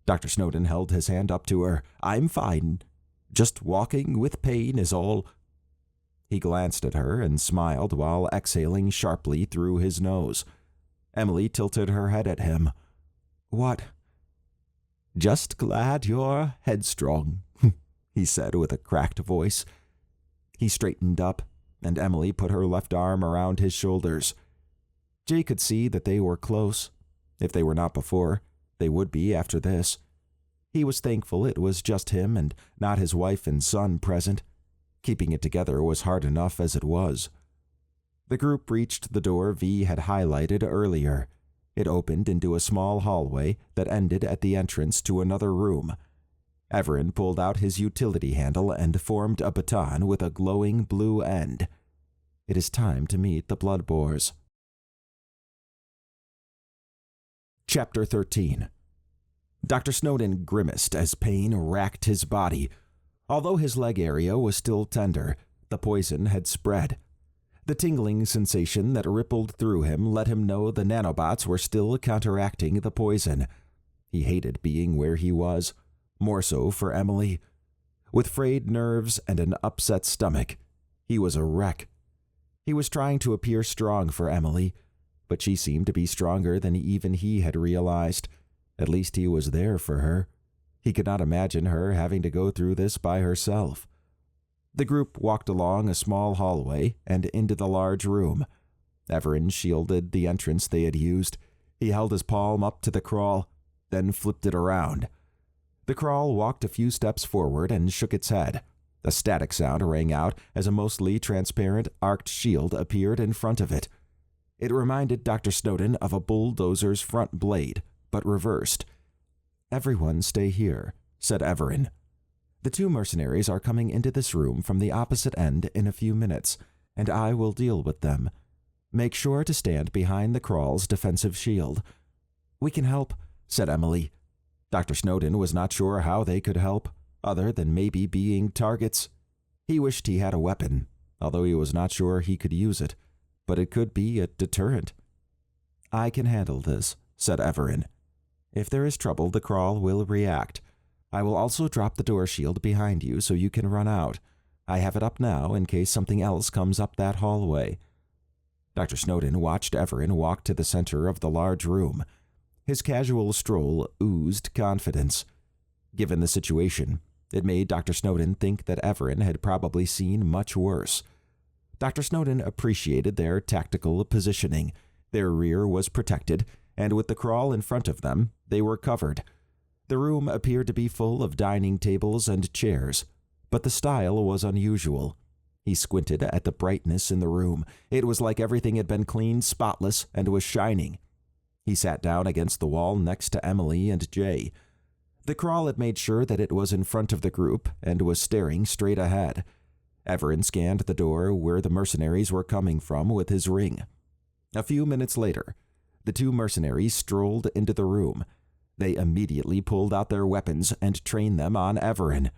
Dr. Snowden held his hand up to her. I'm fine. Just walking with pain is all. He glanced at her and smiled while exhaling sharply through his nose. Emily tilted her head at him. What? Just glad you're headstrong, he said with a cracked voice. He straightened up, and Emily put her left arm around his shoulders. Jay could see that they were close. If they were not before, they would be after this. He was thankful it was just him and not his wife and son present. Keeping it together was hard enough as it was. The group reached the door V had highlighted earlier. It opened into a small hallway that ended at the entrance to another room. Evaran pulled out his utility handle and formed a baton with a glowing blue end. It is time to meet the Bloodbores. Chapter 13. Dr. Snowden grimaced as pain racked his body. Although his leg area was still tender, the poison had spread. The tingling sensation that rippled through him let him know the nanobots were still counteracting the poison. He hated being where he was, more so for Emily. With frayed nerves and an upset stomach, he was a wreck. He was trying to appear strong for Emily, but she seemed to be stronger than even he had realized. At least he was there for her. He could not imagine her having to go through this by herself. The group walked along a small hallway and into the large room. Evaran shielded the entrance they had used. He held his palm up to the crawl, then flipped it around. The crawl walked a few steps forward and shook its head. A static sound rang out as a mostly transparent arced shield appeared in front of it. It reminded Dr. Snowden of a bulldozer's front blade, but reversed. Everyone stay here, said Evaran. The 2 mercenaries are coming into this room from the opposite end in a few minutes, and I will deal with them. Make sure to stand behind the crawl's defensive shield. We can help, said Emily. Dr. Snowden was not sure how they could help, other than maybe being targets. He wished he had a weapon, although he was not sure he could use it, but it could be a deterrent. I can handle this, said Evaran. If there is trouble, the crawl will react. I will also drop the door shield behind you so you can run out. I have it up now in case something else comes up that hallway. Dr. Snowden watched Evaran walk to the center of the large room. His casual stroll oozed confidence. Given the situation, it made Dr. Snowden think that Evaran had probably seen much worse. Dr. Snowden appreciated their tactical positioning. Their rear was protected, and with the crawl in front of them, they were covered. The room appeared to be full of dining tables and chairs, but the style was unusual. He squinted at the brightness in the room. It was like everything had been cleaned spotless and was shining. He sat down against the wall next to Emily and Jay. The crawl had made sure that it was in front of the group and was staring straight ahead. Evaran scanned the door where the mercenaries were coming from with his ring. A few minutes later, the two mercenaries strolled into the room. They immediately pulled out their weapons and trained them on Evaran.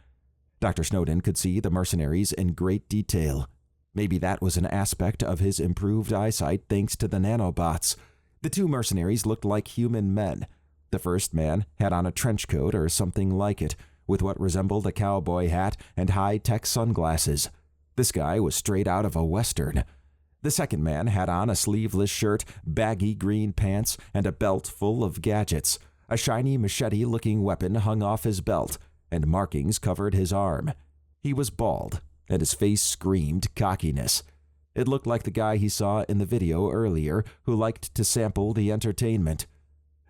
Dr. Snowden could see the mercenaries in great detail. Maybe that was an aspect of his improved eyesight thanks to the nanobots. The two mercenaries looked like human men. The first man had on a trench coat or something like it, with what resembled a cowboy hat and high-tech sunglasses. This guy was straight out of a Western. The second man had on a sleeveless shirt, baggy green pants, and a belt full of gadgets. A shiny machete-looking weapon hung off his belt, and markings covered his arm. He was bald, and his face screamed cockiness. It looked like the guy he saw in the video earlier who liked to sample the entertainment.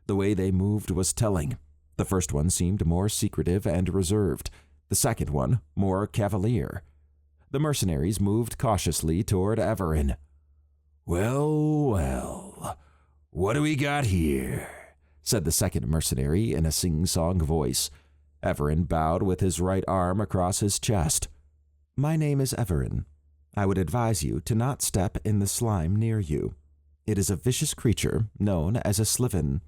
The way they moved was telling. The first one seemed more secretive and reserved. The second one more cavalier. The mercenaries moved cautiously toward Evaran.
Well, what do we got here? Said the second mercenary in a sing-song voice.
Evaran bowed with his right arm across his chest. My name is Evaran. I would advise you to not step in the slime near you. It is a vicious creature known as a sliven.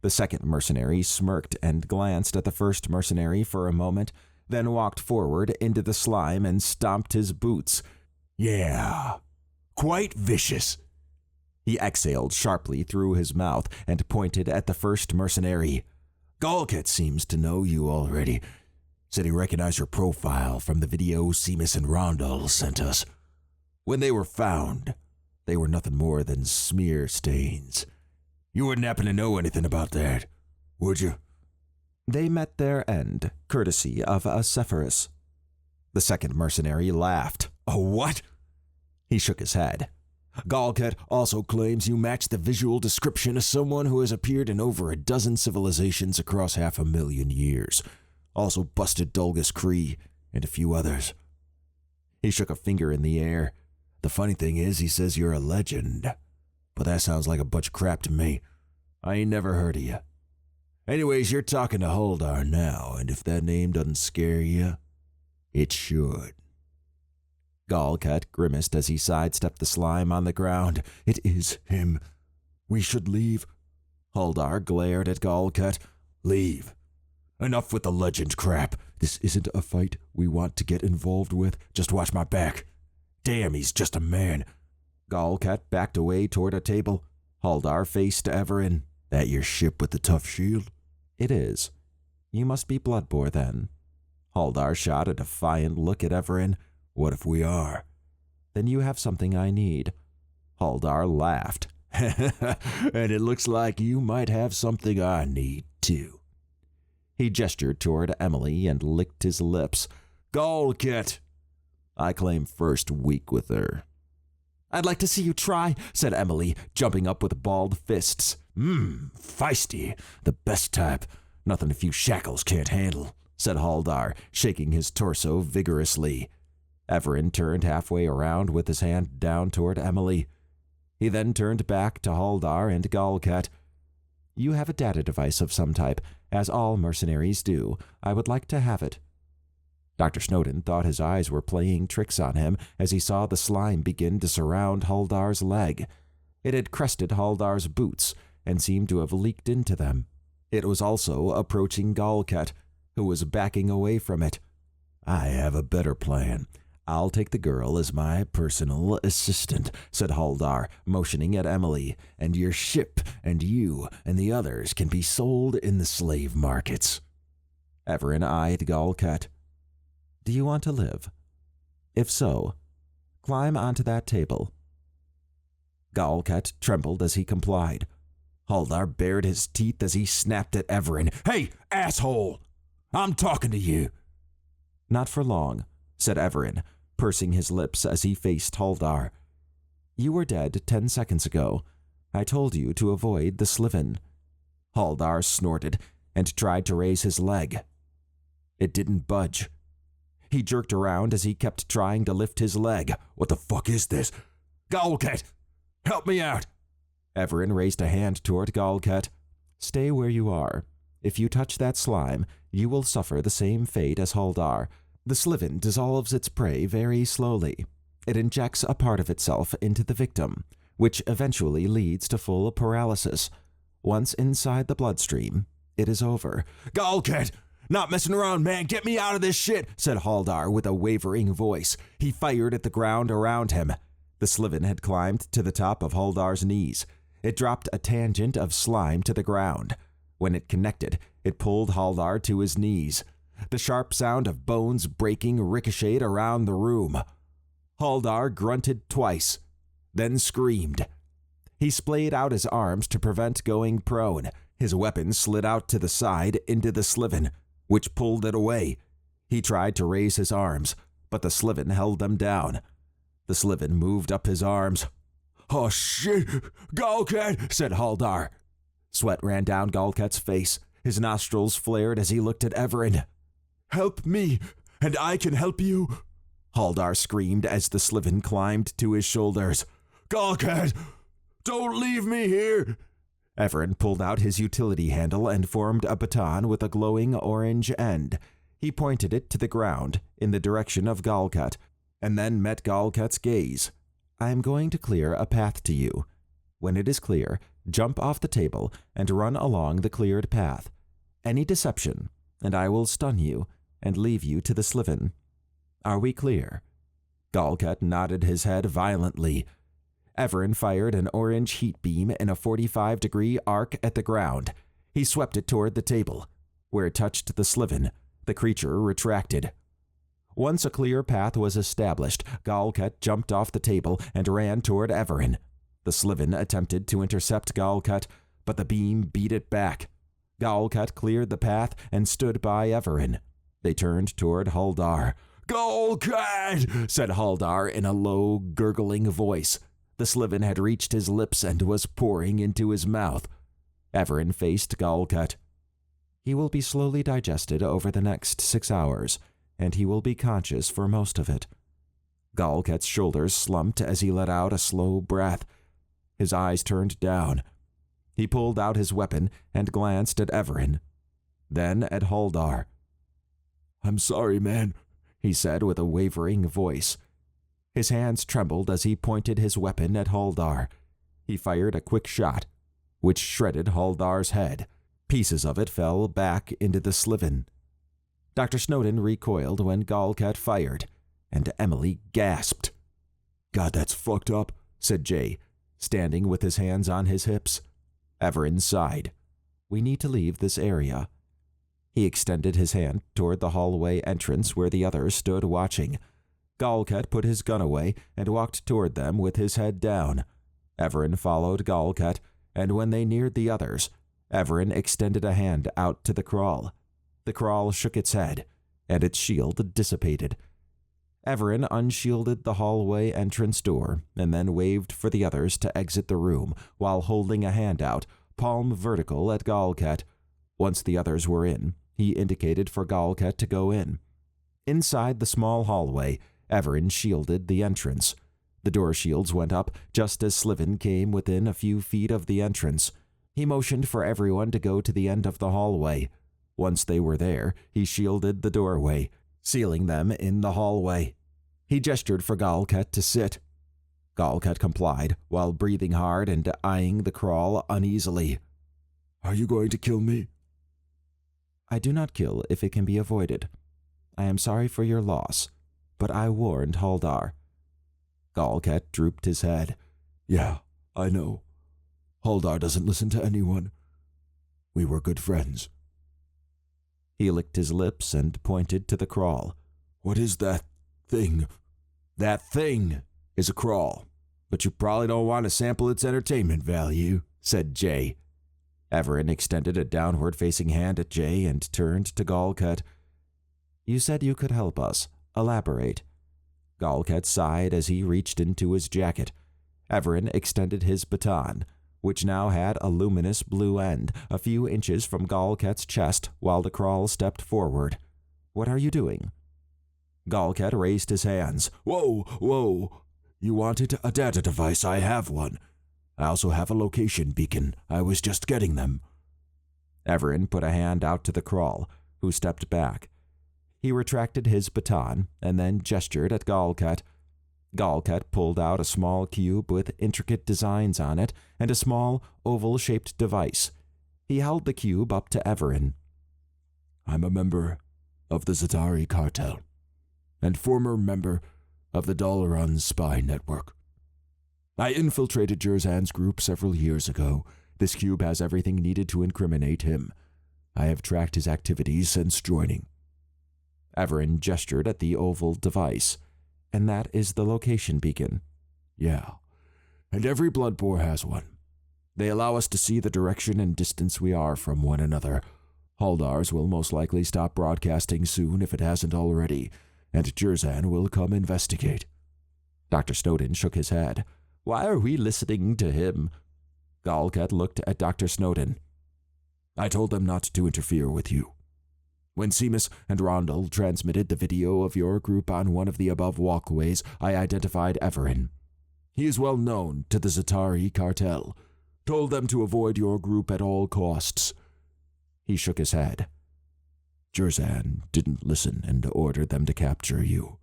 The second mercenary smirked and glanced at the first mercenary for a moment, then walked forward into the slime and stomped his boots.
Yeah, quite vicious.
He exhaled sharply through his mouth and pointed at the first mercenary.
Galkat seems to know you already. Said he recognized your profile from the video Seamus and Rondell sent us. When they were found, they were nothing more than smear stains. You wouldn't happen to know anything about that, would you?
They met their end, courtesy of a Sephirus. The second mercenary laughed.
A what?
He shook his head.
Galkat also claims you match the visual description of someone who has appeared in over a dozen civilizations across 500,000 years. Also busted Dulgus Cree and a few others.
He shook a finger in the air.
The funny thing is, he says you're a legend. But that sounds like a bunch of crap to me. I ain't never heard of you. Anyways, you're talking to Huldar now, and if that name doesn't scare you, it should.
Galkat grimaced as he sidestepped the slime on the ground.
It is him. We should leave.
Huldar glared at Galkat.
Leave. Enough with the legend crap. This isn't a fight we want to get involved with. Just watch my back. Damn, he's just a man.
Galkat backed away toward a table. Huldar faced Evaran.
That your ship with the tough shield?
It is. You must be Bloodbore then. Huldar shot a defiant look at Evaran.
What if we are?
Then you have something I need. Huldar laughed.
And it looks like you might have something I need, too.
He gestured toward Emily and licked his lips.
Galkat! I claim first week with her.
I'd like to see you try, said Emily, jumping up with balled fists.
Feisty. The best type. Nothing a few shackles can't handle, said Huldar, shaking his torso vigorously.
Evaran turned halfway around with his hand down toward Emily. He then turned back to Huldar and Galkat. You have a data device of some type, as all mercenaries do. I would like to have it. Dr. Snowden thought his eyes were playing tricks on him as he saw the slime begin to surround Huldar's leg. It had crested Huldar's boots and seemed to have leaked into them. It was also approaching Galkat, who was backing away from it.
I have a better plan. I'll take the girl as my personal assistant, said Huldar, motioning at Emily, and your ship and you and the others can be sold in the slave markets.
Evaran eyed Galkat. Do you want to live? If so, climb onto that table. Galkat trembled as he complied.
Huldar bared his teeth as he snapped at Evaran. Hey, asshole! I'm talking to you.
Not for long, said Evaran, pursing his lips as he faced Huldar. You were dead 10 seconds ago. I told you to avoid the sliven. Huldar snorted and tried to raise his leg. It didn't budge. He jerked around as he kept trying to lift his leg.
What the fuck is this? Galkat, help me out.
Evaran raised a hand toward Galkat. Stay where you are. If you touch that slime, you will suffer the same fate as Haldar. The Sliven dissolves its prey very slowly. It injects a part of itself into the victim, which eventually leads to full paralysis. Once inside the bloodstream, it is over. Galkat! Not messing around, man! Get me out of this shit! Said Haldar with a wavering voice. He fired at the ground around him. The Sliven had climbed to the top of Haldar's knees. It dropped a tangent of slime to the ground. When it connected, it pulled Haldar to his knees. The sharp sound of bones breaking ricocheted around the room. Haldar grunted twice, then screamed. He splayed out his arms to prevent going prone. His weapon slid out to the side into the Sliven, which pulled it away. He tried to raise his arms, but the Sliven held them down. The Sliven moved up his arms. "Oh shit! Galkat!" said Haldar. Sweat ran down Galkat's face. His nostrils flared as he looked at Evaran. "Help me, and I can help you!" Haldar screamed as the Sliven climbed to his shoulders. "Galkat! Don't leave me here!" Evaran pulled out his utility handle and formed a baton with a glowing orange end. He pointed it to the ground in the direction of Galkat, and then met Galkat's gaze. "I am going to clear a path to you. When it is clear, jump off the table and run along the cleared path. Any deception, and I will stun you and leave you to the Sliven. Are we clear?" Galkat nodded his head violently. Evaran fired an orange heat beam in a 45-degree arc at the ground. He swept it toward the table. Where it touched the Sliven, the creature retracted. Once a clear path was established, Galkat jumped off the table and ran toward Evaran. The Sliven attempted to intercept Galkat, but the beam beat it back. Galkat cleared the path and stood by Evaran. They turned toward Haldar. "Galkat!" said Haldar in a low, gurgling voice. The Sliven had reached his lips and was pouring into his mouth. Evaran faced Galkat. "He will be slowly digested over the next 6 hours, and he will be conscious for most of it." Galkat's shoulders slumped as he let out a slow breath. His eyes turned down. He pulled out his weapon and glanced at Evaran, then at Haldar. "I'm sorry, man," he said with a wavering voice. His hands trembled as he pointed his weapon at Haldar. He fired a quick shot, which shredded Haldar's head. Pieces of it fell back into the Sliven. Dr. Snowden recoiled when Galkat fired, and Emily gasped. "God, that's fucked up," said Jay, standing with his hands on his hips. Evaran sighed. "We need to leave this area." He extended his hand toward the hallway entrance where the others stood watching. Galkat put his gun away and walked toward them with his head down. Evaran followed Galkat, and when they neared the others, Evaran extended a hand out to the crawl. The crawl shook its head, and its shield dissipated. Evaran unshielded the hallway entrance door and then waved for the others to exit the room while holding a hand out, palm vertical at Galkat. Once the others were in, he indicated for Galkat to go in. Inside the small hallway, Evaran shielded the entrance. The door shields went up just as Sliven came within a few feet of the entrance. He motioned for everyone to go to the end of the hallway. Once they were there, he shielded the doorway, sealing them in the hallway. He gestured for Galkat to sit. Galkat complied, while breathing hard and eyeing the crawl uneasily. "Are you going to kill me?" "I do not kill if it can be avoided. I am sorry for your loss, but I warned Haldar." Galkat drooped his head. "Yeah, I know. Haldar doesn't listen to anyone. We were good friends." He licked his lips and pointed to the crawl. "What is that thing?" "That thing is a crawl, but you probably don't want to sample its entertainment value," said Jay. Evaran extended a downward-facing hand at Jay and turned to Galkat. "You said you could help us. Elaborate." Galkat sighed as he reached into his jacket. Evaran extended his baton, which now had a luminous blue end, a few inches from Galkat's chest, while the crawl stepped forward. "What are you doing?" Galkat raised his hands. "Whoa, whoa. You wanted a data device, I have one.
I also have a location beacon. I was just getting them.
Evaran put a hand out to the Krull, who stepped back. He retracted his baton and then gestured at Galkat. Galkat pulled out a small cube with intricate designs on it and a small, oval-shaped device. He held the cube up to Evaran.
I'm a member of the Zatari cartel, and former member of the Dalaran spy network. I infiltrated Jerzan's group several years ago. This cube has everything needed to incriminate him. I have tracked his activities since joining.
Evaran gestured at the oval device. And that is the location beacon.
Yeah, and every Bloodbore has one. They allow us to see the direction and distance we are from one another. Haldars will most likely stop broadcasting soon if it hasn't already, and Jerzan will come investigate.
Dr. Snowden shook his head. Why are we listening to him?
Galkat looked at Dr. Snowden. I told them not to interfere with you. When Seamus and Rondel transmitted the video of your group on one of the above walkways, I identified Evaran. He is well known to the Zatari cartel. Told them to avoid your group at all costs.
He shook his head.
Jerzan didn't listen and ordered them to capture you.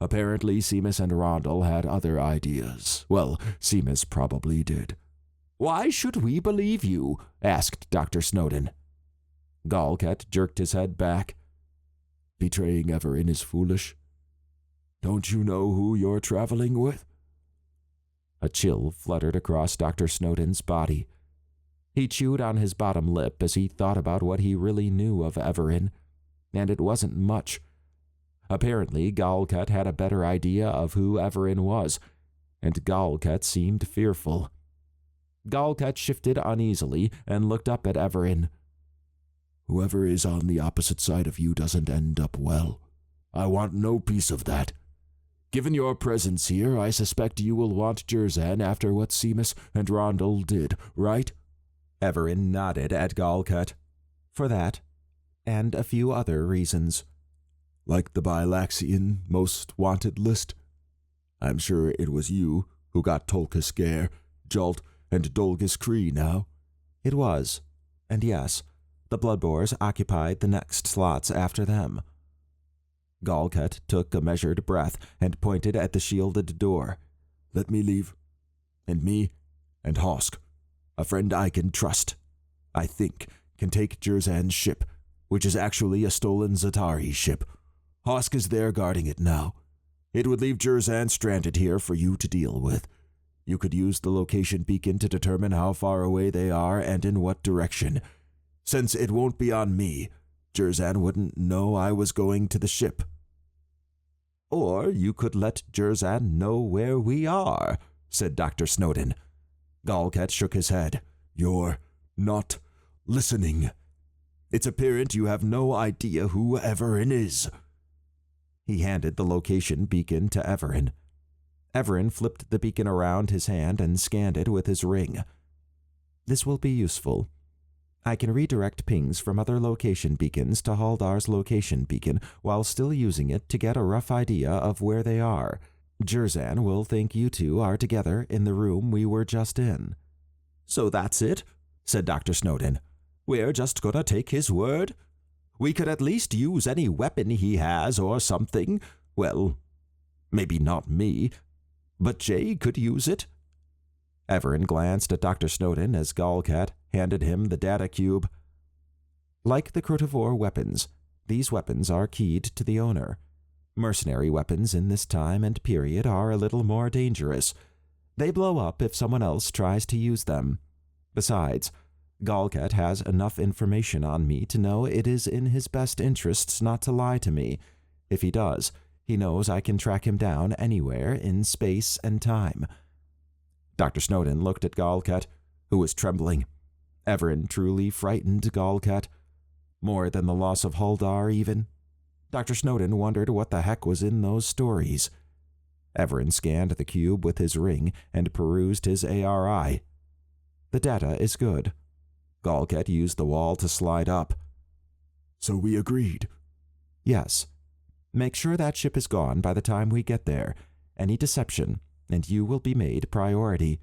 Apparently, Seamus and Rondel had other ideas. Well, Seamus probably did.
Why should we believe you? Asked Dr. Snowden.
Galkat jerked his head back. Betraying Evaran is foolish. Don't you know who you're traveling with?
A chill fluttered across Dr. Snowden's body. He chewed on his bottom lip as he thought about what he really knew of Evaran, and it wasn't much. Apparently, Galkat had a better idea of who Evaran was, and Galkat seemed fearful. Galkat shifted uneasily and looked up at Evaran.
Whoever is on the opposite side of you doesn't end up well. I want no piece of that. Given your presence here, I suspect you will want Jerzan after what Seamus and Rondel did, right?
Evaran nodded at Galkat. For that, and a few other reasons.
Like the Bilaxian most wanted list? I'm sure it was you who got Tolkis Gare, Jolt, and Dolgus Cree now.
It was, and yes, the Bloodbores occupied the next slots after them. Galkat took a measured breath and pointed at the shielded door.
Let me leave. And me, and Hosk, a friend I can trust, I think, can take Jerzan's ship, which is actually a stolen Zatari ship. Hosk is there guarding it now. It would leave Jerzan stranded here for you to deal with. You could use the location beacon to determine how far away they are and in what direction. Since it won't be on me, Jerzan wouldn't know I was going to the ship.
Or you could let Jerzan know where we are, said Dr. Snowden.
Galkat shook his head. You're not listening. It's apparent you have no idea who Evaran is.
He handed the location beacon to Evaran. Evaran flipped the beacon around his hand and scanned it with his ring. This will be useful. I can redirect pings from other location beacons to Haldar's location beacon while still using it to get a rough idea of where they are. Jerzan will think you two are together in the room we were just in.
So that's it, said Dr. Snowden. We're just gonna take his word? We could at least use any weapon he has or something. Well, maybe not me, but Jay could use it.
Evaran glanced at Dr. Snowden as Galkat handed him the data cube. Like the Crotivore weapons, these weapons are keyed to the owner. Mercenary weapons in this time and period are a little more dangerous. They blow up if someone else tries to use them. Besides, Galkat has enough information on me to know it is in his best interests not to lie to me. If he does, he knows I can track him down anywhere in space and time. Dr. Snowden looked at Galkat, who was trembling. Evaran truly frightened Galkat. More than the loss of Haldar, even. Dr. Snowden wondered what the heck was in those stories. Evaran scanned the cube with his ring and perused his ARI. The data is good. Galkat used the wall to slide up.
So we agreed?
Yes. Make sure that ship is gone by the time we get there. Any deception, and you will be made priority.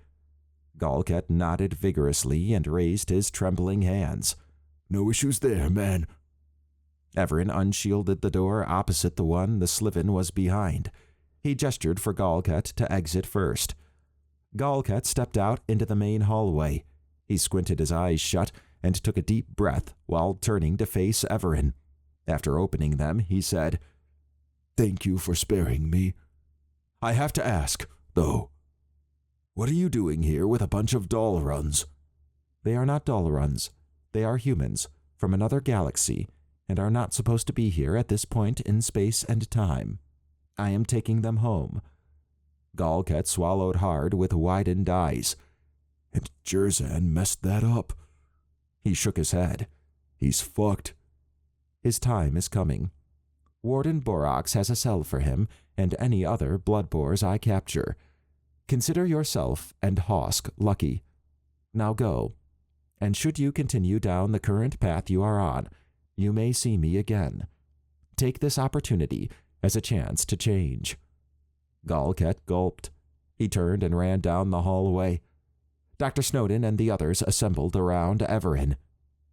Galkat nodded vigorously and raised his trembling hands.
No issues there, man.
Evaran unshielded the door opposite the one the Sliven was behind. He gestured for Galkat to exit first. Galkat stepped out into the main hallway. He squinted his eyes shut and took a deep breath while turning to face Evaran. After opening them, he said,
Thank you for sparing me. I have to ask, though, what are you doing here with a bunch of Dalruns?
They are not Dalruns. They are humans from another galaxy and are not supposed to be here at this point in space and time. I am taking them home. Galkat swallowed hard with widened eyes.
And Jerzan messed that up.
He shook his head.
He's fucked.
His time is coming. Warden Borox has a cell for him and any other Bloodbores I capture. Consider yourself and Hosk lucky. Now go. And should you continue down the current path you are on, you may see me again. Take this opportunity as a chance to change. Galkat gulped. He turned and ran down the hallway. Dr. Snowden and the others assembled around Evaran.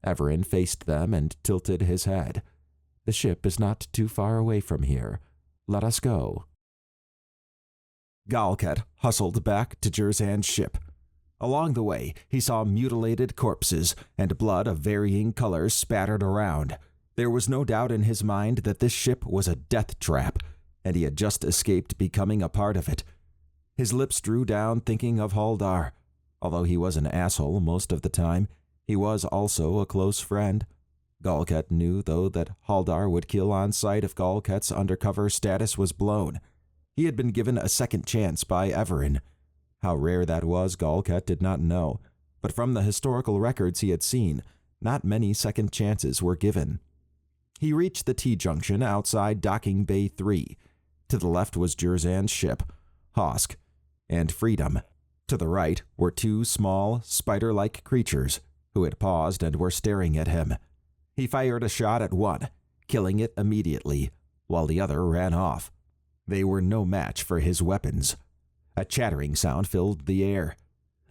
Evaran faced them and tilted his head. The ship is not too far away from here. Let us go. Galkat hustled back to Jerzan's ship. Along the way, he saw mutilated corpses and blood of varying colors spattered around. There was no doubt in his mind that this ship was a death trap, and he had just escaped becoming a part of it. His lips drew down thinking of Haldar. Although he was an asshole most of the time, he was also a close friend. Galkat knew, though, that Haldar would kill on sight if Galkat's undercover status was blown. He had been given a second chance by Evaran. How rare that was, Galkat did not know, but from the historical records he had seen, not many second chances were given. He reached the T-junction outside Docking Bay 3. To the left was Jerzan's ship, Hosk, and Freedom. To the right were two small, spider-like creatures who had paused and were staring at him. He fired a shot at one, killing it immediately, while the other ran off. They were no match for his weapons. A chattering sound filled the air.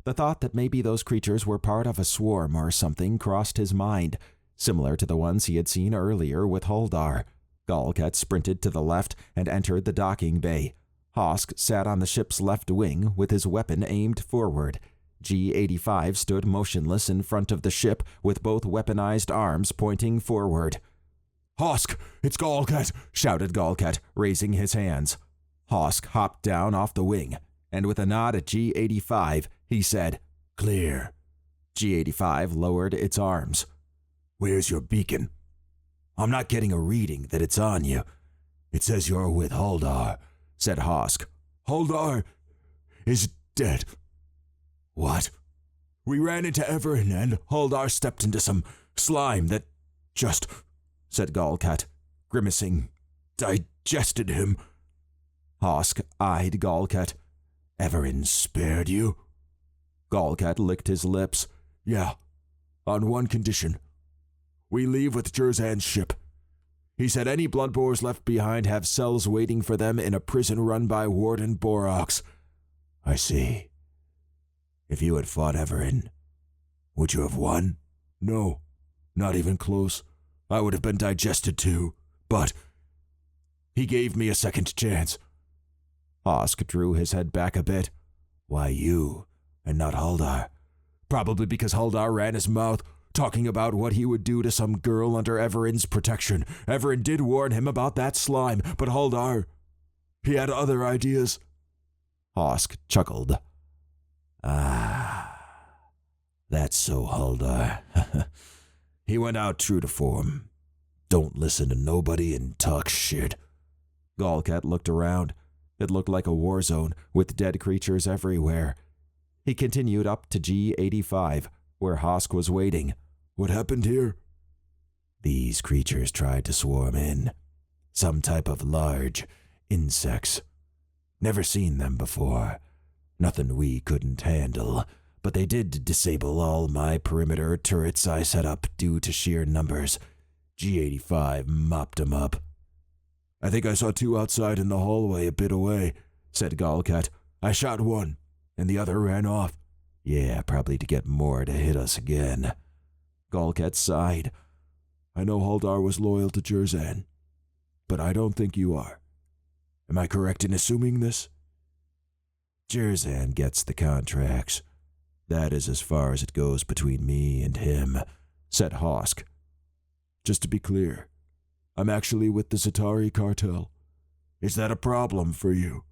The thought that maybe those creatures were part of a swarm or something crossed his mind, similar to the ones he had seen earlier with Haldar. Galkat sprinted to the left and entered the docking bay. Hosk sat on the ship's left wing with his weapon aimed forward. G-85 stood motionless in front of the ship with both weaponized arms pointing forward.
Hosk, it's Galkat,
shouted Galkat, raising his hands. Hosk hopped down off the wing, and with a nod at G-85, he said,
Clear.
G-85 lowered its arms.
Where's your beacon? I'm not getting a reading that it's on you. It says you're with Haldar, said Hosk. Haldar is dead. What? We ran into Evaran and Haldar stepped into some slime that just, said Galkat, grimacing, digested him.
Hosk eyed Galkat.
Evaran spared you?
Galkat licked his lips.
Yeah, on one condition. We leave with Jerzan's ship. He said any Bloodbores left behind have cells waiting for them in a prison run by Warden Borox. I see. If you had fought Evaran, would you have won? No, not even close. I would have been digested too, but he gave me a second chance.
Hosk drew his head back a bit.
Why you, and not Haldar? Probably because Haldar ran his mouth, talking about what he would do to some girl under Evaran's protection. Evaran did warn him about that slime, but Haldar, he had other ideas.
Hosk chuckled.
Ah, that's so Haldar. He went out true to form. Don't listen to nobody and talk shit.
Galkat looked around. It looked like a war zone, with dead creatures everywhere. He continued up to G-85, where Hosk was waiting.
What happened here?
These creatures tried to swarm in. Some type of large insects. Never seen them before. Nothing we couldn't handle, but they did disable all my perimeter turrets I set up due to sheer numbers. G-85 mopped them up.
I think I saw two outside in the hallway a bit away, said Galkat. I shot one, and the other ran off.
Yeah, probably to get more to hit us again.
Golket sighed. I know Haldar was loyal to Jerzan, but I don't think you are. Am I correct in assuming this?
Jerzan gets the contracts. That is as far as it goes between me and him, said Hosk.
Just to be clear, I'm actually with the Za'tari cartel. Is that a problem for you?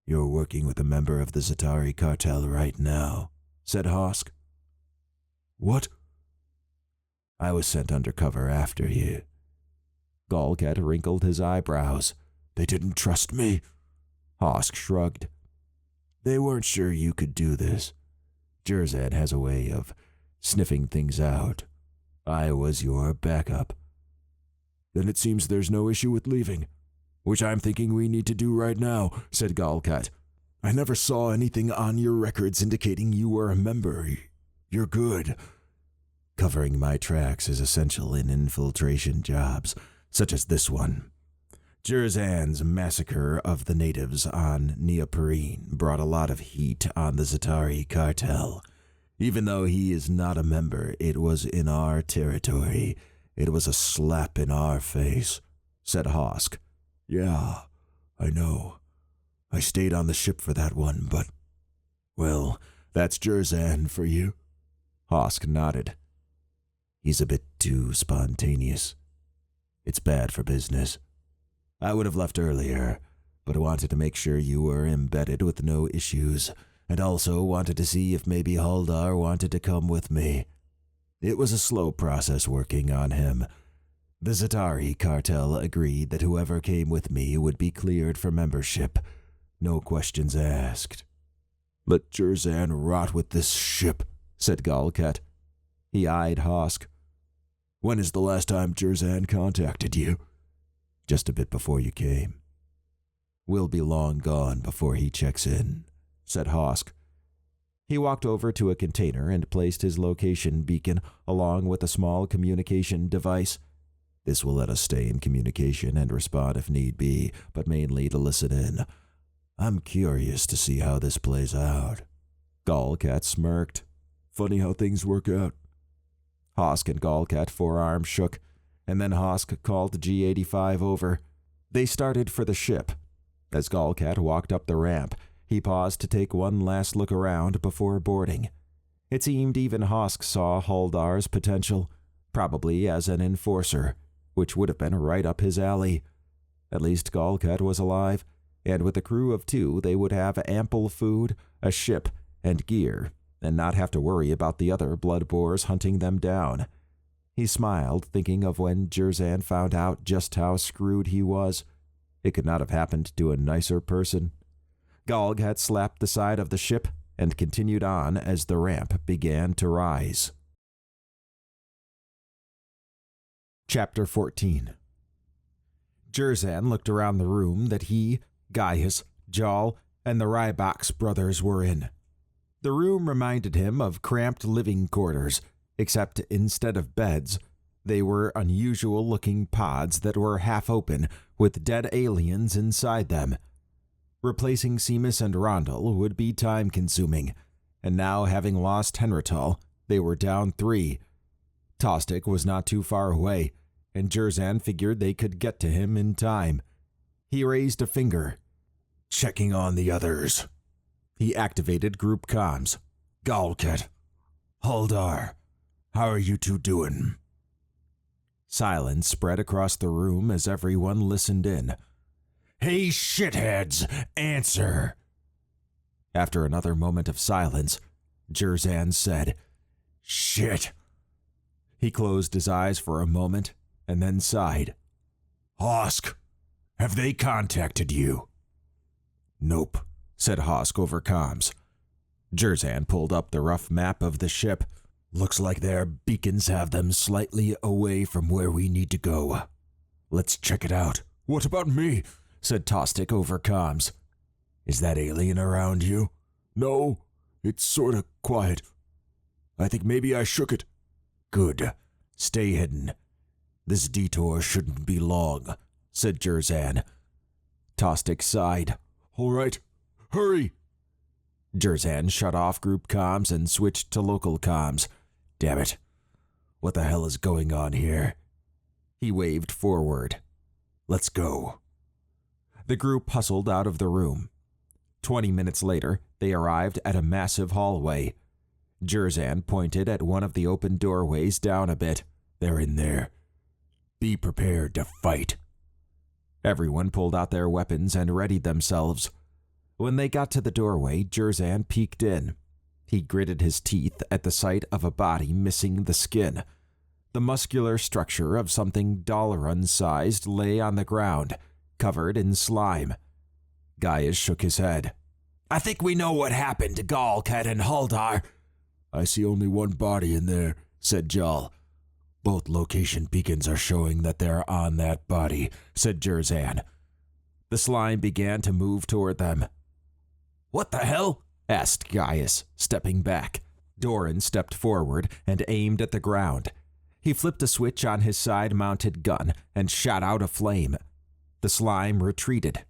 You're working with a member of the Za'tari cartel right now, said Hosk.
What?
I was sent undercover after you.
Golket wrinkled his eyebrows. They didn't trust me.
Hosk shrugged. They weren't sure you could do this. Jerzan has a way of sniffing things out. I was your backup.
Then it seems there's no issue with leaving, which I'm thinking we need to do right now, said Golket. I never saw anything on your records indicating you were a member. You're good.
Covering my tracks is essential in infiltration jobs, such as this one. Jerzan's massacre of the natives on Neoparine brought a lot of heat on the Za'tari cartel. Even though he is not a member, it was in our territory. It was a slap in our face, said Hosk.
Yeah, I know. I stayed on the ship for that one, but... Well, that's Jerzan for you.
Hosk nodded. He's a bit too spontaneous. It's bad for business. I would have left earlier, but I wanted to make sure you were embedded with no issues, and also wanted to see if maybe Haldar wanted to come with me. It was a slow process working on him. The Za'tari cartel agreed that whoever came with me would be cleared for membership. No questions asked.
Let Jerzan rot with this ship, said Golket.
He eyed Hosk.
When is the last time Jerzan contacted you?
Just a bit before you came. We'll be long gone before he checks in, said Hosk. He walked over to a container and placed his location beacon along with a small communication device. This will let us stay in communication and respond if need be, but mainly to listen in. I'm curious to see how this plays out.
Golket smirked. Funny how things work out.
Hosk and Golket forearms shook, and then Hosk called G-85 over. They started for the ship. As Golket walked up the ramp, he paused to take one last look around before boarding. It seemed even Hosk saw Haldar's potential, probably as an enforcer, which would have been right up his alley. At least Golket was alive, and with a crew of 2 they would have ample food, a ship, and gear, and not have to worry about the other Bloodbores hunting them down. He smiled, thinking of when Jerzan found out just how screwed he was. It could not have happened to a nicer person. Golg had slapped the side of the ship and continued on as the ramp began to rise. Chapter 14. Jerzan looked around the room that he, Gaius, Jal, and the Rybox brothers were in. The room reminded him of cramped living quarters, except instead of beds, they were unusual-looking pods that were half open, with dead aliens inside them. Replacing Seamus and Rondel would be time-consuming, and now having lost Henrital, they were down 3. Tostig was not too far away, and Jerzan figured they could get to him in time. He raised a finger.
Checking on the others.
He activated group comms.
Golket, Haldar, how are you 2 doing?
Silence spread across the room as everyone listened in.
Hey, shitheads, answer!
After another moment of silence, Jerzan said,
Shit.
He closed his eyes for a moment and then sighed.
Hosk, have they contacted you?
Nope, said Hosk over comms. Jerzan pulled up the rough map of the ship.
Looks like their beacons have them slightly away from where we need to go. Let's check it out.
What about me?
Said Tostig over comms.
Is that alien around you?
No, it's sorta quiet. I think maybe I shook it.
Good. Stay hidden. This detour shouldn't be long, said Jerzan.
Tostig sighed.
All right, hurry. Jerzan shut off group comms and switched to local comms. Damn it. What the hell is going on here? He waved forward. Let's go. The group hustled out of the room. 20 minutes later, they arrived at a massive hallway. Jerzan pointed at one of the open doorways down a bit. They're in there. Be prepared to fight. Everyone pulled out their weapons and readied themselves. When they got to the doorway, Jerzan peeked in. He gritted his teeth at the sight of a body missing the skin. The muscular structure of something dollar-sized lay on the ground, covered in slime. Gaius shook his head. I think we know what happened to Galkat and Haldar. I see only one body in there, said Jal. Both location beacons are showing that they're on that body, said Jerzan. The slime began to move toward them. What the hell? Asked Gaius, stepping back. Doran stepped forward and aimed at the ground. He flipped a switch on his side-mounted gun and shot out a flame. The slime retreated.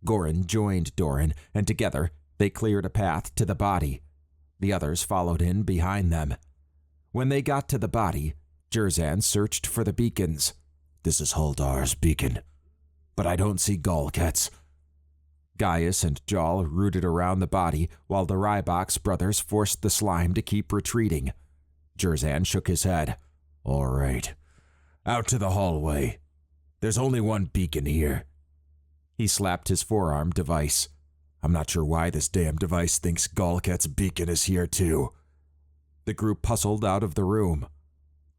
Goran joined Doran, and together they cleared a path to the body. The others followed in behind them. When they got to the body, Jerzan searched for the beacons. This is Haldar's beacon, but I don't see Galkat's. Gaius and Jal rooted around the body while the Rybox brothers forced the slime to keep retreating. Jerzan shook his head. All right. Out to the hallway. There's only one beacon here. He slapped his forearm device. I'm not sure why this damn device thinks Galkat's beacon is here too. The group hustled out of the room.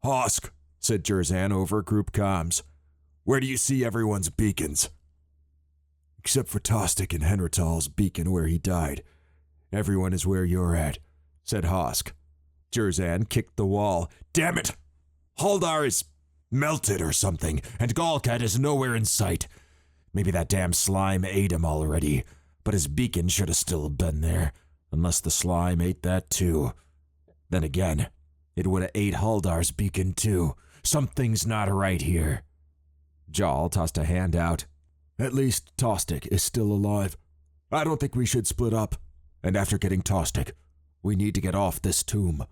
Hosk, said Jerzan over group comms. Where do you see everyone's beacons? Except for Tostic and Henrital's beacon where he died. Everyone is where you're at, said Hosk. Jerzan kicked the wall. Damn it! Haldar is melted or something, and Galkat is nowhere in sight. Maybe that damn slime ate him already, but his beacon should have still been there, unless the slime ate that too. Then again, it would have ate Haldar's beacon too. Something's not right here. Jal tossed a hand out. At least Tostic is still alive. I don't think we should split up. And after getting Tostic, we need to get off this tomb.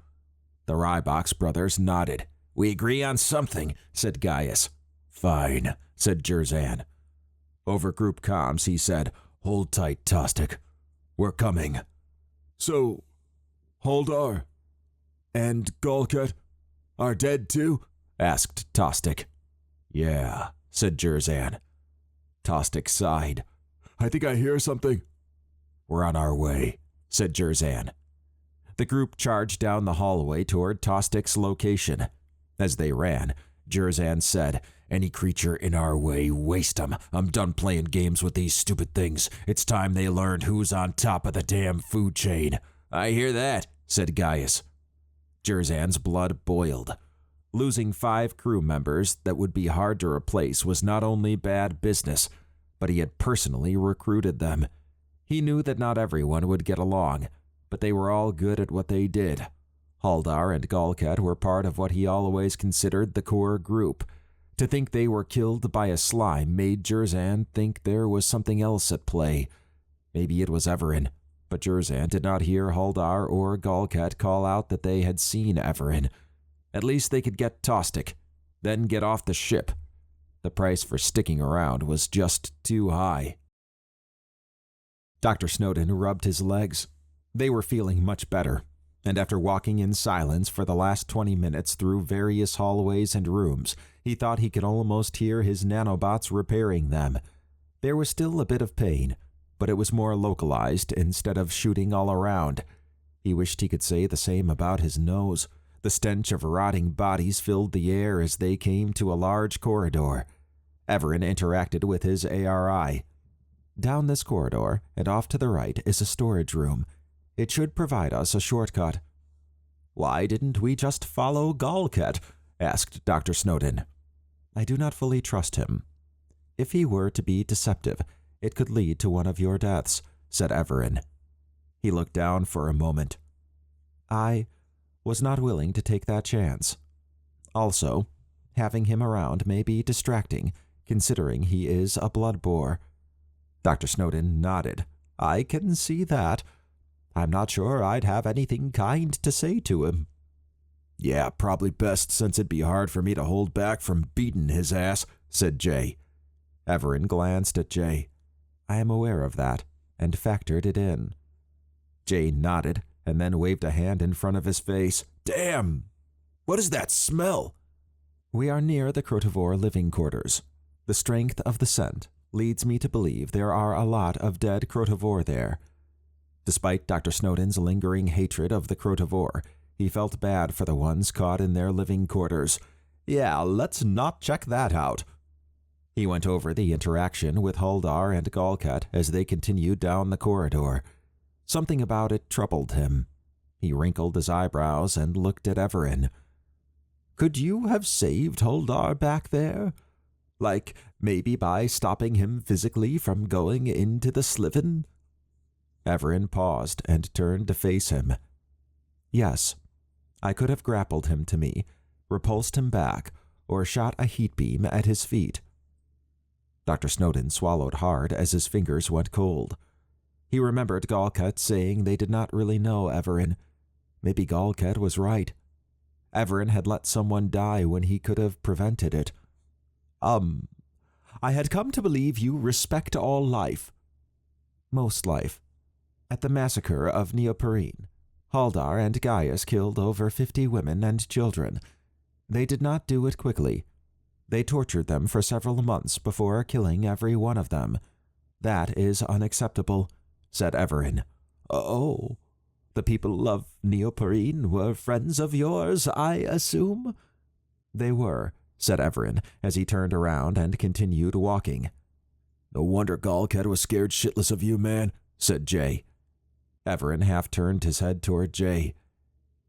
The Rybox brothers nodded. We agree on something, said Gaius. Fine, said Jerzan. Over group comms, he said, Hold tight, Tostic. We're coming. So, Haldar and Galkat are dead too? Asked Tostic. Yeah, said Jerzan. Tostic sighed. I think I hear something. We're on our way, said Jerzan. The group charged down the hallway toward Tostic's location. As they ran, Jerzan said, Any creature in our way, waste 'em. I'm done playing games with these stupid things. It's time they learned who's on top of the damn food chain. I hear that, said Gaius. Jerzan's blood boiled. Losing 5 crew members that would be hard to replace was not only bad business, but he had personally recruited them. He knew that not everyone would get along, but they were all good at what they did. Haldar and Galkat were part of what he always considered the core group. To think they were killed by a slime made Jerzan think there was something else at play. Maybe it was Evaran, but Jerzan did not hear Haldar or Galkat call out that they had seen Evaran. At least they could get Tostic, then get off the ship. The price for sticking around was just too high. Dr. Snowden rubbed his legs. They were feeling much better, and after walking in silence for the last 20 minutes through various hallways and rooms, he thought he could almost hear his nanobots repairing them. There was still a bit of pain, but it was more localized instead of shooting all around. He wished he could say the same about his nose. The stench of rotting bodies filled the air as they came to a large corridor. Evaran interacted with his ARI. Down this corridor and off to the right is a storage room. It should provide us a shortcut. Why didn't we just follow Galkat? Asked Dr. Snowden. I do not fully trust him. If he were to be deceptive, it could lead to one of your deaths, said Evaran. He looked down for a moment. I was not willing to take that chance. Also, having him around may be distracting, considering he is a Bloodbore. Dr. Snowden nodded. I can see that.
I'm not sure I'd have anything kind to say to him."
"Yeah, probably best since it'd be hard for me to hold back from beating his ass," said Jay.
Evaran glanced at Jay. "I am aware of that, and factored it in." Jay nodded and then waved a hand in front of his face.
"Damn! What is that smell?"
"We are near the Crotivore living quarters. The strength of the scent leads me to believe there are a lot of dead Crotivore there." Despite Dr. Snowden's lingering hatred of the Crotivore, he felt bad for the ones caught in their living quarters. "Yeah, let's not check that out." He went over the interaction with Huldar and Galkat as they continued down the corridor. Something about it troubled him. He wrinkled his eyebrows and looked at Evaran. "Could you have saved Huldar back there? Like, maybe by stopping him physically from going into the Sliven?" Evaran paused and turned to face him. "Yes, I could have grappled him to me, repulsed him back, or shot a heat beam at his feet." Dr. Snowden swallowed hard as his fingers went cold. He remembered Galkat saying they did not really know Evaran. Maybe Galkat was right. Evaran had let someone die when he could have prevented it. I had come to believe you respect all life." "Most life. At the massacre of Neoporine, Huldar and Gaius killed over 50 women and children. They did not do it quickly. They tortured them for several months before killing every one of them. That is unacceptable," said Evaran. "Oh, the people of Neoporine were friends of yours, I assume?" "They were," said Evaran as he turned around and continued walking.
"No wonder Galkat was scared shitless of you, man," said Jay.
Evaran half turned his head toward Jay.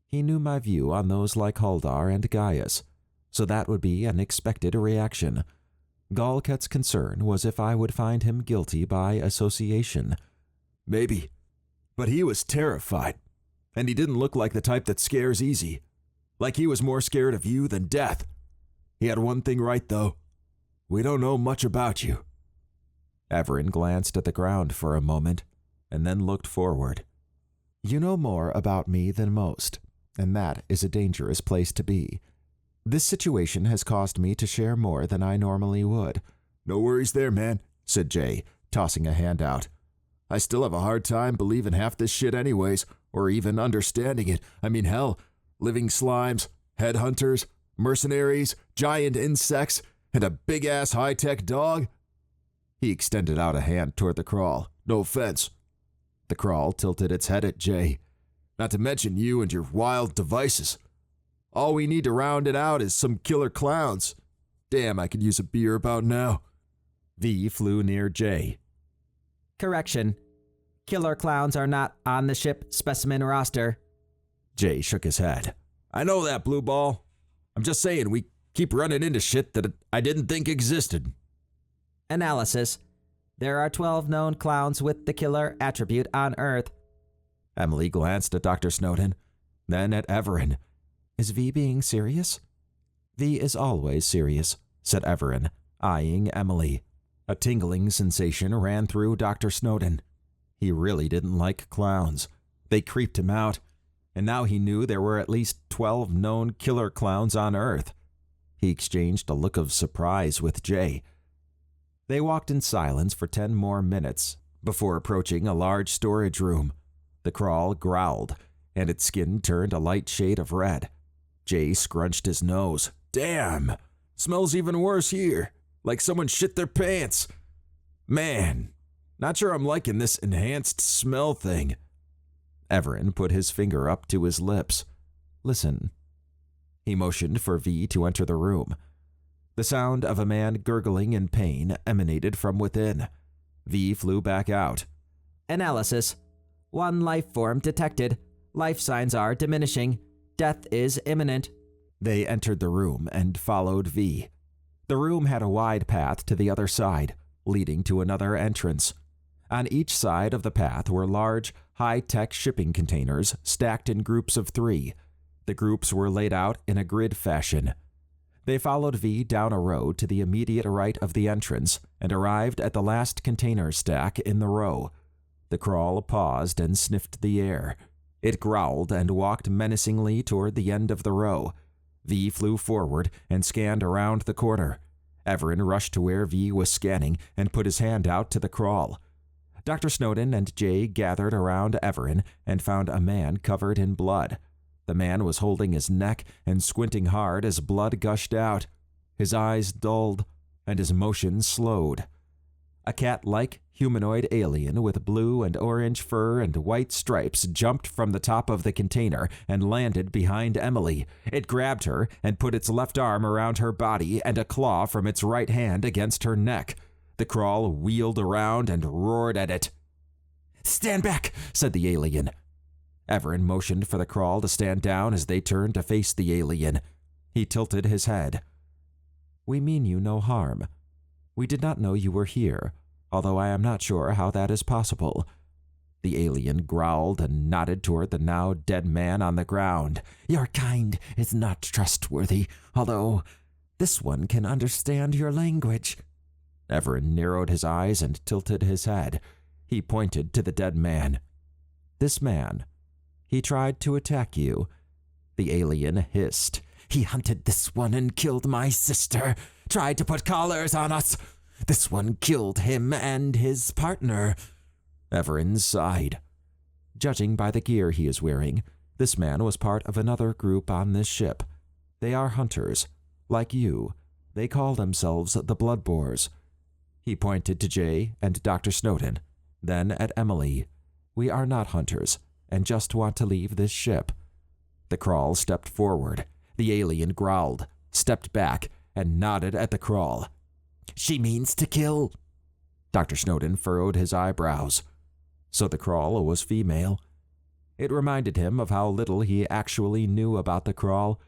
He knew my view on those like Huldar and Gaius, so that would be an expected reaction. Galkat's concern was if I would find him guilty by association.
"Maybe. But he was terrified. And he didn't look like the type that scares easy. Like he was more scared of you than death. He had one thing right, though. We don't know much about you."
Evaran glanced at the ground for a moment, and then looked forward. "You know more about me than most, and that is a dangerous place to be. This situation has caused me to share more than I normally would."
"No worries there, man," said Jay, tossing a hand out. "I still have a hard time believing half this shit anyways, or even understanding it. I mean, hell, living slimes, headhunters, mercenaries, giant insects, and a big-ass high-tech dog." He extended out a hand toward the crawl. "No offense." The crawl tilted its head at Jay. "Not to mention you and your wild devices. All we need to round it out is some killer clowns. Damn, I could use a beer about now." V flew near Jay.
"Correction. Killer clowns are not on the ship specimen roster."
Jay shook his head.
"I know that, Blue Ball. I'm just saying we keep running into shit that I didn't think existed."
Analysis. There are 12 known clowns with the killer attribute on Earth.
Emily glanced at Dr. Snowden, then at Evaran. "Is V being serious?" "V is always serious," said Evaran, eyeing Emily. A tingling sensation ran through Dr. Snowden. He really didn't like clowns. They creeped him out, and now he knew there were at least 12 known killer clowns on Earth. He exchanged a look of surprise with Jay. They walked in silence for 10 more minutes before approaching a large storage room. The crawl growled, and its skin turned a light shade of red. Jay scrunched his nose.
"Damn! Smells even worse here. Like someone shit their pants. Man, not sure I'm liking this enhanced smell thing."
Evaran put his finger up to his lips. "Listen." He motioned for V to enter the room. The sound of a man gurgling in pain emanated from within. V flew back out.
Analysis. 1 life form detected. Life signs are diminishing. Death is imminent.
They entered the room and followed V. The room had a wide path to the other side, leading to another entrance. On each side of the path were large, high-tech shipping containers stacked in groups of 3. The groups were laid out in a grid fashion. They followed V down a road to the immediate right of the entrance and arrived at the last container stack in the row.
The crawl paused and sniffed the air. It growled and walked menacingly toward the end of the row. V flew forward and scanned around the corner. Evaran rushed to where V was scanning and put his hand out to the crawl. Dr. Snowden and Jay gathered around Evaran and found a man covered in blood. The man was holding his neck and squinting hard as blood gushed out. His eyes dulled, and his motion slowed. A cat-like humanoid alien with blue and orange fur and white stripes jumped from the top of the container and landed behind Emily. It grabbed her and put its left arm around her body and a claw from its right hand against her neck. The crawl wheeled around and roared at it. "Stand back," said the alien. Evaran motioned for the crawl to stand down as they turned to face the alien. He tilted his head. "We mean you no harm. We did not know you were here, although I am not sure how that is possible." The alien growled and nodded toward the now dead man on the ground. "Your kind is not trustworthy, although this one can understand your language." Evaran narrowed his eyes and tilted his head. He pointed to the dead man. "This man, he tried to attack you." The alien hissed. "He hunted this one and killed my sister. Tried to put collars on us. This one killed him and his partner." Evaran sighed. Judging by the gear he is wearing, this man was part of another group on this ship. They are hunters. Like you, they call themselves the Bloodbores. He pointed to Jay and Dr. Snowden, then at Emily. "We are not hunters, and just want to leave this ship." The crawl stepped forward. The alien growled, stepped back, and nodded at the crawl. "She means to kill." Dr. Snowden furrowed his eyebrows. So the crawl was female. It reminded him of how little he actually knew about the crawl.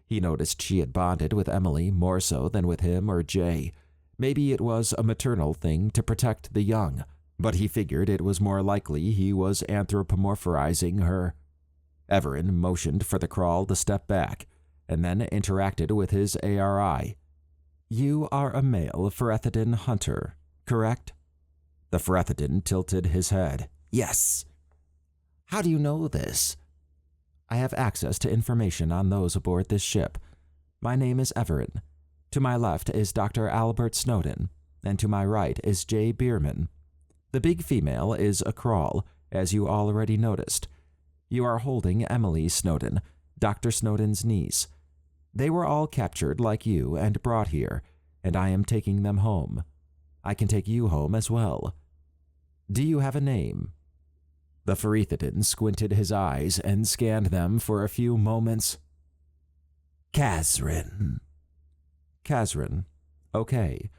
He noticed she had bonded with Emily more so than with him or Jay. Maybe it was a maternal thing to protect the young, but he figured it was more likely he was anthropomorphizing her. Evaran motioned for the crawl to step back, and then interacted with his ARI. "You are a male Ferethidan hunter, correct?" The Ferethidan tilted his head. "Yes." "How do you know this?" "I have access to information on those aboard this ship. My name is Evaran. To my left is Dr. Albert Snowden, and to my right is Jay Bierman. The big female is a crawl, as you already noticed. You are holding Emily Snowden, Dr. Snowden's niece. They were all captured like you and brought here, and I am taking them home. I can take you home as well. Do you have a name?" The Ferethidan squinted his eyes and scanned them for a few moments. "Kazrin." "Kazrin. Okay.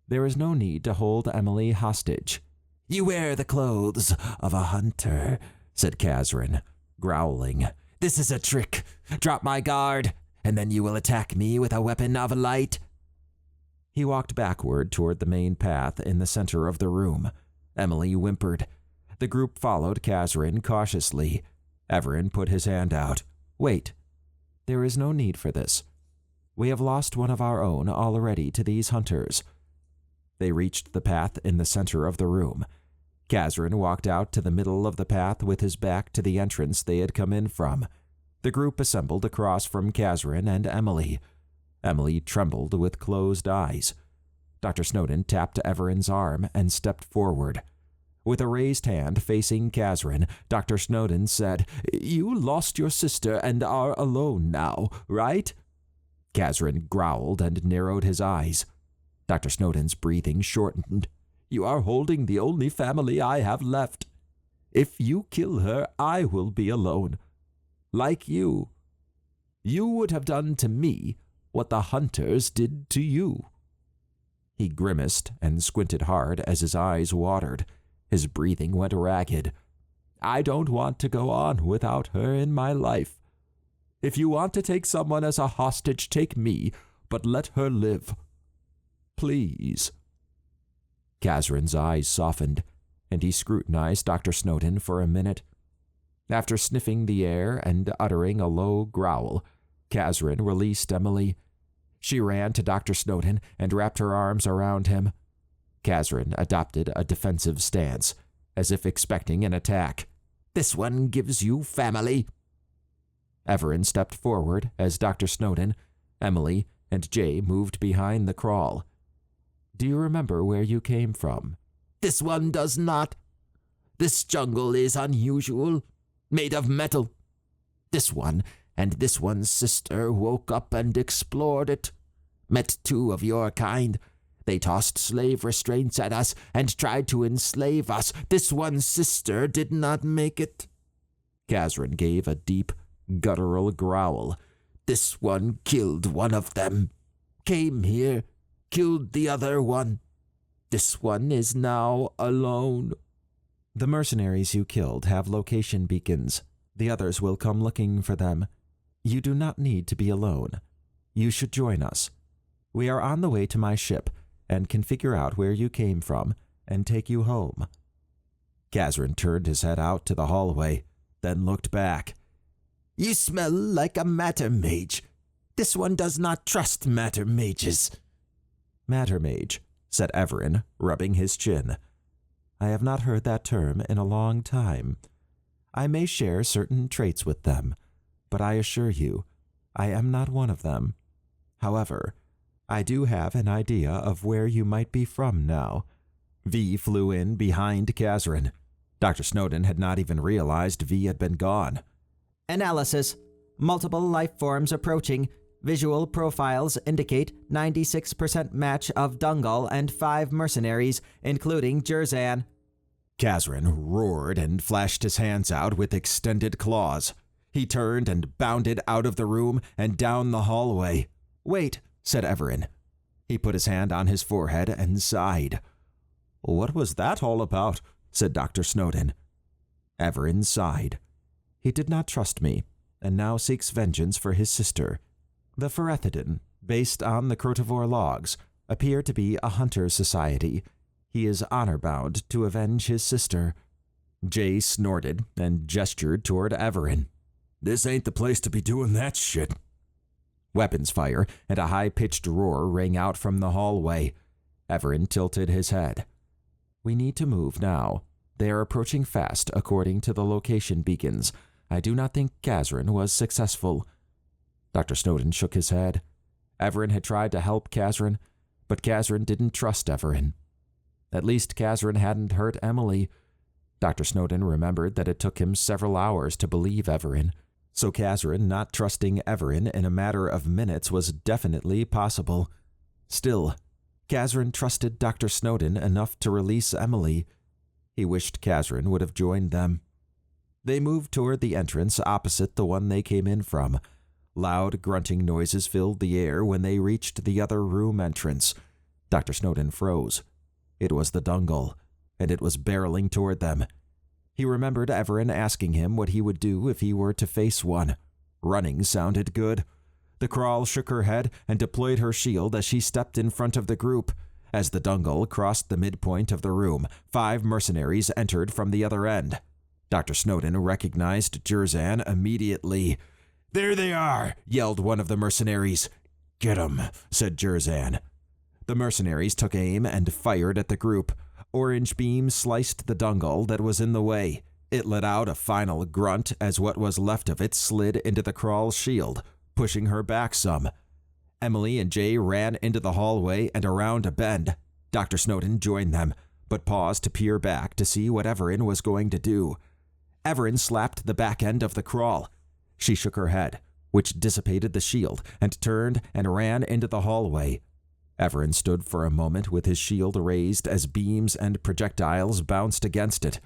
There is no need to hold Emily hostage." "You wear the clothes of a hunter," said Kazrin, growling. "This is a trick. Drop my guard, and then you will attack me with a weapon of light." He walked backward toward the main path in the center of the room. Emily whimpered. The group followed Kazrin cautiously. Evaran put his hand out. "Wait. There is no need for this. We have lost one of our own already to these hunters." They reached the path in the center of the room. Kazrin walked out to the middle of the path with his back to the entrance they had come in from. The group assembled across from Kazrin and Emily. Emily trembled with closed eyes. Dr. Snowden tapped Evaran's arm and stepped forward. With a raised hand facing Kazrin, Dr. Snowden said, "You lost your sister and are alone now, right?" Kazrin growled and narrowed his eyes. Dr. Snowden's breathing shortened. "You are holding the only family I have left. If you kill her, I will be alone. Like you. You would have done to me what the hunters did to you." He grimaced and squinted hard as his eyes watered. His breathing went ragged. "I don't want to go on without her in my life. If you want to take someone as a hostage, take me, but let her live. Please." Kazrin's eyes softened, and he scrutinized Dr. Snowden for a minute. After sniffing the air and uttering a low growl, Kazrin released Emily. She ran to Dr. Snowden and wrapped her arms around him. Kazrin adopted a defensive stance. as if expecting an attack. "This one gives you family." Evaran stepped forward as Dr. Snowden, Emily, and Jay moved behind the crawl. "Do you remember where you came from?"
"This one does not. This jungle is unusual, made of metal. This one and this one's sister woke up and explored it. Met two of your kind. They tossed slave restraints at us and tried to enslave us. This one's sister did not make it."
Jerzan gave a deep, guttural growl.
"This one killed one of them. Came here, killed the other one. This one is now alone."
"The mercenaries you killed have location beacons. The others will come looking for them. You do not need to be alone. You should join us. We are on the way to my ship and can figure out where you came from and take you home."
Jerzan turned his head out to the hallway, then looked back. "You smell like a matter mage. This one does not trust matter mages."
"Matter mage," said Evaran, rubbing his chin. "I have not heard that term in a long time. I may share certain traits with them, but I assure you, I am not one of them. However, I do have an idea of where you might be from now."
V flew in behind Jerzan. Dr. Snowden had not even realized V had been gone.
Analysis. Multiple life forms approaching. Visual profiles indicate 96% match of Dungal and 5 mercenaries, including Jerzan.
Jerzan roared and flashed his hands out with extended claws. He turned and bounded out of the room and down the hallway.
"Wait," said Evaran. He put his hand on his forehead and sighed.
"What was that all about?" said Dr. Snowden.
Evaran sighed. "He did not trust me, and now seeks vengeance for his sister. The Ferethidin, based on the Crotivore logs, appear to be a hunter society. He is honor-bound to avenge his sister."
Jay snorted and gestured toward Evaran. "This ain't the place to be doing that shit."
Weapons fire and a high-pitched roar rang out from the hallway. Evaran tilted his head. "We need to move now. They are approaching fast, according to the location beacons. I do not think Jerzan was successful." Dr. Snowden shook his head. Evaran had tried to help Jerzan, but Jerzan didn't trust Evaran. At least Jerzan hadn't hurt Emily. Dr. Snowden remembered that it took him several hours to believe Evaran, so Jerzan not trusting Evaran in a matter of minutes was definitely possible. Still, Jerzan trusted Dr. Snowden enough to release Emily. He wished Jerzan would have joined them. They moved toward the entrance opposite the one they came in from. Loud grunting noises filled the air when they reached the other room entrance. Dr. Snowden froze. It was the Dungal, and it was barreling toward them. He remembered Evaran asking him what he would do if he were to face one. Running sounded good. The Crawl shook her head and deployed her shield as she stepped in front of the group. As the Dungal crossed the midpoint of the room, 5 mercenaries entered from the other end. Dr. Snowden recognized Jerzan immediately.
"There they are!" yelled one of the mercenaries.
"Get 'em," said Jerzan. The mercenaries took aim and fired at the group. Orange beams sliced the Dungal that was in the way. It let out a final grunt as what was left of it slid into the Crawl's shield, pushing her back some. Emily and Jay ran into the hallway and around a bend. Dr. Snowden joined them, but paused to peer back to see what Evaran was going to do. Evaran slapped the back end of the Crawl. She shook her head, which dissipated the shield, and turned and ran into the hallway. Evaran stood for a moment with his shield raised as beams and projectiles bounced against it.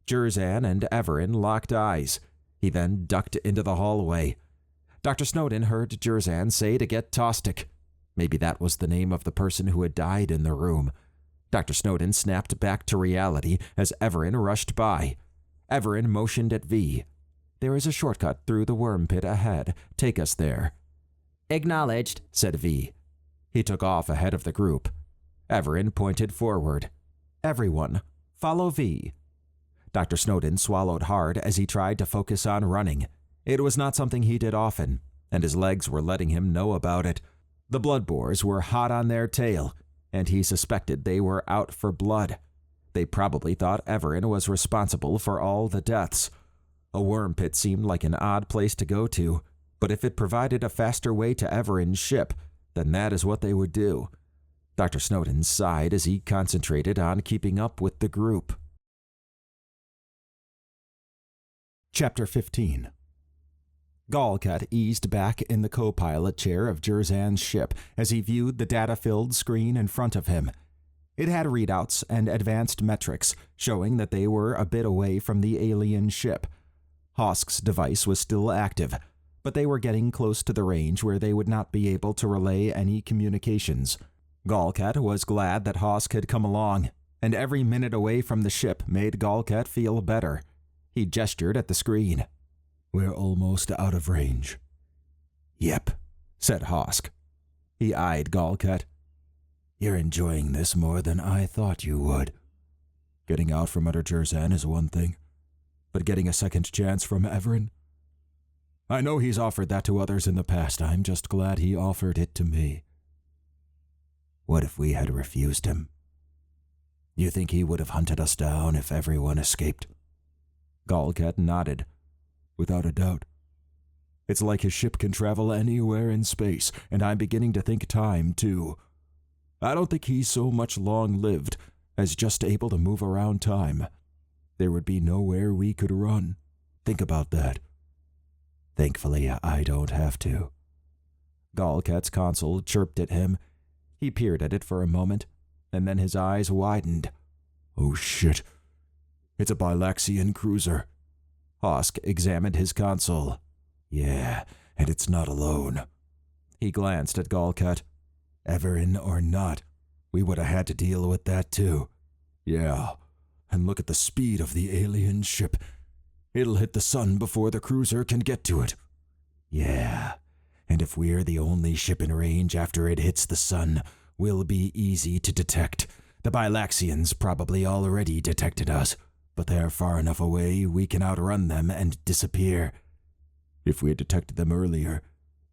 Jerzan and Evaran locked eyes. He then ducked into the hallway. Dr. Snowden heard Jerzan say to get Tostic. Maybe that was the name of the person who had died in the room. Dr. Snowden snapped back to reality as Evaran rushed by. Evaran motioned at V. "There is a shortcut through the worm pit ahead. Take us there."
"Acknowledged,"
said V. He took off ahead of the group. Evaran pointed forward. "Everyone, follow V." Dr. Snowden swallowed hard as he tried to focus on running. It was not something he did often, and his legs were letting him know about it. The Bloodbores were hot on their tail, and he suspected they were out for blood. They probably thought Evaran was responsible for all the deaths. A worm pit seemed like an odd place to go to, but if it provided a faster way to Evaran's ship, then that is what they would do. Dr. Snowden sighed as he concentrated on keeping up with the group.
Chapter 15. Galkat eased back in the co-pilot chair of Jerzan's ship as he viewed the data-filled screen in front of him. It had readouts and advanced metrics showing that they were a bit away from the alien ship. Hosk's device was still active, but they were getting close to the range where they would not be able to relay any communications. Galkat was glad that Hosk had come along, and every minute away from the ship made Galkat feel better. He gestured at the screen.
"We're almost out of range."
"Yep," said Hosk. He eyed Galkat.
"You're enjoying this more than I thought you would."
"Getting out from under Jerzan is one thing, but getting a second chance from Evaran? I know he's offered that to others in the past. I'm just glad he offered it to me."
"What if we had refused him? You think he would have hunted us down if everyone escaped?"
Galkat nodded. "Without a doubt. It's like his ship can travel anywhere in space, and I'm beginning to think time, too. I don't think he's so much long-lived as just able to move around time. There would be nowhere we could run. Think about that."
"Thankfully, I don't have to."
Galkat's console chirped at him. He peered at it for a moment, and then his eyes widened.
"Oh shit. It's a Bilaxian cruiser."
Hosk examined his console.
"Yeah, and it's not alone."
He glanced at Galkat.
"Evaran or not, we would have had to deal with that too."
"Yeah, and look at the speed of the alien ship. It'll hit the sun before the cruiser can get to it."
"Yeah, and if we're the only ship in range after it hits the sun, we'll be easy to detect. The Bilaxians probably already detected us, but they're far enough away we can outrun them and disappear."
"If we had detected them earlier,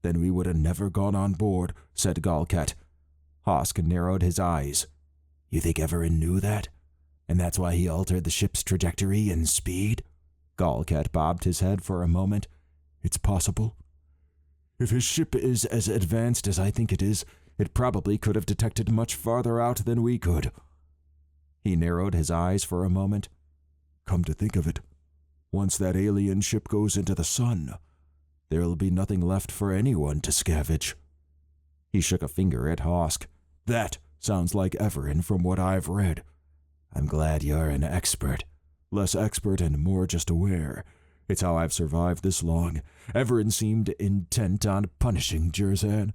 then we would have never gone on board," said Galkat.
Hosk narrowed his eyes.
"You think Evaran knew that? And that's why he altered the ship's trajectory and speed?"
Galkat bobbed his head for a moment.
"It's possible. If his ship is as advanced as I think it is, it probably could have detected much farther out than we could."
He narrowed his eyes for a moment.
"Come to think of it, once that alien ship goes into the sun, there'll be nothing left for anyone to scavenge."
He shook a finger at Hosk.
"That sounds like Evaran from what I've read."
"I'm glad you're an expert."
"Less expert and more just aware. It's how I've survived this long. Evaran seemed intent on punishing Jerzan."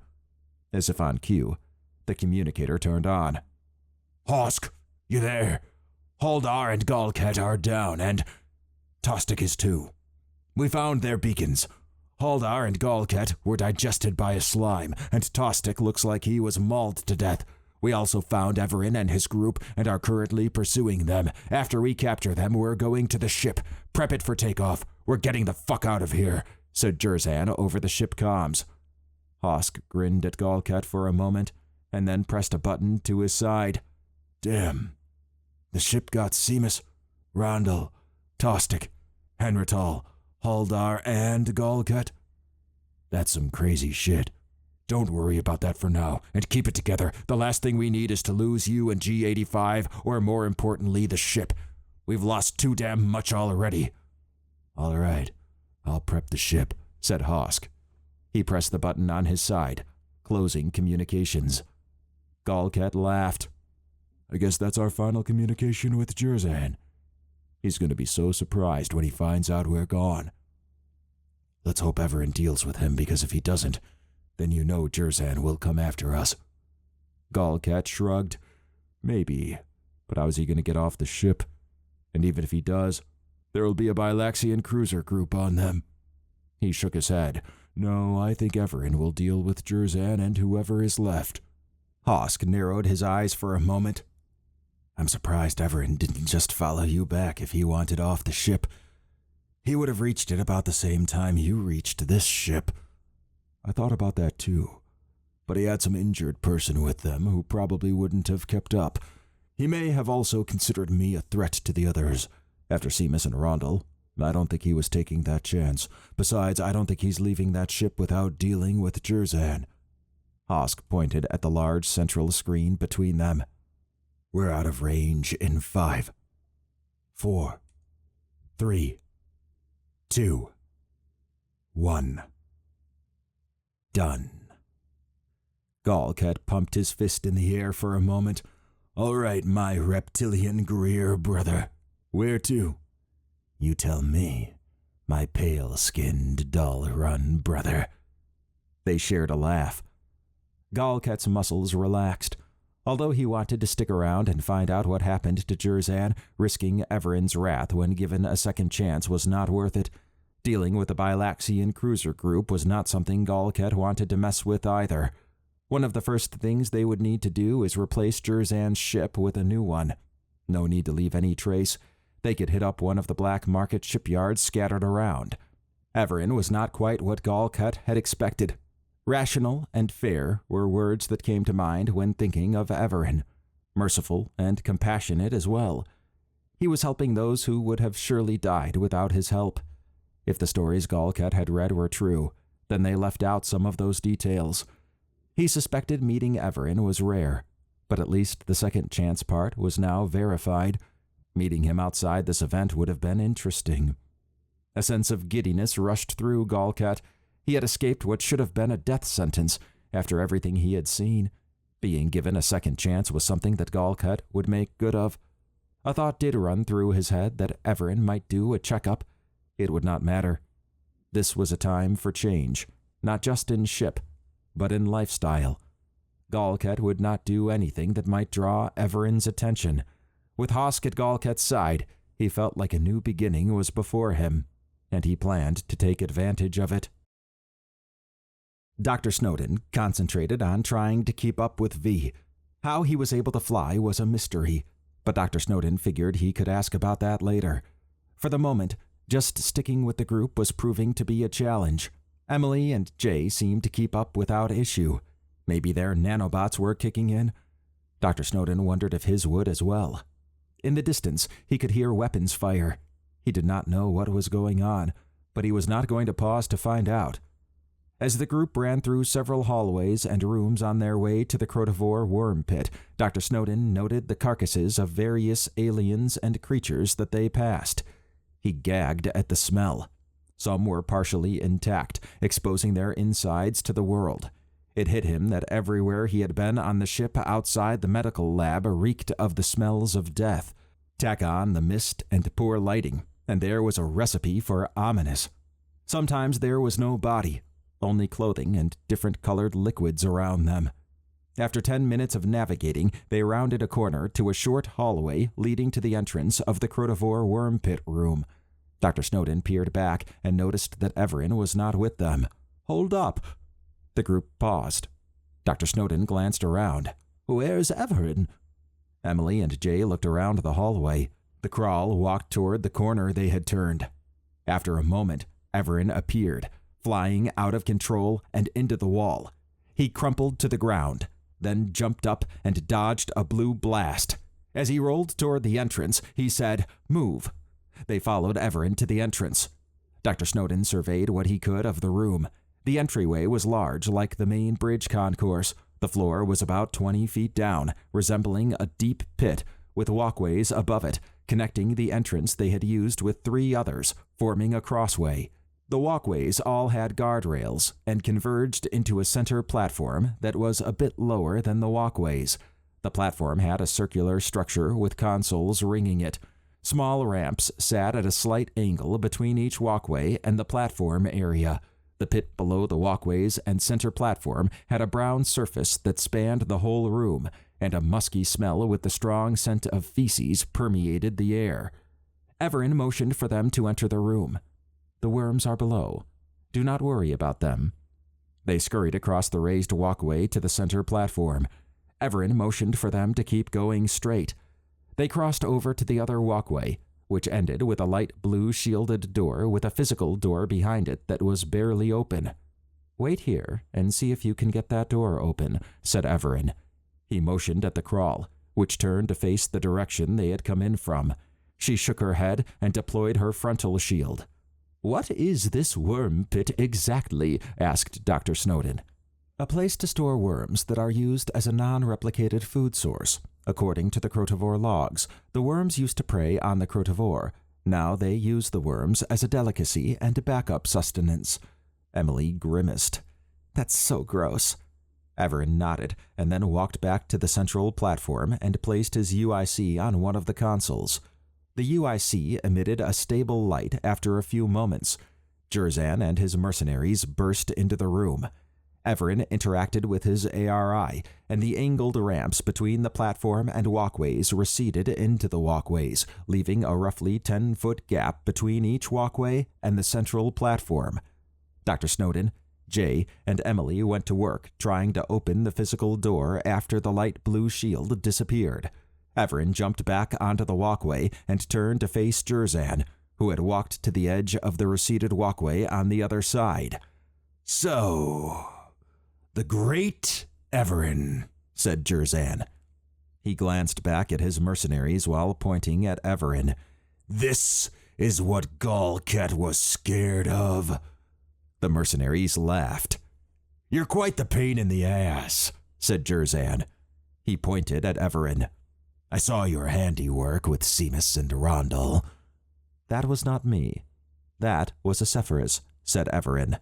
As if on cue, the communicator turned on.
"Hosk, you there? Haldar and Galkat are down, and Tostic is too. We found their beacons. Haldar and Galkat were digested by a slime, and Tostic looks like he was mauled to death. We also found Evaran and his group and are currently pursuing them. After we capture them, we're going to the ship. Prep it for takeoff. We're getting the fuck out of here," said Jerzan over the ship comms.
Hosk grinned at Galkat for a moment, and then pressed a button to his side.
"Damn. The ship got Seamus, Randall, Tostic, Henrital, Haldar, and Galkat. That's some crazy shit. Don't worry about that for now, and keep it together. The last thing we need is to lose you and G85, or more importantly, the ship. We've lost too damn much already." "All right, I'll prep the ship," said Hosk.
He pressed the button on his side, closing communications.
Galkat laughed. "I guess that's our final communication with Jerzan. He's going to be so surprised when he finds out we're gone."
"Let's hope Evaran deals with him, because if he doesn't, then you know Jerzan will come after us."
Galkat shrugged. "Maybe, but how is he going to get off the ship? And even if he does, there'll be a Bilaxian cruiser group on them." He shook his head.
"No, I think Evaran will deal with Jerzan and whoever is left."
Hosk narrowed his eyes for a moment.
"I'm surprised Evaran didn't just follow you back if he wanted off the ship. He would have reached it about the same time you reached this ship."
"I thought about that too, but he had some injured person with them who probably wouldn't have kept up.
He may have also considered me a threat to the others. After Seamus and Rondel, I don't think he was taking that chance. Besides, I don't think he's leaving that ship without dealing with Jerzan.
Hosk pointed at the large central screen between them.
We're out of range in 5, 4, 3, 2, 1. Done. Galkat pumped his fist in the air for a moment. All right, my reptilian Greer brother. Where to? You tell me, my pale-skinned, dull-run brother.
They shared a laugh. Galkat's muscles relaxed. Although he wanted to stick around and find out what happened to Jerzan, risking Evaran's wrath when given a second chance was not worth it. Dealing with the Bilaxian cruiser group was not something Galkat wanted to mess with either. One of the first things they would need to do is replace Jerzan's ship with a new one. No need to leave any trace. They could hit up one of the black market shipyards scattered around. Evaran was not quite what Galkat had expected. Rational and fair were words that came to mind when thinking of Evaran. Merciful and compassionate as well. He was helping those who would have surely died without his help. If the stories Galkat had read were true, then they left out some of those details. He suspected meeting Evaran was rare, but at least the second chance part was now verified. Meeting him outside this event would have been interesting. A sense of giddiness rushed through Galkat. He had escaped what should have been a death sentence after everything he had seen. Being given a second chance was something that Galkat would make good of. A thought did run through his head that Evaran might do a checkup. It would not matter. This was a time for change, not just in ship, but in lifestyle. Galkat would not do anything that might draw Evaran's attention. With Hosk at Galkat's side, he felt like a new beginning was before him, and he planned to take advantage of it. Dr. Snowden concentrated on trying to keep up with V. How he was able to fly was a mystery, but Dr. Snowden figured he could ask about that later. For the moment, just sticking with the group was proving to be a challenge. Emily and Jay seemed to keep up without issue. Maybe their nanobots were kicking in. Dr. Snowden wondered if his would as well. In the distance, he could hear weapons fire. He did not know what was going on, but he was not going to pause to find out. As the group ran through several hallways and rooms on their way to the Crotivore worm pit, Dr. Snowden noted the carcasses of various aliens and creatures that they passed. He gagged at the smell. Some were partially intact, exposing their insides to the world. It hit him that everywhere he had been on the ship outside the medical lab reeked of the smells of death. Tack on the mist and poor lighting, and there was a recipe for ominous. Sometimes there was no body, only clothing and different colored liquids around them. After 10 minutes of navigating, they rounded a corner to a short hallway leading to the entrance of the Crotivore worm pit room. Dr. Snowden peered back and noticed that Evaran was not with them. Hold up! The group paused. Dr. Snowden glanced around. Where's Evaran? Emily and Jay looked around the hallway. The crawl walked toward the corner they had turned. After a moment, Evaran appeared, flying out of control and into the wall. He crumpled to the ground, then jumped up and dodged a blue blast. As he rolled toward the entrance, he said, "Move." They followed Evaran to the entrance. Dr. Snowden surveyed what he could of the room. The entryway was large, like the main bridge concourse. The floor was about 20 feet down, resembling a deep pit, with walkways above it, connecting the entrance they had used with 3 others, forming a crossway. The walkways all had guardrails and converged into a center platform that was a bit lower than the walkways. The platform had a circular structure with consoles ringing it. Small ramps sat at a slight angle between each walkway and the platform area. The pit below the walkways and center platform had a brown surface that spanned the whole room, and a musky smell with the strong scent of feces permeated the air. Evaran motioned for them to enter the room. The worms are below. Do not worry about them. They scurried across the raised walkway to the center platform. Evaran motioned for them to keep going straight. They crossed over to the other walkway, which ended with a light blue shielded door with a physical door behind it that was barely open. Wait here and see if you can get that door open, said Evaran. He motioned at the crawl,
which turned to face the direction they had come in from. She shook her head and deployed her frontal shield. "What is this worm pit exactly?" asked Dr. Snowden. "A place to store worms that are used as a non-replicated food source. According to the Crotivore logs, the worms used to prey on the Crotivore. Now they use the worms as a delicacy and backup sustenance." Emily grimaced. "That's so gross." Evaran nodded and then walked back to the central platform and placed his UIC on one of the consoles. The UIC emitted a stable light after a few moments. Jerzan and his mercenaries burst into the room. Evaran interacted with his ARI, and the angled ramps between the platform and walkways receded into the walkways, leaving a roughly 10-foot gap between each walkway and the central platform. Dr. Snowden, Jay, and Emily went to work trying to open the physical door after the light blue shield disappeared. Evaran jumped back onto the walkway and turned to face Jerzan, who had walked to the edge of the receded walkway on the other side.
"So, the great Evaran," said Jerzan.
He glanced back at his mercenaries while pointing at Evaran.
"This is what Galcat was scared of."
The mercenaries laughed.
"You're quite the pain in the ass," said Jerzan.
He pointed at Evaran.
"I saw your handiwork with Seamus and Rondel."
"That was not me. That was a Sephiroth," said Evaran.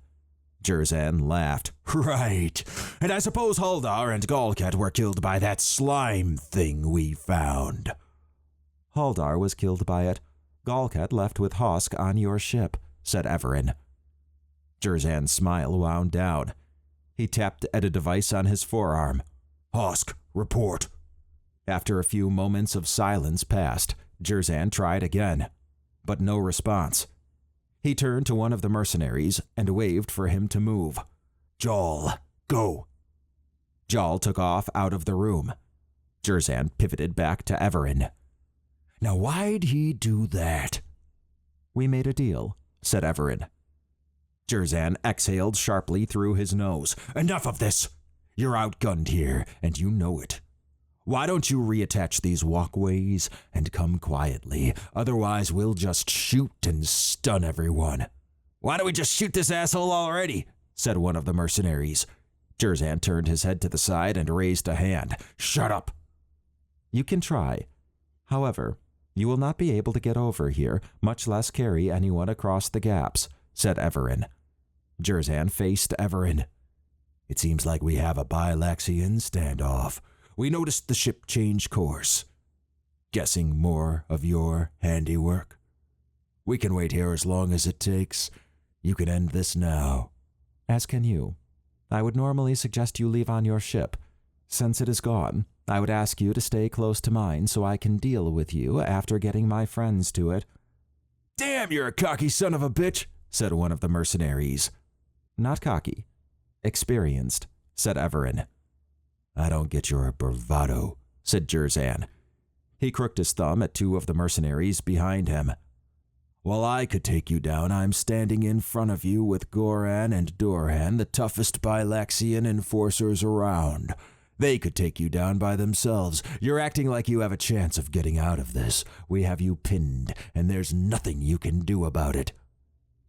Jerzan laughed. "Right. And I suppose Haldar and Galcat were killed by that slime thing we found."
"Haldar was killed by it. Galcat left with Hosk on your ship," said Evaran. Jerzan's smile wound down. He tapped at a device on his forearm.
"Hosk, report."
After a few moments of silence passed, Jerzan tried again, but no response. He turned to one of the mercenaries and waved for him to move.
"Jal, go."
Jal took off out of the room. Jerzan pivoted back to Evaran.
"Now why'd he do that?"
"We made a deal," said Evaran.
Jerzan exhaled sharply through his nose. "Enough of this. You're outgunned here, and you know it. Why don't you reattach these walkways and come quietly? Otherwise, we'll just shoot and stun everyone."
"Why don't we just shoot this asshole already?"
said one of the mercenaries. Jerzan turned his head to the side and raised a hand.
"Shut up."
"You can try. However, you will not be able to get over here, much less carry anyone across the gaps," said Evaran.
Jerzan faced Evaran. "It seems like we have a Bilaxian standoff. We noticed the ship change course. Guessing more of your handiwork? We can wait here as long as it takes. You can end this now."
"As can you. I would normally suggest you leave on your ship. Since it is gone, I would ask you to stay close to mine so I can deal with you after getting my friends to it."
"Damn, you're a cocky son of a bitch," said one of the mercenaries.
"Not cocky. Experienced," said Evaran.
"I don't get your bravado," said Jerzan.
He crooked his thumb at two of the mercenaries behind him.
"While I could take you down, I'm standing in front of you with Goran and Dorhan, the toughest Bilaxian enforcers around. They could take you down by themselves. You're acting like you have a chance of getting out of this. We have you pinned, and there's nothing you can do about it."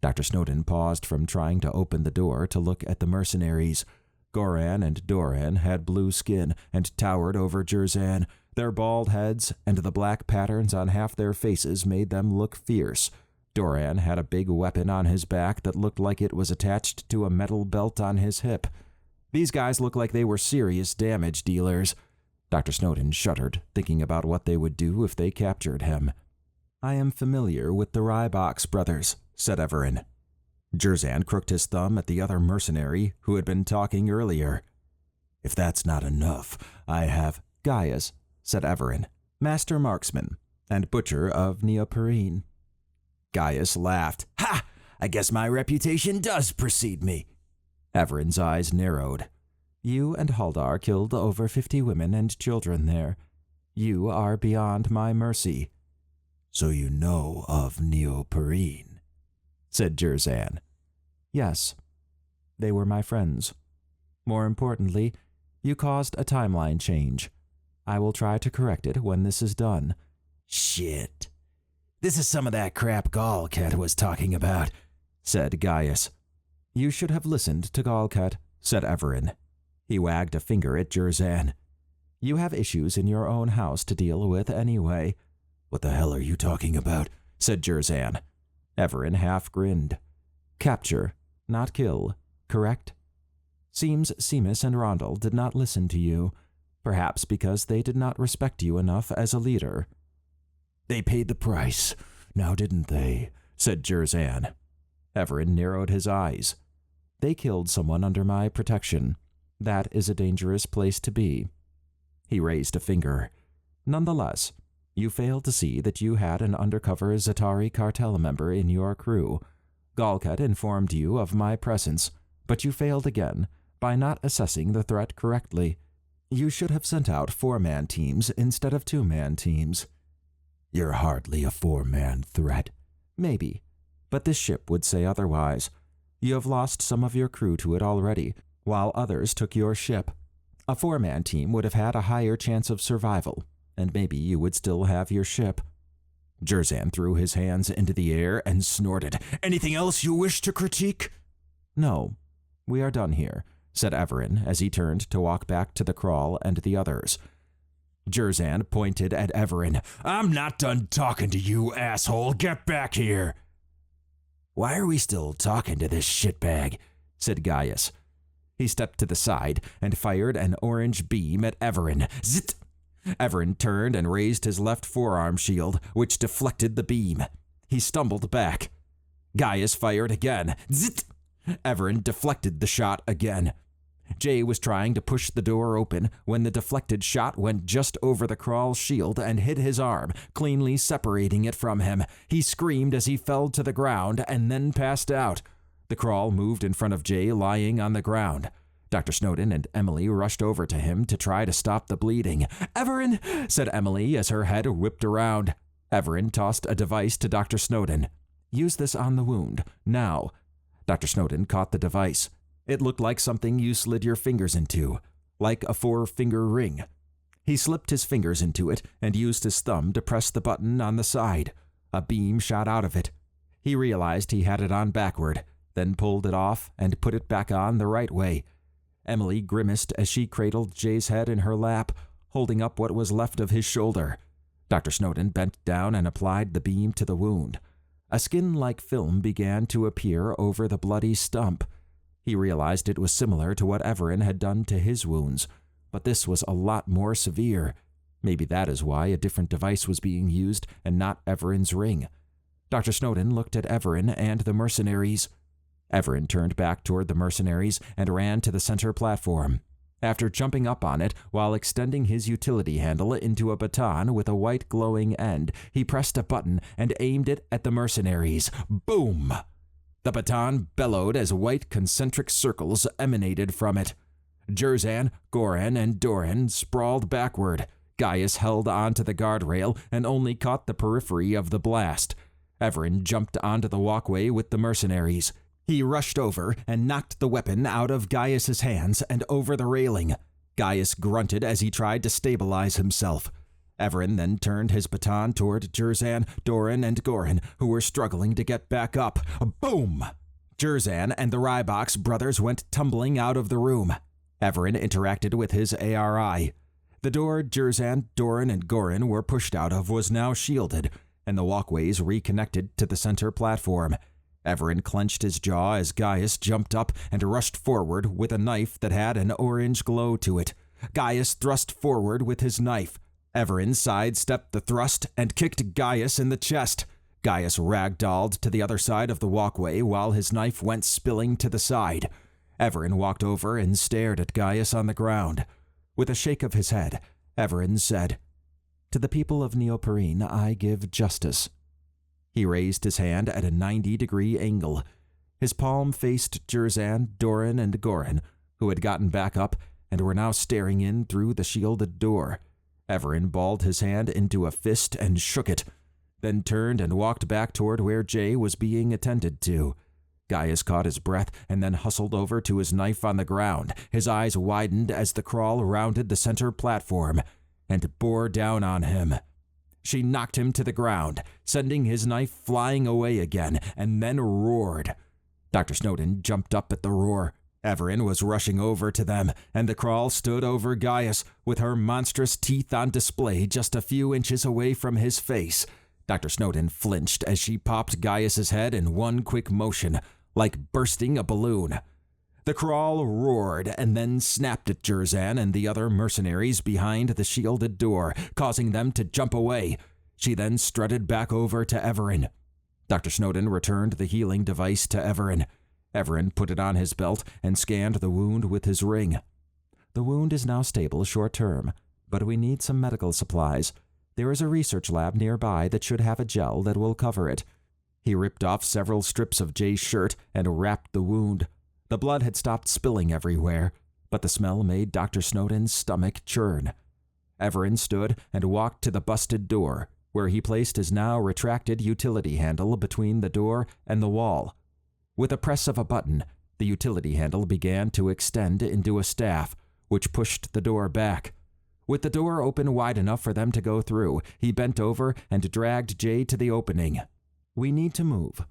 Dr. Snowden paused from trying to open the door to look at the mercenaries. Goran and Dorhan had blue skin and towered over Jerzan. Their bald heads and the black patterns on half their faces made them look fierce. Dorhan had a big weapon on his back that looked like it was attached to a metal belt on his hip. These guys looked like they were serious damage dealers. Dr. Snowden shuddered, thinking about what they would do if they captured him. "I am familiar with the Rybox brothers," said Evaran. Jerzan crooked his thumb at the other mercenary who had been talking earlier.
"If that's not enough, I have—"
"Gaius," said Evaran, "master marksman and butcher of Neoperine."
Gaius laughed. "Ha! I guess my reputation does precede me."
Evaran's eyes narrowed. "You and Haldar killed over 50 women and children there. You are beyond my mercy."
"So you know of Neoperine?" said Jerzan.
"Yes. They were my friends. More importantly, you caused a timeline change.
I will try to correct it when this is done.
Shit. This is some of that crap Galkat was talking about, said Gaius.
You should have listened to Galkat, said Evaran. He wagged a finger at Jerzan. You have issues in your own house to deal with anyway.
What the hell are you talking about? Said Jerzan.
Evaran half grinned. Capture, not kill, correct? Seems Seamus and Rondel did not listen to you, perhaps because they did not respect you enough as a leader.
They paid the price, now didn't they? Said Jerzan.
Evaran narrowed his eyes. They killed someone under my protection. That is a dangerous place to be. He raised a finger. Nonetheless, you failed to see that you had an undercover Zatari cartel member in your crew. Galkat informed you of my presence, but you failed again by not assessing the threat correctly. You should have sent out 4-man teams instead of 2-man teams.
You're hardly a 4-man threat.
Maybe, but this ship would say otherwise. You have lost some of your crew to it already, while others took your ship. A 4-man team would have had a higher chance of survival, and maybe you would still have your ship.
Jerzan threw his hands into the air and snorted. Anything else you wish to critique?
No, we are done here, said Evaran as he turned to walk back to the crawl and the others.
Jerzan pointed at Evaran. I'm not done talking to you, asshole. Get back here. Why are we still talking to this shitbag? Said Gaius.
He stepped to the side and fired an orange beam at Evaran. Zit! Evaran turned and raised his left forearm shield, which deflected the beam. He stumbled back. Gaius fired again. Zit! Evaran deflected the shot again. Jay was trying to push the door open when the deflected shot went just over the crawl's shield and hit his arm, cleanly separating it from him. He screamed as he fell to the ground and then passed out. The crawl moved in front of Jay lying on the ground. Dr. Snowden and Emily rushed over to him to try to stop the bleeding. Evaran, said Emily as her head whipped around. Evaran tossed a device to Dr. Snowden. Use this on the wound, now. Dr. Snowden caught the device. It looked like something you slid your fingers into, like a 4-finger ring. He slipped his fingers into it and used his thumb to press the button on the side. A beam shot out of it. He realized he had it on backward, then pulled it off and put it back on the right way. Emily grimaced as she cradled Jay's head in her lap, holding up what was left of his shoulder. Dr. Snowden bent down and applied the beam to the wound. A skin-like film began to appear over the bloody stump. He realized it was similar to what Evaran had done to his wounds, but this was a lot more severe. Maybe that is why a different device was being used and not Evaran's ring. Dr. Snowden looked at Evaran and the mercenaries. Evaran turned back toward the mercenaries and ran to the center platform. After jumping up on it while extending his utility handle into a baton with a white glowing end, he pressed a button and aimed it at the mercenaries. Boom! The baton bellowed as white concentric circles emanated from it. Jerzan, Goran, and Doran sprawled backward. Gaius held onto the guardrail and only caught the periphery of the blast. Evaran jumped onto the walkway with the mercenaries. He rushed over and knocked the weapon out of Gaius's hands and over the railing. Gaius grunted as he tried to stabilize himself. Evaran then turned his baton toward Jerzan, Doran, and Goran, who were struggling to get back up. Boom! Jerzan and the Rybox brothers went tumbling out of the room. Evaran interacted with his ARI. The door Jerzan, Doran, and Goran were pushed out of was now shielded, and the walkways reconnected to the center platform. Evaran clenched his jaw as Gaius jumped up and rushed forward with a knife that had an orange glow to it. Gaius thrust forward with his knife. Evaran sidestepped the thrust and kicked Gaius in the chest. Gaius ragdolled to the other side of the walkway while his knife went spilling to the side. Evaran walked over and stared at Gaius on the ground. With a shake of his head, Evaran said, "To the people of Neoporine I give justice." He raised his hand at a 90-degree angle. His palm faced Jerzan, Doran, and Goran, who had gotten back up and were now staring in through the shielded door. Evaran balled his hand into a fist and shook it, then turned and walked back toward where Jay was being attended to. Gaius caught his breath and then hustled over to his knife on the ground. His eyes widened as the crawl rounded the center platform.
and bore down on him. She knocked him to the ground, sending his knife flying away again, and then roared. Dr. Snowden jumped up at the roar. Evaran was rushing over to them, and the Crawl stood over Gaius, with her monstrous teeth on display just a few inches away from his face. Dr. Snowden flinched as she popped Gaius's head in one quick motion, like bursting a balloon. The Crawl roared and then snapped at Jerzan and the other mercenaries behind the shielded door, causing them to jump away. She then strutted back over to Evaran. Dr. Snowden returned the healing device to Evaran. Evaran put it on his belt and scanned the wound with his ring. The wound is now stable short-term, but we need some medical supplies. There is a research lab nearby that should have a gel that will cover it. He ripped off several strips of Jay's shirt and wrapped the wound. The blood had stopped spilling everywhere, but the smell made Dr. Snowden's stomach churn. Evaran stood and walked to the busted door, where he placed his now retracted utility handle between the door and the wall. With a press of a button, the utility handle began to extend into a staff, which pushed the door back. With the door open wide enough for them to go through, he bent over and dragged Jay to the opening. We need to move.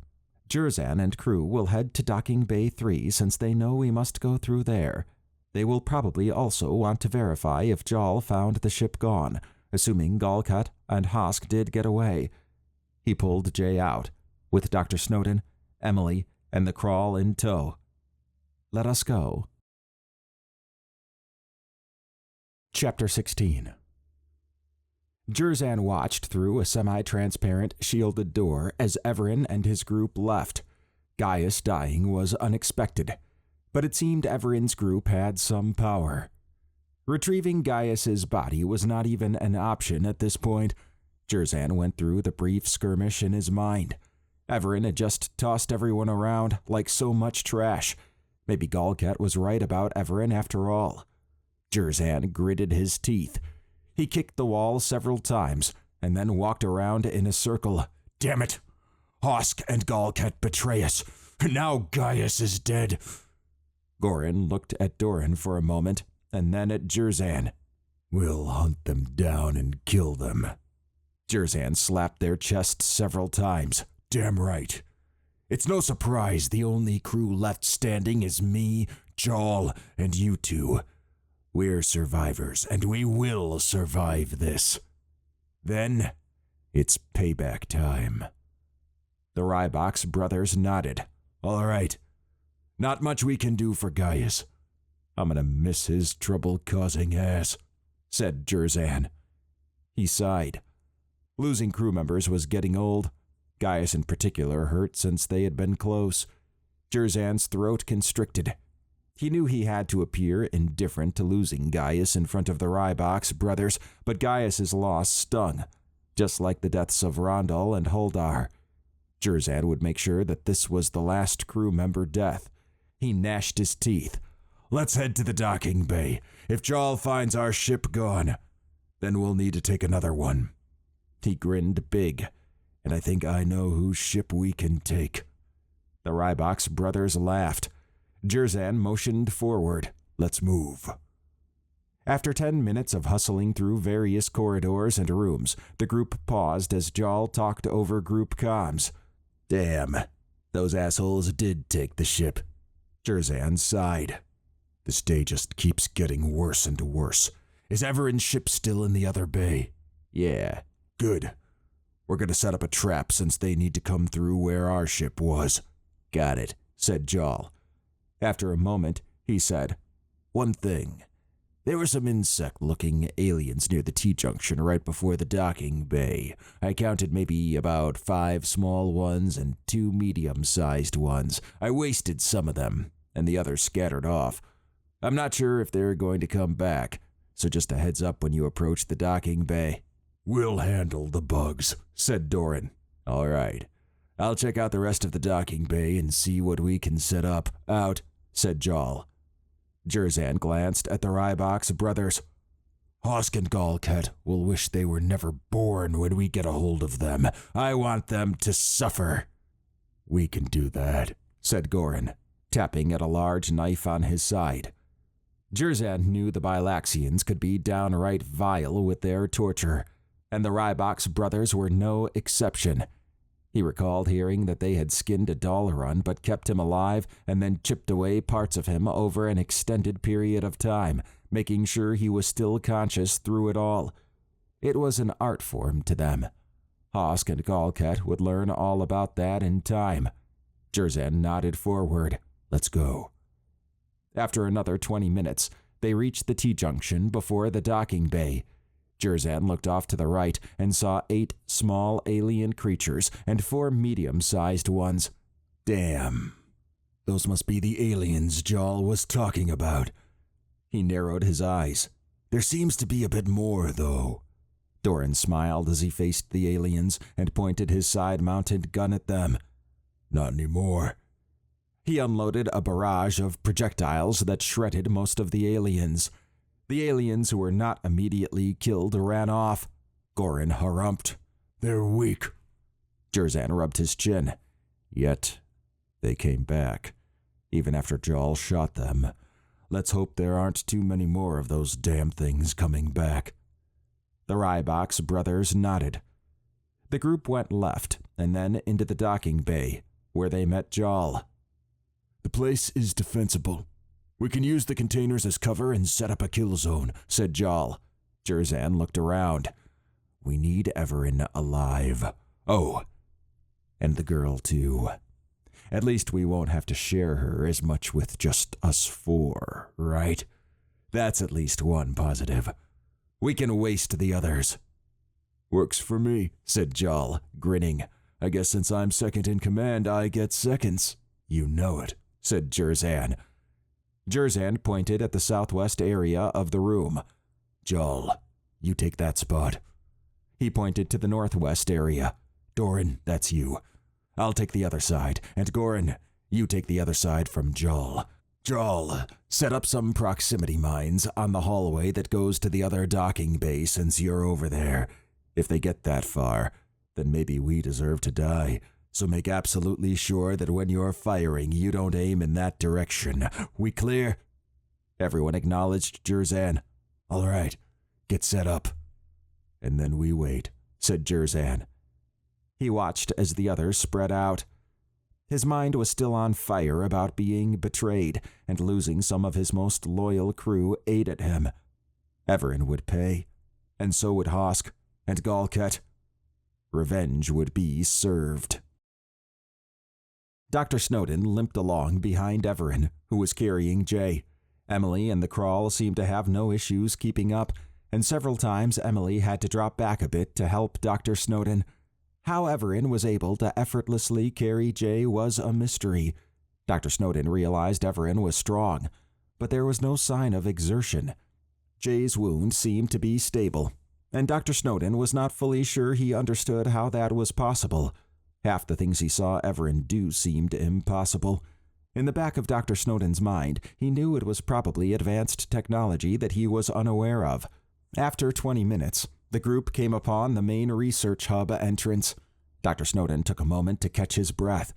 Jerzan and crew will head to Docking Bay 3 since they know we must go through there. They will probably also want to verify if Jal found the ship gone, assuming Galkat and Hosk did get away. He pulled Jay out, with Dr. Snowden, Emily, and the Crawl in tow. Let us go. Chapter 16. Jerzan watched through a semi-transparent, shielded door as Evaran and his group left. Gaius dying was unexpected, but it seemed Evaran's group had some power. Retrieving Gaius's body was not even an option at this point. Jerzan went through the brief skirmish in his mind. Evaran had just tossed everyone around like so much trash. Maybe Galkat was right about Evaran after all. Jerzan gritted his teeth. He kicked the wall several times and then walked around in a circle. Damn it! Hosk and Galkat betray us. Now Gaius is dead. Goran looked at Doran for a moment and then at Jerzan.
We'll hunt them down and kill them.
Jerzan slapped their chest several times.
Damn right. It's no surprise the only crew left standing is me, Jal, and you two. We're survivors, and we will survive this. Then, it's payback time.
The Rybox brothers nodded.
All right. Not much we can do for Gaius. I'm gonna miss his trouble-causing ass,
said Jerzan. He sighed. Losing crew members was getting old. Gaius in particular hurt since they had been close. Jerzan's throat constricted. He knew he had to appear indifferent to losing Gaius in front of the Rybox brothers, but Gaius's loss stung, just like the deaths of Rondal and Huldar. Jerzan would make sure that this was the last crew member death. He gnashed his teeth.
Let's head to the docking bay. If Jal finds our ship gone, then we'll need to take another one.
He grinned big.
And I think I know whose ship we can take.
The Rybox brothers laughed. Jerzan motioned forward.
Let's move.
After 10 minutes of hustling through various corridors and rooms, the group paused as Jal talked over group comms.
Damn, those assholes did take the ship.
Jerzan sighed.
This day just keeps getting worse and worse. Is Evaran's ship still in the other bay?
Yeah.
Good. We're gonna set up a trap since they need to come through where our ship was.
Got it, said Jal. After a moment, he said,
One thing. There were some insect-looking aliens near the T-junction right before the docking bay. I counted maybe about 5 small ones and 2 medium-sized ones. I wasted some of them, and the others scattered off. I'm not sure if they're going to come back, so just a heads up when you approach the docking bay.
We'll handle the bugs, said Doran.
All right. I'll check out the rest of the docking bay and see what we can set up. Out, said Jal.
Jerzan glanced at the Rybox brothers.
Hosk and Galkat will wish they were never born when we get a hold of them. I want them to suffer.
We can do that, said Goran,
tapping at a large knife on his side. Jerzan knew the Bilaxians could be downright vile with their torture, and the Rybok's brothers were no exception. He recalled hearing that they had skinned a Dalaran but kept him alive and then chipped away parts of him over an extended period of time, making sure he was still conscious through it all. It was an art form to them. Hosk and Galket would learn all about that in time. Jerzan nodded forward. Let's go. After another 20 minutes, they reached the T-junction before the docking bay. Jerzan looked off to the right and saw 8 small alien creatures and 4 medium-sized ones.
Damn. Those must be the aliens Jaal was talking about. He narrowed his eyes. There seems to be a bit more, though.
Doran smiled as he faced the aliens and pointed his side-mounted gun at them.
Not anymore.
He unloaded a barrage of projectiles that shredded most of the aliens. The aliens who were not immediately killed ran off. Goran harumphed.
They're weak.
Jerzan rubbed his chin. Yet, they came back, even after Jaal shot them. Let's hope there aren't too many more of those damn things coming back. The Rybok's brothers nodded. The group went left and then into the docking bay, where they met Jaal.
The place is defensible. We can use the containers as cover and set up a kill zone, said Jaal.
Jerzan looked around. We need Evaran alive. Oh, and the girl too. At least we won't have to share her as much with just us 4, right? That's at least one positive. We can waste the others.
Works for me, said Jaal, grinning. I guess since I'm second in command, I get seconds.
You know it, said Jerzan. Jerzan pointed at the southwest area of the room. Jaal, you take that spot. He pointed to the northwest area. Doran, that's you. I'll take the other side, and Goran, you take the other side from Jaal. Jaal, set up some proximity mines on the hallway that goes to the other docking bay since you're over there. If they get that far, then maybe we deserve to die. So make absolutely sure that when you're firing, you don't aim in that direction. We clear? Everyone acknowledged Jerzan. All right, get set up. And then we wait, said Jerzan. He watched as the others spread out. His mind was still on fire about being betrayed, and losing some of his most loyal crew ate at him. Evaran would pay, and so would Hosk and Galket. Revenge would be served. Dr. Snowden limped along behind Evaran, who was carrying Jay. Emily and the crawl seemed to have no issues keeping up, and several times Emily had to drop back a bit to help Dr. Snowden. How Evaran was able to effortlessly carry Jay was a mystery. Dr. Snowden realized Evaran was strong, but there was no sign of exertion. Jay's wound seemed to be stable, and Dr. Snowden was not fully sure he understood how that was possible. Half the things he saw Evaran do seemed impossible. In the back of Dr. Snowden's mind, he knew it was probably advanced technology that he was unaware of. After 20 minutes, the group came upon the main research hub entrance. Dr. Snowden took a moment to catch his breath.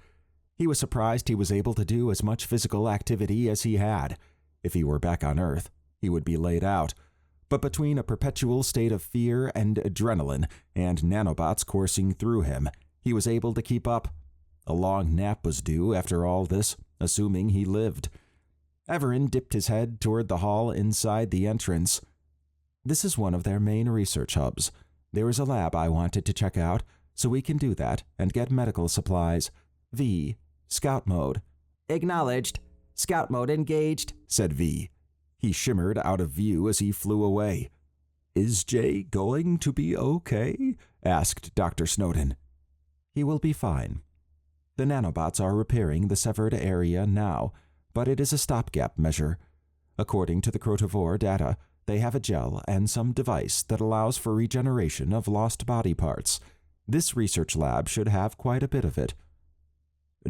He was surprised he was able to do as much physical activity as he had. If he were back on Earth, he would be laid out. But between a perpetual state of fear and adrenaline and nanobots coursing through him, he was able to keep up. A long nap was due after all this, assuming he lived. Evaran dipped his head toward the hall inside the entrance. This is one of their main research hubs. There is a lab I wanted to check out, so we can do that and get medical supplies. V, scout mode.
Acknowledged. Scout mode engaged,
said V. He shimmered out of view as he flew away. Is Jay going to be okay? Asked Dr. Snowden. He will be fine. The nanobots are repairing the severed area now, but it is a stopgap measure. According to the Crotovore data, they have a gel and some device that allows for regeneration of lost body parts. This research lab should have quite a bit of it.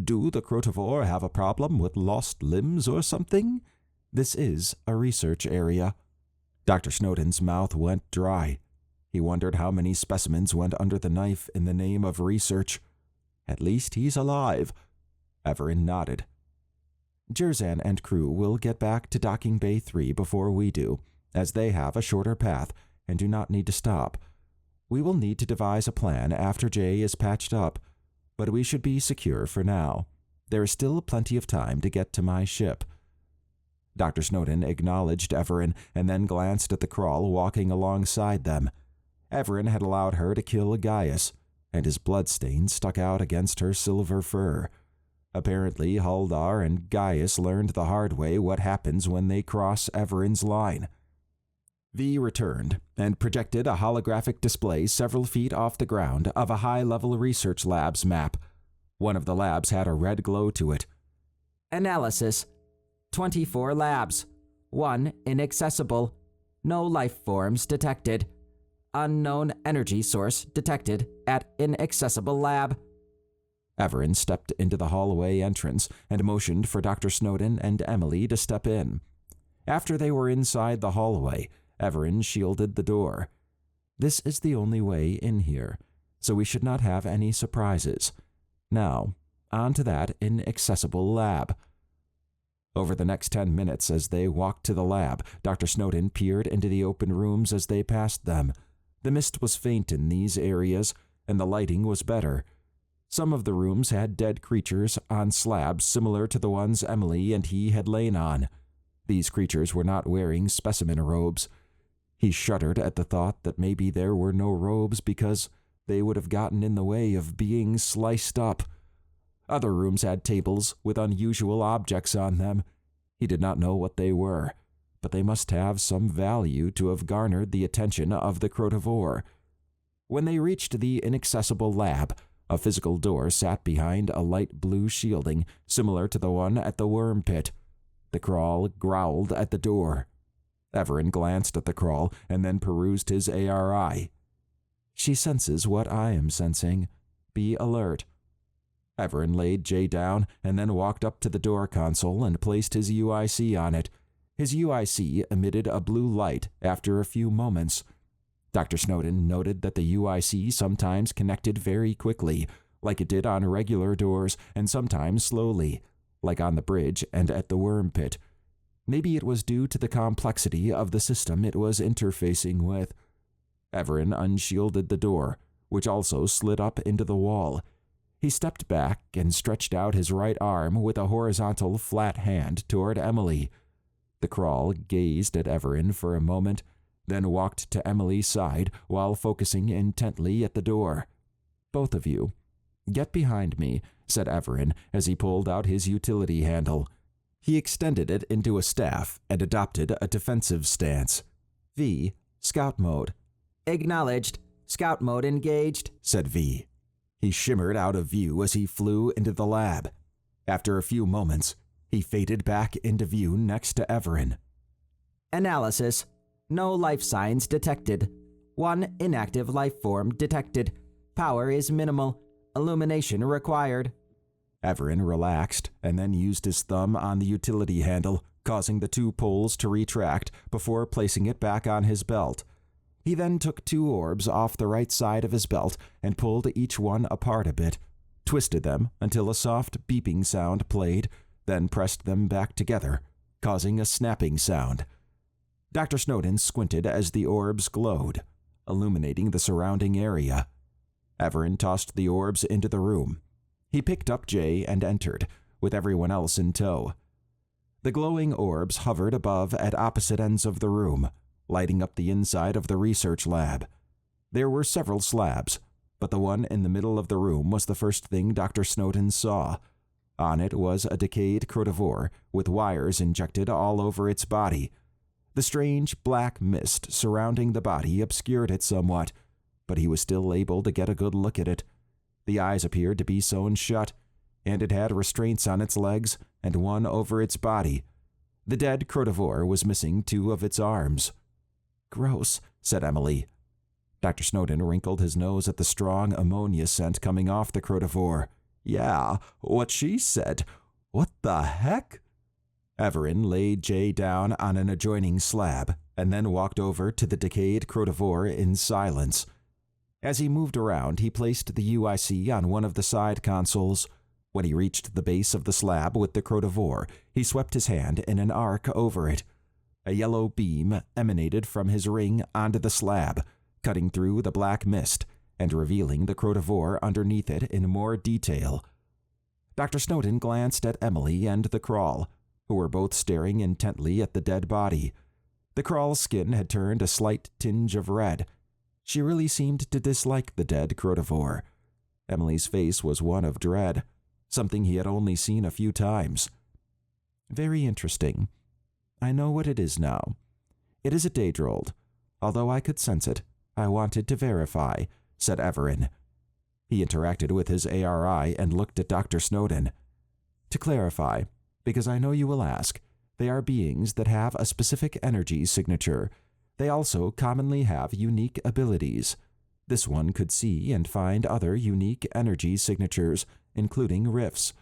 Do the Crotovore have a problem with lost limbs or something? This is a research area. Dr. Snowden's mouth went dry. He wondered how many specimens went under the knife in the name of research. At least he's alive. Evaran nodded.
Jerzan and crew will get back to Docking Bay 3 before we do, as they have a shorter path and do not need to stop. We will need to devise a plan after Jay is patched up, but we should be secure for now. There is still plenty of time to get to my ship." Dr. Snowden acknowledged Evaran and then glanced at the crawl walking alongside them. Evaran had allowed her to kill Gaius, and his bloodstains stuck out against her silver fur. Apparently, Haldar and Gaius learned the hard way what happens when they cross Evaran's line. V returned and projected a holographic display several feet off the ground of a high-level research lab's map. One of the labs had a red glow to it.
Analysis. 24 labs. 1 inaccessible. No life forms detected. Unknown energy source detected at inaccessible lab.
Evaran stepped into the hallway entrance and motioned for Dr. Snowden and Emily to step in. After they were inside the hallway, Evaran shielded the door. "This is the only way in here, so we should not have any surprises. Now, on to that inaccessible lab." Over the next 10 minutes as they walked to the lab, Dr. Snowden peered into the open rooms as they passed them. The mist was faint in these areas, and the lighting was better. Some of the rooms had dead creatures on slabs similar to the ones Emily and he had lain on. These creatures were not wearing specimen robes. He shuddered at the thought that maybe there were no robes because they would have gotten in the way of being sliced up. Other rooms had tables with unusual objects on them. He did not know what they were, but they must have some value to have garnered the attention of the Crotivore. When they reached the inaccessible lab, a physical door sat behind a light blue shielding similar to the one at the worm pit. The crawl growled at the door. Evaran glanced at the crawl and then perused his ARI. "She senses what I am sensing. Be alert." Evaran laid Jay down and then walked up to the door console and placed his UIC on it. His UIC emitted a blue light after a few moments. Dr. Snowden noted that the UIC sometimes connected very quickly, like it did on regular doors, and sometimes slowly, like on the bridge and at the worm pit. Maybe it was due to the complexity of the system it was interfacing with. Evaran unshielded the door, which also slid up into the wall. He stepped back and stretched out his right arm with a horizontal flat hand toward Emily. The crawl gazed at Evaran for a moment, then walked to Emily's side while focusing intently at the door. "Both of you, get behind me," said Evaran as he pulled out his utility handle. He extended it into a staff and adopted a defensive stance. "V, scout mode."
"Acknowledged. Scout mode engaged,"
said V. He shimmered out of view as he flew into the lab. After a few moments, he faded back into view next to Evaran.
Analysis. No life signs detected. 1 inactive life form detected. Power is minimal. Illumination required.
Evaran relaxed and then used his thumb on the utility handle, causing the 2 pulls to retract before placing it back on his belt. He then took 2 orbs off the right side of his belt and pulled each one apart a bit, twisted them until a soft beeping sound played, then pressed them back together, causing a snapping sound. Dr. Snowden squinted as the orbs glowed, illuminating the surrounding area. Evaran tossed the orbs into the room. He picked up Jay and entered, with everyone else in tow. The glowing orbs hovered above at opposite ends of the room, lighting up the inside of the research lab. There were several slabs, but the one in the middle of the room was the first thing Dr. Snowden saw. On it was a decayed Crotivore with wires injected all over its body. The strange black mist surrounding the body obscured it somewhat, but he was still able to get a good look at it. The eyes appeared to be sewn shut, and it had restraints on its legs and one over its body. The dead Crotivore was missing 2 of its arms. "Gross," said Emily. Dr. Snowden wrinkled his nose at the strong ammonia scent coming off the Crotivore. "Yeah, what she said. What the heck?" Evaran laid Jay down on an adjoining slab and then walked over to the decayed Crotivore in silence. As he moved around, he placed the UIC on one of the side consoles. When he reached the base of the slab with the Crotivore, he swept his hand in an arc over it. A yellow beam emanated from his ring onto the slab, cutting through the black mist and revealing the Crotivore underneath it in more detail. Dr. Snowden glanced at Emily and the Crawl, who were both staring intently at the dead body. The Crawl's skin had turned a slight tinge of red. She really seemed to dislike the dead Crotivore. Emily's face was one of dread, something he had only seen a few times. Very interesting. I know what it is now. It is a Daedrold. Although I could sense it, I wanted to verify, said Evaran. He interacted with his ARI and looked at Dr. Snowden. To clarify, because I know you will ask, they are beings that have a specific energy signature. They also commonly have unique abilities. This one could see and find other unique energy signatures, including rifts.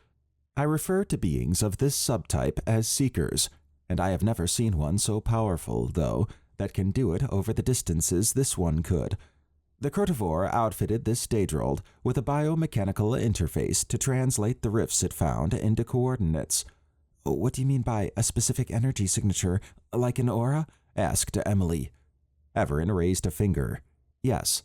I refer to beings of this subtype as seekers, and I have never seen one so powerful, though, that can do it over the distances this one could. The Crotivore outfitted this Daedrold with a biomechanical interface to translate the rifts it found into coordinates. What do you mean by a specific energy signature, like an aura? Asked Emily. Evaran raised a finger. Yes.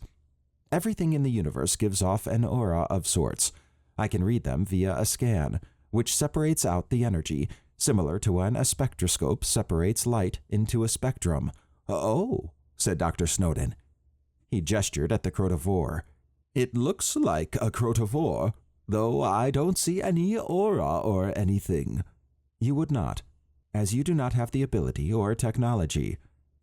Everything in the universe gives off an aura of sorts. I can read them via a scan, which separates out the energy, similar to when a spectroscope separates light into a spectrum. Oh, said Dr. Snowden. He gestured at the Crotivore. It looks like a Crotivore, though I don't see any aura or anything. You would not, as you do not have the ability or technology.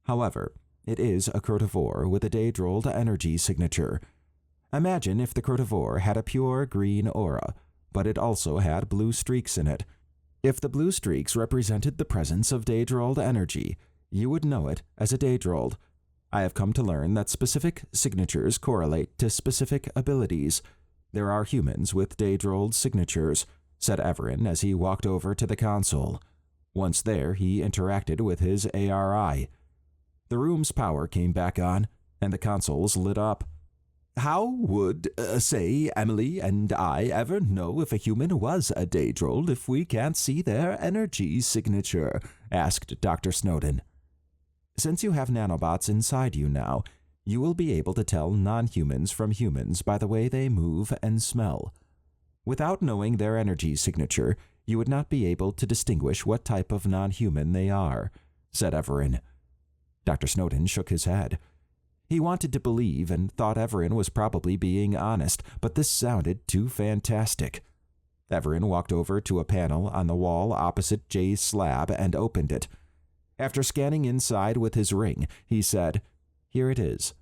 However, it is a Crotivore with a Daedrold energy signature. Imagine if the Crotivore had a pure green aura, but it also had blue streaks in it. If the blue streaks represented the presence of Daedrold energy, you would know it as a Daedrold. I have come to learn that specific signatures correlate to specific abilities. There are humans with Daedrold signatures, said Evaran as he walked over to the console. Once there, he interacted with his ARI. The room's power came back on, and the consoles lit up. How would, say, Emily and I ever know if a human was a Daedrold if we can't see their energy signature? Asked Dr. Snowden. Since you have nanobots inside you now, you will be able to tell non-humans from humans by the way they move and smell. Without knowing their energy signature, you would not be able to distinguish what type of non-human they are, said Evaran. Dr. Snowden shook his head. He wanted to believe and thought Evaran was probably being honest, but this sounded too fantastic. Evaran walked over to a panel on the wall opposite Jay's slab and opened it. After scanning inside with his ring, he said, "Here it is.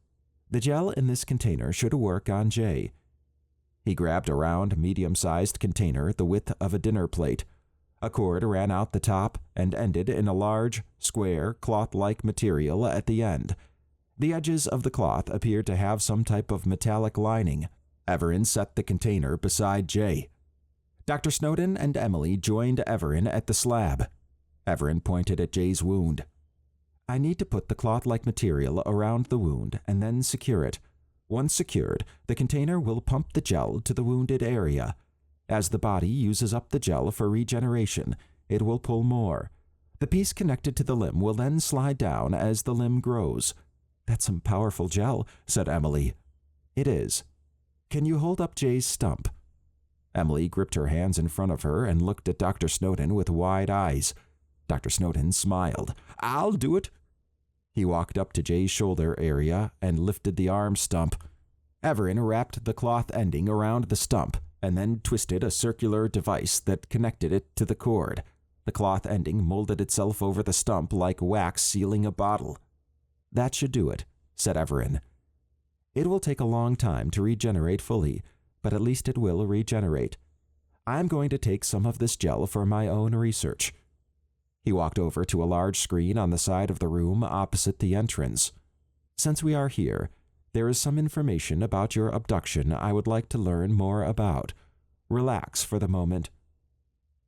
The gel in this container should work on Jay." He grabbed a round, medium-sized container the width of a dinner plate. A cord ran out the top and ended in a large, square, cloth-like material at the end. The edges of the cloth appeared to have some type of metallic lining. Evaran set the container beside Jay. Dr. Snowden and Emily joined Evaran at the slab. Evaran pointed at Jay's wound. "I need to put the cloth-like material around the wound and then secure it. Once secured, the container will pump the gel to the wounded area. As the body uses up the gel for regeneration, it will pull more. The piece connected to the limb will then slide down as the limb grows." "That's some powerful gel," said Emily. "It is. Can you hold up Jay's stump?" Emily gripped her hands in front of her and looked at Dr. Snowden with wide eyes. Dr. Snowden smiled. "I'll do it." He walked up to Jay's shoulder area and lifted the arm stump. Evaran wrapped the cloth ending around the stump and then twisted a circular device that connected it to the cord. The cloth ending molded itself over the stump like wax sealing a bottle. "That should do it," said Evaran. "It will take a long time to regenerate fully, but at least it will regenerate. I'm going to take some of this gel for my own research." He walked over to a large screen on the side of the room opposite the entrance. "Since we are here, there is some information about your abduction I would like to learn more about. Relax for the moment."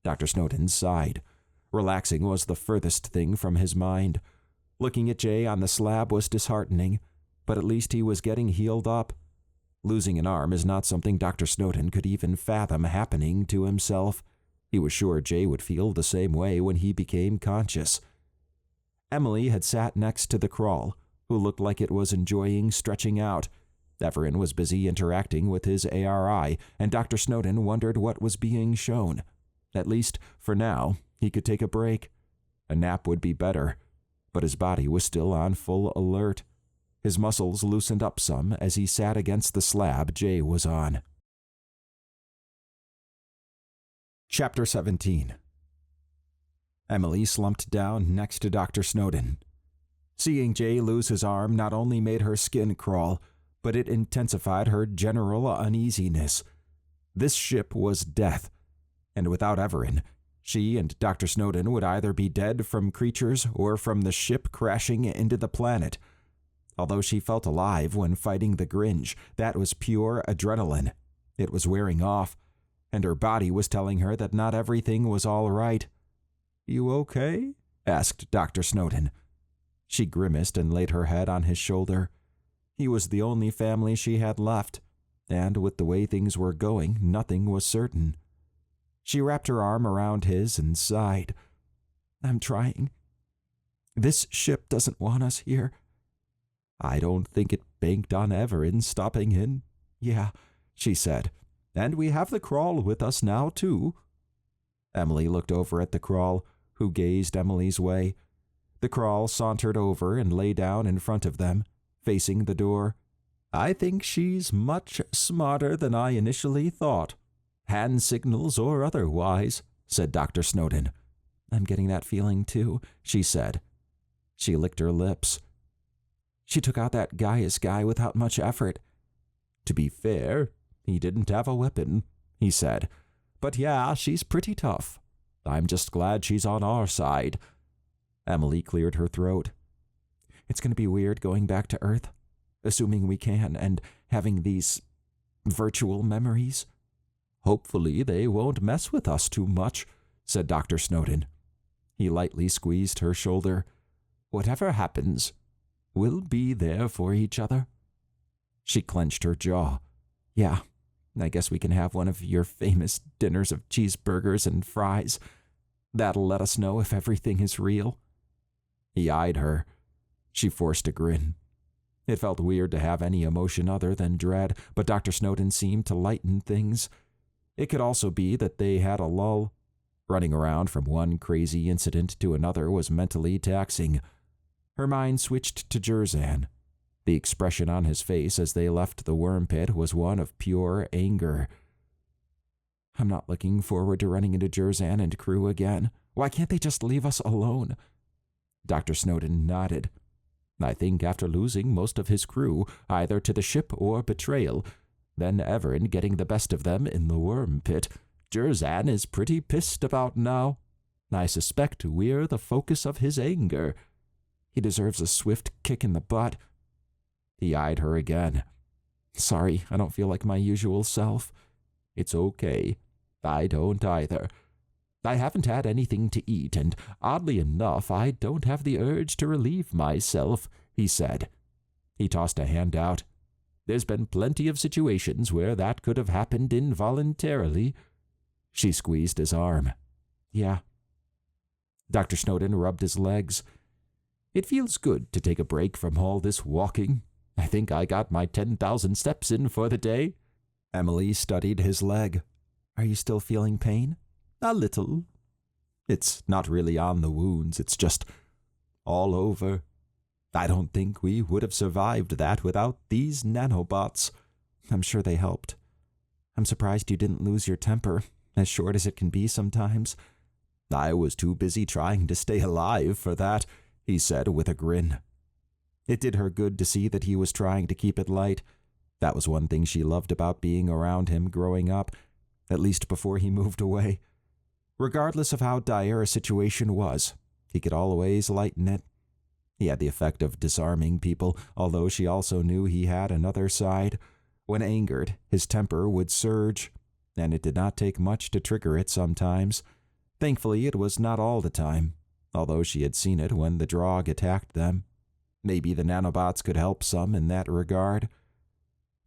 Dr. Snowden sighed. Relaxing was the furthest thing from his mind. Looking at Jay on the slab was disheartening, but at least he was getting healed up. Losing an arm is not something Dr. Snowden could even fathom happening to himself. He was sure Jay would feel the same way when he became conscious. Emily had sat next to the crawl, who looked like it was enjoying stretching out. Evaran was busy interacting with his ARI, and Dr. Snowden wondered what was being shown. At least, for now, he could take a break. A nap would be better, but his body was still on full alert. His muscles loosened up some as he sat against the slab Jay was on. Chapter 17. Emily slumped down next to Dr. Snowden. Seeing Jay lose his arm not only made her skin crawl, but it intensified her general uneasiness. This ship was death, and without Evaran, she and Dr. Snowden would either be dead from creatures or from the ship crashing into the planet. Although she felt alive when fighting the Gringe, that was pure adrenaline. It was wearing off, and her body was telling her that not everything was all right. "You okay?" asked Dr. Snowden. She grimaced and laid her head on his shoulder. He was the only family she had left, and with the way things were going, nothing was certain. She wrapped her arm around his and sighed. "I'm trying. This ship doesn't want us here. I don't think it banked on Evaran stopping in." "Yeah," she said. "And we have the crawl with us now, too." Emily looked over at the crawl, who gazed Emily's way. The crawl sauntered over and lay down in front of them, facing the door. "I think she's much smarter than I initially thought, hand signals or otherwise," said Dr. Snowden. "I'm getting that feeling too," she said. She licked her lips. "She took out that Gaius guy without much effort." "To be fair, he didn't have a weapon," he said. "But yeah, she's pretty tough. I'm just glad she's on our side." Emily cleared her throat. "It's going to be weird going back to Earth, assuming we can, and having these virtual memories." "Hopefully they won't mess with us too much," said Dr. Snowden. He lightly squeezed her shoulder. "Whatever happens, we'll be there for each other." She clenched her jaw. "Yeah, I guess we can have one of your famous dinners of cheeseburgers and fries. That'll let us know if everything is real." He eyed her. She forced a grin. It felt weird to have any emotion other than dread, but Dr. Snowden seemed to lighten things. It could also be that they had a lull. Running around from one crazy incident to another was mentally taxing. Her mind switched to Jerzan. The expression on his face as they left the worm pit was one of pure anger. "I'm not looking forward to running into Jerzan and crew again. Why can't they just leave us alone?" Dr. Snowden nodded. "I think after losing most of his crew, either to the ship or betrayal, then Evaran getting the best of them in the worm pit, Jerzan is pretty pissed about now. I suspect we're the focus of his anger. He deserves a swift kick in the butt." He eyed her again. "Sorry, I don't feel like my usual self." "It's okay. I don't either. I haven't had anything to eat, and oddly enough, I don't have the urge to relieve myself," he said. He tossed a hand out. "There's been plenty of situations where that could have happened involuntarily." She squeezed his arm. "Yeah." Dr. Snowden rubbed his legs. "It feels good to take a break from all this walking. I think I got my 10,000 steps in for the day." Emily studied his leg. "Are you still feeling pain?" "A little. It's not really on the wounds, it's just all over. I don't think we would have survived that without these nanobots." "I'm sure they helped. I'm surprised you didn't lose your temper, as short as it can be sometimes." "I was too busy trying to stay alive for that," he said with a grin. It did her good to see that he was trying to keep it light. That was one thing she loved about being around him growing up, at least before he moved away. Regardless of how dire a situation was, he could always lighten it. He had the effect of disarming people, although she also knew he had another side. When angered, his temper would surge, and it did not take much to trigger it sometimes. Thankfully, it was not all the time, although she had seen it when the Drog attacked them. Maybe the nanobots could help some in that regard.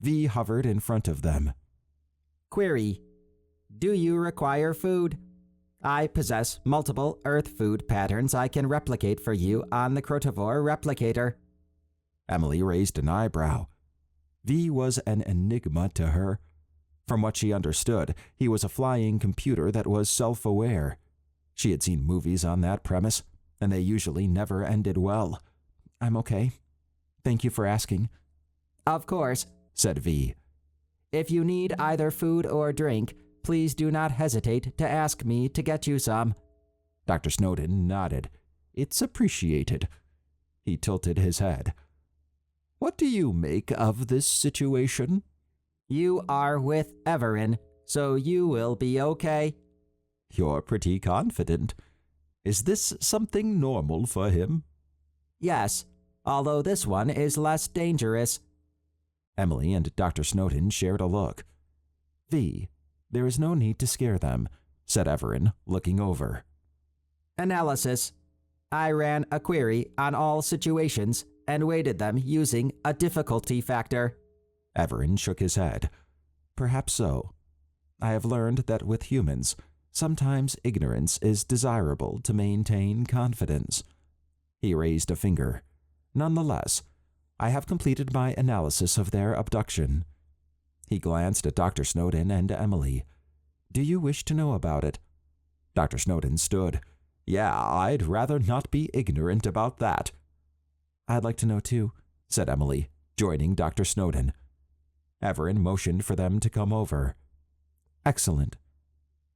V hovered in front of them.
Query: do you require food? I possess multiple Earth food patterns I can replicate for you on the Crotivore replicator.
Emily raised an eyebrow. V was an enigma to her. From what she understood, he was a flying computer that was self-aware. She had seen movies on that premise, and they usually never ended well. I'm okay. Thank you for asking.
Of course,
said V.
If you need either food or drink, please do not hesitate to ask me to get you some.
Dr. Snowden nodded. It's appreciated. He tilted his head. What do you make of this situation?
You are with Evaran, so you will be okay.
You're pretty confident. Is this something normal for him?
Yes, although this one is less dangerous.
Emily and Dr. Snowden shared a look. V, there is no need to scare them, said Evaran, looking over.
Analysis. I ran a query on all situations and weighted them using a difficulty factor.
Evaran shook his head. Perhaps so. I have learned that with humans, sometimes ignorance is desirable to maintain confidence. He raised a finger. Nonetheless, I have completed my analysis of their abduction. He glanced at Dr. Snowden and Emily. Do you wish to know about it? Dr. Snowden stood. Yeah, I'd rather not be ignorant about that. I'd like to know too, said Emily, joining Dr. Snowden. Evaran motioned for them to come over. Excellent.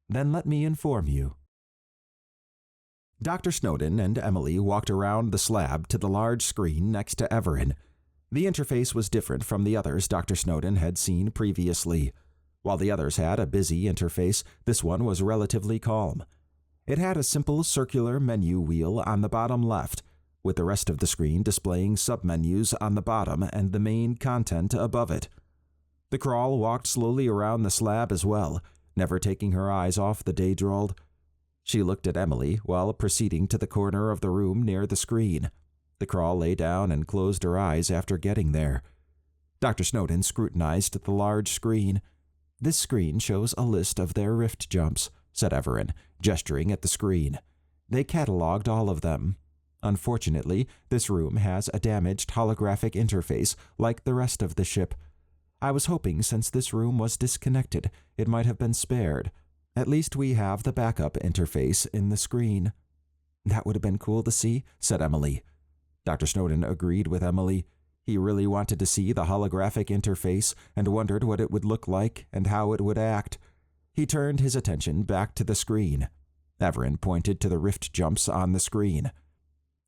Then let me inform you. Dr. Snowden and Emily walked around the slab to the large screen next to Evaran. The interface was different from the others Dr. Snowden had seen previously. While the others had a busy interface, this one was relatively calm. It had a simple circular menu wheel on the bottom left, with the rest of the screen displaying submenus on the bottom and the main content above it. The crawl walked slowly around the slab as well, never taking her eyes off the Daedrald. She looked at Emily while proceeding to the corner of the room near the screen. The crawl lay down and closed her eyes after getting there. Dr. Snowden scrutinized the large screen. This screen shows a list of their rift jumps, said Evaran, gesturing at the screen. They cataloged all of them. Unfortunately, this room has a damaged holographic interface like the rest of the ship. I was hoping since this room was disconnected, it might have been spared. At least we have the backup interface in the screen. That would have been cool to see, said Emily. Dr. Snowden agreed with Emily. He really wanted to see the holographic interface and wondered what it would look like and how it would act. He turned his attention back to the screen. Evaran pointed to the rift jumps on the screen.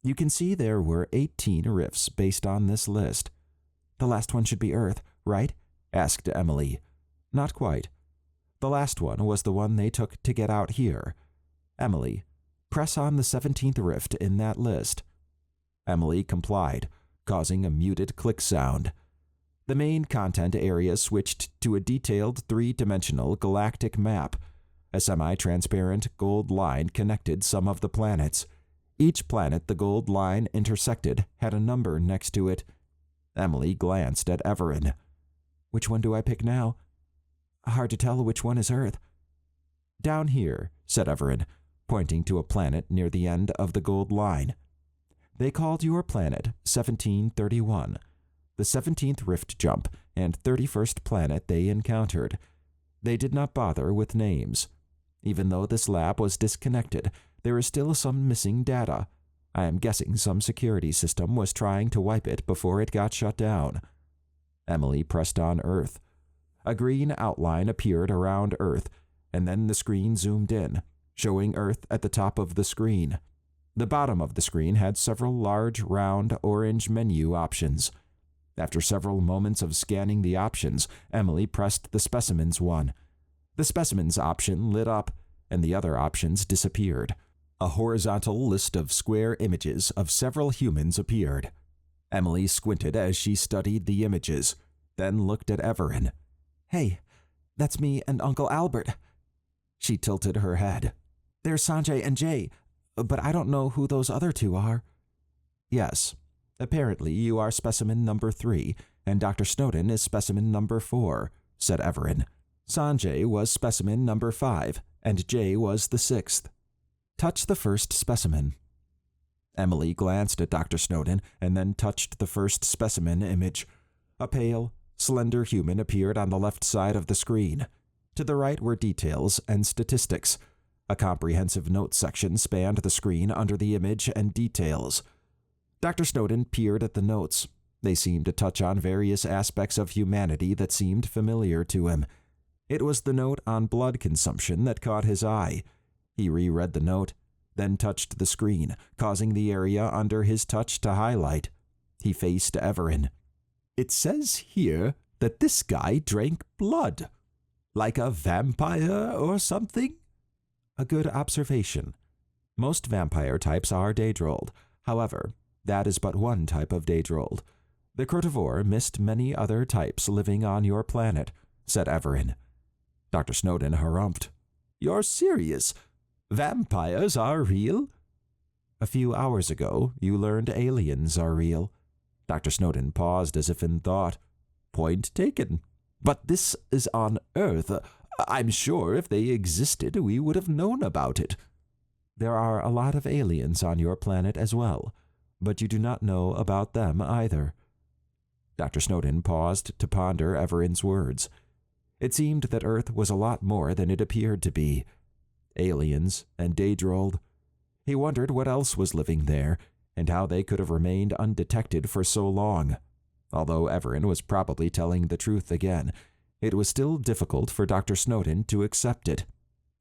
You can see there were 18 rifts based on this list. The last one should be Earth, right? Asked Emily. Not quite. The last one was the one they took to get out here. Emily, press on the 17th rift in that list. Emily complied, causing a muted click sound. The main content area switched to a detailed three-dimensional galactic map. A semi-transparent gold line connected some of the planets. Each planet the gold line intersected had a number next to it. Emily glanced at Evaran. Which one do I pick now? Hard to tell which one is Earth. Down here, said Evaran, pointing to a planet near the end of the gold line. They called your planet 1731, the 17th rift jump and 31st planet they encountered. They did not bother with names. Even though this lab was disconnected, there is still some missing data. I am guessing some security system was trying to wipe it before it got shut down. Emily pressed on Earth. A green outline appeared around Earth, and then the screen zoomed in, showing Earth at the top of the screen. The bottom of the screen had several large, round, orange menu options. After several moments of scanning the options, Emily pressed the Specimens one. The Specimens option lit up, and the other options disappeared. A horizontal list of square images of several humans appeared. Emily squinted as she studied the images, then looked at Evaran. Hey, that's me and Uncle Albert. She tilted her head. There's Sanjay and Jay, but I don't know who those other two are. Yes, apparently you are specimen number 3, and Dr. Snowden is specimen number 4, said Evaran. Sanjay was specimen number 5, and Jay was the 6th. Touch the first specimen. Emily glanced at Dr. Snowden and then touched the first specimen image. A pale, slender human appeared on the left side of the screen. To the right were details and statistics. A comprehensive notes section spanned the screen under the image and details. Dr. Snowden peered at the notes. They seemed to touch on various aspects of humanity that seemed familiar to him. It was the note on blood consumption that caught his eye. He reread the note, then touched the screen, causing the area under his touch to highlight. He faced Evaran. "It says here that this guy drank blood. Like a vampire or something?" A good observation. Most vampire types are daedrolled. However, that is but one type of daedrolled. The Crotivore missed many other types living on your planet, said Evaran. Dr. Snowden harumphed. "You're serious? Vampires are real?" "A few hours ago, you learned aliens are real." Dr. Snowden paused as if in thought. "Point taken. But this is on Earth. I'm sure if they existed, we would have known about it." "There are a lot of aliens on your planet as well, but you do not know about them either." Dr. Snowden paused to ponder Evaran's words. It seemed that Earth was a lot more than it appeared to be. Aliens and daedrolled. He wondered what else was living there, and how they could have remained undetected for so long. Although Evaran was probably telling the truth again, it was still difficult for Dr. Snowden to accept it.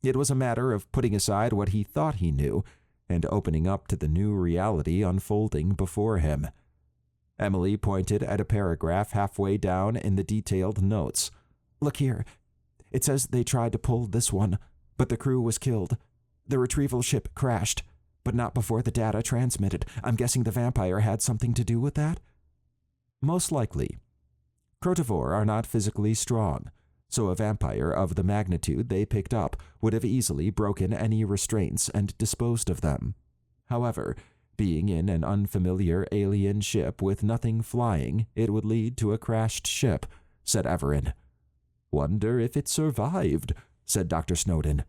It was a matter of putting aside what he thought he knew, and opening up to the new reality unfolding before him. Emily pointed at a paragraph halfway down in the detailed notes. "Look here. It says they tried to pull this one, but the crew was killed. The retrieval ship crashed, but not before the data transmitted. I'm guessing the vampire had something to do with that?" "Most likely. Crotivore are not physically strong, so a vampire of the magnitude they picked up would have easily broken any restraints and disposed of them. However, being in an unfamiliar alien ship with nothing flying, it would lead to a crashed ship," said Evaran. "Wonder if it survived," said Dr. Snowden.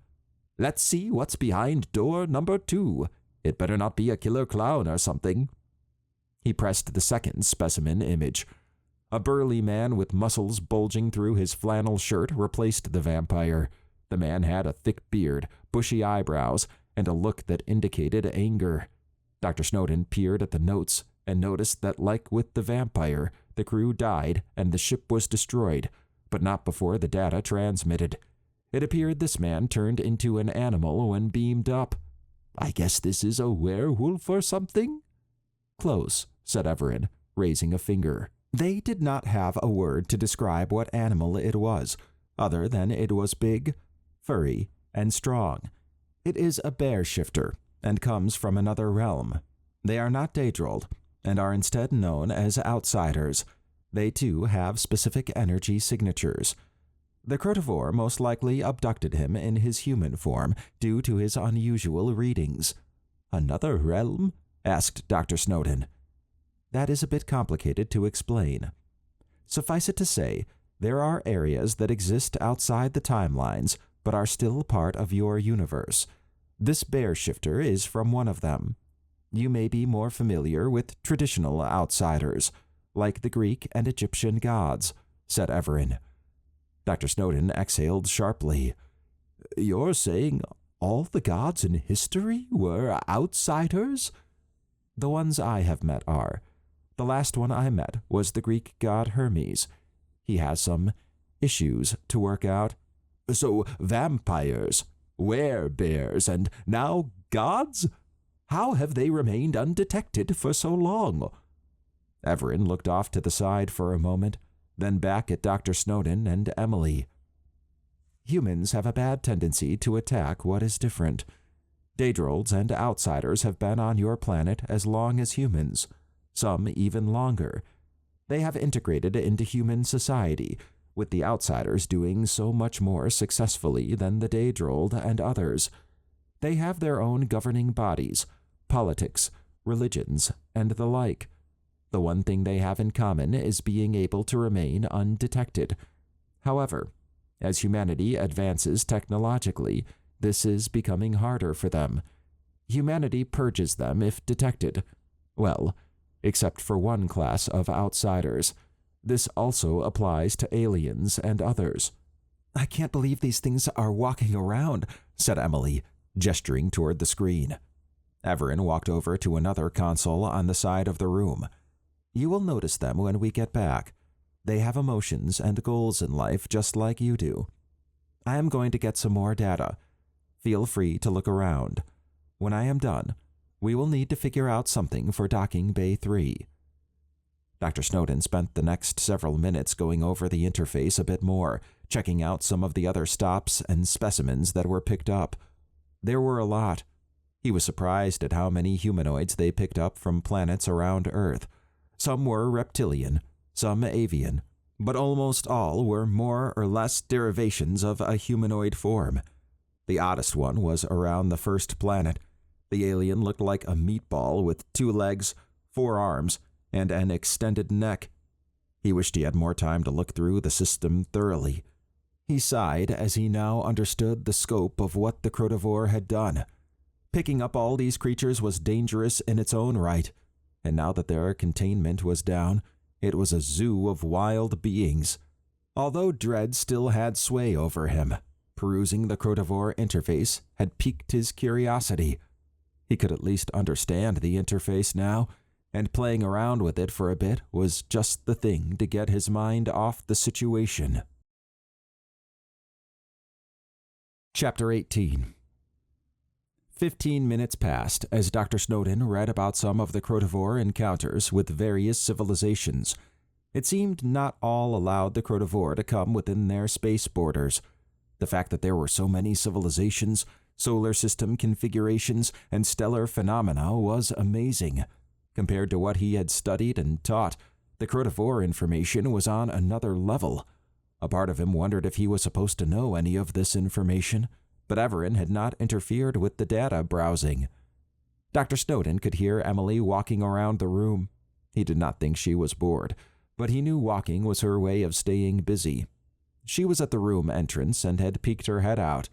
"Let's see what's behind door number 2. It better not be a killer clown or something." He pressed the second specimen image. A burly man with muscles bulging through his flannel shirt replaced the vampire. The man had a thick beard, bushy eyebrows, and a look that indicated anger. Dr. Snowden peered at the notes and noticed that, like with the vampire, the crew died and the ship was destroyed, but not before the data transmitted. It appeared this man turned into an animal when beamed up. "I guess this is a werewolf or something?" "Close," said Evaran, raising a finger. They did not have a word to describe what animal it was, other than it was big, furry, and strong. It is a bear shifter, and comes from another realm. They are not daedrolled, and are instead known as outsiders. They too have specific energy signatures. The Crotivore most likely abducted him in his human form due to his unusual readings. "Another realm?" asked Dr. Snowden. "That is a bit complicated to explain. Suffice it to say, there are areas that exist outside the timelines, but are still part of your universe. This bear shifter is from one of them. You may be more familiar with traditional outsiders, like the Greek and Egyptian gods," said Evaran. Dr. Snowden exhaled sharply. "You're saying all the gods in history were outsiders?" "The ones I have met are. The last one I met was the Greek god Hermes. He has some issues to work out." "So vampires, werebears, and now gods? How have they remained undetected for so long?" Evaran looked off to the side for a moment, then back at Dr. Snowden and Emily. "Humans have a bad tendency to attack what is different. Daedrolls and outsiders have been on your planet as long as humans, some even longer. They have integrated into human society, with the outsiders doing so much more successfully than the daedrolled and others. They have their own governing bodies, politics, religions, and the like.
The one thing they have in common is being able to remain undetected. However, as humanity advances technologically, this is becoming harder for them. Humanity purges them if detected. Well, except for one class of outsiders. This also applies to aliens and others.
I can't believe these things are walking around, said Emily, gesturing toward the screen.
Evaran walked over to another console on the side of the room. You will notice them when we get back. They have emotions and goals in life just like you do. I am going to get some more data. Feel free to look around. When I am done, we will need to figure out something for docking Bay 3. Dr. Snowden spent the next several minutes going over the interface a bit more, checking out some of the other stops and specimens that were picked up. There were a lot. He was surprised at how many humanoids they picked up from planets around Earth. Some were reptilian, some avian, but almost all were more or less derivations of a humanoid form. The oddest one was around the first planet. The alien looked like a meatball with 2 legs, 4 arms, and an extended neck. He wished he had more time to look through the system thoroughly. He sighed as he now understood the scope of what the Crotivore had done. Picking up all these creatures was dangerous in its own right, and now that their containment was down, it was a zoo of wild beings. Although dread still had sway over him, perusing the Crotivore interface had piqued his curiosity. He could at least understand the interface now, and playing around with it for a bit was just the thing to get his mind off the situation. Chapter 18. 15 minutes passed as Dr. Snowden read about some of the Crotivore encounters with various civilizations. It seemed not all allowed the Crotivore to come within their space borders. The fact that there were so many civilizations, solar system configurations, and stellar phenomena was amazing. Compared to what he had studied and taught, the Crotivore information was on another level. A part of him wondered if he was supposed to know any of this information, but Evaran had not interfered with the data browsing. Dr. Snowden could hear Emily walking around the room. He did not think she was bored, but he knew walking was her way of staying busy. She was at the room entrance and had peeked her head out.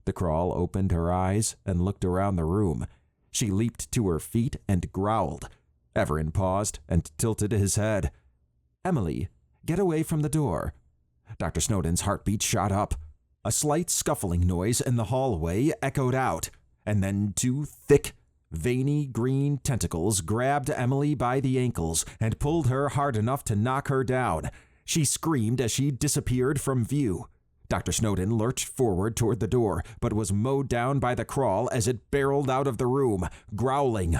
The crawl opened her eyes and looked around the room. She leaped to her feet and growled. Evaran paused and tilted his head. "Emily, get away from the door." Dr. Snowden's heartbeat shot up. A slight scuffling noise in the hallway echoed out, and then 2 thick, veiny green tentacles grabbed Emily by the ankles and pulled her hard enough to knock her down. She screamed as she disappeared from view. Dr. Snowden lurched forward toward the door, but was mowed down by the crawl as it barreled out of the room, growling.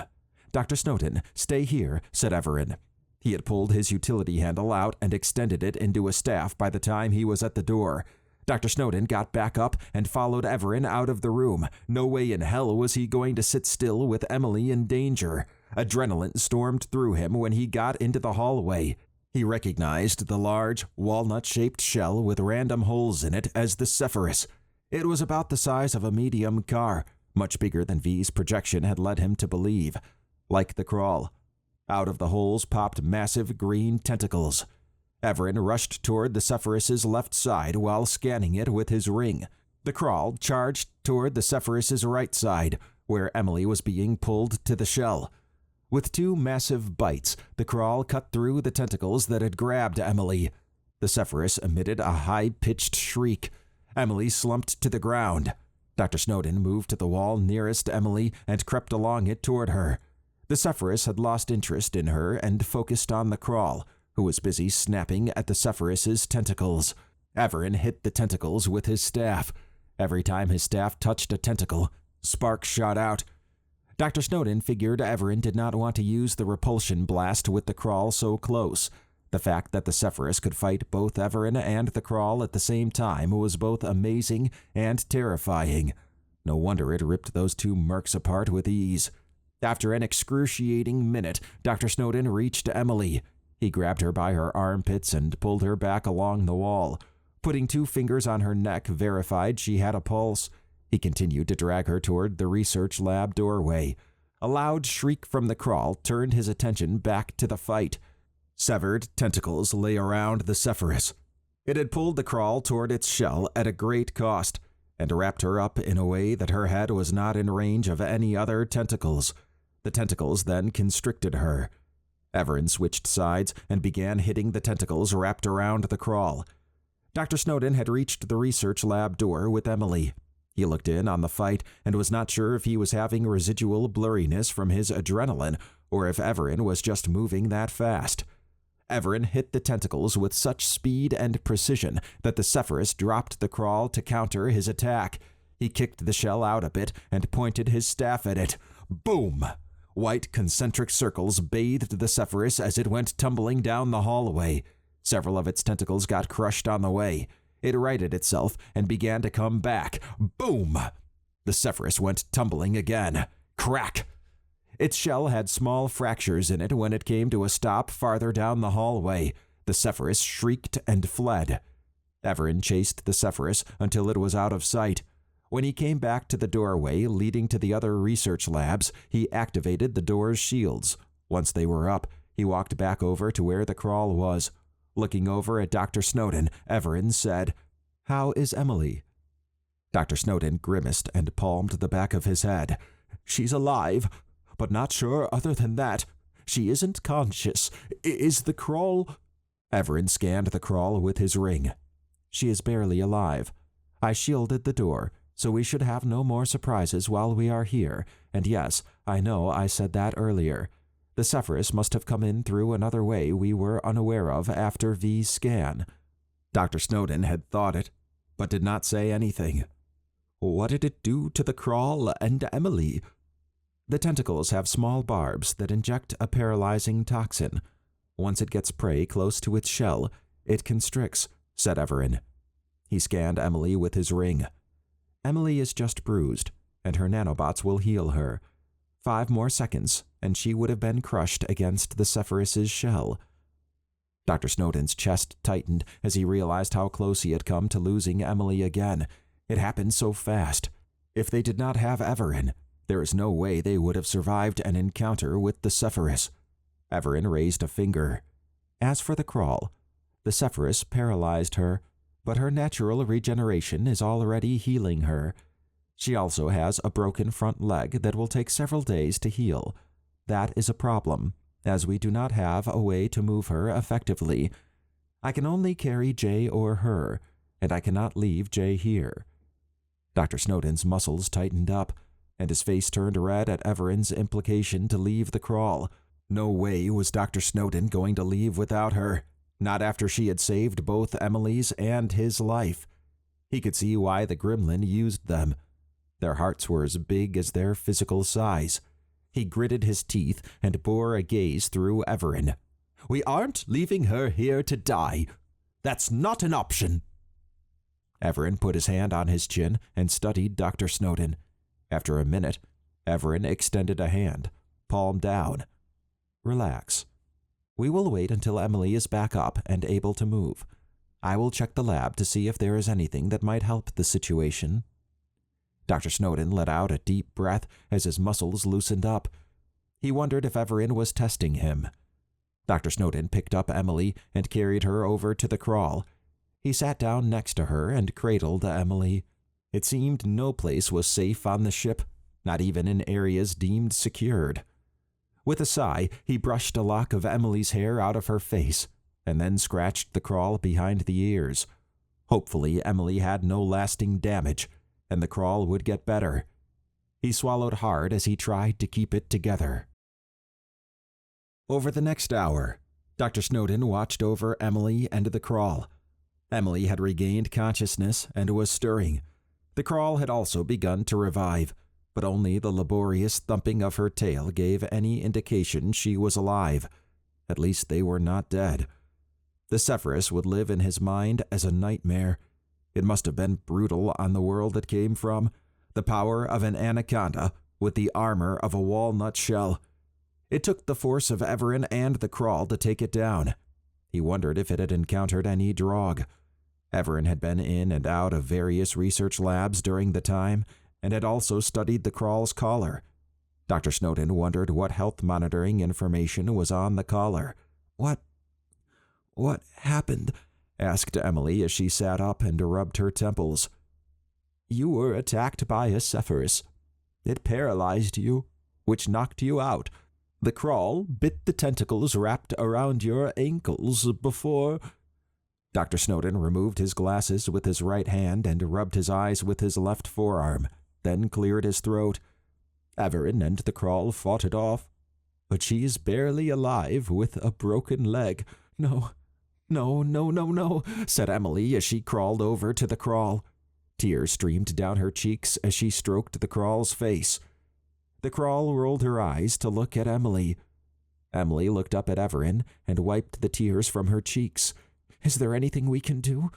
"Dr. Snowden, stay here," said Evaran. He had pulled his utility handle out and extended it into a staff by the time he was at the door. Dr. Snowden got back up and followed Evaran out of the room. No way in hell was he going to sit still with Emily in danger. Adrenaline stormed through him when he got into the hallway. He recognized the large, walnut-shaped shell with random holes in it as the Zephyrus. It was about the size of a medium car, much bigger than V's projection had led him to believe. Like the crawl, out of the holes popped massive green tentacles. Evaran rushed toward the Zephyrus's left side while scanning it with his ring. The crawl charged toward the Zephyrus's right side, where Emily was being pulled to the shell. With 2 massive bites, the crawl cut through the tentacles that had grabbed Emily. The Zephyrus emitted a high-pitched shriek. Emily slumped to the ground. Dr. Snowden moved to the wall nearest Emily and crept along it toward her. The Zephyrus had lost interest in her and focused on the crawl, who was busy snapping at the Zephyrus's tentacles. Evaran hit the tentacles with his staff. Every time his staff touched a tentacle, sparks shot out. Dr. Snowden figured Evaran did not want to use the repulsion blast with the crawl so close. The fact that the Zephyrus could fight both Evaran and the crawl at the same time was both amazing and terrifying. No wonder it ripped those 2 mercs apart with ease. After an excruciating minute, Dr. Snowden reached Emily. He grabbed her by her armpits and pulled her back along the wall. Putting 2 fingers on her neck verified she had a pulse. He continued to drag her toward the research lab doorway. A loud shriek from the crawl turned his attention back to the fight. Severed tentacles lay around the Zephyrus. It had pulled the crawl toward its shell at a great cost, and wrapped her up in a way that her head was not in range of any other tentacles. The tentacles then constricted her. Evaran switched sides and began hitting the tentacles wrapped around the crawl. Dr. Snowden had reached the research lab door with Emily. He looked in on the fight and was not sure if he was having residual blurriness from his adrenaline or if Evaran was just moving that fast. Evaran hit the tentacles with such speed and precision that the Zephyrus dropped the crawl to counter his attack. He kicked the shell out a bit and pointed his staff at it. Boom! White concentric circles bathed the Zephyrus as it went tumbling down the hallway. Several of its tentacles got crushed on the way. It righted itself and began to come back. Boom! The Zephyrus went tumbling again. Crack! Its shell had small fractures in it when it came to a stop farther down the hallway. The Zephyrus shrieked and fled. Evaran chased the Zephyrus until it was out of sight. When he came back to the doorway leading to the other research labs, he activated the door's shields. Once they were up, he walked back over to where the crawl was. Looking over at Dr. Snowden, Evaran said, "How is Emily?" Dr. Snowden grimaced and palmed the back of his head. "She's alive, but not sure other than that. She isn't conscious. Is the crawl—" Evaran scanned the crawl with his ring. "She is barely alive. I shielded the door, so we should have no more surprises while we are here, and yes, I know I said that earlier. The Zephyrus must have come in through another way we were unaware of after V's scan." Dr. Snowden had thought it, but did not say anything. "What did it do to the crawl and Emily?" "The tentacles have small barbs that inject a paralyzing toxin. Once it gets prey close to its shell, it constricts," said Evaran. He scanned Emily with his ring. "Emily is just bruised, and her nanobots will heal her. 5 more seconds, and she would have been crushed against the Zephyrus's shell." Dr. Snowden's chest tightened as he realized how close he had come to losing Emily again. It happened so fast. If they did not have Evaran, there is no way they would have survived an encounter with the Zephyrus. Evaran raised a finger. "As for the crawl, the Zephyrus paralyzed her, but her natural regeneration is already healing her. She also has a broken front leg that will take several days to heal. That is a problem, as we do not have a way to move her effectively. I can only carry Jay or her, and I cannot leave Jay here." Dr. Snowden's muscles tightened up, and his face turned red at Evaran's implication to leave the crawl. No way was Dr. Snowden going to leave without her, not after she had saved both Emily's and his life. He could see why the gremlin used them. Their hearts were as big as their physical size. He gritted his teeth and bore a gaze through Evaran. "We aren't leaving her here to die. That's not an option." Evaran put his hand on his chin and studied Dr. Snowden. After a minute, Evaran extended a hand, palm down. "Relax. We will wait until Emily is back up and able to move. I will check the lab to see if there is anything that might help the situation." Dr. Snowden let out a deep breath as his muscles loosened up. He wondered if Evaran was testing him. Dr. Snowden picked up Emily and carried her over to the crawl. He sat down next to her and cradled Emily. It seemed no place was safe on the ship, not even in areas deemed secured. With a sigh, he brushed a lock of Emily's hair out of her face, and then scratched the crawl behind the ears. Hopefully, Emily had no lasting damage, and the crawl would get better. He swallowed hard as he tried to keep it together. Over the next hour, Dr. Snowden watched over Emily and the crawl. Emily had regained consciousness and was stirring. The crawl had also begun to revive, but only the laborious thumping of her tail gave any indication she was alive. At least they were not dead. The Zephyrus would live in his mind as a nightmare. It must have been brutal on the world it came from. The power of an anaconda with the armor of a walnut shell. It took the force of Evaran and the crawl to take it down. He wondered if it had encountered any drog. Evaran had been in and out of various research labs during the time, and had also studied the crawl's collar.
Dr. Snowden wondered what health monitoring information was on the caller. What happened? Asked Emily as she sat up and rubbed her temples. You were attacked by a Cephorus. It paralyzed you, which knocked you out. The crawl bit the tentacles wrapped around your ankles before... Dr. Snowden removed his glasses with his right hand and rubbed his eyes with his left forearm, then cleared his throat. Evaran and the crawl fought it off, but she is barely alive with a broken leg. No, said Emily as she crawled over to the crawl. Tears streamed down her cheeks as she stroked the crawl's face. The crawl rolled her eyes to look at Emily. Emily looked up at Evaran and wiped the tears from her cheeks. Is there anything we can do?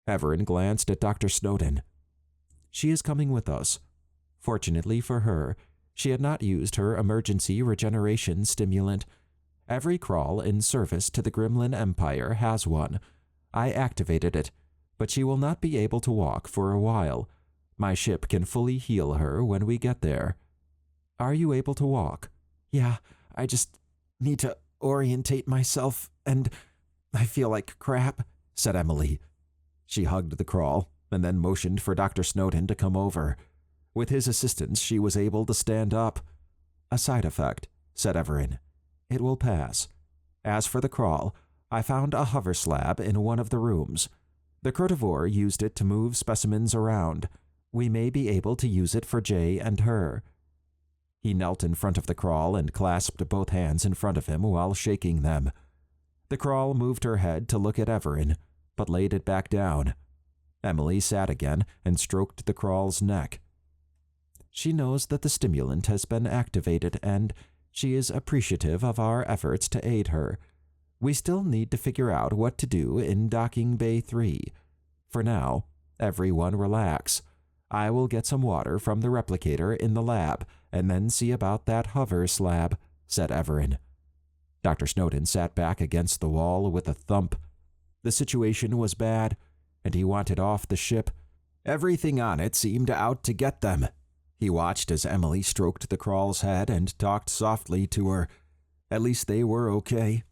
Evaran glanced at Dr. Snowden. She is coming with us. Fortunately for her, she had not used her emergency regeneration stimulant. Every crawl in service to the Gremlin Empire has one. I activated it, but she will not be able to walk for a while. My ship can fully heal her when we get there. Are you able to walk? Yeah, I just need to orientate myself, and I feel like crap, said Emily. She hugged the crawl and then motioned for Dr. Snowden to come over. With his assistance, she was able to stand up. A side effect, said Evaran. It will pass. As for the crawl, I found a hover slab in one of the rooms. The Crotivore used it to move specimens around. We may be able to use it for Jay and her. He knelt in front of the crawl and clasped both hands in front of him while shaking them. The crawl moved her head to look at Evaran, but laid it back down. Emily sat again and stroked the crawl's neck. She knows that the stimulant has been activated, and she is appreciative of our efforts to aid her. We still need to figure out what to do in Docking Bay 3. For now, everyone relax. I will get some water from the replicator in the lab, and then see about that hover slab, said Evaran. Dr. Snowden sat back against the wall with a thump. The situation was bad, and he wanted off the ship. Everything on it seemed out to get them. He watched as Emily stroked the crawl's head and talked softly to her. At least they were okay,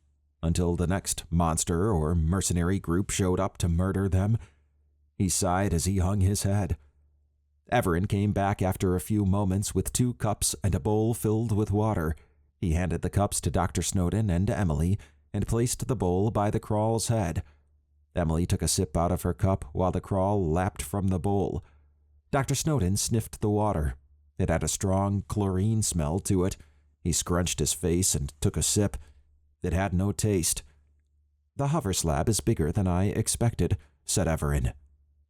until the next monster or mercenary group showed up to murder them. He sighed as he hung his head. Evaran came back after a few moments with 2 cups and a bowl filled with water. He handed the cups to Dr. Snowden and Emily and placed the bowl by the crawl's head. Emily took a sip out of her cup while the crawl lapped from the bowl. Dr. Snowden sniffed the water. It had a strong chlorine smell to it. He scrunched his face and took a sip. It had no taste. The hover slab is bigger than I expected, said Evaran.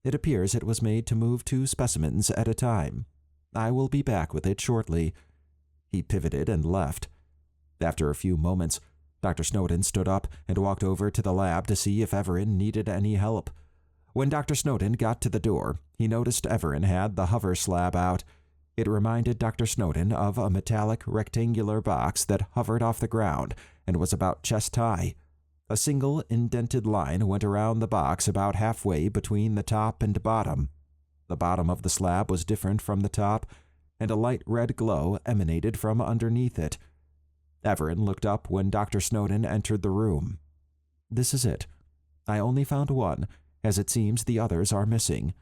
It appears it was made to move 2 specimens at a time. I will be back with it shortly. He pivoted and left. After a few moments, Dr. Snowden stood up and walked over to the lab to see if Evaran needed any help. When Dr. Snowden got to the door, he noticed Evaran had the hover slab out. It reminded Dr. Snowden of a metallic rectangular box that hovered off the ground and was about chest high. A single indented line went around the box about halfway between the top and bottom. The bottom of the slab was different from the top, and a light red glow emanated from underneath it. Evaran looked up when Dr. Snowden entered the room. This is it. I only found one, as it seems the others are missing.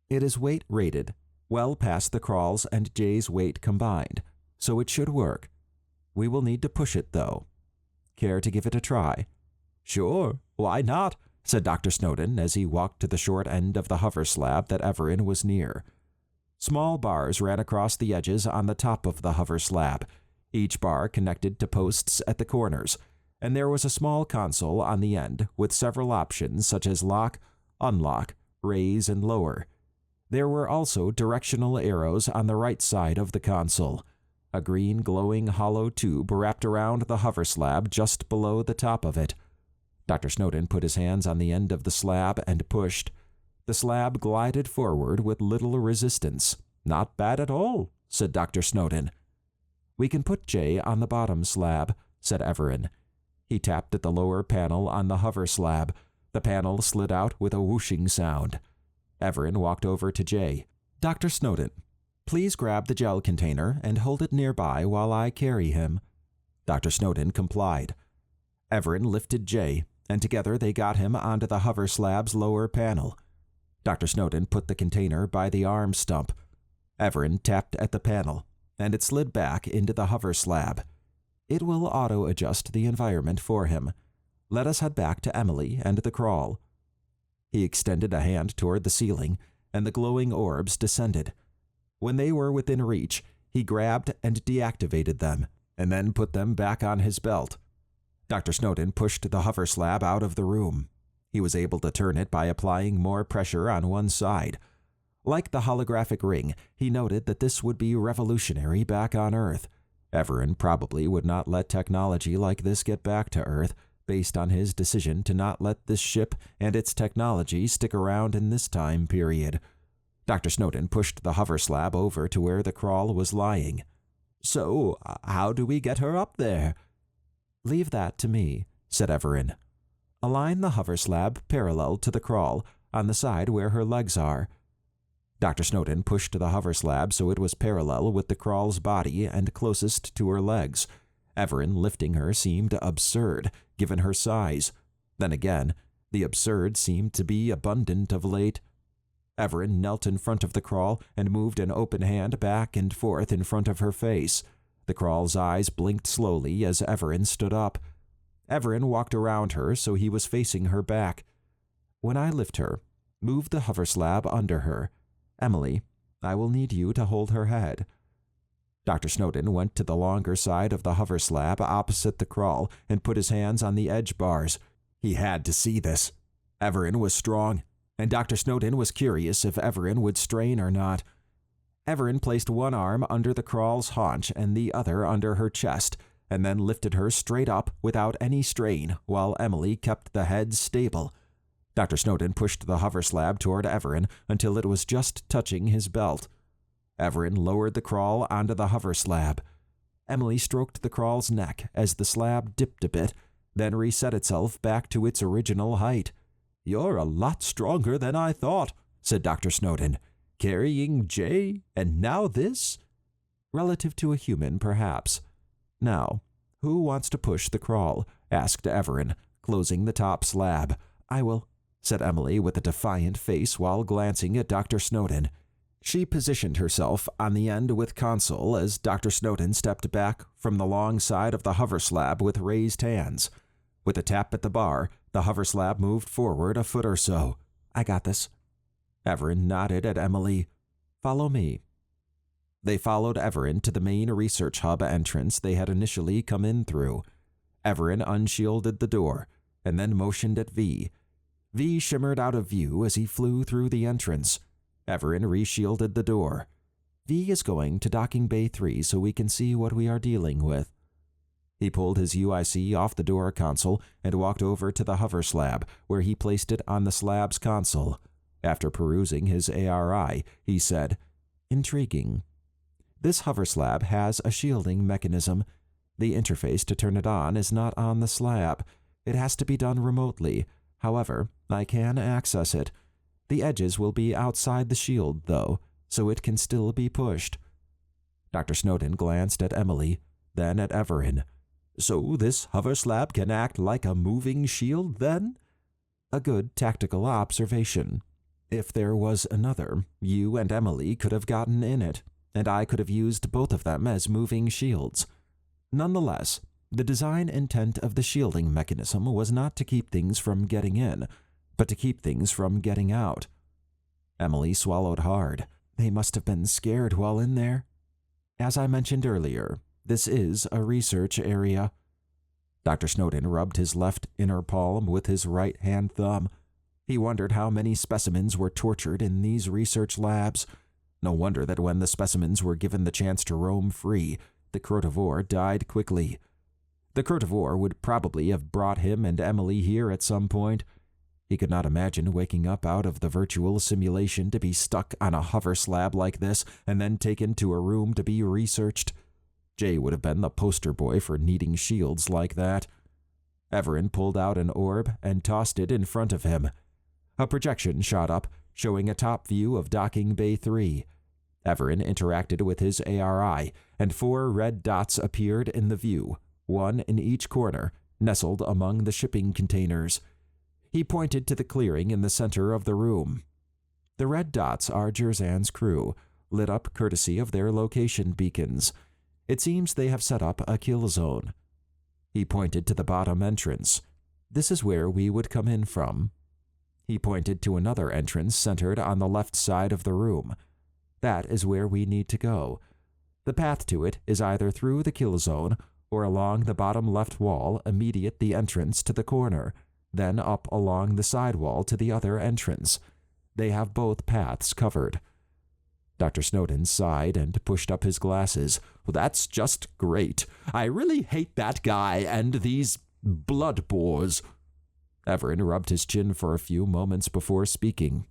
It is weight rated, well past the crawl's and Jay's weight combined, so it should work. We will need to push it, though. Care to give it a try? Sure, why not? Said Dr. Snowden as he walked to the short end of the hover slab that Evaran was near. Small bars ran across the edges on the top of the hover slab, each bar connected to posts at the corners, and there was a small console on the end with several options such as lock, unlock, raise, and lower. There were also directional arrows on the right side of the console. A green glowing hollow tube wrapped around the hover slab just below the top of it. Dr. Snowden put his hands on the end of the slab and pushed. The slab glided forward with little resistance. Not bad at all, said Dr. Snowden. We can put Jay on the bottom slab, said Evaran. He tapped at the lower panel on the hover slab. The panel slid out with a whooshing sound. Evaran walked over to Jay. Dr. Snowden,
Please grab the gel container and hold it nearby while I carry him. Dr. Snowden complied. Evaran lifted Jay, and together they got him onto the hover slab's lower panel. Dr. Snowden put the container by the arm stump. Evaran tapped at the panel, and it slid back into the hover slab. It will auto-adjust the environment for him. Let us head back to Emily and the crawl. He extended a hand toward the ceiling, and the glowing orbs descended. When they were within reach, he grabbed and deactivated them, and then put them back on his belt. Dr. Snowden pushed the hover slab out of the room. He was able to turn it by applying more pressure on one side. Like the holographic ring, he noted that this would be revolutionary back on Earth. Evaran probably would not let technology like this get back to Earth, based on his decision to not let this ship and its technology stick around in this time period. Dr. Snowden pushed the hover slab over to where the crawl was lying. "So, how do we get her up there?" "Leave that to me," said Evaran. "Align the hover slab parallel to the crawl, on the side where her legs are." Dr. Snowden pushed the hover slab so it was parallel with the crawl's body and closest to her legs. Evaran lifting her seemed absurd, given her size. Then again, the absurd seemed to be abundant of late. Evaran knelt in front of the crawl and moved an open hand back and forth in front of her face. The crawl's eyes blinked slowly as Evaran stood up. Evaran walked around her so he was facing her back. "When I lift her, move the hover slab under her. Emily, I will need you to hold her head." Dr. Snowden went to the longer side of the hover slab opposite the crawl and put his hands on the edge bars. He had to see this. Evaran was strong, and Dr. Snowden was curious if Evaran would strain or not. Evaran placed one arm under the crawl's haunch and the other under her chest, and then lifted her straight up without any strain while Emily kept the head stable. Dr. Snowden pushed the hover slab toward Evaran until it was just touching his belt. Evaran lowered the crawl onto the hover slab. Emily stroked the crawl's neck as the slab dipped a bit, then reset itself back to its original height. "You're a lot stronger than I thought," said Dr. Snowden. "Carrying Jay, and now this?" "Relative to a human, perhaps. Now, who wants to push the crawl?" asked Evaran, closing the top slab. "I will," said Emily with a defiant face while glancing at Dr. Snowden. She positioned herself on the end with console as Dr. Snowden stepped back from the long side of the hover slab with raised hands. With a tap at the bar, the hover slab moved forward a foot or so. "I got this." Evaran nodded at Emily. "Follow me." They followed Evaran to the main research hub entrance they had initially come in through. Evaran unshielded the door, and then motioned at V. V shimmered out of view as he flew through the entrance. Evaran reshielded the door. "V is going to docking bay 3 so we can see what we are dealing with." He pulled his UIC off the door console and walked over to the hover slab, where he placed it on the slab's console. After perusing his ARI, he said, "Intriguing. This hover slab has a shielding mechanism. The interface to turn it on is not on the slab. It has to be done remotely. However, I can access it. The edges will be outside the shield, though, so it can still be pushed." Dr. Snowden glanced at Emily, then at Evaran. "So this hover slab can act like a moving shield, then?" "A good tactical observation. If there was another, you and Emily could have gotten in it, and I could have used both of them as moving shields. Nonetheless, the design intent of the shielding mechanism was not to keep things from getting in, but to keep things from getting out." Emily swallowed hard. "They must have been scared while in there." "As I mentioned earlier, this is a research area." Dr. Snowden rubbed his left inner palm with his right hand thumb. He wondered how many specimens were tortured in these research labs. No wonder that when the specimens were given the chance to roam free, the Crotivore died quickly. The Crotivore would probably have brought him and Emily here at some point. He could not imagine waking up out of the virtual simulation to be stuck on a hover slab like this and then taken to a room to be researched. Jay would have been the poster boy for needing shields like that. Evaran pulled out an orb and tossed it in front of him. A projection shot up, showing a top view of docking bay 3.
Evaran interacted with his ARI, and 4 red dots appeared in the view, 1 in each corner, nestled among the shipping containers. He pointed to the clearing in the center of the room. The red dots are Jerzan's crew, lit up courtesy of their location beacons. It seems they have set up a kill zone. He pointed to the bottom entrance. This is where we would come in from. He pointed to another entrance centered on the left side of the room. That is where we need to go. The path to it is either through the kill zone or along the bottom left wall immediate the entrance to the corner, then up along the side wall to the other entrance. They have both paths covered. Dr. Snowden sighed and pushed up his glasses. Well, that's just great. I really hate that guy and these Bloodbores. Evaran rubbed his chin for a few moments before speaking.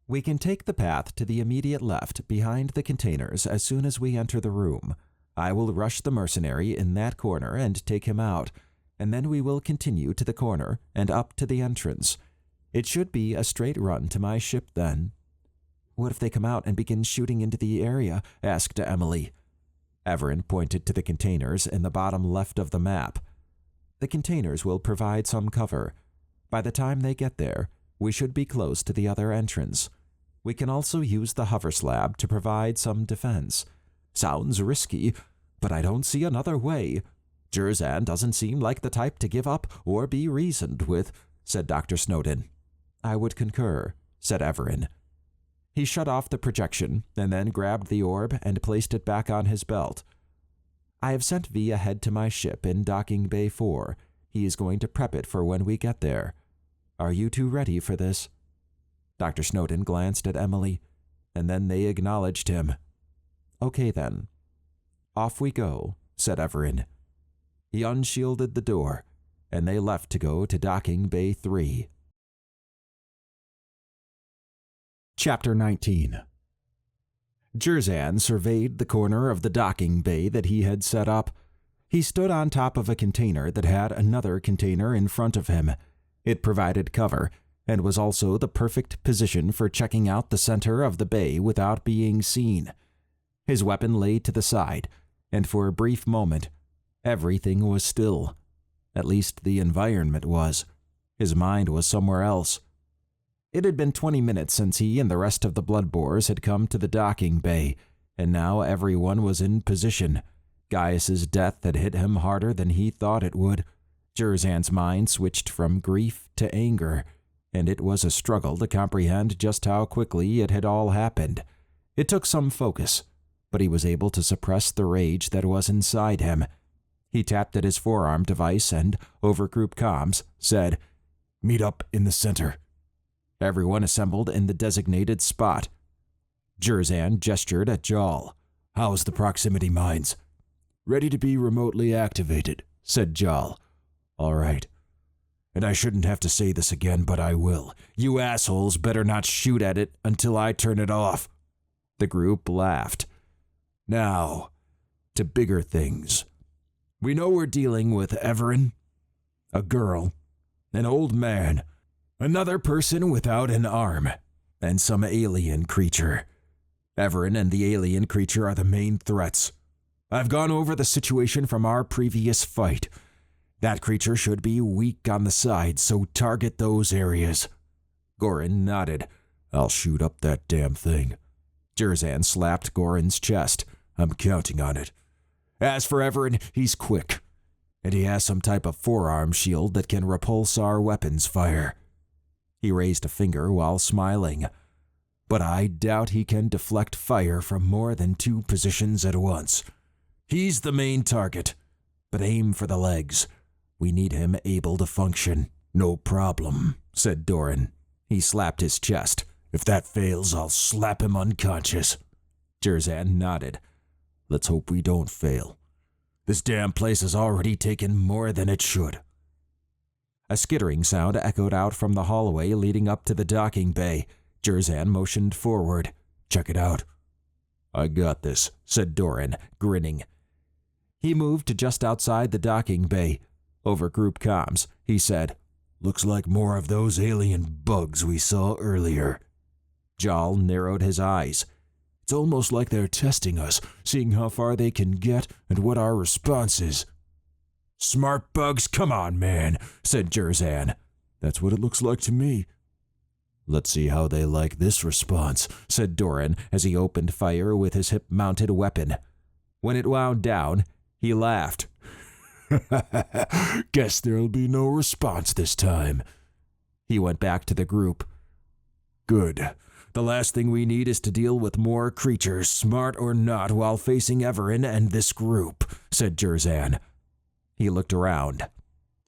We can take the path to the immediate left behind the containers as soon as we enter the room. I will rush the mercenary in that corner and take him out, and then we will continue to the corner and up to the entrance. It should be a straight run to my ship then. What if they come out and begin shooting into the area? Asked Emily. Evaran pointed to the containers in the bottom left of the map. The containers will provide some cover. By the time they get there, we should be close to the other entrance. We can also use the hover slab to provide some defense. Sounds risky, but I don't see another way. Jerzan doesn't seem like the type to give up or be reasoned with, said Dr. Snowden. I would concur, said Evaran. He shut off the projection and then grabbed the orb and placed it back on his belt. I have sent V ahead to my ship in Docking Bay 4. He is going to prep it for when we get there. Are you two ready for this? Dr. Snowden glanced at Emily, and then they acknowledged him. Okay then. Off we go, said Evaran. He unshielded the door, and they left to go to Docking Bay 3. Chapter 19. Jerzan surveyed the corner of the docking bay that he had set up. He stood on top of a container that had another container in front of him. It provided cover, and was also the perfect position for checking out the center of the bay without being seen. His weapon lay to the side, and for a brief moment, everything was still. At least the environment was. His mind was somewhere else. It had been 20 minutes since he and the rest of the Bloodbores had come to the docking bay, and now everyone was in position. Gaius's death had hit him harder than he thought it would. Jerzan's mind switched from grief to anger, and it was a struggle to comprehend just how quickly it had all happened. It took some focus, but he was able to suppress the rage that was inside him. He tapped at his forearm device and, over group comms, said, "Meet up in the center." Everyone assembled in the designated spot. Jerzan gestured at Jaal. "How's the proximity mines?" "Ready to be remotely activated," said Jaal. "All right. And I shouldn't have to say this again, but I will. You assholes better not shoot at it until I turn it off." The group laughed. "Now, to bigger things. We know we're dealing with Evaran, a girl, an old man, another person without an arm, and some alien creature. Evaran and the alien creature are the main threats. I've gone over the situation from our previous fight. That creature should be weak on the side, so target those areas." Goran nodded. "I'll shoot up that damn thing." Jerzan slapped Goran's chest. "I'm counting on it. As for Evaran, he's quick, and he has some type of forearm shield that can repulse our weapons fire." He raised a finger while smiling. "But I doubt he can deflect fire from more than 2 positions at once. He's the main target, but aim for the legs. We need him able to function." "No problem," said Doran. He slapped his chest. "If that fails, I'll slap him unconscious." Jerzan nodded. "Let's hope we don't fail. This damn place has already taken more than it should." A skittering sound echoed out from the hallway leading up to the docking bay. Jerzan motioned forward. "Check it out." "I got this," said Doran, grinning. He moved to just outside the docking bay. Over group comms, he said, "Looks like more of those alien bugs we saw earlier." Jaal narrowed his eyes.
It's almost like they're testing us, seeing how far they can get and what our response is.
Smart bugs, come on, man, said Jerzan.
That's what it looks like to me.
Let's see how they like this response, said Doran as he opened fire with his hip-mounted weapon. When it wound down, he laughed.
Guess there'll be no response this time.
He went back to the group.
Good. The last thing we need is to deal with more creatures, smart or not, while facing Evaran and this group, said Jerzan.
He looked around.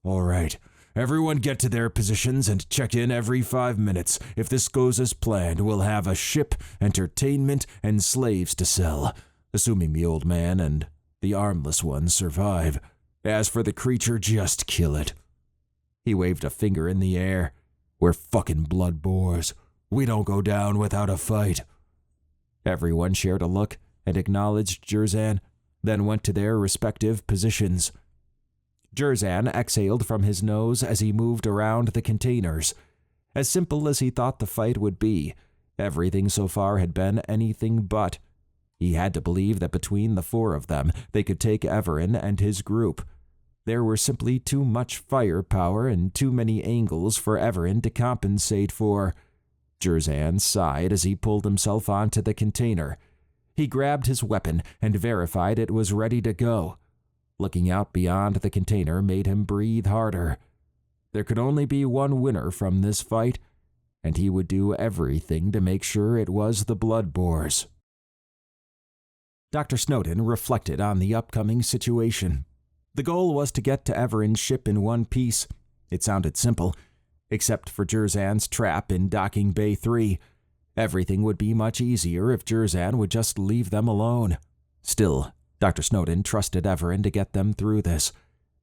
All right. Everyone get to their positions and check in every 5 minutes. If this goes as planned, we'll have a ship, entertainment, and slaves to sell, assuming the old man and the armless ones survive. As for the creature, just kill it.
He waved a finger in the air.
We're fucking Bloodbores. We don't go down without a fight.
Everyone shared a look and acknowledged Jerzan, then went to their respective positions. Jerzan exhaled from his nose as he moved around the containers. As simple as he thought the fight would be, everything so far had been anything but. He had to believe that between the 4 of them, they could take Evaran and his group. There were simply too much firepower and too many angles for Evaran to compensate for. Jerzan sighed as he pulled himself onto the container. He grabbed his weapon and verified it was ready to go. Looking out beyond the container made him breathe harder. There could only be one winner from this fight, and he would do everything to make sure it was the Bloodbores. Dr. Snowden reflected on the upcoming situation. The goal was to get to Evaran's ship in one piece. It sounded simple, except for Jerzan's trap in Docking Bay 3. Everything would be much easier if Jerzan would just leave them alone. Still, Dr. Snowden trusted Evaran to get them through this.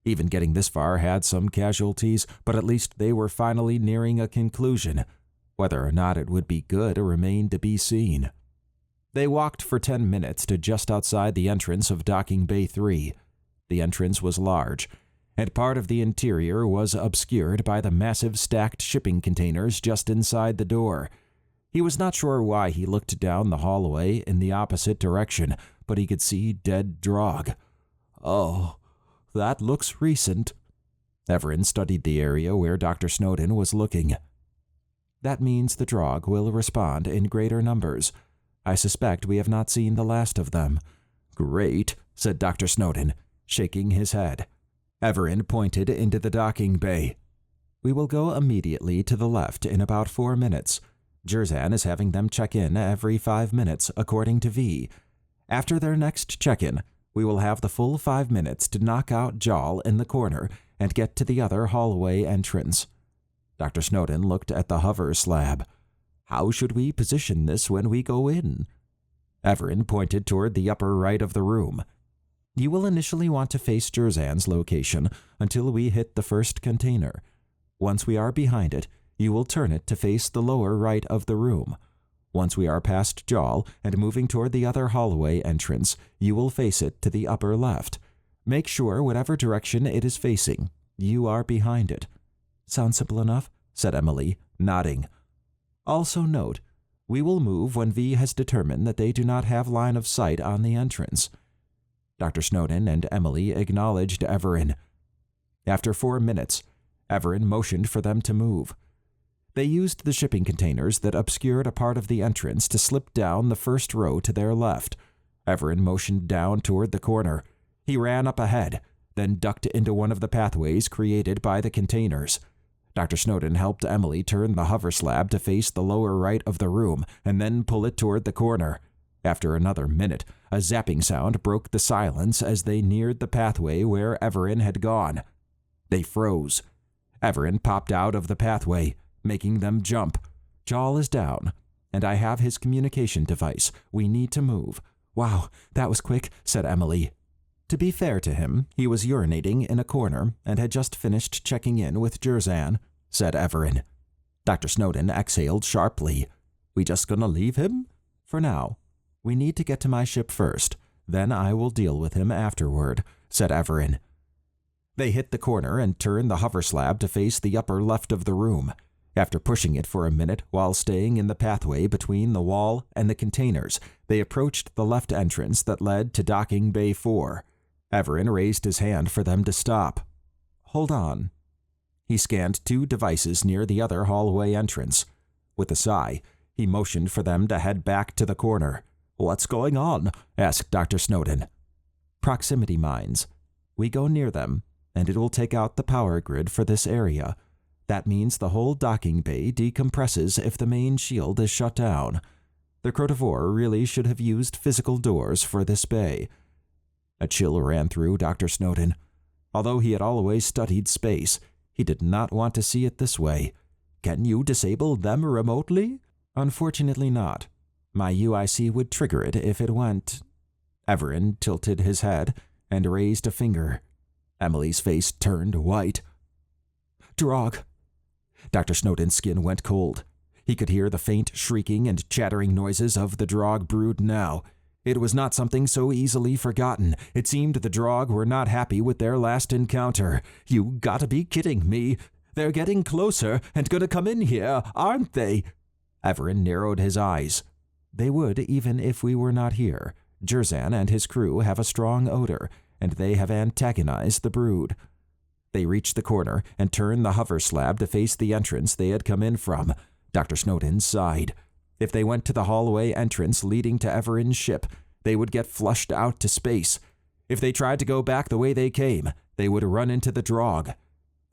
Even getting this far had some casualties, but at least they were finally nearing a conclusion. Whether or not it would be good remained to be seen. They walked for 10 minutes to just outside the entrance of Docking Bay 3. The entrance was large, and part of the interior was obscured by the massive stacked shipping containers just inside the door. He was not sure why he looked down the hallway in the opposite direction, but he could see dead Drog. Oh, that looks recent. Evaran studied the area where Dr. Snowden was looking. That means the Drog will respond in greater numbers. I suspect we have not seen the last of them. Great, said Dr. Snowden, shaking his head. Evaran pointed into the docking bay. We will go immediately to the left in about 4 minutes. Jerzan is having them check in every 5 minutes, according to V. After their next check-in, we will have the full 5 minutes to knock out Jaal in the corner and get to the other hallway entrance. Dr. Snowden looked at the hover slab. How should we position this when we go in? Evaran pointed toward the upper right of the room. You will initially want to face Jerzan's location until we hit the first container. Once we are behind it, you will turn it to face the lower right of the room. Once we are past Jaal and moving toward the other hallway entrance, you will face it to the upper left. Make sure whatever direction it is facing, you are behind it. Sound simple enough? Said Emily, nodding. Also note, we will move when V has determined that they do not have line of sight on the entrance. Dr. Snowden and Emily acknowledged Evaran. After 4 minutes, Evaran motioned for them to move. They used the shipping containers that obscured a part of the entrance to slip down the first row to their left. Evaran motioned down toward the corner. He ran up ahead, then ducked into one of the pathways created by the containers. Dr. Snowden helped Emily turn the hover slab to face the lower right of the room and then pull it toward the corner. After another minute, a zapping sound broke the silence as they neared the pathway where Evaran had gone. They froze. Evaran popped out of the pathway, making them jump. Jaal is down, and I have his communication device. We need to move. Wow, that was quick, said Emily. To be fair to him, he was urinating in a corner and had just finished checking in with Jerzan, said Evaran. Dr. Snowden exhaled sharply. We just gonna leave him? For now. We need to get to my ship first. Then I will deal with him afterward, said Evaran. They hit the corner and turned the hover slab to face the upper left of the room.
After pushing it for a minute while staying in the pathway between the wall and the containers, they approached the left entrance that led to Docking Bay 4. Evaran raised his hand for them to stop. Hold on. He scanned 2 devices near the other hallway entrance. With a sigh, he motioned for them to head back to the corner. "What's going on?" asked Dr. Snowden. "Proximity mines. We go near them, and it will take out the power grid for this area. That means the whole docking bay decompresses if the main shield is shut down. The Crotivore really should have used physical doors for this bay." A chill ran through Dr. Snowden. Although he had always studied space, he did not want to see it this way. "Can you disable them remotely?" "Unfortunately not. My UIC would trigger it if it went." Evaran tilted his head and raised a finger. Emily's face turned white. "Drog." Dr. Snowden's skin went cold. He could hear the faint shrieking and chattering noises of the Drog brood now. It was not something so easily forgotten. It seemed the Drog were not happy with their last encounter. "You gotta be kidding me. They're getting closer and gonna come in here, aren't they?" Evaran narrowed his eyes. "They would even if we were not here. Jerzan and his crew have a strong odor, and they have antagonized the brood." They reached the corner and turned the hover slab to face the entrance they had come in from. Dr. Snowden sighed. If they went to the hallway entrance leading to Evaran's ship, they would get flushed out to space. If they tried to go back the way they came, they would run into the Drog.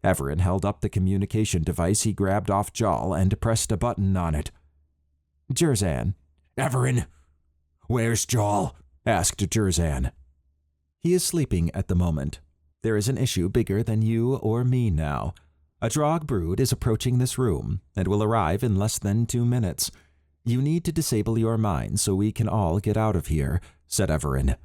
Evaran held up the communication device he grabbed off Jaal and pressed a button on it. "Jerzan."
"Evaran, where's Jaal?" asked Jerzan.
"He is sleeping at the moment. There is an issue bigger than you or me now. A Drog brood is approaching this room and will arrive in less than 2 minutes. You need to disable your mind so we can all get out of here," said Evaran.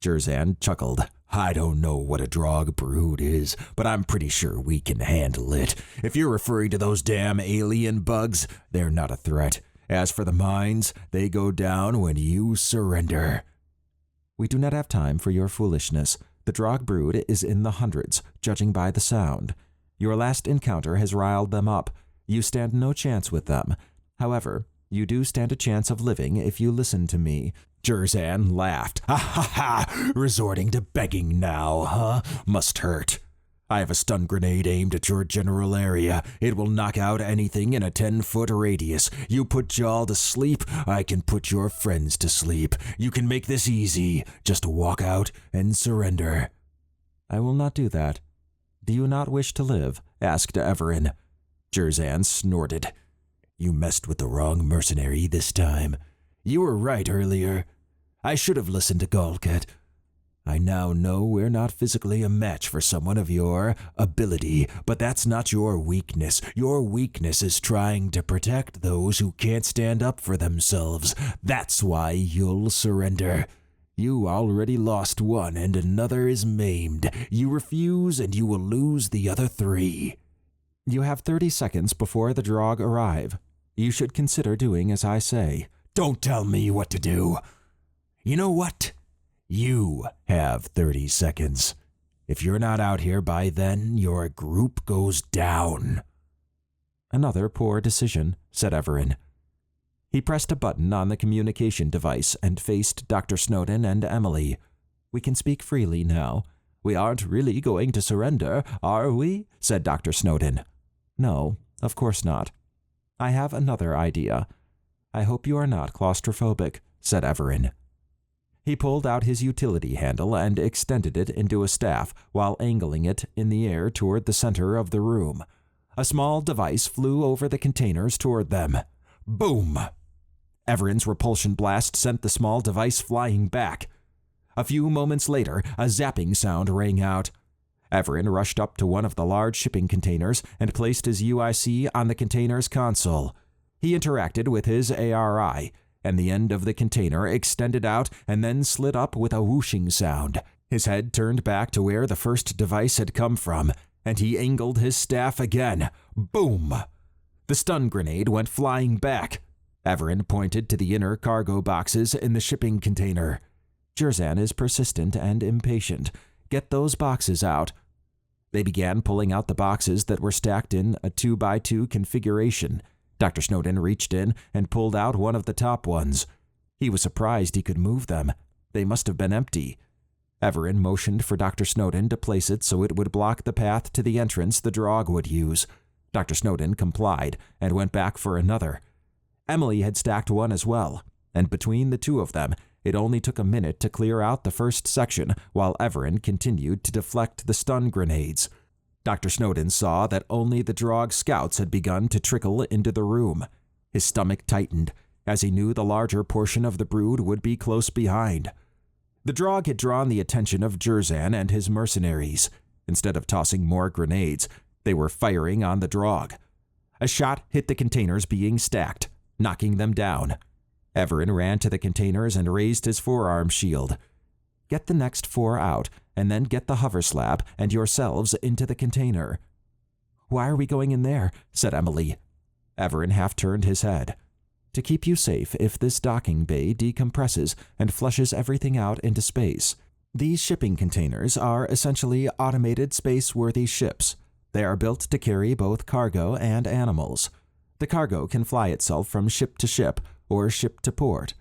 Jerzan chuckled. "I don't know what a Drog brood is, but I'm pretty sure we can handle it. If you're referring to those damn alien bugs, they're not a threat. As for the mines, they go down when you surrender."
"We do not have time for your foolishness. The Drog brood is in the hundreds, judging by the sound. Your last encounter has riled them up. You stand no chance with them. However, you do stand a chance of living if you listen to me."
Jerzan laughed. "Ha ha ha! Resorting to begging now, huh? Must hurt. I have a stun grenade aimed at your general area. It will knock out anything in a 10-foot radius. You put Jaal to sleep, I can put your friends to sleep. You can make this easy. Just walk out and surrender."
"I will not do that. Do you not wish to live?" asked Evaran.
Jerzan snorted. "You messed with the wrong mercenary this time. You were right earlier. I should have listened to Galkat. I now know we're not physically a match for someone of your ability, but that's not your weakness. Your weakness is trying to protect those who can't stand up for themselves. That's why you'll surrender. You already lost one and another is maimed. You refuse and you will lose the other 3.
"You have 30 seconds before the Drog arrive. You should consider doing as I say."
"Don't tell me what to do. You know what? You have 30 seconds. If you're not out here by then, your group goes down."
"Another poor decision," said Evaran. He pressed a button on the communication device and faced Dr. Snowden and Emily. "We can speak freely now. We aren't really going to surrender, are we?" said Dr. Snowden. "No, of course not. I have another idea. I hope you are not claustrophobic," said Evaran. He pulled out his utility handle and extended it into a staff while angling it in the air toward the center of the room. A small device flew over the containers toward them. Boom! Evaran's repulsion blast sent the small device flying back. A few moments later, a zapping sound rang out. Evaran rushed up to one of the large shipping containers and placed his UIC on the container's console. He interacted with his ARI, and the end of the container extended out and then slid up with a whooshing sound. His head turned back to where the first device had come from, and he angled his staff again. Boom! The stun grenade went flying back. Evaran pointed to the inner cargo boxes in the shipping container. "Jerzan is persistent and impatient. Get those boxes out." They began pulling out the boxes that were stacked in a 2x2 configuration. Dr. Snowden reached in and pulled out one of the top ones. He was surprised he could move them. They must have been empty. Evaran motioned for Dr. Snowden to place it so it would block the path to the entrance the Draug would use. Dr. Snowden complied and went back for another. Emily had stacked one as well, and between the two of them, it only took a minute to clear out the first section while Evaran continued to deflect the stun grenades. Dr. Snowden saw that only the Draug scouts had begun to trickle into the room. His stomach tightened, as he knew the larger portion of the brood would be close behind. The Draug had drawn the attention of Jerzan and his mercenaries. Instead of tossing more grenades, they were firing on the Draug. A shot hit the containers being stacked, knocking them down. Evaran ran to the containers and raised his forearm shield. Get the next 4 out, and then get the hover slab and yourselves into the container. Why are we going in there? Said Emily. Evaran half-turned his head. To keep you safe if this docking bay decompresses and flushes everything out into space. These shipping containers are essentially automated space-worthy ships. They are built to carry both cargo and animals. The cargo can fly itself from ship to ship or ship to port.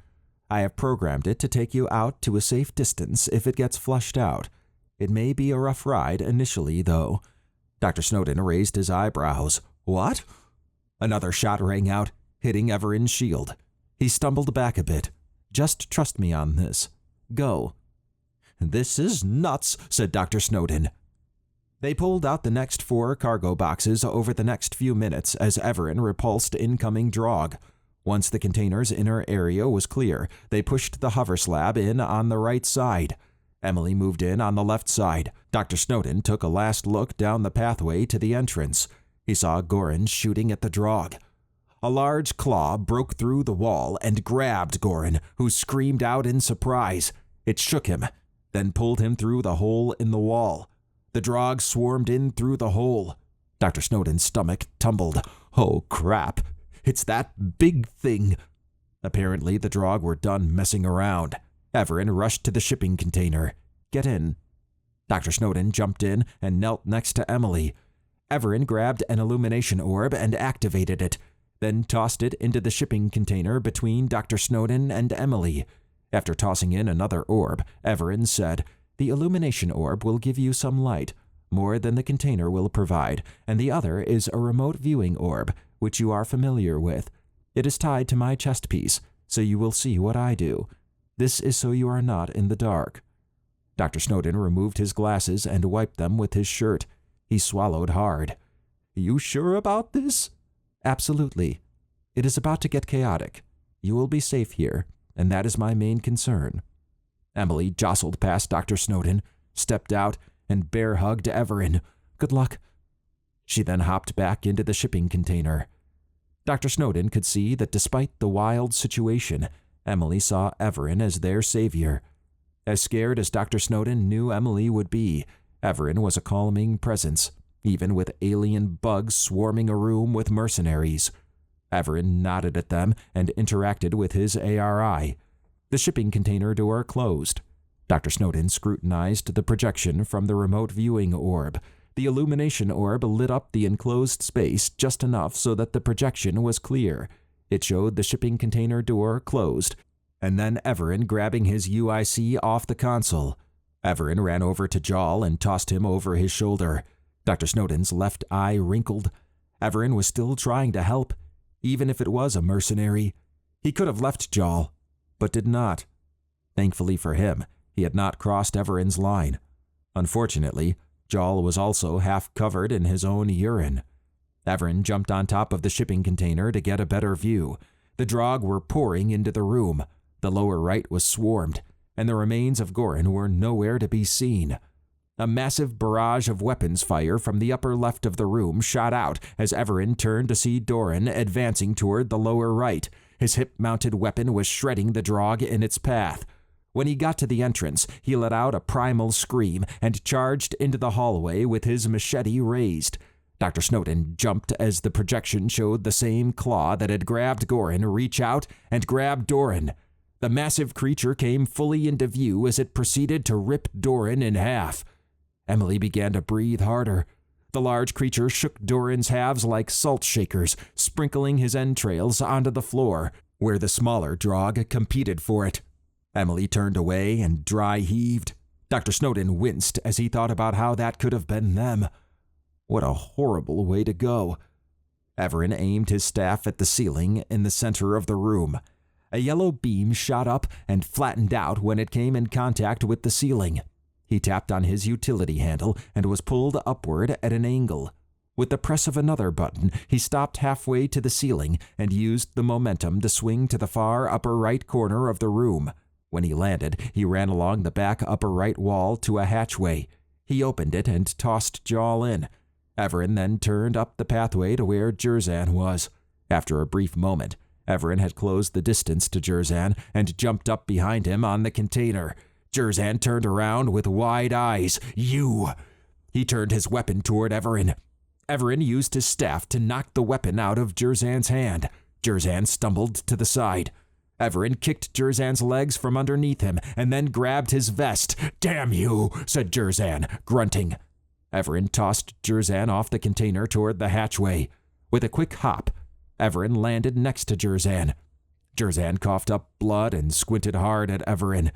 I have programmed it to take you out to a safe distance if it gets flushed out. It may be a rough ride initially, though. Dr. Snowden raised his eyebrows. What? Another shot rang out, hitting Evaran's shield. He stumbled back a bit. Just trust me on this. Go. This is nuts, said Dr. Snowden. They pulled out the next 4 cargo boxes over the next few minutes as Evaran repulsed incoming Draug. Once the container's inner area was clear, they pushed the hover slab in on the right side. Emily moved in on the left side. Dr. Snowden took a last look down the pathway to the entrance. He saw Goran shooting at the Draug. A large claw broke through the wall and grabbed Goran, who screamed out in surprise. It shook him, then pulled him through the hole in the wall. The Draug swarmed in through the hole. Dr. Snowden's stomach tumbled. Oh, crap. It's that big thing. Apparently, the Draug were done messing around. Evaran rushed to the shipping container. Get in. Dr. Snowden jumped in and knelt next to Emily. Evaran grabbed an illumination orb and activated it, then tossed it into the shipping container between Dr. Snowden and Emily. After tossing in another orb, Evaran said, The illumination orb will give you some light, more than the container will provide, and the other is a remote viewing orb, which you are familiar with. It is tied to my chest piece, so you will see what I do. This is so you are not in the dark. Dr. Snowden removed his glasses and wiped them with his shirt. He swallowed hard. You sure about this? Absolutely. It is about to get chaotic. You will be safe here, and that is my main concern. Emily jostled past Dr. Snowden, stepped out, and bear-hugged Evaran. Good luck. She then hopped back into the shipping container. Dr. Snowden could see that despite the wild situation, Emily saw Evaran as their savior. As scared as Dr. Snowden knew Emily would be, Evaran was a calming presence, even with alien bugs swarming a room with mercenaries. Evaran nodded at them and interacted with his ARI. The shipping container door closed. Dr. Snowden scrutinized the projection from the remote viewing orb. The illumination orb lit up the enclosed space just enough so that the projection was clear. It showed the shipping container door closed, and then Evaran grabbing his UIC off the console. Evaran ran over to Jaal and tossed him over his shoulder. Dr. Snowden's left eye wrinkled. Evaran was still trying to help, even if it was a mercenary. He could have left Jaal, but did not. Thankfully for him, he had not crossed Evaran's line. Unfortunately, Jaal was also half covered in his own urine. Evaran jumped on top of the shipping container to get a better view. The Draug were pouring into the room. The lower right was swarmed, and the remains of Goran were nowhere to be seen. A massive barrage of weapons fire from the upper left of the room shot out as Evaran turned to see Doran advancing toward the lower right. His hip-mounted weapon was shredding the Draug in its path. When he got to the entrance, he let out a primal scream and charged into the hallway with his machete raised. Dr. Snowden jumped as the projection showed the same claw that had grabbed Goran reach out and grab Doran. The massive creature came fully into view as it proceeded to rip Doran in half. Emily began to breathe harder. The large creature shook Doran's halves like salt shakers, sprinkling his entrails onto the floor, where the smaller Drog competed for it. Emily turned away and dry heaved. Dr. Snowden winced as he thought about how that could have been them. What a horrible way to go. Evaran aimed his staff at the ceiling in the center of the room. A yellow beam shot up and flattened out when it came in contact with the ceiling. He tapped on his utility handle and was pulled upward at an angle. With the press of another button, he stopped halfway to the ceiling and used the momentum to swing to the far upper right corner of the room. When he landed, he ran along the back upper right wall to a hatchway. He opened it and tossed Jawl in. Evaran then turned up the pathway to where Jerzan was. After a brief moment, Evaran had closed the distance to Jerzan and jumped up behind him on the container. Jerzan turned around with wide eyes. "You!" He turned his weapon toward Evaran. Evaran used his staff to knock the weapon out of Jerzan's hand. Jerzan stumbled to the side. Evaran kicked Jerzan's legs from underneath him and then grabbed his vest. "Damn you," said Jerzan, grunting. Evaran tossed Jerzan off the container toward the hatchway. With a quick hop, Evaran landed next to Jerzan. Jerzan coughed up blood and squinted hard at Evaran.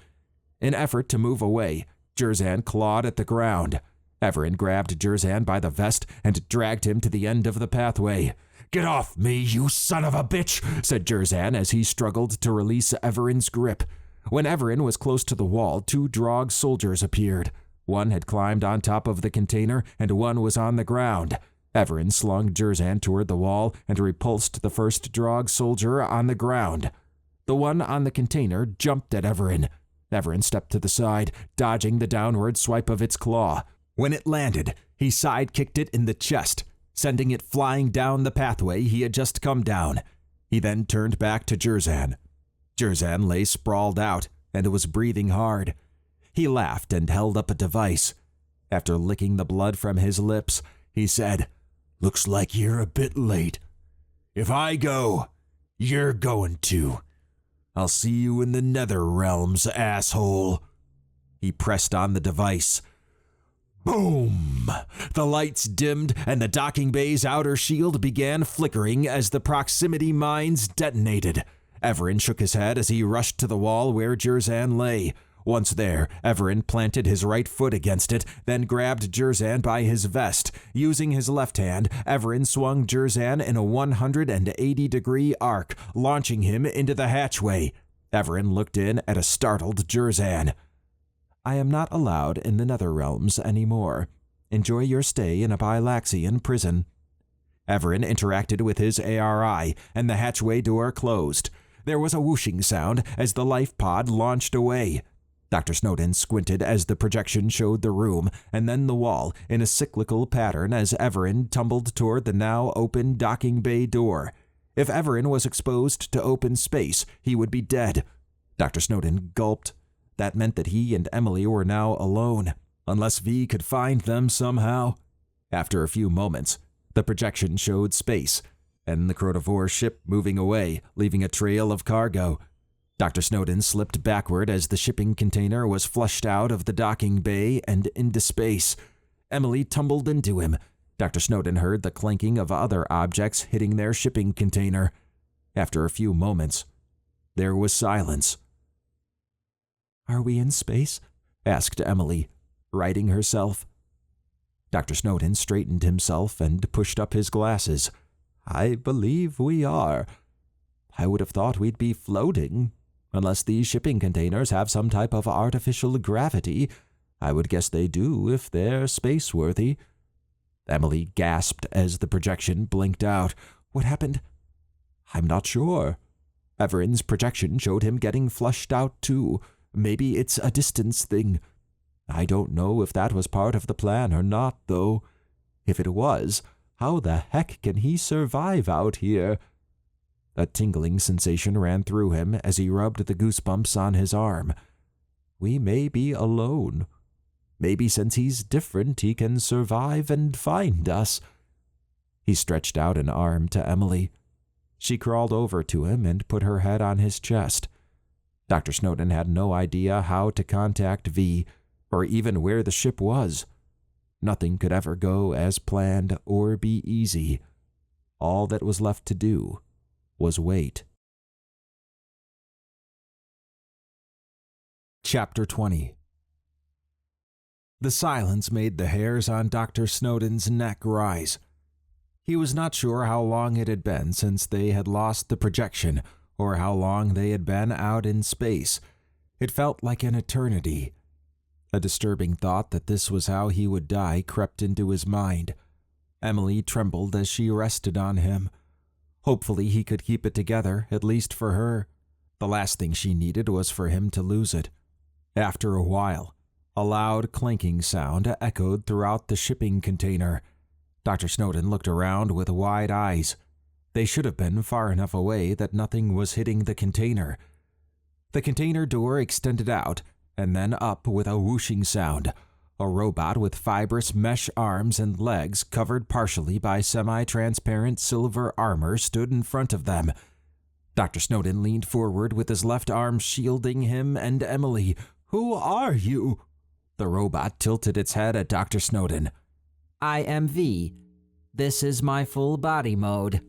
In effort to move away, Jerzan clawed at the ground. Evaran grabbed Jerzan by the vest and dragged him to the end of the pathway. "Get off me, you son of a bitch," said Jerzan as he struggled to release Evaran's grip. When Evaran was close to the wall, 2 Drog soldiers appeared. One had climbed on top of the container, and one was on the ground. Evaran slung Jerzan toward the wall and repulsed the first Drog soldier on the ground. The one on the container jumped at Evaran. Evaran stepped to the side, dodging the downward swipe of its claw. When it landed, he sidekicked it in the chest, sending it flying down the pathway he had just come down. He then turned back to Jerzan. Jerzan lay sprawled out and was breathing hard. He laughed and held up a device. After licking the blood from his lips, he said, "Looks like you're a bit late. If I go, you're going to. I'll see you in the nether realms, asshole." He pressed on the device. Boom! The lights dimmed and the docking bay's outer shield began flickering as the proximity mines detonated. Evaran shook his head as he rushed to the wall where Jerzan lay. Once there, Evaran planted his right foot against it, then grabbed Jerzan by his vest. Using his left hand, Evaran swung Jerzan in a 180-degree arc, launching him into the hatchway. Evaran looked in at a startled Jerzan. "I am not allowed in the nether realms anymore. Enjoy your stay in a Bilaxian prison." Evaran interacted with his ARI, and the hatchway door closed. There was a whooshing sound as the life pod launched away. Dr. Snowden squinted as the projection showed the room and then the wall in a cyclical pattern as Evaran tumbled toward the now open docking bay door. If Evaran was exposed to open space, he would be dead. Dr. Snowden gulped. That meant that he and Emily were now alone, unless V could find them somehow. After a few moments, the projection showed space, and the chronovore ship moving away, leaving a trail of cargo. Dr. Snowden slipped backward as the shipping container was flushed out of the docking bay and into space. Emily tumbled into him. Dr. Snowden heard the clanking of other objects hitting their shipping container. After a few moments, there was silence. "Are we in space?" asked Emily, righting herself. Dr. Snowden straightened himself and pushed up his glasses. "I believe we are. I would have thought we'd be floating. Unless these shipping containers have some type of artificial gravity. I would guess they do if they're space-worthy." Emily gasped as the projection blinked out. "What happened?" "I'm not sure. Evaran's projection showed him getting flushed out too. Maybe it's a distance thing. I don't know if that was part of the plan or not, though. If it was, how the heck can he survive out here?" A tingling sensation ran through him as he rubbed the goosebumps on his arm. "We may be alone. Maybe since he's different, he can survive and find us." He stretched out an arm to Emily. She crawled over to him and put her head on his chest. Dr. Snowden had no idea how to contact V, or even where the ship was. Nothing could ever go as planned or be easy. All that was left to do was wait. Chapter 20. The silence made the hairs on Dr. Snowden's neck rise. He was not sure how long it had been since they had lost the projection, or how long they had been out in space. It felt like an eternity. A disturbing thought that this was how he would die crept into his mind. Emily trembled as she rested on him. Hopefully he could keep it together, at least for her. The last thing she needed was for him to lose it. After a while, a loud clanking sound echoed throughout the shipping container. Dr. Snowden looked around with wide eyes. They should have been far enough away that nothing was hitting the container. The container door extended out and then up with a whooshing sound. A robot with fibrous mesh arms and legs covered partially by semi-transparent silver armor stood in front of them. Dr. Snowden leaned forward with his left arm shielding him and Emily. "Who are you?" The robot tilted its head at Dr. Snowden.
I am V. This is my full body mode.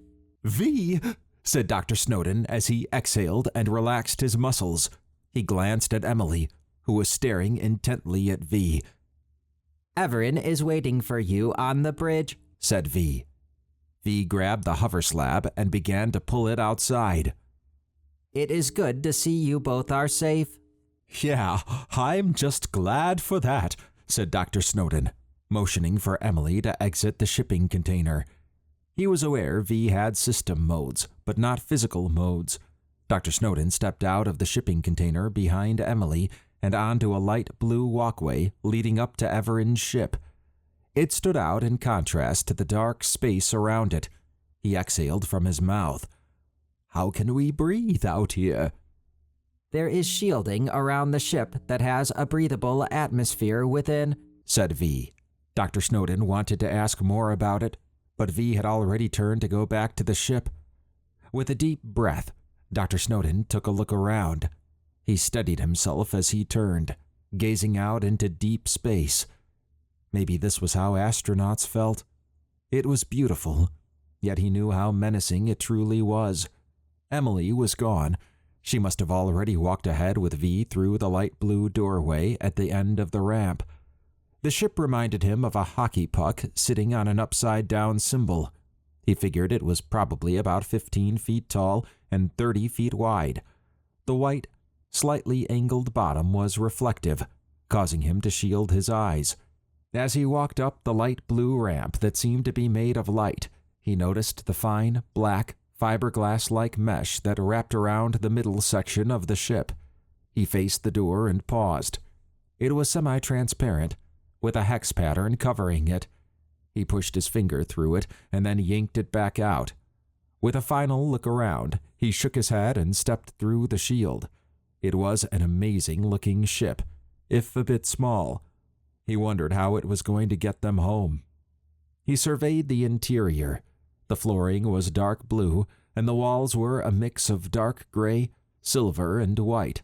"V?" said Dr. Snowden as he exhaled and relaxed his muscles. He glanced at Emily, who was staring intently at V.
Evaran is waiting for you on the bridge,
said V. V grabbed the hover slab and began to pull it outside.
It is good to see you both are safe.
"Yeah, I'm just glad for that," said Dr. Snowden, motioning for Emily to exit the shipping container. He was aware V had system modes, but not physical modes. Dr. Snowden stepped out of the shipping container behind Emily and onto a light blue walkway leading up to Evaran's ship. It stood out in contrast to the dark space around it. He exhaled from his mouth. "How can we breathe out here?"
There is shielding around the ship that has a breathable atmosphere within,
said V. Dr. Snowden wanted to ask more about it, but V had already turned to go back to the ship. With a deep breath, Dr. Snowden took a look around. He steadied himself as he turned, gazing out into deep space. Maybe this was how astronauts felt. It was beautiful, yet he knew how menacing it truly was. Emily was gone. She must have already walked ahead with V through the light blue doorway at the end of the ramp. The ship reminded him of a hockey puck sitting on an upside-down cymbal. He figured it was probably about 15 feet tall and 30 feet wide. The white, slightly angled bottom was reflective, causing him to shield his eyes. As he walked up the light blue ramp that seemed to be made of light, he noticed the fine, black, fiberglass-like mesh that wrapped around the middle section of the ship. He faced the door and paused. It was semi-transparent, with a hex pattern covering it. He pushed his finger through it and then yanked it back out. With a final look around, he shook his head and stepped through the shield. It was an amazing-looking ship, if a bit small. He wondered how it was going to get them home. He surveyed the interior. The flooring was dark blue, and the walls were a mix of dark gray, silver, and white.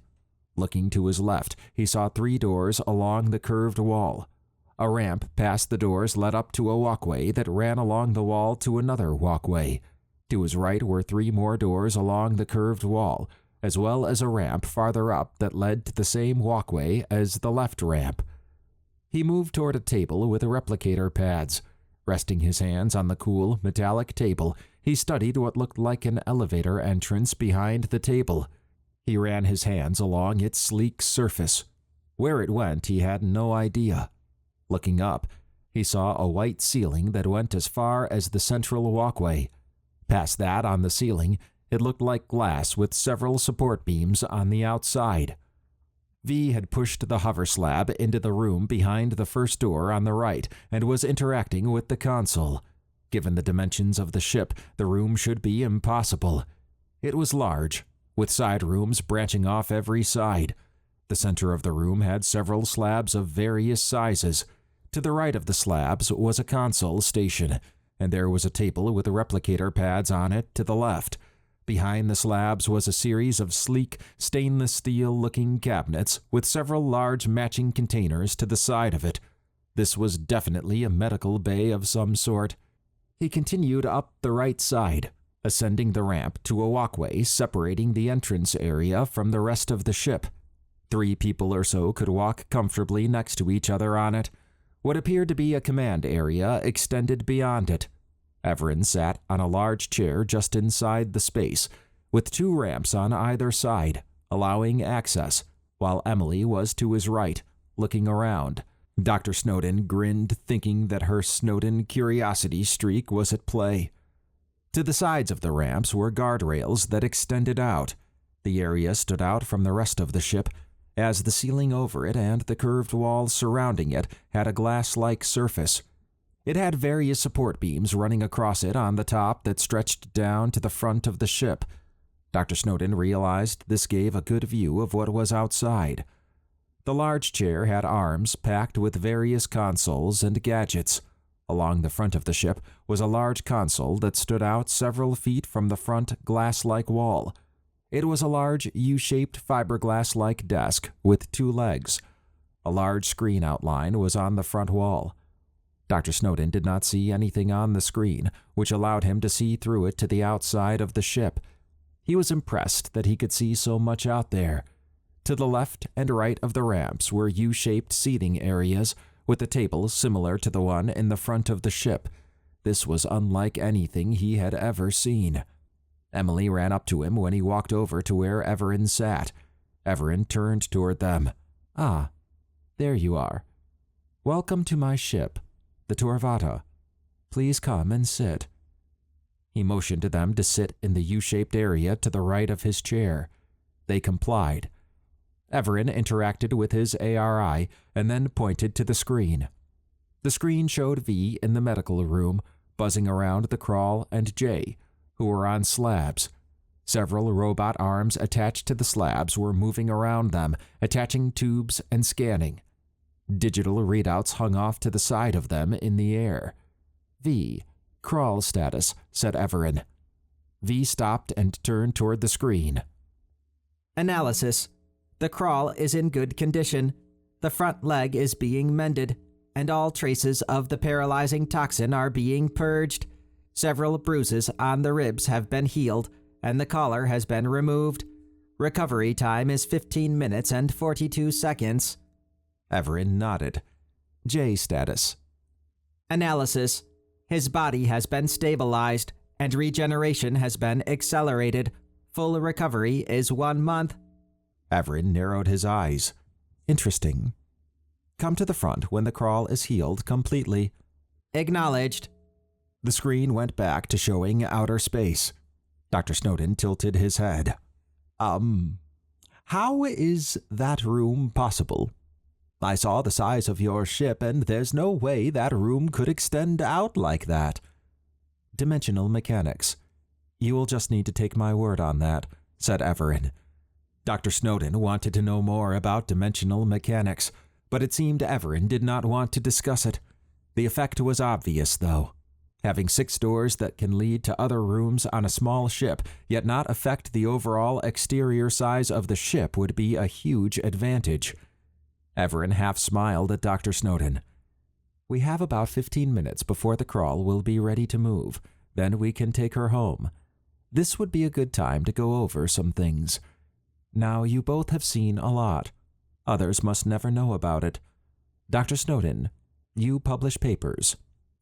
Looking to his left, he saw 3 doors along the curved wall. A ramp past the doors led up to a walkway that ran along the wall to another walkway. To his right were 3 more doors along the curved wall, as well as a ramp farther up that led to the same walkway as the left ramp. He moved toward a table with replicator pads. Resting his hands on the cool, metallic table, he studied what looked like an elevator entrance behind the table. He ran his hands along its sleek surface. Where it went, he had no idea. Looking up, he saw a white ceiling that went as far as the central walkway. Past that, on the ceiling, it looked like glass with several support beams on the outside. V had pushed the hover slab into the room behind the first door on the right and was interacting with the console. Given the dimensions of the ship, the room should be impossible. It was large, with side rooms branching off every side. The center of the room had several slabs of various sizes. To the right of the slabs was a console station, and there was a table with replicator pads on it to the left. Behind the slabs was a series of sleek, stainless steel-looking cabinets with several large matching containers to the side of it. This was definitely a medical bay of some sort. He continued up the right side, ascending the ramp to a walkway separating the entrance area from the rest of the ship. 3 people or so could walk comfortably next to each other on it. What appeared to be a command area extended beyond it. Evaran sat on a large chair just inside the space, with 2 ramps on either side, allowing access, while Emily was to his right, looking around. Dr. Snowden grinned, thinking that her Snowden curiosity streak was at play. To the sides of the ramps were guardrails that extended out. The area stood out from the rest of the ship, as the ceiling over it and the curved walls surrounding it had a glass-like surface. It had various support beams running across it on the top that stretched down to the front of the ship. Dr. Snowden realized this gave a good view of what was outside. The large chair had arms packed with various consoles and gadgets. Along the front of the ship was a large console that stood out several feet from the front glass-like wall. It was a large U-shaped fiberglass-like desk with 2 legs. A large screen outline was on the front wall. Dr. Snowden did not see anything on the screen, which allowed him to see through it to the outside of the ship. He was impressed that he could see so much out there. To the left and right of the ramps were U-shaped seating areas, with a table similar to the one in the front of the ship. This was unlike anything he had ever seen. Emily ran up to him when he walked over to where Evaran sat. Evaran turned toward them. "Ah, there you are. Welcome to my ship, the Torvata. Please come and sit." He motioned to them to sit in the U-shaped area to the right of his chair. They complied. Evaran interacted with his ARI and then pointed to the screen. The screen showed V in the medical room, buzzing around the Crawl and J, who were on slabs. Several robot arms attached to the slabs were moving around them, attaching tubes and scanning. Digital readouts hung off to the side of them in the air. "V. Crawl status," said Evaran. V stopped and turned toward the screen.
Analysis. The Crawl is in good condition. The front leg is being mended, and all traces of the paralyzing toxin are being purged. Several bruises on the ribs have been healed, and the collar has been removed. Recovery time is 15 minutes and 42 seconds.
Evaran nodded. J status.
Analysis. His body has been stabilized, and regeneration has been accelerated. Full recovery is 1 month.
Evaran narrowed his eyes. Interesting. Come to the front when the Crawl is healed completely.
Acknowledged.
The screen went back to showing outer space. Dr. Snowden tilted his head. How is that room possible? I saw the size of your ship, and there's no way that room could extend out like that. Dimensional mechanics. You will just need to take my word on that, said Evaran. Dr. Snowden wanted to know more about dimensional mechanics, but it seemed Evaran did not want to discuss it. The effect was obvious, though. Having 6 doors that can lead to other rooms on a small ship, yet not affect the overall exterior size of the ship, would be a huge advantage. Evaran half smiled at Dr. Snowden. We have about 15 minutes before the Crawl will be ready to move. Then we can take her home. This would be a good time to go over some things. Now, you both have seen a lot. Others must never know about it. Dr. Snowden, you publish papers.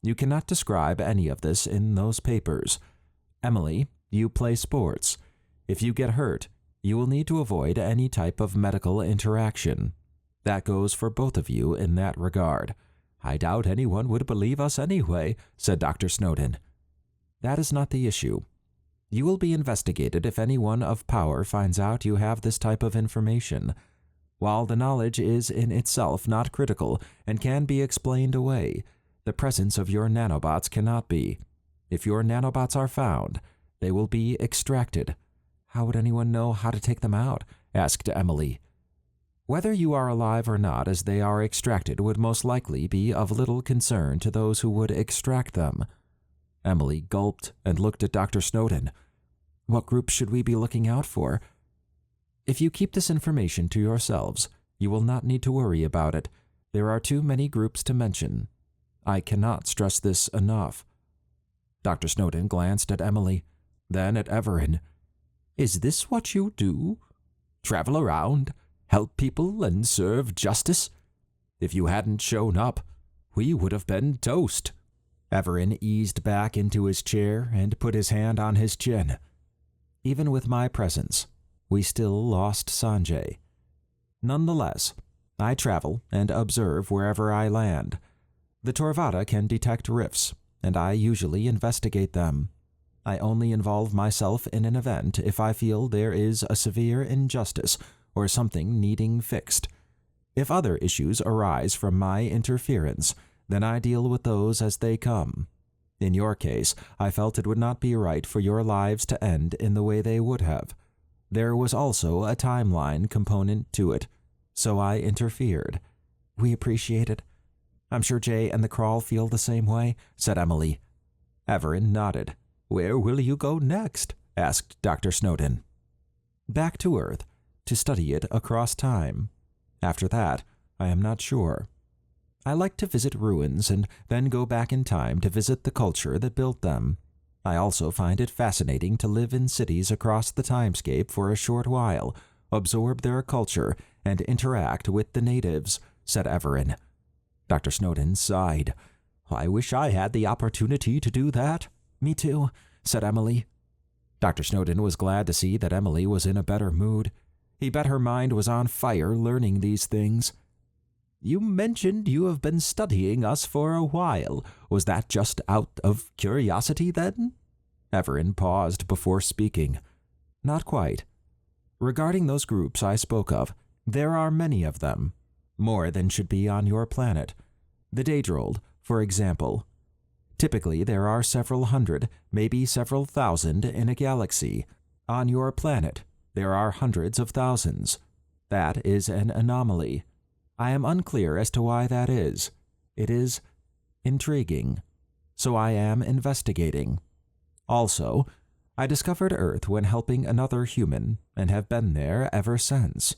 You cannot describe any of this in those papers. Emily, you play sports. If you get hurt, you will need to avoid any type of medical interaction. That goes for both of you in that regard. I doubt anyone would believe us anyway, said Dr. Snowden. That is not the issue. You will be investigated if anyone of power finds out you have this type of information. While the knowledge is in itself not critical and can be explained away, the presence of your nanobots cannot be. If your nanobots are found, they will be extracted. How would anyone know how to take them out? Asked Emily. Whether you are alive or not as they are extracted would most likely be of little concern to those who would extract them. Emily gulped and looked at Dr. Snowden. What group should we be looking out for? If you keep this information to yourselves, you will not need to worry about it. There are too many groups to mention. I cannot stress this enough. Dr. Snowden glanced at Emily, then at Evaran. Is this what you do? Travel around, help people, and serve justice? If you hadn't shown up, we would have been toast. Evaran eased back into his chair and put his hand on his chin. Even with my presence, we still lost Sanjay. Nonetheless, I travel and observe wherever I land. The Torvada can detect rifts, and I usually investigate them. I only involve myself in an event if I feel there is a severe injustice or something needing fixed. If other issues arise from my interference, then I deal with those as they come. In your case, I felt it would not be right for your lives to end in the way they would have. There was also a timeline component to it, so I interfered. We appreciate it. I'm sure Jay and the Crawl feel the same way, said Emily. Evaran nodded. Where will you go next? Asked Dr. Snowden. Back to Earth, to study it across time. After that, I am not sure. I like to visit ruins and then go back in time to visit the culture that built them. I also find it fascinating to live in cities across the timescape for a short while, absorb their culture, and interact with the natives, said Evaran. Dr. Snowden sighed. I wish I had the opportunity to do that. Me too, said Emily. Dr. Snowden was glad to see that Emily was in a better mood. He bet her mind was on fire learning these things. You mentioned you have been studying us for a while. Was that just out of curiosity then? Evaran paused before speaking. Not quite. Regarding those groups I spoke of, there are many of them. More than should be on your planet. The Daedrold, for example. Typically, there are several hundred, maybe several thousand in a galaxy. On your planet, there are hundreds of thousands. That is an anomaly. I am unclear as to why that is. It is intriguing. So I am investigating. Also, I discovered Earth when helping another human and have been there ever since.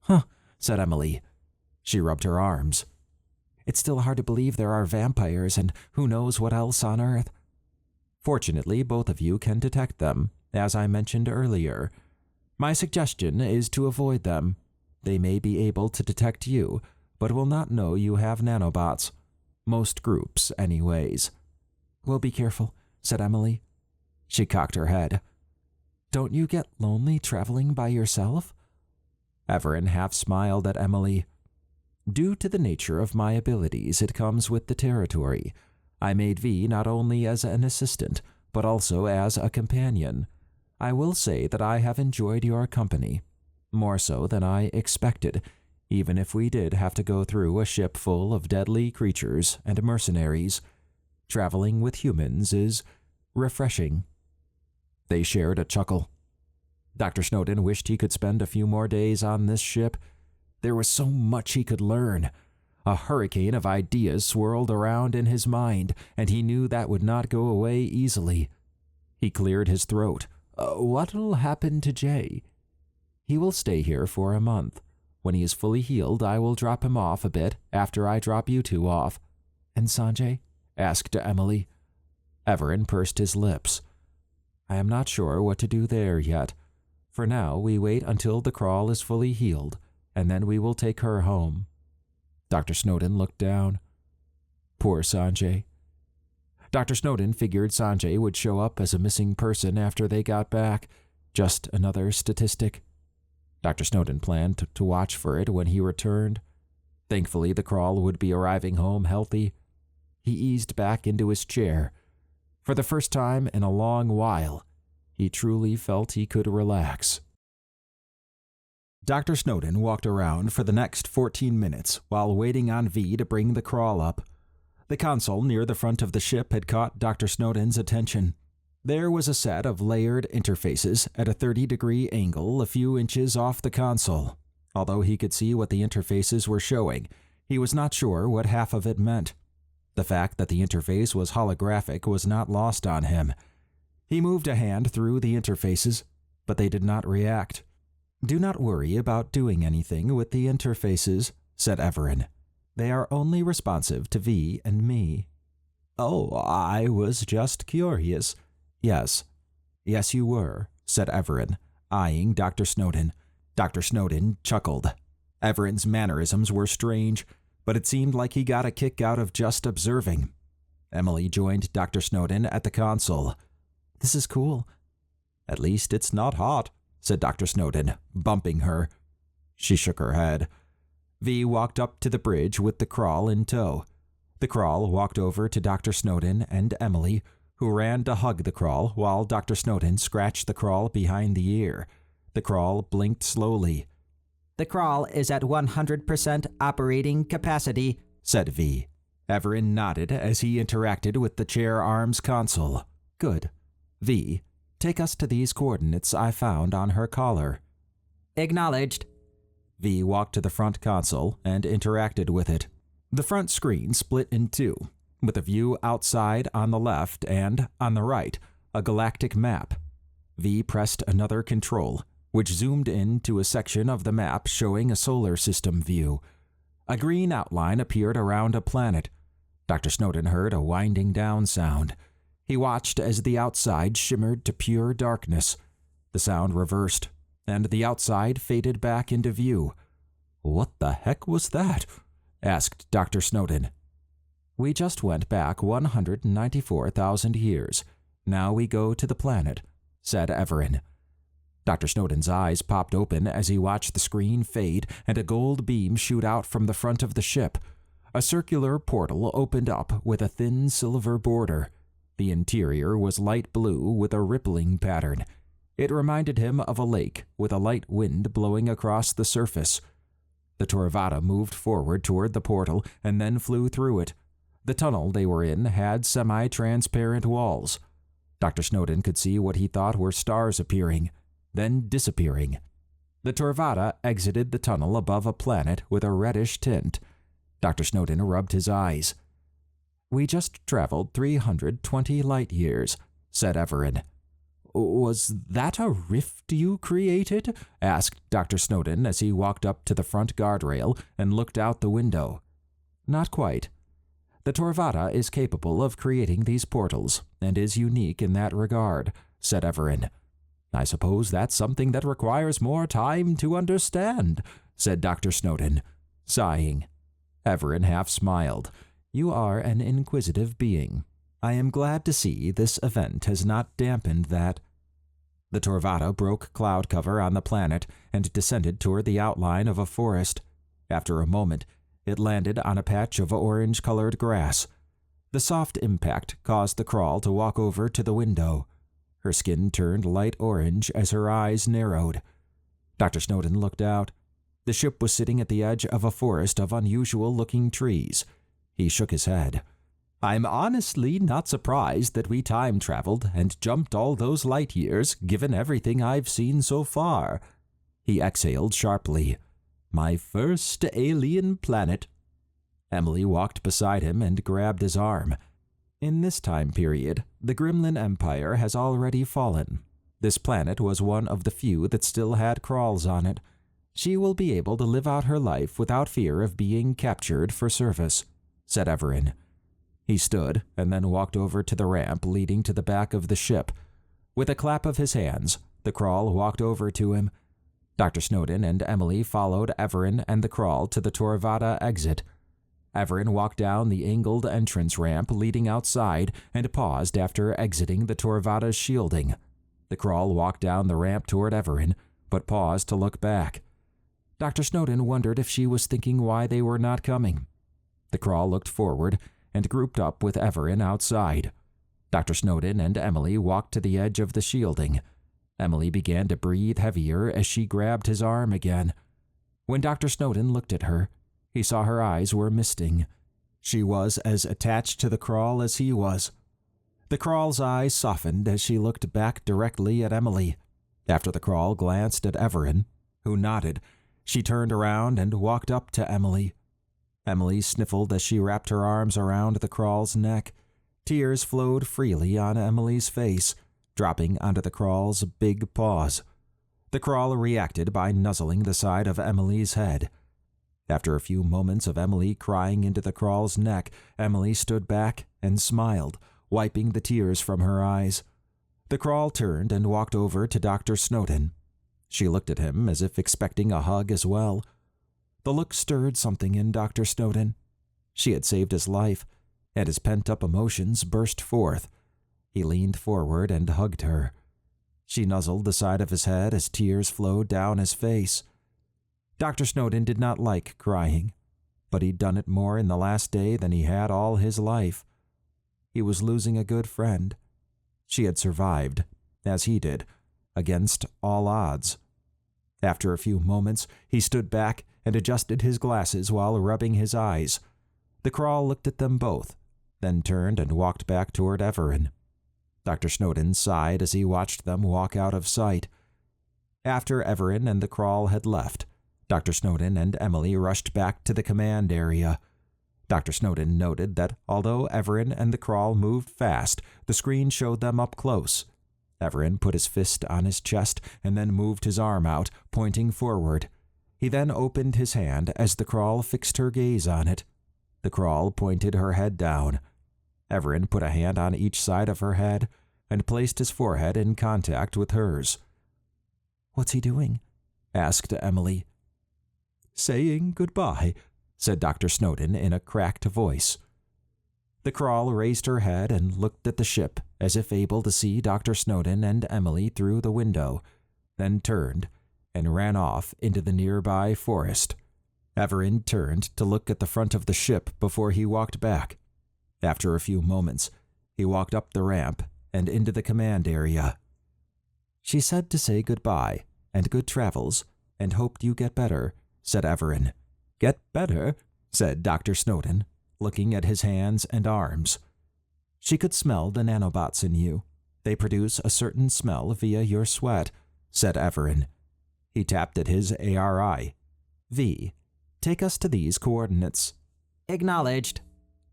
Huh, said Emily. She rubbed her arms. It's still hard to believe there are vampires and who knows what else on Earth. Fortunately, both of you can detect them, as I mentioned earlier. My suggestion is to avoid them. They may be able to detect you, but will not know you have nanobots. Most groups, anyways. We'll be careful, said Emily. She cocked her head. Don't you get lonely traveling by yourself? Evaran half smiled at Emily. Due to the nature of my abilities, it comes with the territory. I made V not only as an assistant, but also as a companion. I will say that I have enjoyed your company, more so than I expected, even if we did have to go through a ship full of deadly creatures and mercenaries. Traveling with humans is refreshing. They shared a chuckle. Dr. Snowden wished he could spend a few more days on this ship. There was so much he could learn. A hurricane of ideas swirled around in his mind, and he knew that would not go away easily. He cleared his throat. What'll happen to Jay? He will stay here for a month. When he is fully healed, I will drop him off a bit after I drop you two off. And Sanjay? Asked Emily. Evaran pursed his lips. I am not sure what to do there yet. For now, we wait until the Crawl is fully healed, and then we will take her home. Dr. Snowden looked down. Poor Sanjay. Dr. Snowden figured Sanjay would show up as a missing person after they got back. Just another statistic. Dr. Snowden planned to watch for it when he returned. Thankfully, the Crawl would be arriving home healthy. He eased back into his chair. For the first time in a long while, he truly felt he could relax. Dr. Snowden walked around for the next 14 minutes while waiting on V to bring the Crawl up. The console near the front of the ship had caught Dr. Snowden's attention. There was a set of layered interfaces at a 30-degree angle a few inches off the console. Although he could see what the interfaces were showing, he was not sure what half of it meant. The fact that the interface was holographic was not lost on him. He moved a hand through the interfaces, but they did not react. Do not worry about doing anything with the interfaces, said Evaran.
They are only responsive to V and me. Oh, I was just curious. Yes, you were, said Evaran, eyeing Dr. Snowden. Dr. Snowden chuckled. Everan's mannerisms were strange, but it seemed like he got a kick out of just observing. Emily joined Dr. Snowden at the console. This is cool. At least it's not hot, said Dr. Snowden, bumping her. She shook her head. V walked up to the bridge with the crawl in tow. The crawl walked over to Dr. Snowden and Emily, who ran to hug the crawl while Dr. Snowden scratched the crawl behind the ear. The crawl blinked slowly.
The crawl is at 100% operating capacity,
said V. Evaran nodded as he interacted with the chair arms console. Good. V, take us to these coordinates I found on her collar.
Acknowledged.
V walked to the front console and interacted with it. The front screen split in two, with a view outside on the left and, on the right, a galactic map. V pressed another control, which zoomed in to a section of the map showing a solar system view. A green outline appeared around a planet. Dr. Snowden heard a winding down sound. He watched as the outside shimmered to pure darkness. The sound reversed, and the outside faded back into view. What the heck was that? Asked Dr. Snowden. We just went back 194,000 years. Now we go to the planet, said Evaran. Dr. Snowden's eyes popped open as he watched the screen fade and a gold beam shoot out from the front of the ship. A circular portal opened up with a thin silver border. The interior was light blue with a rippling pattern. It reminded him of a lake with a light wind blowing across the surface. The Torvada moved forward toward the portal and then flew through it. The tunnel they were in had semi-transparent walls. Dr. Snowden could see what he thought were stars appearing, then disappearing. The Torvada exited the tunnel above a planet with a reddish tint. Dr. Snowden rubbed his eyes. We just traveled 320 light years, said Evaran. Was that a rift you created? Asked Dr. Snowden as he walked up to the front guardrail and looked out the window. Not quite. The Torvada is capable of creating these portals and is unique in that regard, said Evaran. I suppose that's something that requires more time to understand, said Dr. Snowden, sighing. Evaran half smiled. You are an inquisitive being. I am glad to see this event has not dampened that. The Torvada broke cloud cover on the planet and descended toward the outline of a forest. After a moment, it landed on a patch of orange-colored grass. The soft impact caused the crawl to walk over to the window. Her skin turned light orange as her eyes narrowed. Dr. Snowden looked out. The ship was sitting at the edge of a forest of unusual-looking trees. He shook his head. I'm honestly not surprised that we time-traveled and jumped all those light years, given everything I've seen so far. He exhaled sharply. My first alien planet. Emily walked beside him and grabbed his arm. In this time period, the Gremlin Empire has already fallen. This planet was one of the few that still had crawls on it. She will be able to live out her life without fear of being captured for service, said Evaran. He stood and then walked over to the ramp leading to the back of the ship. With a clap of his hands, the crawl walked over to him. Dr. Snowden and Emily followed Evaran and the crawl to the Torvada exit. Evaran walked down the angled entrance ramp leading outside and paused after exiting the Torvada's shielding. The crawl walked down the ramp toward Evaran, but paused to look back. Dr. Snowden wondered if she was thinking why they were not coming. The crawl looked forward and grouped up with Evaran outside. Dr. Snowden and Emily walked to the edge of the shielding. Emily began to breathe heavier as she grabbed his arm again. When Dr. Snowden looked at her, he saw her eyes were misting. She was as attached to the crawl as he was. The crawl's eyes softened as she looked back directly at Emily. After the crawl glanced at Evaran, who nodded, she turned around and walked up to Emily. Emily sniffled as she wrapped her arms around the crawl's neck. Tears flowed freely on Emily's face, dropping onto the crawl's big paws. The crawl reacted by nuzzling the side of Emily's head.
After a few moments of Emily crying into the crawl's neck, Emily stood back and smiled, wiping the tears from her eyes. The crawl turned and walked over to Dr. Snowden. She looked at him as if expecting a hug as well. The look stirred something in Dr. Snowden. She had saved his life, and his pent-up emotions burst forth. He leaned forward and hugged her. She nuzzled the side of his head as tears flowed down his face. Dr. Snowden did not like crying, but he'd done it more in the last day than he had all his life. He was losing a good friend. She had survived, as he did, against all odds. After a few moments, he stood back and adjusted his glasses while rubbing his eyes. The crawl looked at them both, then turned and walked back toward Evaran. Dr. Snowden sighed as he watched them walk out of sight. After Evaran and the crawl had left, Dr. Snowden and Emily rushed back to the command area. Dr. Snowden noted that although Evaran and the crawl moved fast, the screen showed them up close. Evaran put his fist on his chest and then moved his arm out, pointing forward. He then opened his hand as the crawl fixed her gaze on it. The crawl pointed her head down. Evaran put a hand on each side of her head and placed his forehead in contact with hers.
"What's he doing?"
asked Emily. "Saying goodbye," said Dr. Snowden in a cracked voice. The crawl raised her head and looked at the ship as if able to see Dr. Snowden and Emily through the window, then turned and ran off into the nearby forest. Evaran turned to look at the front of the ship before he walked back. After a few moments, he walked up the ramp and into the command area. "She said to say goodbye and good travels and hoped you get better," said Evaran. "Get better?" said Dr. Snowden, looking at his hands and arms. "She could smell the nanobots in you. They produce a certain smell via your sweat," said Evaran. He tapped at his ARI. "V, take us to these coordinates."
"Acknowledged."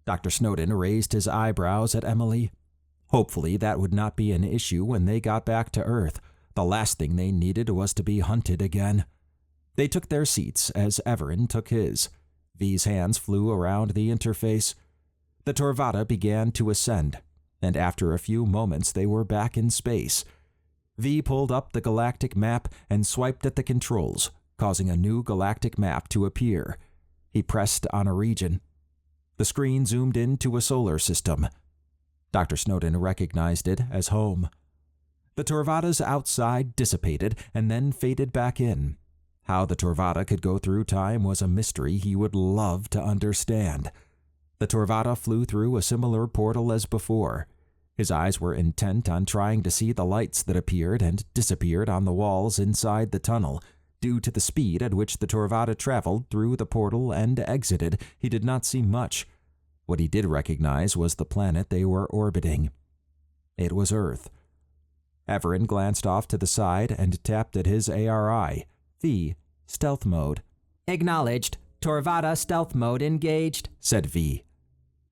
Dr. Snowden raised his eyebrows at Emily. Hopefully that would not be an issue when they got back to Earth. The last thing they needed was to be hunted again. They took their seats as Evaran took his. V's hands flew around the interface. The Torvada began to ascend, and after a few moments they were back in space. V pulled up the galactic map and swiped at the controls, causing a new galactic map to appear. He pressed on a region. The screen zoomed into a solar system. Dr. Snowden recognized it as home. The Torvadas outside dissipated and then faded back in. How the Torvada could go through time was a mystery he would love to understand. The Torvada flew through a similar portal as before. His eyes were intent on trying to see the lights that appeared and disappeared on the walls inside the tunnel. Due to the speed at which the Torvada traveled through the portal and exited, he did not see much. What he did recognize was the planet they were orbiting. It was Earth. Evaran glanced off to the side and tapped at his ARI. V, stealth mode.
"Acknowledged. Torvada stealth mode engaged,"
said V.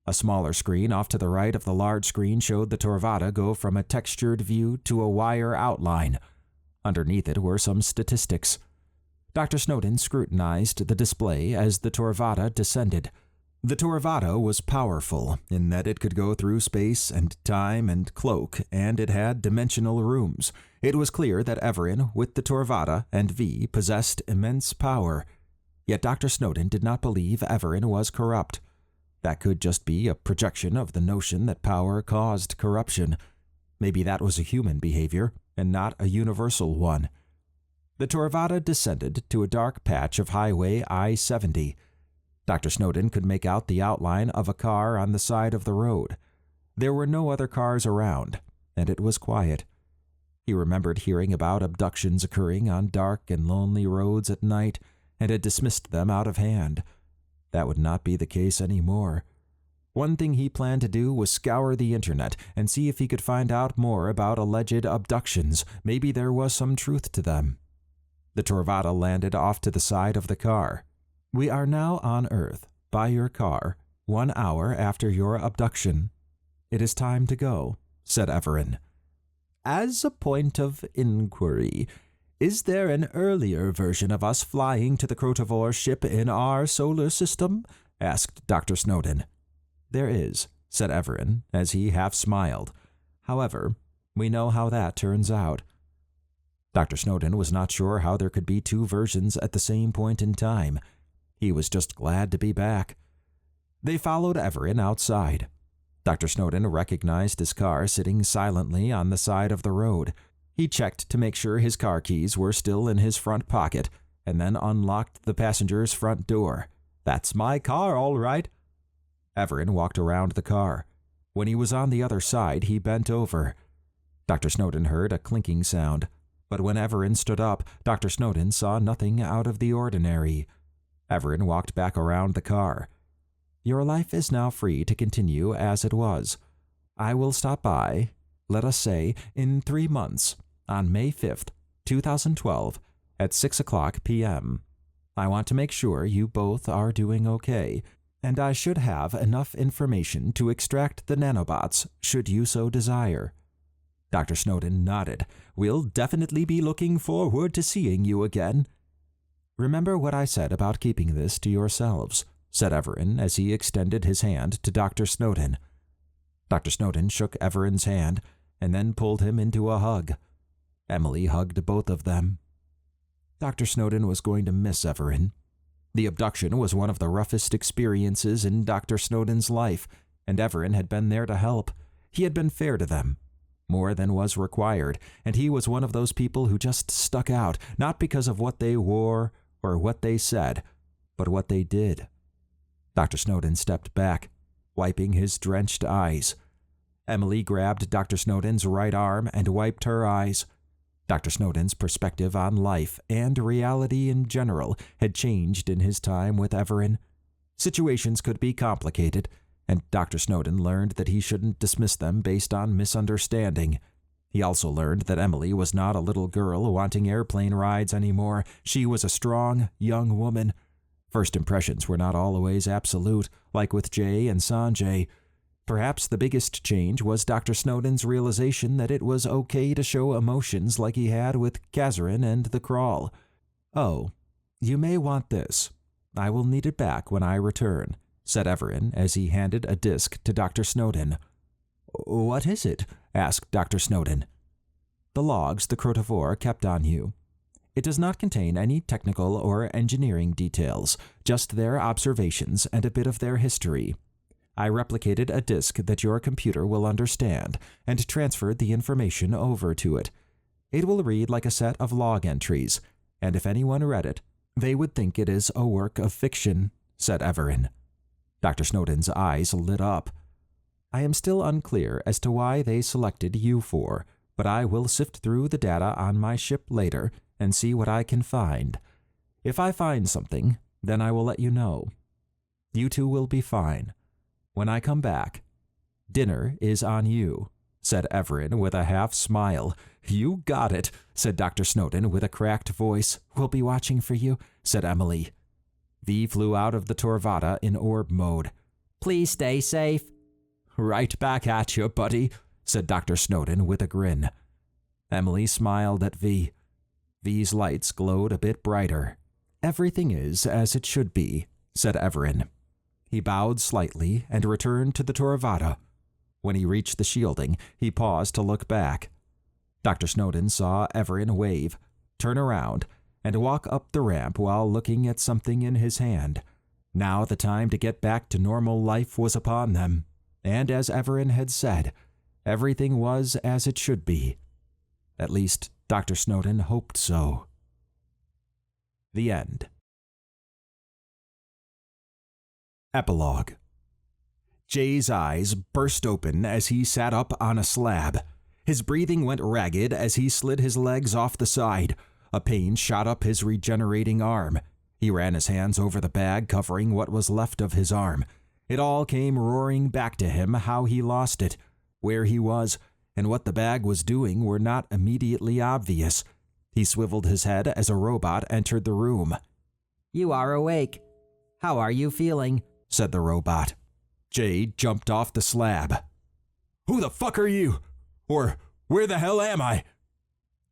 A smaller screen off to the right of the large screen showed the Torvada go from a textured view to a wire outline. Underneath it were some statistics. Dr. Snowden scrutinized the display as the Torvada descended. The Torvada was powerful in that it could go through space and time and cloak, and it had dimensional rooms. It was clear that Evaran, with the Torvada and V, possessed immense power. Yet Dr. Snowden did not believe Evaran was corrupt. That could just be a projection of the notion that power caused corruption. Maybe that was a human behavior, and not a universal one. The Torvada descended to a dark patch of Highway I-70. Dr. Snowden could make out the outline of a car on the side of the road. There were no other cars around, and it was quiet. He remembered hearing about abductions occurring on dark and lonely roads at night, and had dismissed them out of hand. That would not be the case anymore. One thing he planned to do was scour the internet and see if he could find out more about alleged abductions. Maybe there was some truth to them. The Torvada landed off to the side of the car. "We are now on Earth, by your car, 1 hour after your abduction. It is time to go," said Evaran. "As a point of inquiry, Is there an earlier version of us flying to the Crotovor ship in our solar system? Asked Dr. Snowden. There is, said Evaran, as he half smiled. However, we know how that turns out. Dr. Snowden was not sure how there could be two versions at the same point in time. He was just glad to be back. They followed Evaran outside. Dr. Snowden recognized his car sitting silently on the side of the road. He checked to make sure his car keys were still in his front pocket, and then unlocked the passenger's front door. That's my car, all right. Evaran walked around the car. When he was on the other side, he bent over. Dr. Snowden heard a clinking sound, but when Evaran stood up, Dr. Snowden saw nothing out of the ordinary. Evaran walked back around the car. Your life is now free to continue as it was. I will stop by, let us say, in 3 months, on May 5th, 2012, at 6 o'clock p.m. I want to make sure you both are doing okay, and I should have enough information to extract the nanobots should you so desire. Dr. Snowden nodded. We'll definitely be looking forward to seeing you again. Remember what I said about keeping this to yourselves, said Evaran as he extended his hand to Dr. Snowden. Dr. Snowden shook Evaran's hand and then pulled him into a hug. Emily hugged both of them. Dr. Snowden was going to miss Evaran. The abduction was one of the roughest experiences in Dr. Snowden's life, and Evaran had been there to help. He had been fair to them, more than was required, and he was one of those people who just stuck out, not because of what they wore or what they said, but what they did. Dr. Snowden stepped back, wiping his drenched eyes. Emily grabbed Dr. Snowden's right arm and wiped her eyes. Dr. Snowden's perspective on life and reality in general had changed in his time with Evaran. Situations could be complicated, and Dr. Snowden learned that he shouldn't dismiss them based on misunderstanding. He also learned that Emily was not a little girl wanting airplane rides anymore. She was a strong, young woman. First impressions were not always absolute, like with Jay and Sanjay. Perhaps the biggest change was Dr. Snowden's realization that it was okay to show emotions like he had with Jerzan and the Crawl. Oh, you may want this. I will need it back when I return, said Evaran as he handed a disc to Dr. Snowden. What is it? Asked Dr. Snowden. The logs the Crotovor kept on you. It does not contain any technical or engineering details, just their observations and a bit of their history. I replicated a disk that your computer will understand and transferred the information over to it. It will read like a set of log entries, and if anyone read it, they would think it is a work of fiction, said Evaran. Dr. Snowden's eyes lit up. I am still unclear as to why they selected you four, but I will sift through the data on my ship later and see what I can find. If I find something, then I will let you know. You two will be fine. When I come back, dinner is on you, said Evaran with a half smile. You got it, said Dr. Snowden with a cracked voice. We'll be watching for you, said Emily. V flew out of the Torvada in orb mode.
Please stay safe.
Right back at you, buddy, said Dr. Snowden with a grin. Emily smiled at V. V's lights glowed a bit brighter. Everything is as it should be, said Evaran. He bowed slightly and returned to the Torvada. When he reached the shielding, he paused to look back. Dr. Snowden saw Evaran wave, turn around, and walk up the ramp while looking at something in his hand. Now the time to get back to normal life was upon them, and as Evaran had said, everything was as it should be. At least Dr. Snowden hoped so. The end. Epilogue. Jay's eyes burst open as he sat up on a slab. His breathing went ragged as he slid his legs off the side. A pain shot up his regenerating arm. He ran his hands over the bag covering what was left of his arm. It all came roaring back to him how he lost it. Where he was and what the bag was doing were not immediately obvious. He swiveled his head as a robot entered the room.
You are awake. How are you feeling?
Said the robot. Jay jumped off the slab. Who the fuck are you? Or where the hell am I?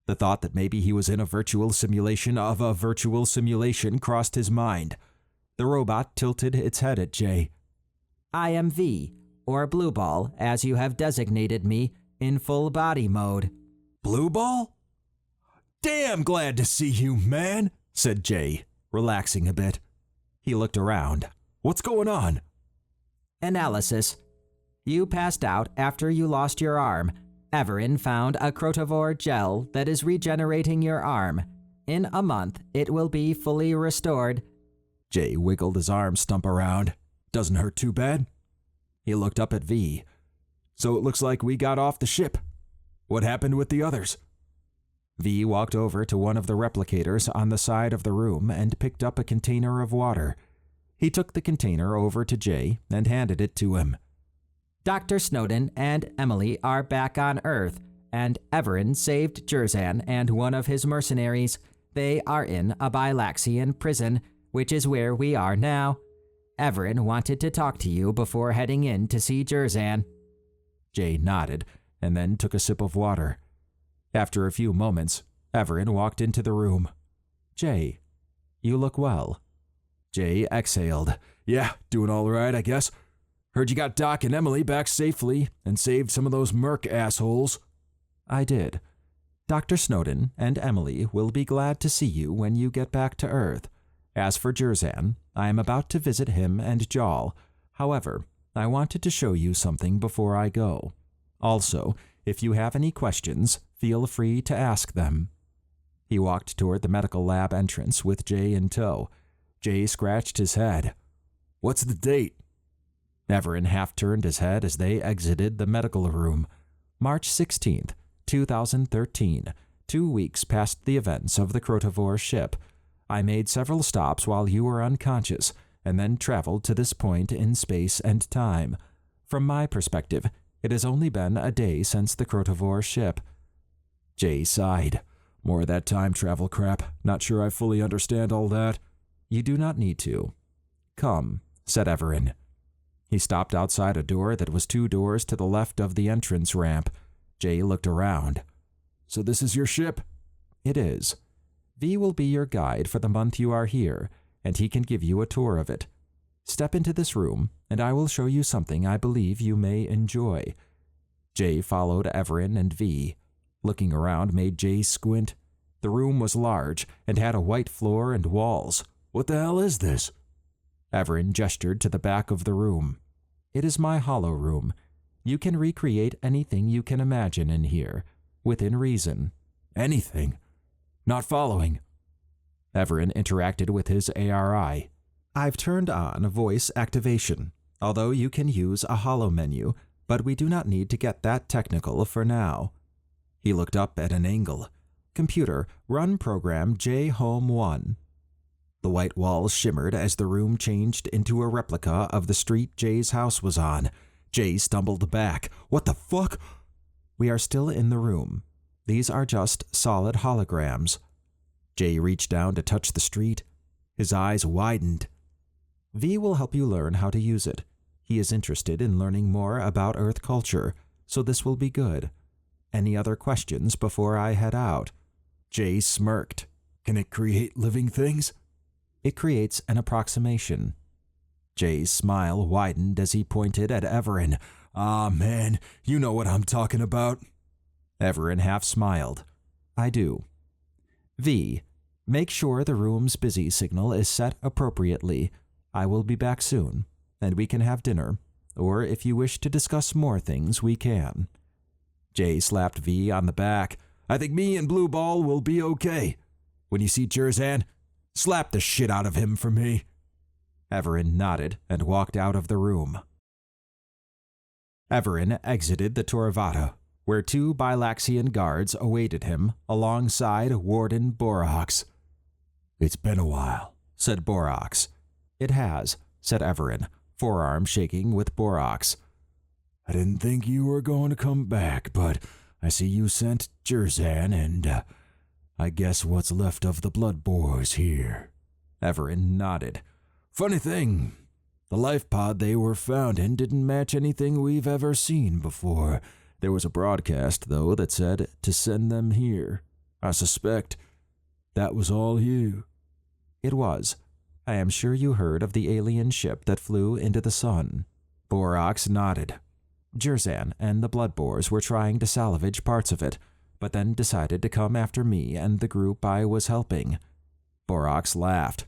The thought that maybe he was in a virtual simulation of a virtual simulation crossed his mind. The robot tilted its head at Jay.
I am V, or Blue Ball, as you have designated me, in full body mode.
Blue Ball? Damn glad to see you, man,
said Jay, relaxing a bit. He looked around. What's going on?
Analysis. You passed out after you lost your arm. Evaran found a Crotovore gel that is regenerating your arm. In a month, it will be fully restored.
Jay wiggled his arm stump around. Doesn't hurt too bad? He looked up at V. So it looks like we got off the ship. What happened with the others? V walked over to one of the replicators on the side of the room and picked up a container of water. He took the container over to Jay and handed it to him.
Dr. Snowden and Emily are back on Earth, and Evaran saved Jerzan and one of his mercenaries. They are in a Bilaxian prison, which is where we are now. Evaran wanted to talk to you before heading in to see Jerzan.
Jay nodded and then took a sip of water. After a few moments, Evaran walked into the room. Jay, you look well. Jay exhaled. Yeah, doing all right, I guess. Heard you got Doc and Emily back safely and saved some of those merc assholes. I did. Dr. Snowden and Emily will be glad to see you when you get back to Earth. As for Jerzan, I am about to visit him and Jal. However, I wanted to show you something before I go. Also, if you have any questions, feel free to ask them. He walked toward the medical lab entrance with Jay in tow. Jay scratched his head. What's the date? Evaran half turned his head as they exited the medical room. March 16th, 2013, 2 weeks past the events of the Crotovore ship. I made several stops while you were unconscious, and then traveled to this point in space and time. From my perspective, it has only been a day since the Crotovore ship. Jay sighed. More of that time travel crap. Not sure I fully understand all that. You do not need to. Come, said Evaran. He stopped outside a door that was 2 doors to the left of the entrance ramp. Jay looked around. So this is your ship? It is. V will be your guide for the month you are here, and he can give you a tour of it. Step into this room, and I will show you something I believe you may enjoy. Jay followed Evaran and V. Looking around made Jay squint. The room was large and had a white floor and walls. What the hell is this? Evaran gestured to the back of the room. It is my hollow room. You can recreate anything you can imagine in here, within reason. Anything? Not following. Evaran interacted with his ARI. I've turned on voice activation, although you can use a hollow menu, but we do not need to get that technical for now. He looked up at an angle. Computer, run program J-Home1. The white walls shimmered as the room changed into a replica of the street Jay's house was on. Jay stumbled back. What the fuck? We are still in the room. These are just solid holograms. Jay reached down to touch the street. His eyes widened. V will help you learn how to use it. He is interested in learning more about Earth culture, so this will be good. Any other questions before I head out? Jay smirked. Can it create living things? It creates an approximation. Jay's smile widened as he pointed at Evaran. Ah, man, you know what I'm talking about. Evaran half smiled. I do. V, make sure the room's busy signal is set appropriately. I will be back soon, and we can have dinner, or if you wish to discuss more things, we can. Jay slapped V on the back. I think me and Blue Ball will be okay. When you see Jerzan, slap the shit out of him for me. Evaran nodded and walked out of the room. Evaran exited the Torvata, where 2 Bilaxian guards awaited him alongside Warden Borox. It's been a while, said Borox. It has, said Evaran, forearm shaking with Borox. I didn't think you were going to come back, but I see you sent Jerzan and I guess what's left of the Bloodbores here. Evaran nodded. Funny thing, the life pod they were found in didn't match anything we've ever seen before. There was a broadcast, though, that said to send them here.
I suspect that was all you.
It was. I am sure you heard of the alien ship that flew into the sun. Borox nodded. Jerzan and the Bloodbores were trying to salvage parts of it, but then decided to come after me and the group I was helping. Borox laughed.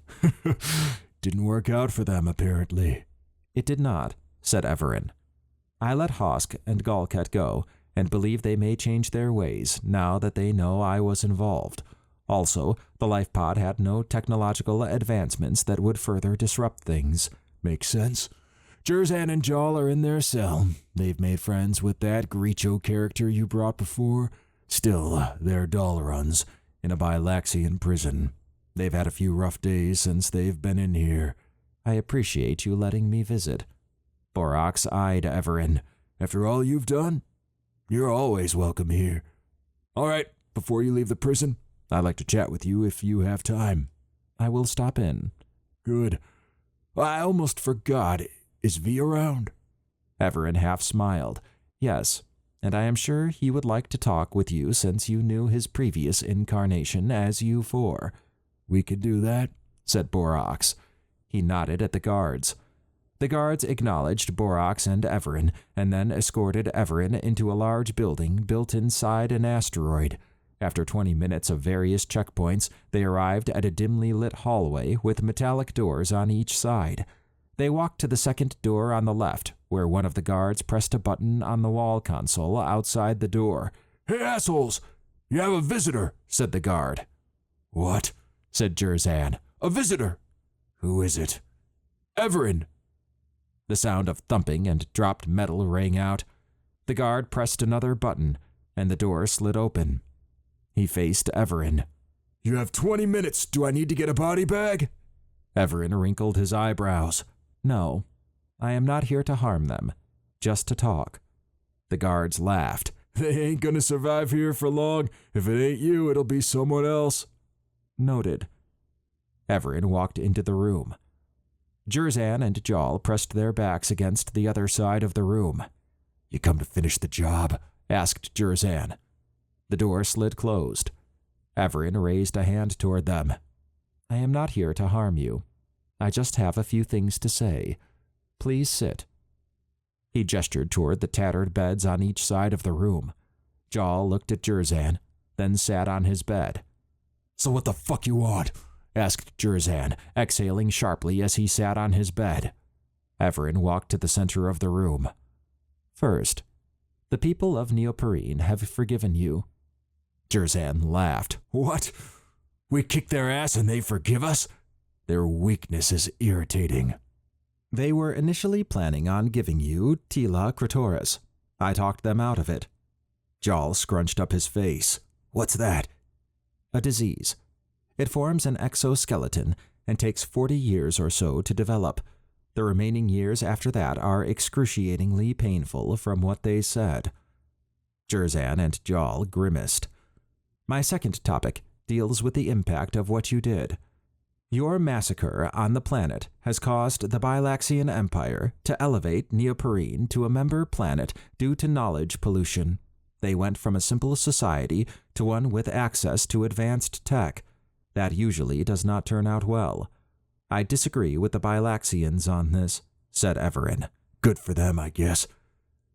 Didn't work out for them, apparently.
It did not, said Evaran. I let Hosk and Galket go, and believe they may change their ways now that they know I was involved. Also, the life pod had no technological advancements that would further disrupt things.
Makes sense. Jerzan and Jaul are in their cell. They've made friends with that Grecho character you brought before. Still, they're Dalaruns in a Bilaxian prison. They've had a few rough days since they've been in here.
I appreciate you letting me visit.
Borox eyed Evaran. After all you've done, you're always welcome here. All right, before you leave the prison, I'd like to chat with you if you have time.
I will stop in.
Good. I almost forgot. Is V around?
Evaran half smiled. Yes, and I am sure he would like to talk with you since you knew his previous incarnation as U4.
We could do that,
said Borox. He nodded at the guards. The guards acknowledged Borox and Evaran, and then escorted Evaran into a large building built inside an asteroid. After 20 minutes of various checkpoints, they arrived at a dimly lit hallway with metallic doors on each side. They walked to the second door on the left, where one of the guards pressed a button on the wall console outside the door.
Hey, assholes! You have a visitor, said the guard.
What? Said Jerzan.
A visitor!
Who is it?
Evaran.
The sound of thumping and dropped metal rang out. The guard pressed another button, and the door slid open. He faced Evaran.
You have 20 minutes. Do I need to get a body bag?
Evaran wrinkled his eyebrows. No, I am not here to harm them, just to talk. The guards laughed.
They ain't gonna survive here for long. If it ain't you, it'll be someone else.
Noted. Evaran walked into the room. Jerzan and Jaul pressed their backs against the other side of the room.
You come to finish the job?
Asked Jerzan. The door slid closed. Evaran raised a hand toward them. I am not here to harm you. I just have a few things to say. Please sit. He gestured toward the tattered beds on each side of the room. Jaul looked at Jerzan, then sat on his bed.
So what the fuck you want? Asked Jerzan, exhaling sharply as he sat on his bed.
Evaran walked to the center of the room. First, the people of Neoperine have forgiven you.
Jerzan laughed. What? We kick their ass and they forgive us? Their weakness is irritating.
They were initially planning on giving you Tila Cratoris. I talked them out of it.
Jaul scrunched up his face. What's that?
A disease. It forms an exoskeleton and takes 40 years or so to develop. The remaining years after that are excruciatingly painful from what they said. Jerzan and Jaul grimaced. My second topic deals with the impact of what you did. Your massacre on the planet has caused the Bilaxian Empire to elevate Neoperine to a member planet due to knowledge pollution. They went from a simple society to one with access to advanced tech. That usually does not turn out well. I disagree with the Bilaxians on this, said Evaran.
Good for them, I guess.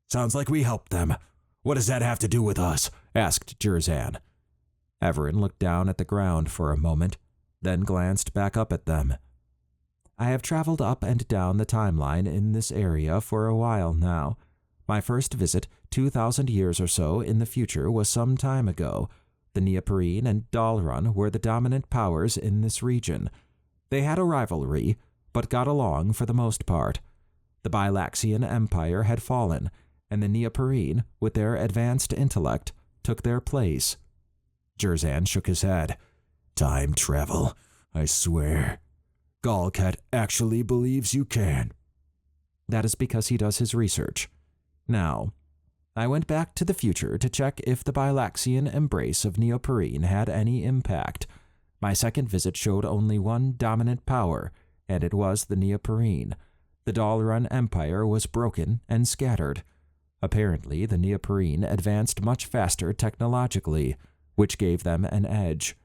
Sounds like we helped them. What does that have to do with us? Asked Jerzan.
Evaran looked down at the ground for a moment, then glanced back up at them. I have traveled up and down the timeline in this area for a while now. My first visit, 2,000 years or so in the future, was some time ago. The Neoperine and Dalrun were the dominant powers in this region. They had a rivalry, but got along for the most part. The Bilaxian Empire had fallen, and the Neoperine, with their advanced intellect, took their place.
Jerzan shook his head. Time travel, I swear. Galket actually believes you can.
That is because he does his research. Now, I went back to the future to check if the Bilaxian embrace of Neoperine had any impact. My second visit showed only one dominant power, and it was the Neoperine. The Dalrun Empire was broken and scattered. Apparently, the Neoperine advanced much faster technologically. which gave them an edge.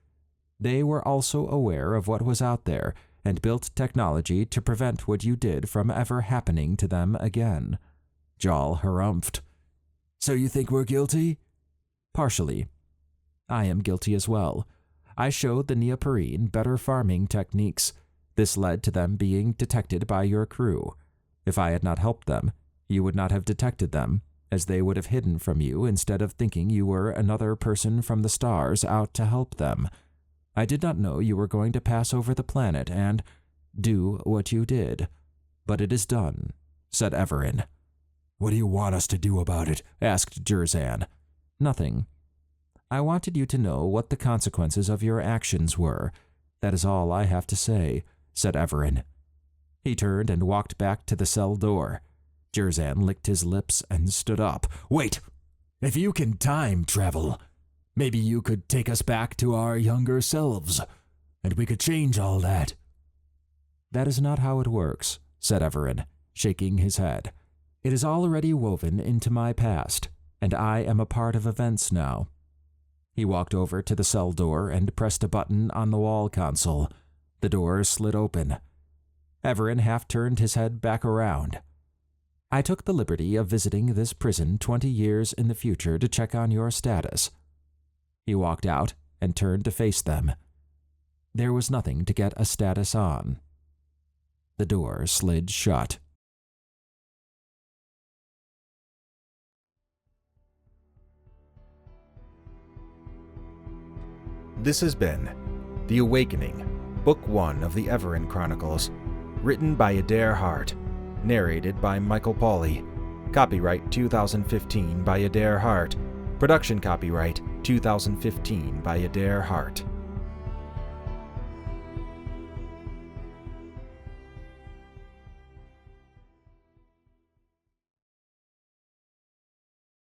They were also aware of what was out there and built technology to prevent what you did from ever happening to them again. Jal harumphed.
So you think we're guilty?
Partially. I am guilty as well. I showed the Neoparine better farming techniques. This led to them being detected by your crew. If I had not helped them, you would not have detected them, as they would have hidden from you instead of thinking you were another person from the stars out to help them. I did not know you were going to pass over the planet and do what you did. But it is done, said Evaran.
What do you want us to do about it?
Asked Jerzan. Nothing. I wanted you to know what the consequences of your actions were. That is all I have to say, said Evaran. He turned and walked back to the cell door. Jerzan licked his lips and stood up.
Wait! If you can time travel, maybe you could take us back to our younger selves, and we could change all that.
That is not how it works, said Evaran, shaking his head. It is already woven into my past, and I am a part of events now. He walked over to the cell door and pressed a button on the wall console. The door slid open. Evaran half turned his head back around. I took the liberty of visiting this prison 20 years in the future to check on your status. He walked out and turned to face them. There was nothing to get a status on. The door slid shut.
This has been The Awakening, Book 1 of the Evaran Chronicles, written by Adair Hart, narrated by Michael Pauly. Copyright 2015 by Adair Hart. Production copyright 2015 by Adair Hart.